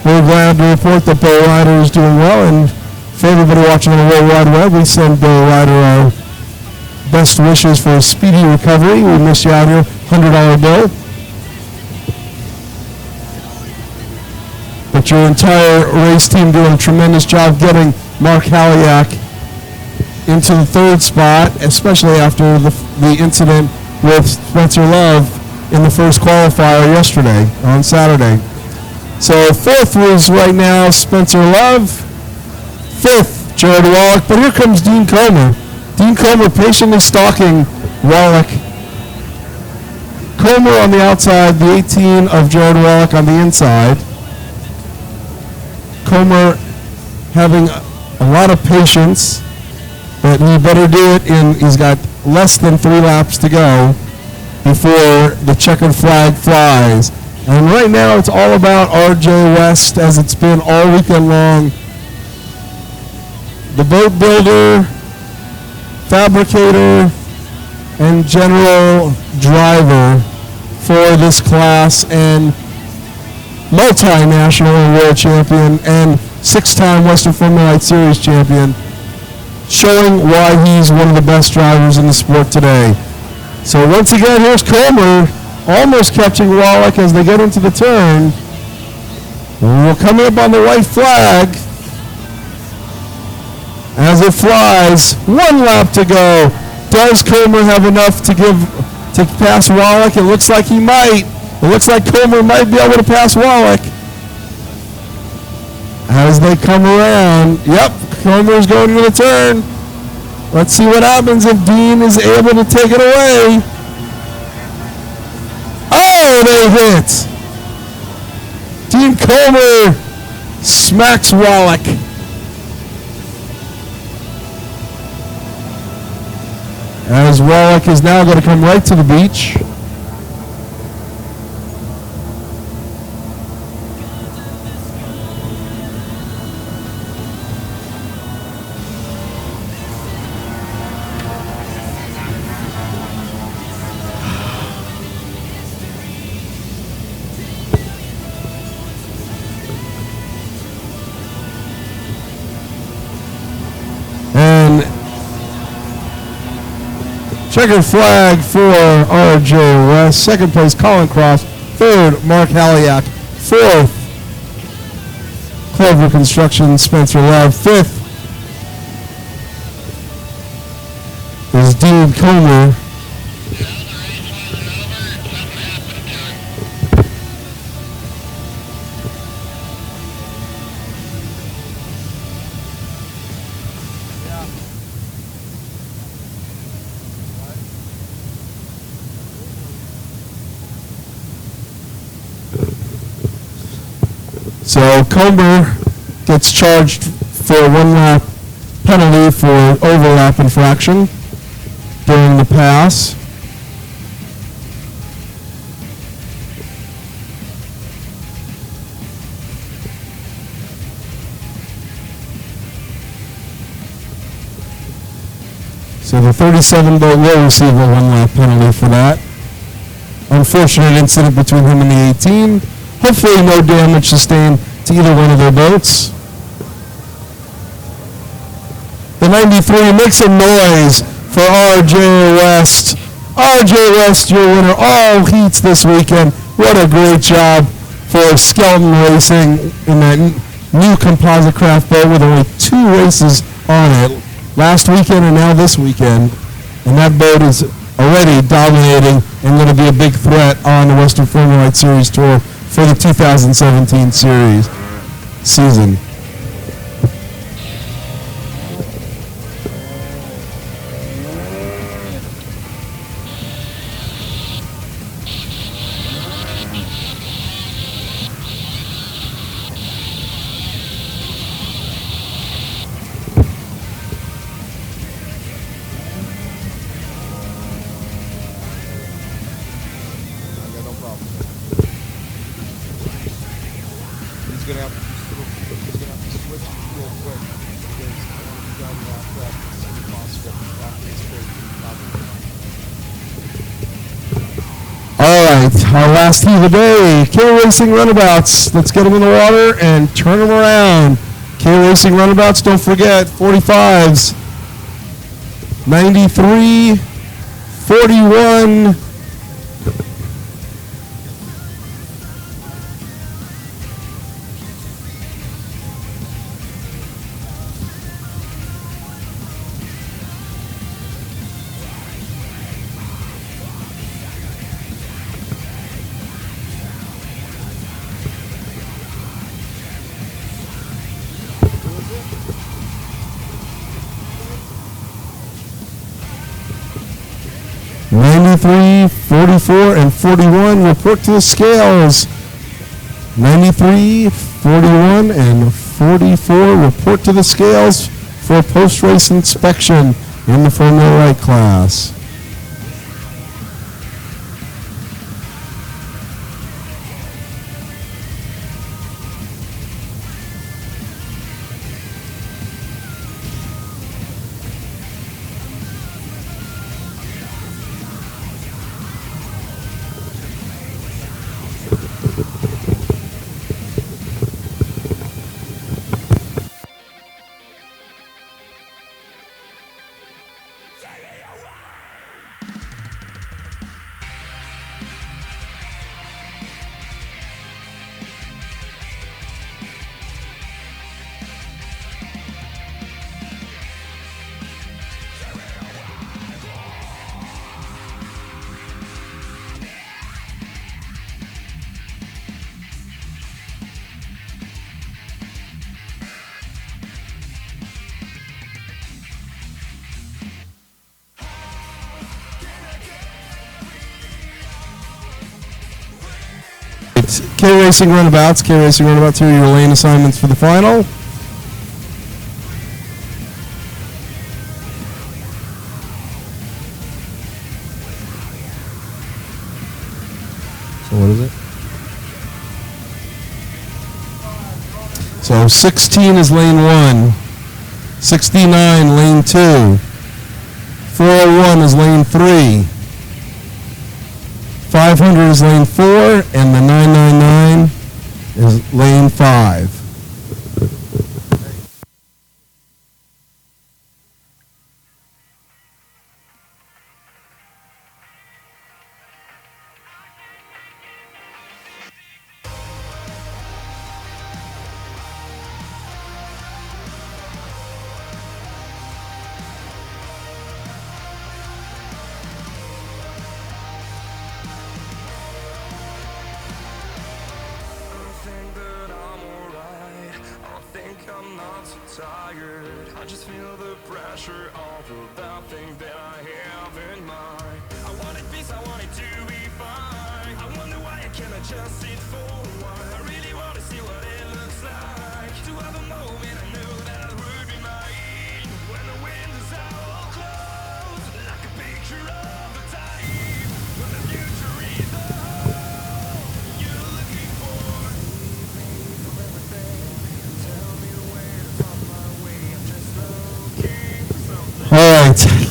we're glad to report that Bill Ryder is doing well. And for everybody watching on the World Wide Web, we send Bill Ryder our best wishes for a speedy recovery. We miss you out here. $100 bill. But your entire race team doing a tremendous job getting Mark Haliak into the third spot, especially after the incident with Spencer Love in the first qualifier yesterday, on Saturday. So fourth was right now Spencer Love. Fifth, Jared Wallach. But here comes Dean Comer. Dean Comer patiently stalking Wallach. Comer on the outside, the 18 of Jared Wallach on the inside. Comer having a lot of patience, but he better do it he's got less than 3 laps to go before the checkered flag flies. And right now it's all about RJ West, as it's been all weekend long. The boat builder, fabricator, and general driver for this class, and multinational world champion and 6-time Western Formula Light Series champion, showing why he's one of the best drivers in the sport today. So once again, here's Comer almost catching Wallach as they get into the turn. We're coming up on the white flag as it flies. 1 lap to go. Does Comer have enough to pass Wallach? It looks like he might. It looks like Comer might be able to pass Wallach as they come around. Yep, Comer's going to the turn. Let's see what happens if Dean is able to take it away. Oh, they hit. Dean Comer smacks Wallach. As Wallach is now going to come right to the beach. Checkered flag for RJ West. Second place, Colin Cross. Third, Mark Haliak. Fourth, Clover Construction, Spencer Love. Fifth is Dean Comer. So Comer gets charged for a 1 lap penalty for overlap infraction during the pass. So the 37 boat will receive a 1-lap penalty for that. Unfortunate incident between him and the 18. Hopefully no damage sustained to either one of their boats. The 93 makes some noise for RJ West. RJ West, your winner all heats this weekend. What a great job for Skelton Racing in that new composite craft boat with only 2 races on it. Last weekend and now this weekend. And that boat is already dominating and going to be a big threat on the Western Formula Light Series Tour for the 2017 season. Our last heat of the day, K Racing Runabouts. Let's get them in the water and turn them around. K Racing Runabouts, don't forget, 45s, 93, 41, '93, 44, and 41 report to the scales. 93, 41, and 44 report to the scales for post-race inspection in the Formula Light class. K Racing Runabouts. K Racing Runabouts, here are your lane assignments for the final. So what is it? So 16 is lane 1, 69 lane 2, 401 is lane 3, 500 is lane 4, and the 999 is lane 5.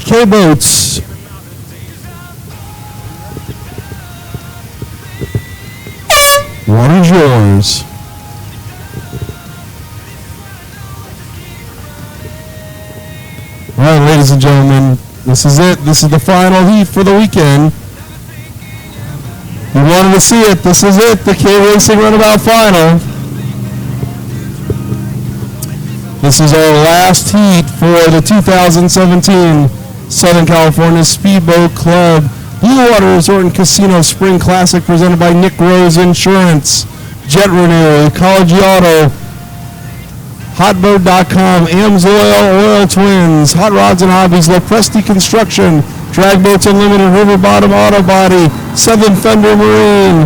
K-Boats. Water's yours. All right, ladies and gentlemen, this is it. This is the final heat for the weekend. You wanted to see it. This is it, the K-Racing Runabout Final. This is our last heat for the 2017 Southern California Speedboat Club Blue Water Resort and Casino Spring Classic presented by Nick Rose Insurance, Jet Renew, Ecology Auto, Hotboat.com, Ames Oil Twins, Hot Rods and Hobbies, Lopresti Construction, Drag Boats Unlimited, River Bottom Auto Body, Southern Thunder Marine,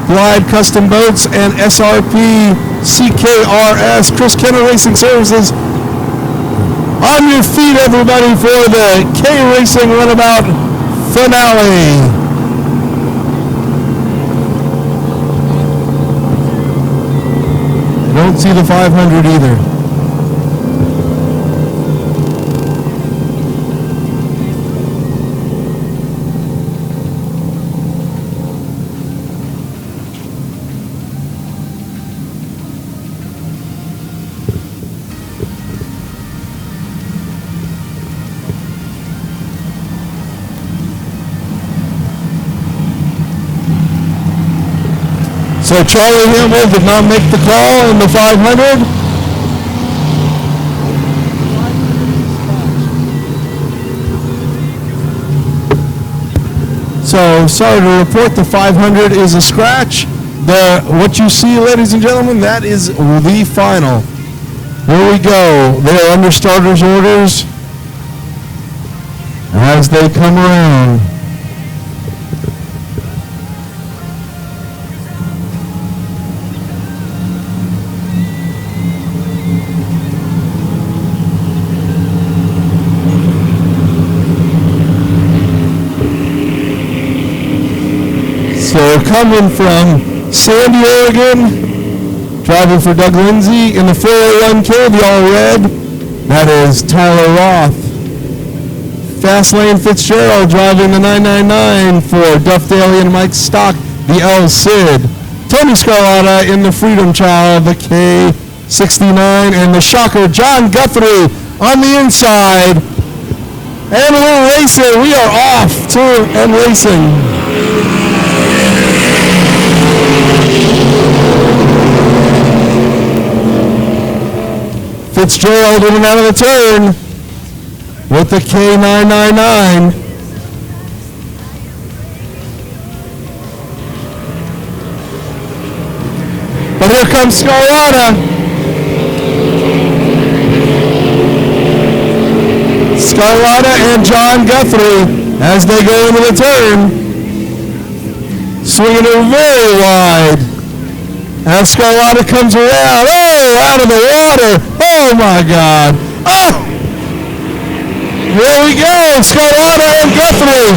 Glide Custom Boats, and SRP CKRS, Chris Kenner Racing Services. On your feet, everybody, for the K-Racing Runabout finale. I don't see the 500 either. So Charlie Hamill did not make the call in the 500. So sorry to report, the 500 is a scratch. What you see, ladies and gentlemen, that is the final. Here we go. They are under starters orders as they come around. So coming from Sandy, Oregon, driving for Doug Lindsay in the 401K, the all red, that is Tyler Roth. Fastlane Fitzgerald driving the 999 for Duff Daly and Mike Stock, the El Cid. Tony Scarlata in the Freedom Child, the K69, and the Shocker John Guthrie on the inside. And we're racing. We are off to and racing. Fitzgerald in and out of the turn with the K999. But here comes Scarlata. Scarlata and John Guthrie as they go into the turn. Swinging it very wide. As Scarlata comes around, out of the water. Oh my God. Oh! Here we go, Scarlata and Guthrie.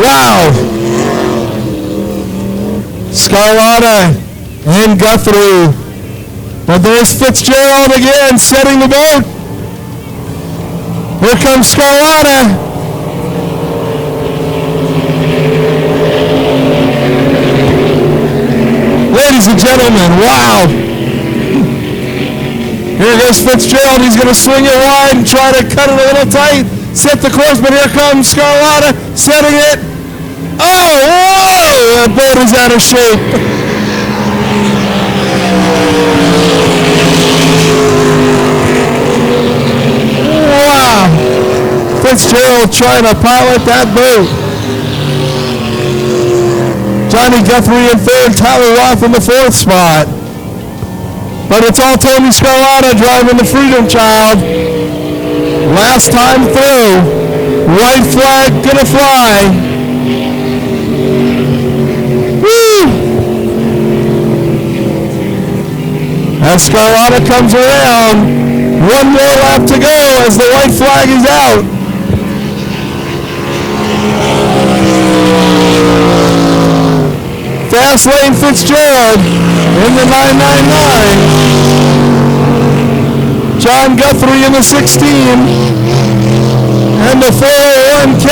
Wow. Scarlata and Guthrie. But there's Fitzgerald again, setting the boat. Here comes Scarlata. Ladies and gentlemen, wow. Here goes Fitzgerald. He's going to swing it wide and try to cut it a little tight. Set the course, but here comes Scarlata setting it. Oh, whoa! That boat is out of shape. Wow. Fitzgerald trying to pilot that boat. Johnny Guthrie in third, Tyler Roth in the fourth spot. But it's all Tony Scarlata driving the Freedom Child. Last time through. White flag gonna fly. Woo! As Scarlata comes around, one more lap to go as the white flag is out. Fastlane Fitzgerald in the 999. John Guthrie in the 16 and the 401K.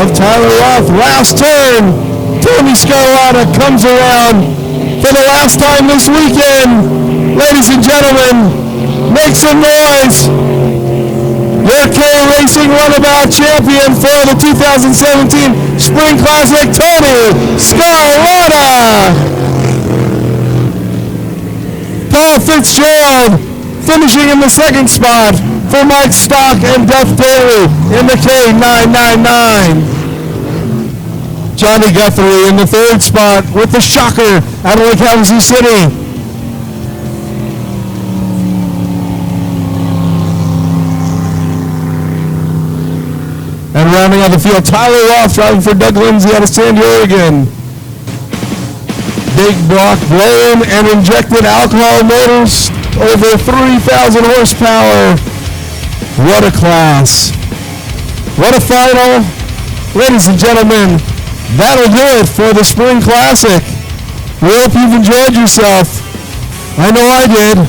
Of Tyler Roth. Last turn. Tony Scarlatta comes around for the last time this weekend. Ladies and gentlemen, make some noise. Your K-Racing Runabout champion for the 2017 Spring Classic, Tony Scarlatta. Paul Fitzgerald finishing in the second spot for Mike Stock and Duff Daly in the K999. Johnny Guthrie in the third spot with the Shocker out of Lake Havasu City. And rounding out the field, Tyler Roth driving for Doug Lindsay out of Sandy, Oregon. Big block blown and injected alcohol motors, over 3,000 horsepower. What a class. What a final. Ladies and gentlemen, that'll do it for the Spring Classic. We hope you've enjoyed yourself. I know I did.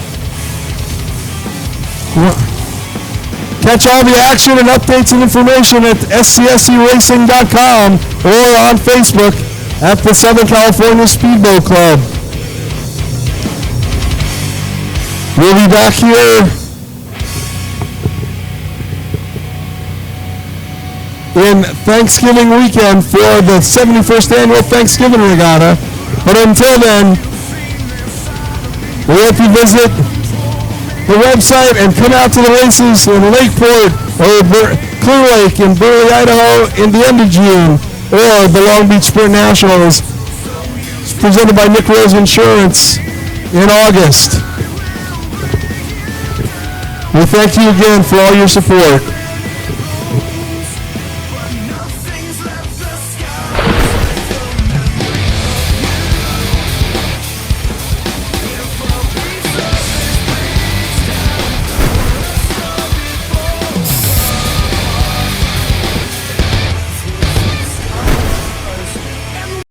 Catch all the action and updates and information at SCSCRacing.com or on Facebook at the Southern California Speedboat Club. We'll be back here in Thanksgiving weekend for the 71st Annual Thanksgiving Regatta. But until then, we hope you visit the website and come out to the races in Lakeport or Clear Lake in Burley, Idaho in the end of June, or the Long Beach Sprint Nationals presented by Nick Rose Insurance in August. We thank you again for all your support.